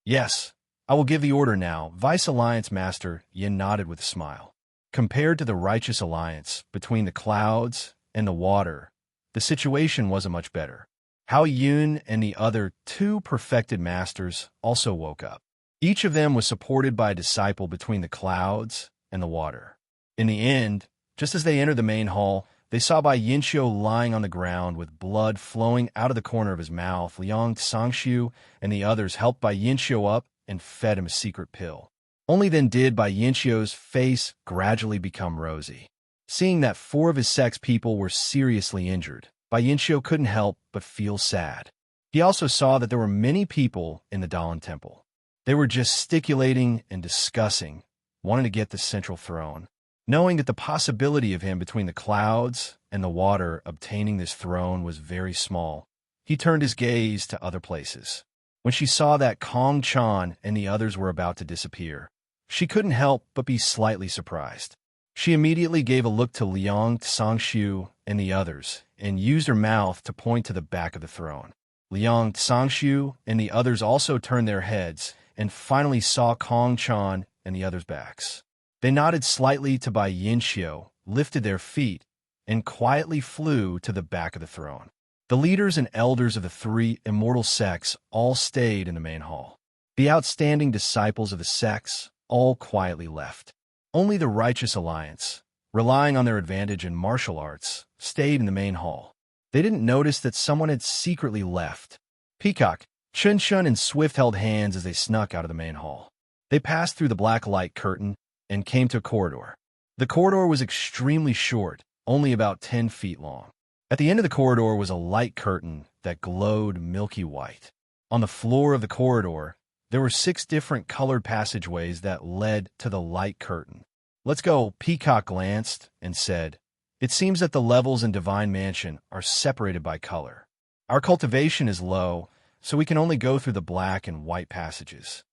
"Yes, I will give the order now." Vice Alliance Master Yin nodded with a smile. Compared to the righteous alliance between the clouds and the water, the situation wasn't much better. Hao Yun and the other two perfected masters also woke up. Each of them was supported by a disciple between the clouds and the water. In the end, just as they entered the main hall, they saw Bai Yinxiu lying on the ground with blood flowing out of the corner of his mouth. Liang Sangshu and the others helped Bai Yinxiu up and fed him a secret pill. Only then did Bai Yinxiu's face gradually become rosy. Seeing that 4 of his sex people were seriously injured, Bai Yinxiu couldn't help but feel sad. He also saw that there were many people in the Dalan Temple. They were gesticulating and discussing, wanting to get the central throne. Knowing that the possibility of him between the clouds and the water obtaining this throne was very small, he turned his gaze to other places. When she saw that Kong Chan and the others were about to disappear, she couldn't help but be slightly surprised. She immediately gave a look to Liang Sangshu and the others and used her mouth to point to the back of the throne. Liang Sangshu and the others also turned their heads and finally saw Kong Chan and the others' backs. They nodded slightly to Bai Yinxiu, lifted their feet, and quietly flew to the back of the throne. The leaders and elders of the 3 immortal sects all stayed in the main hall. The outstanding disciples of the sects all quietly left. Only the righteous alliance, relying on their advantage in martial arts, stayed in the main hall. They didn't notice that someone had secretly left. Peacock, Chun Chun, and Swift held hands as they snuck out of the main hall. They passed through the black light curtain and came to a corridor. The corridor was extremely short, only about 10 feet long. At the end of the corridor was a light curtain that glowed milky white. On the floor of the corridor, there were 6 different colored passageways that led to the light curtain. "Let's go," Peacock glanced and said. "It seems that the levels in Divine Mansion are separated by color. Our cultivation is low, so we can only go through the black and white passages."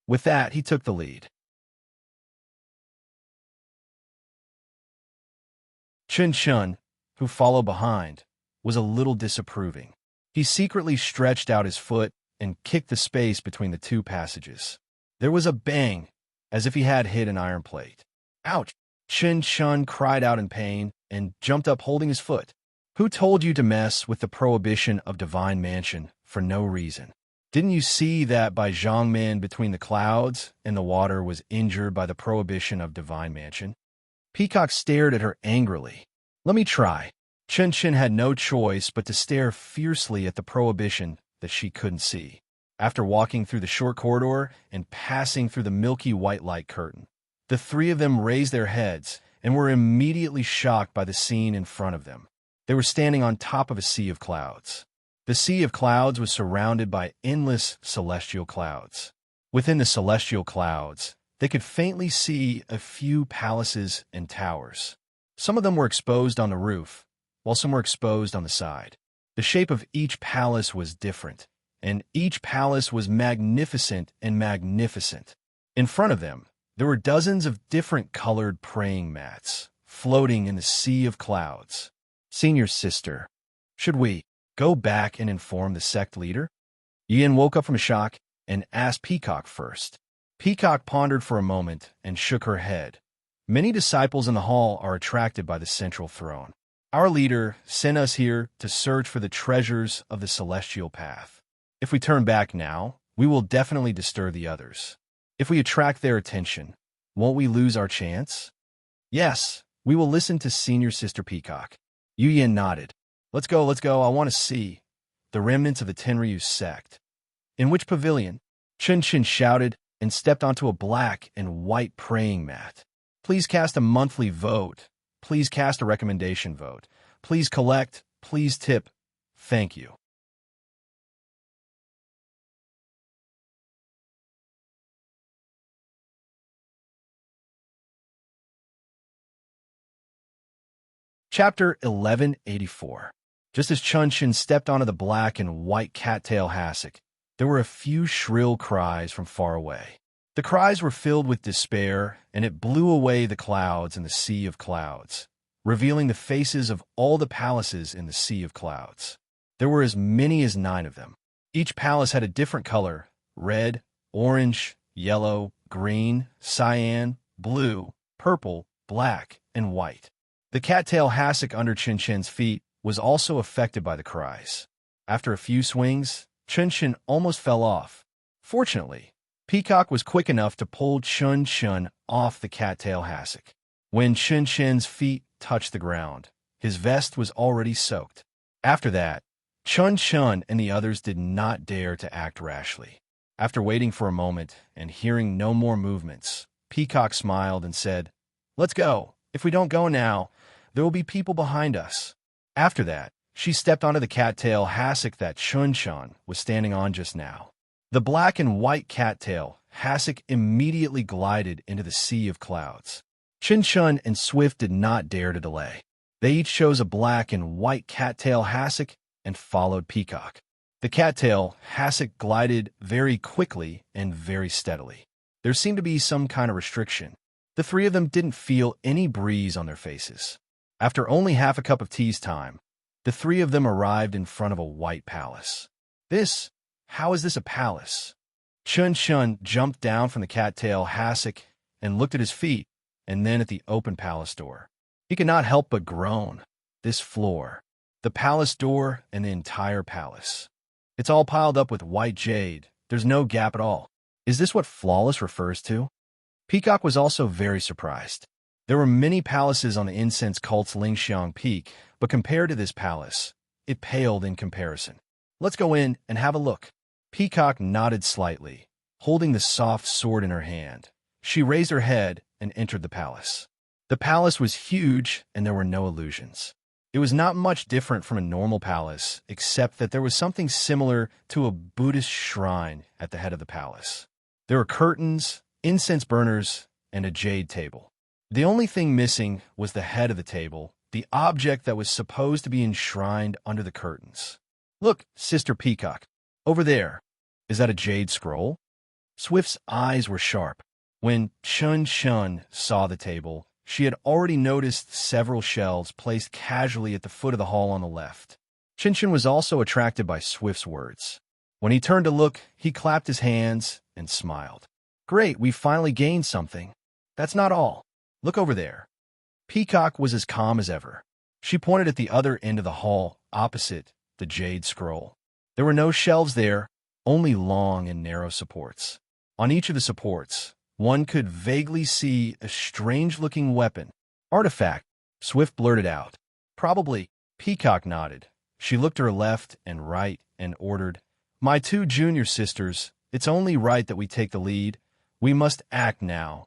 With that, he took the lead. Chun Chun, who followed behind, was a little disapproving. He secretly stretched out his foot and kicked the space between the 2 passages. There was a bang, as if he had hit an iron plate. "Ouch!" Chun Chun cried out in pain and jumped up holding his foot. "Who told you to mess with the prohibition of Divine Mansion for no reason? Didn't you see that Bai Zhangmin between the clouds and the water was injured by the prohibition of Divine Mansion?" Peacock stared at her angrily. "Let me try." Chun Chun had no choice but to stare fiercely at the prohibition that she couldn't see. After walking through the short corridor and passing through the milky white light curtain, the 3 of them raised their heads and were immediately shocked by the scene in front of them. They were standing on top of a sea of clouds. The sea of clouds was surrounded by endless celestial clouds. Within the celestial clouds, they could faintly see a few palaces and towers. Some of them were exposed on the roof, while some were exposed on the side. The shape of each palace was different, and each palace was magnificent and magnificent. In front of them, there were dozens of different colored praying mats, floating in the sea of clouds. "Senior sister, should we go back and inform the sect leader?" Yin woke up from a shock and asked Peacock first. Peacock pondered for a moment and shook her head. "Many disciples in the hall are attracted by the central throne. Our leader sent us here to search for the treasures of the celestial path. If we turn back now, we will definitely disturb the others. If we attract their attention, won't we lose our chance?" "Yes, we will listen to Senior Sister Peacock." Yu Yin nodded. Let's go, I want to see the remnants of the Tenryu sect." "In which pavilion?" Chun Chun shouted and stepped onto a black and white praying mat. "Please cast a monthly vote. Please cast a recommendation vote. Please collect. Please tip. Thank you." Chapter 1184. Just as Chun Chun stepped onto the black and white cattail hassock, there were a few shrill cries from far away. The cries were filled with despair, and it blew away the clouds in the sea of clouds, revealing the faces of all the palaces in the sea of clouds. There were as many as 9 of them. Each palace had a different color: red, orange, yellow, green, cyan, blue, purple, black, and white. The cattail hassock under Chin Chin's feet was also affected by the cries. After a few swings, Chin Chin almost fell off. Fortunately, Peacock was quick enough to pull Chun Chun off the cattail hassock. When Chin Chin's feet touched the ground, his vest was already soaked. After that, Chun Chun and the others did not dare to act rashly. After waiting for a moment and hearing no more movements, Peacock smiled and said, "Let's go. If we don't go now, there will be people behind us." After that, she stepped onto the cattail hassock that Chun Chun was standing on just now. The black and white cattail hassock immediately glided into the sea of clouds. Chin Chun and Swift did not dare to delay. They each chose a black and white cattail hassock and followed Peacock. The cattail hassock glided very quickly and very steadily. There seemed to be some kind of restriction. The 3 of them didn't feel any breeze on their faces. After only half a cup of tea's time, the 3 of them arrived in front of a white palace. How is this a palace? Chun Chun jumped down from the cattail hassock and looked at his feet, and then at the open palace door. He could not help but groan. This floor, the palace door, and the entire palace. It's all piled up with white jade. There's no gap at all. Is this what flawless refers to? Peacock was also very surprised. There were many palaces on the incense cult's Lingxiang Peak, but compared to this palace, it paled in comparison. Let's go in and have a look. Peacock nodded slightly, holding the soft sword in her hand. She raised her head and entered the palace. The palace was huge, and there were no illusions. It was not much different from a normal palace, except that there was something similar to a Buddhist shrine at the head of the palace. There were curtains, incense burners, and a jade table. The only thing missing was the head of the table, the object that was supposed to be enshrined under the curtains. Look, Sister Peacock, over there. Is that a jade scroll? Swift's eyes were sharp. When Chun Chun saw the table, she had already noticed several shelves placed casually at the foot of the hall on the left. Chin Chin was also attracted by Swift's words. When he turned to look, he clapped his hands and smiled. Great, we finally gained something. That's not all. Look over there. Peacock was as calm as ever. She pointed at the other end of the hall, opposite the jade scroll. There were no shelves there, only long and narrow supports. On each of the supports, one could vaguely see a strange-looking weapon. Artifact, Swift blurted out. Probably. Peacock nodded. She looked to her left and right and ordered, My 2 junior sisters, it's only right that we take the lead. We must act now.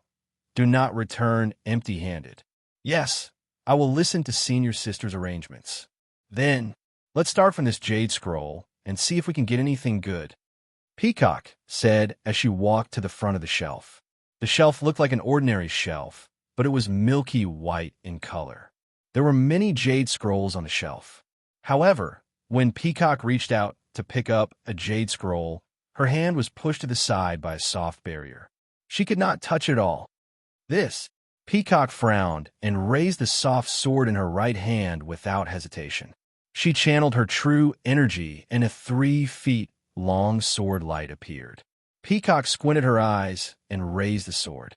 Do not return empty-handed. Yes, I will listen to senior sister's arrangements. Then, let's start from this jade scroll and see if we can get anything good. Peacock said as she walked to the front of the shelf. The shelf looked like an ordinary shelf, but it was milky white in color. There were many jade scrolls on the shelf. However, when Peacock reached out to pick up a jade scroll, her hand was pushed to the side by a soft barrier. She could not touch it all. Peacock frowned and raised the soft sword in her right hand without hesitation. She channeled her true energy, and a 3-feet-long sword light appeared. Peacock squinted her eyes and raised the sword.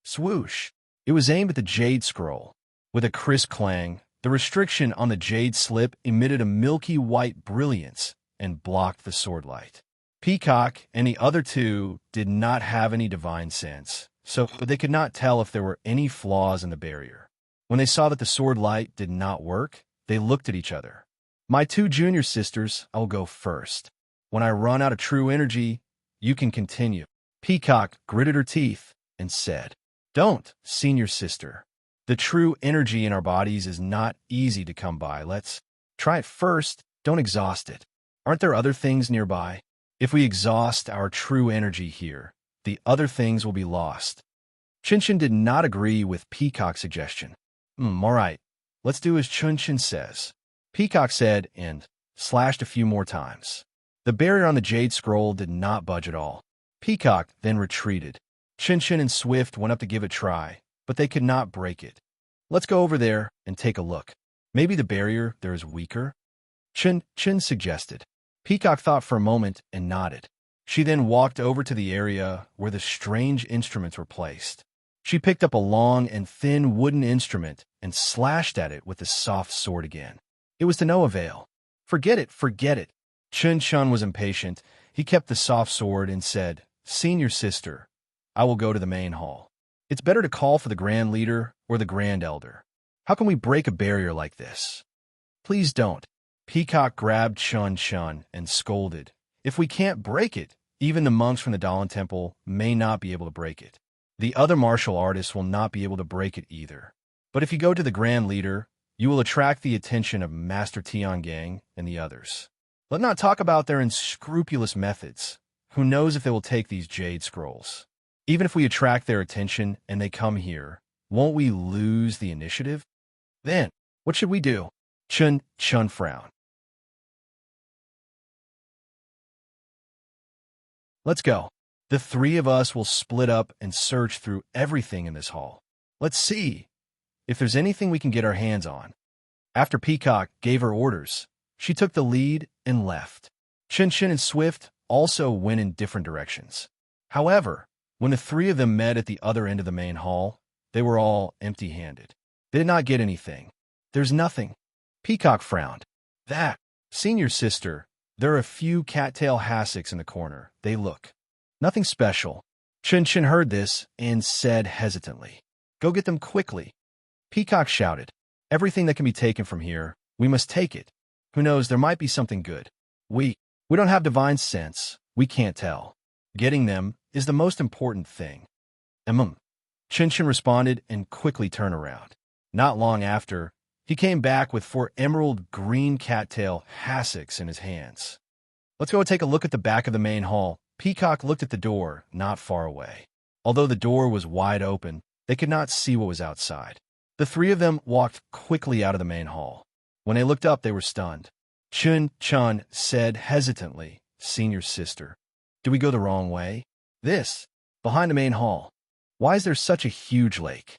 Swoosh! It was aimed at the jade scroll. With a crisp clang, the restriction on the jade slip emitted a milky white brilliance and blocked the sword light. Peacock and the other 2 did not have any divine sense, so they could not tell if there were any flaws in the barrier. When they saw that the sword light did not work, they looked at each other. My 2 junior sisters, I'll go first. When I run out of true energy, you can continue. Peacock gritted her teeth and said, Don't, senior sister. The true energy in our bodies is not easy to come by. Let's try it first. Don't exhaust it. Aren't there other things nearby? If we exhaust our true energy here, the other things will be lost. Chin Chin did not agree with Peacock's suggestion. All right, let's do as Chun Chin says. Peacock said and slashed a few more times. The barrier on the jade scroll did not budge at all. Peacock then retreated. Chin and Swift went up to give it a try, but they could not break it. Let's go over there and take a look. Maybe the barrier there is weaker? Chin suggested. Peacock thought for a moment and nodded. She then walked over to the area where the strange instruments were placed. She picked up a long and thin wooden instrument and slashed at it with the soft sword again. It was to no avail. Forget it. Chin was impatient. He kept the soft sword and said, Senior sister, I will go to the main hall. It's better to call for the Grand Leader or the Grand Elder. How can we break a barrier like this? Please don't. Peacock grabbed Chun and scolded. If we can't break it, even the monks from the Dalan Temple may not be able to break it. The other martial artists will not be able to break it either. But if you go to the Grand Leader, you will attract the attention of Master Tiangang and the others. Let not talk about their unscrupulous methods. Who knows if they will take these jade scrolls? Even if we attract their attention and they come here, won't we lose the initiative? Then, what should we do? Chun frowned. Let's go. The three of us will split up and search through everything in this hall. Let's see if there's anything we can get our hands on. After Peacock gave her orders, she took the lead and left. Chin and Swift also went in different directions. However, when the three of them met at the other end of the main hall, they were all empty-handed. They did not get anything. There's nothing. Peacock frowned. That, senior sister, there are a few cattail hassocks in the corner. They look. Nothing special. Chin heard this and said hesitantly, Go get them quickly. Peacock shouted, Everything that can be taken from here, we must take it. Who knows, there might be something good. We don't have divine sense. We can't tell. Getting them is the most important thing. Chin responded and quickly turned around. Not long after, he came back with 4 emerald green cattail hassocks in his hands. Let's go take a look at the back of the main hall. Peacock looked at the door not far away. Although the door was wide open, they could not see what was outside. The three of them walked quickly out of the main hall. When they looked up, they were stunned. Chun said hesitantly, Senior sister, do we go the wrong way? This, behind the main hall. Why is there such a huge lake?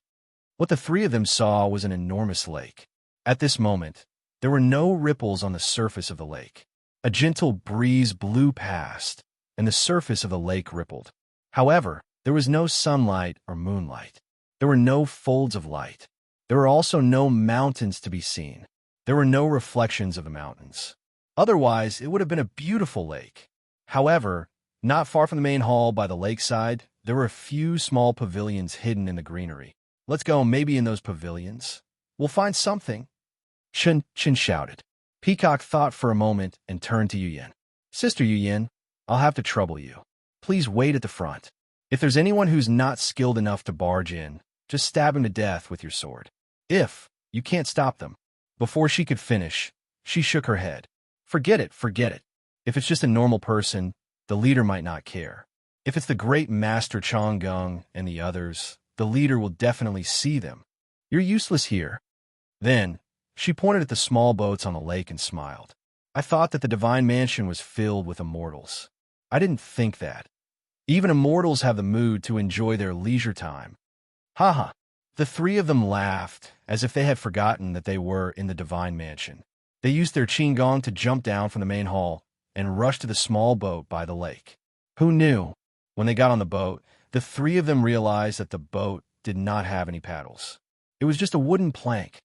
What the three of them saw was an enormous lake. At this moment, there were no ripples on the surface of the lake. A gentle breeze blew past, and the surface of the lake rippled. However, there was no sunlight or moonlight. There were no folds of light. There were also no mountains to be seen. There were no reflections of the mountains. Otherwise, it would have been a beautiful lake. However, not far from the main hall by the lakeside, there were a few small pavilions hidden in the greenery. Let's go, maybe in those pavilions. We'll find something. Chin shouted. Peacock thought for a moment and turned to Yuyin. Sister Yuyin, I'll have to trouble you. Please wait at the front. If there's anyone who's not skilled enough to barge in, just stab him to death with your sword. If you can't stop them. Before she could finish, she shook her head. Forget it. If it's just a normal person, the leader might not care. If it's the great Master Changgung and the others, the leader will definitely see them. You're useless here. Then, she pointed at the small boats on the lake and smiled. I thought that the divine mansion was filled with immortals. I didn't think that. Even immortals have the mood to enjoy their leisure time. Haha. The three of them laughed, as if they had forgotten that they were in the divine mansion. They used their qigong to jump down from the main hall and rush to the small boat by the lake. Who knew? When they got on the boat, the three of them realized that the boat did not have any paddles. It was just a wooden plank.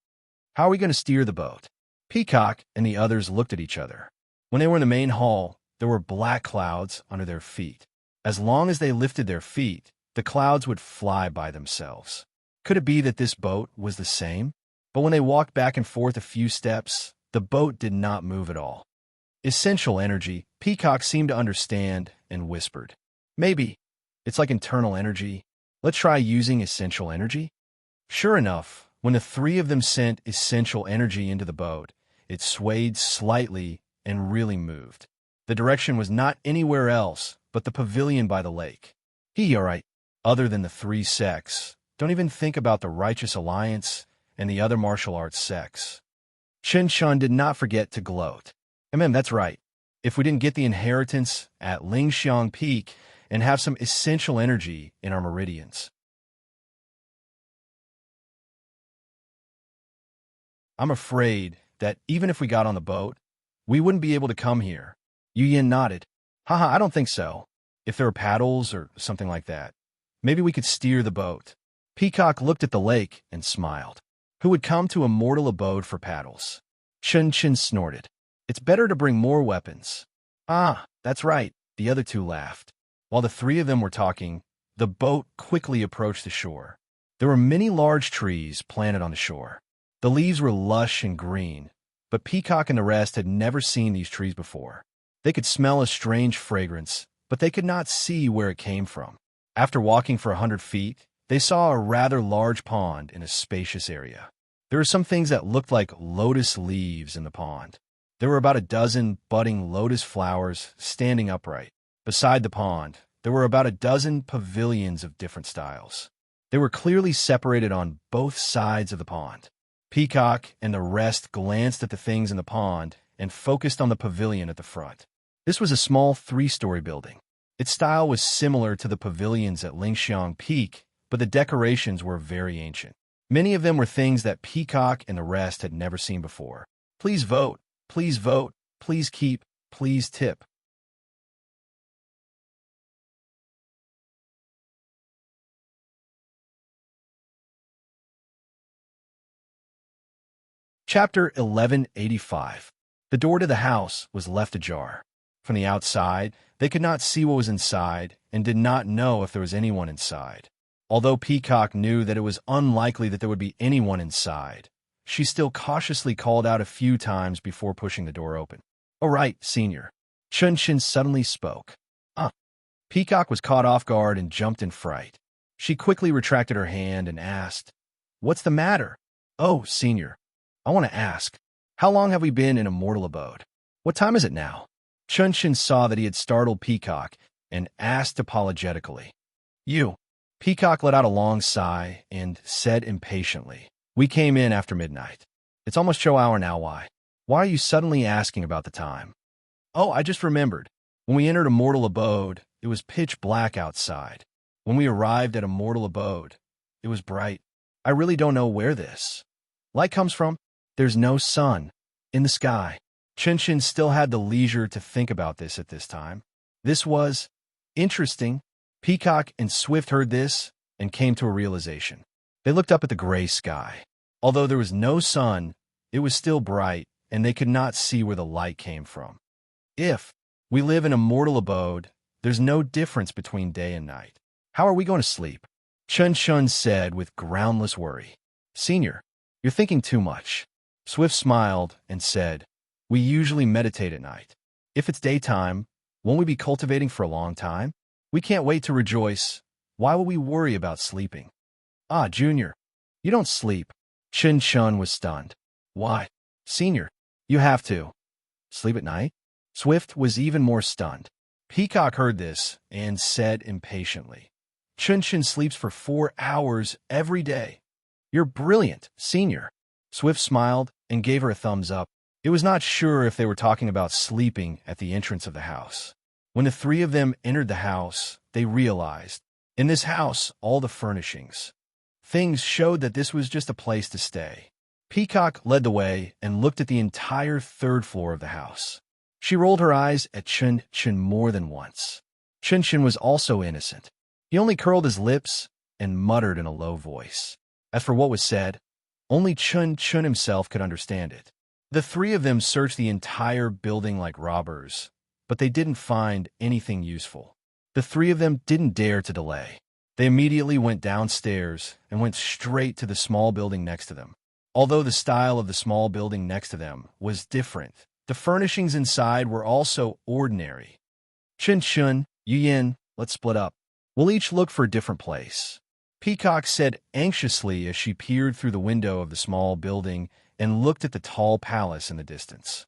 How are we going to steer the boat? Peacock and the others looked at each other. When they were in the main hall, there were black clouds under their feet. As long as they lifted their feet, the clouds would fly by themselves. Could it be that this boat was the same? But when they walked back and forth a few steps, the boat did not move at all. Essential energy, Peacock seemed to understand and whispered. Maybe. It's like internal energy. Let's try using essential energy. Sure enough, when the three of them sent essential energy into the boat, it swayed slightly and really moved. The direction was not anywhere else but the pavilion by the lake. Alright. Other than the three sects, don't even think about the Righteous Alliance and the other martial arts sects. Chen Shun did not forget to gloat. That's right. If we didn't get the inheritance at Lingxiang Peak and have some essential energy in our meridians. I'm afraid that even if we got on the boat, we wouldn't be able to come here. Yu Yin nodded. Haha, I don't think so. If there were paddles or something like that, maybe we could steer the boat. Peacock looked at the lake and smiled. Who would come to a mortal abode for paddles? Chen Chen snorted. It's better to bring more weapons. Ah, that's right, the other two laughed. While the three of them were talking, the boat quickly approached the shore. There were many large trees planted on the shore. The leaves were lush and green, but Peacock and the rest had never seen these trees before. They could smell a strange fragrance, but they could not see where it came from. After walking for 100 feet, they saw a rather large pond in a spacious area. There were some things that looked like lotus leaves in the pond. There were about a dozen budding lotus flowers standing upright. Beside the pond, there were about a dozen pavilions of different styles. They were clearly separated on both sides of the pond. Peacock and the rest glanced at the things in the pond and focused on the pavilion at the front. This was a small 3-story building. Its style was similar to the pavilions at Lingxiang Peak, but the decorations were very ancient. Many of them were things that Peacock and the rest had never seen before. Please vote, please keep, please tip. Chapter 1185. The door to the house was left ajar. From the outside, they could not see what was inside and did not know if there was anyone inside. Although Peacock knew that it was unlikely that there would be anyone inside, she still cautiously called out a few times before pushing the door open. "All right, Senior." Chun Chin suddenly spoke. Peacock was caught off guard and jumped in fright. She quickly retracted her hand and asked, "What's the matter?" "Oh, Senior, I want to ask, how long have we been in a mortal abode? What time is it now?" Chun Chin saw that he had startled Peacock and asked apologetically. "You." Peacock let out a long sigh and said impatiently, "We came in after midnight. It's almost show hour now. Why are you suddenly asking about the time?" "Oh, I just remembered. When we entered a mortal abode, it was pitch black outside. When we arrived at a mortal abode, it was bright. I really don't know where this light comes from. There's no sun in the sky." Chin Chin still had the leisure to think about this at this time. This was interesting. Peacock and Swift heard this and came to a realization. They looked up at the gray sky. Although there was no sun, it was still bright, and they could not see where the light came from. If we live in a mortal abode, there's no difference between day and night. How are we going to sleep? Chun Shun said with groundless worry. "Senior, you're thinking too much." Swift smiled and said, "We usually meditate at night. If it's daytime, won't we be cultivating for a long time? We can't wait to rejoice. Why will we worry about sleeping?" "Ah, Junior, you don't sleep." Chin Chun was stunned. "Why, Senior, you have to sleep at night?" Swift was even more stunned. Peacock heard this and said impatiently, "Chun Chin sleeps for 4 hours every day." "You're brilliant, Senior." Swift smiled and gave her a thumbs up. It was not sure if they were talking about sleeping at the entrance of the house. When the three of them entered the house, they realized, in this house, all the furnishings. Things showed that this was just a place to stay. Peacock led the way and looked at the entire 3rd floor of the house. She rolled her eyes at Chun Chin more than once. Chun Chin was also innocent. He only curled his lips and muttered in a low voice. As for what was said, only Chun Chin himself could understand it. The three of them searched the entire building like robbers, but they didn't find anything useful. The three of them didn't dare to delay. They immediately went downstairs and went straight to the small building next to them. Although the style of the small building next to them was different, the furnishings inside were also ordinary. "Chin Chun, Yu Yin, let's split up. We'll each look for a different place," Peacock said anxiously as she peered through the window of the small building and looked at the tall palace in the distance.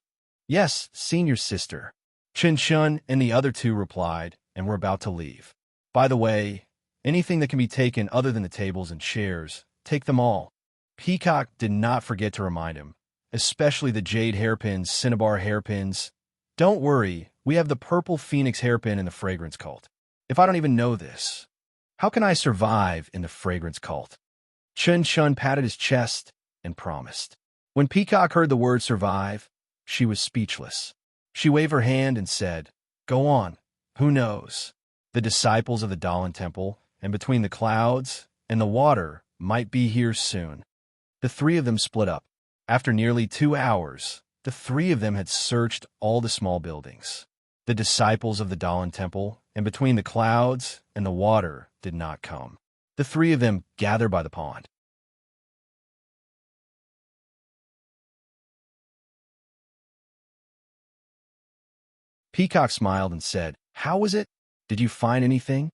"Yes, Senior Sister." Chin Chun and the other two replied and were about to leave. "By the way, anything that can be taken other than the tables and chairs, take them all." Peacock did not forget to remind him, especially the jade hairpins, cinnabar hairpins. Don't worry, we have the purple phoenix hairpin in the fragrance cult. If I don't even know this, how can I survive in the fragrance cult? Chun Chun patted his chest and promised. When Peacock heard the word survive, she was speechless. She waved her hand and said, "Go on, who knows? The disciples of the Dahlin Temple, and between the clouds and the water, might be here soon." The three of them split up. After nearly 2 hours, the three of them had searched all the small buildings. The disciples of the Dahlin Temple, and between the clouds and the water, did not come. The three of them gathered by the pond. Peacock smiled and said, "How was it? Did you find anything?"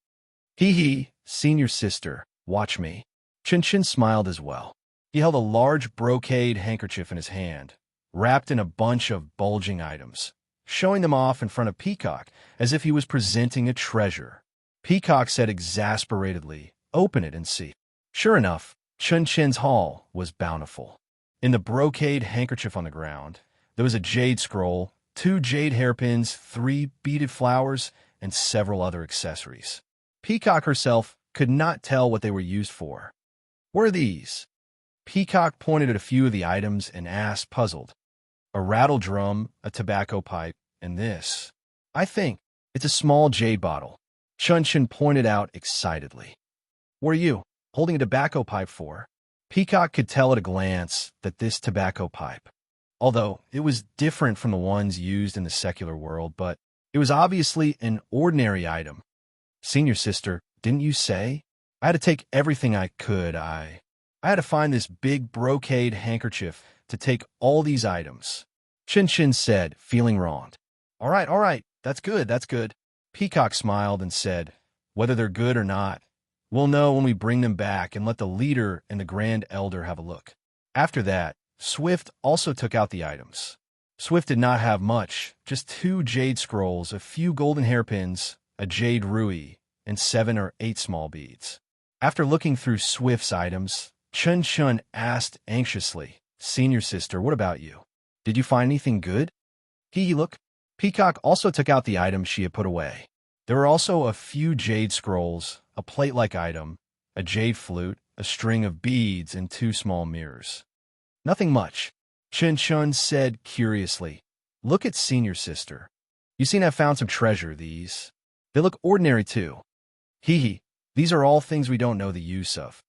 "Hee hee, senior sister, watch me." Chin Chin smiled as well. He held a large brocade handkerchief in his hand, wrapped in a bunch of bulging items, showing them off in front of Peacock as if he was presenting a treasure. Peacock said exasperatedly, "Open it and see." Sure enough, Chun Chin's haul was bountiful. In the brocade handkerchief on the ground, there was a jade scroll, 2 jade hairpins, 3 beaded flowers, and several other accessories. Peacock herself could not tell what they were used for. "What are these?" Peacock pointed at a few of the items and asked, puzzled. "A rattle drum, a tobacco pipe, and this. I think it's a small jade bottle." Chun Chin pointed out excitedly. "What are you holding a tobacco pipe for?" Peacock could tell at a glance that this tobacco pipe, although it was different from the ones used in the secular world, but it was obviously an ordinary item. "Senior sister, didn't you say?" "I had to take everything I could. I had to find this big brocade handkerchief to take all these items," Chin Chin said, feeling wronged. All right, that's good. Peacock smiled and said, "Whether they're good or not, we'll know when we bring them back and let the leader and the Grand Elder have a look." After that, Swift also took out the items. Swift did not have much, just 2 jade scrolls, a few golden hairpins, a jade rui, and 7 or 8 small beads. After looking through Swift's items, Chun Chun asked anxiously, "Senior sister, what about you? Did you find anything good?" Look. Peacock also took out the items she had put away. There were also a few jade scrolls, a plate-like item, a jade flute, a string of beads, and 2 small mirrors. "Nothing much," Chun Chun said curiously. "Look at senior sister. You seem to have found some treasure, these. They look ordinary too." These are all things we don't know the use of."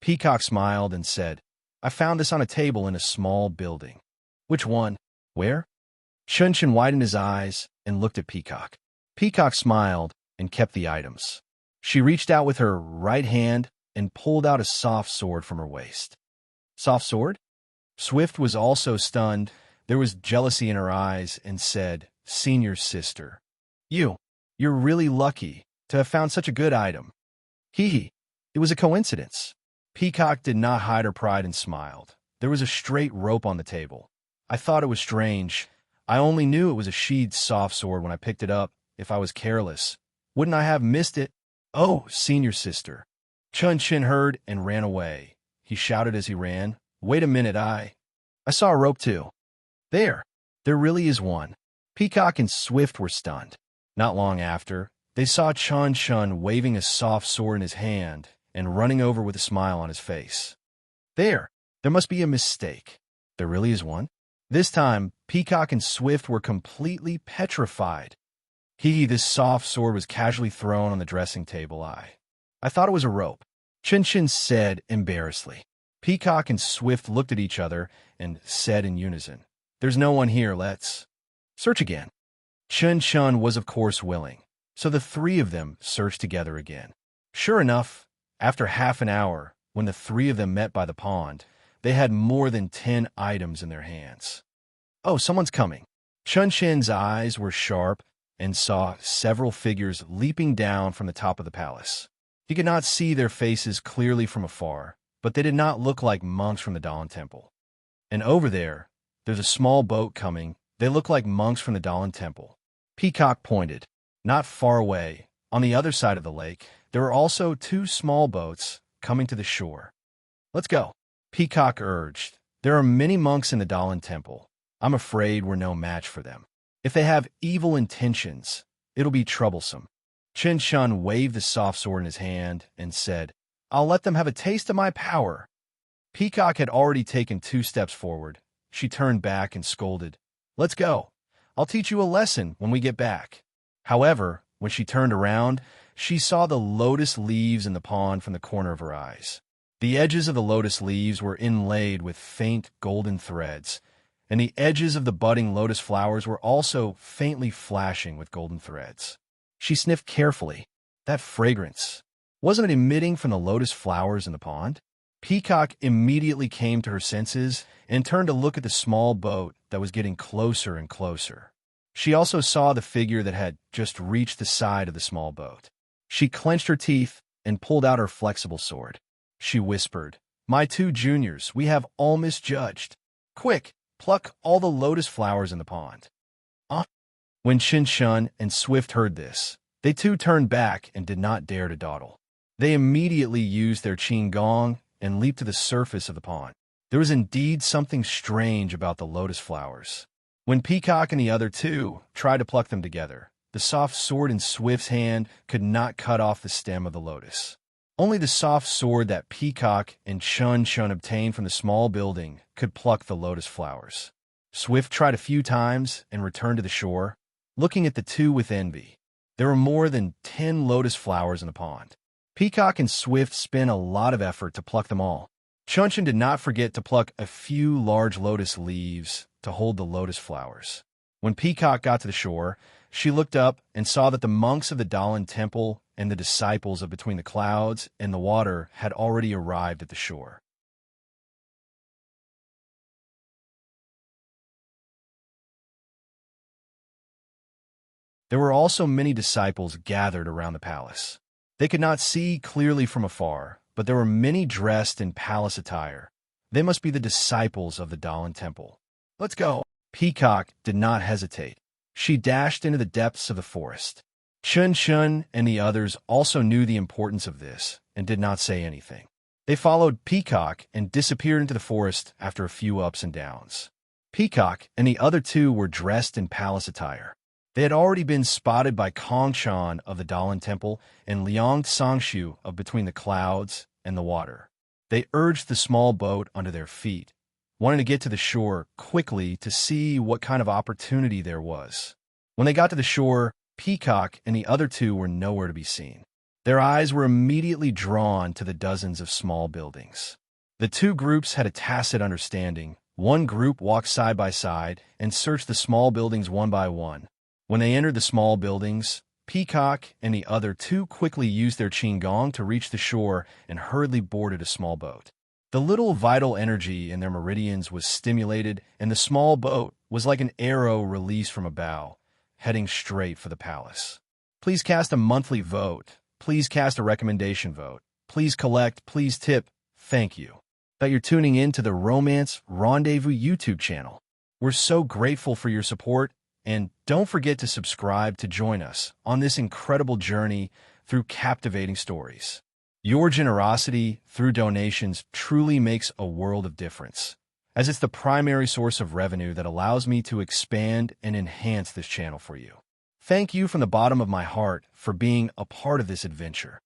Peacock smiled and said, "I found this on a table in a small building." "Which one? Where?" Chun Chun widened his eyes and looked at Peacock. Peacock smiled and kept the items. She reached out with her right hand and pulled out a soft sword from her waist. "Soft sword?" Swift was also stunned. There was jealousy in her eyes and said, "Senior sister, you're really lucky to have found such a good item." It was a coincidence. Peacock did not hide her pride and smiled. There was a straight rope on the table. "I thought it was strange. I only knew it was a sheathed soft sword when I picked it up. If I was careless, wouldn't I have missed it?" "Oh, senior sister." Chun Chin heard and ran away. He shouted as he ran, "Wait a minute, I saw a rope too. There really is one." Peacock and Swift were stunned. Not long after, they saw Chun Chun waving a soft sword in his hand and running over with a smile on his face. There must be a mistake. There really is one." This time, Peacock and Swift were completely petrified. This soft sword was casually thrown on the dressing table. I thought it was a rope," Chin Chin said embarrassedly. Peacock and Swift looked at each other and said in unison, "There's no one here, let's search again." Chun Chun was of course willing, so the three of them searched together again. Sure enough, after half an hour, when the three of them met by the pond, they had more than 10 items in their hands. "Oh, someone's coming." Chun Chin's eyes were sharp and saw several figures leaping down from the top of the palace. He could not see their faces clearly from afar, but they did not look like monks from the Dahlin Temple. "And over there's a small boat coming. They look like monks from the Dahlin Temple." Peacock pointed. Not far away, on the other side of the lake, there were also 2 small boats, coming to the shore. Let's go, Peacock urged. There are many monks in the Dalan temple. I'm afraid we're no match for them. If they have evil intentions, it'll be troublesome. Chen Shun waved the soft sword in his hand and said, I'll let them have a taste of my power. Peacock had already taken 2 steps forward. She turned back and scolded, Let's go. I'll teach you a lesson when we get back. However, when she turned around, she saw the lotus leaves in the pond from the corner of her eyes. The edges of the lotus leaves were inlaid with faint golden threads, and the edges of the budding lotus flowers were also faintly flashing with golden threads. She sniffed carefully. That fragrance. Wasn't it emitting from the lotus flowers in the pond? Peacock immediately came to her senses and turned to look at the small boat that was getting closer and closer. She also saw the figure that had just reached the side of the small boat. She clenched her teeth and pulled out her flexible sword. She whispered, My 2 juniors, we have all misjudged. Quick, pluck all the lotus flowers in the pond. When Shin Shun and Swift heard this, they too turned back and did not dare to dawdle. They immediately used their Qin Gong and leaped to the surface of the pond. There was indeed something strange about the lotus flowers. When Peacock and the other 2 tried to pluck them together, the soft sword in Swift's hand could not cut off the stem of the lotus. Only the soft sword that Peacock and Shun obtained from the small building could pluck the lotus flowers. Swift tried a few times and returned to the shore, looking at the 2 with envy. There were more than 10 lotus flowers in the pond. Peacock and Swift spent a lot of effort to pluck them all. Chunshin did not forget to pluck a few large lotus leaves to hold the lotus flowers. When Peacock got to the shore, she looked up and saw that the monks of the Dalan temple and the disciples of Between the Clouds and the Water had already arrived at the shore. There were also many disciples gathered around the palace. They could not see clearly from afar, but there were many dressed in palace attire. They must be the disciples of the Dalan temple. Let's go. Peacock did not hesitate. She dashed into the depths of the forest. Chun Shun and the others also knew the importance of this and did not say anything. They followed Peacock and disappeared into the forest after a few ups and downs. Peacock and the other 2 were dressed in palace attire. They had already been spotted by Kong Chan of the Dalan Temple and Liang Sangshu of Between the Clouds and the Water. They urged the small boat under their feet, wanting to get to the shore quickly to see what kind of opportunity there was. When they got to the shore, Peacock and the other 2 were nowhere to be seen. Their eyes were immediately drawn to the dozens of small buildings. The 2 groups had a tacit understanding. One group walked side by side and searched the small buildings one by one. When they entered the small buildings, Peacock and the other 2 quickly used their Qin Gong to reach the shore and hurriedly boarded a small boat. The little vital energy in their meridians was stimulated, and the small boat was like an arrow released from a bow, heading straight for the palace. Please cast a monthly vote. Please cast a recommendation vote. Please collect. Please tip. Thank you. That you're tuning in to the Romance Rendezvous YouTube channel. We're so grateful for your support. And don't forget to subscribe to join us on this incredible journey through captivating stories. Your generosity through donations truly makes a world of difference, as it's the primary source of revenue that allows me to expand and enhance this channel for you. Thank you from the bottom of my heart for being a part of this adventure.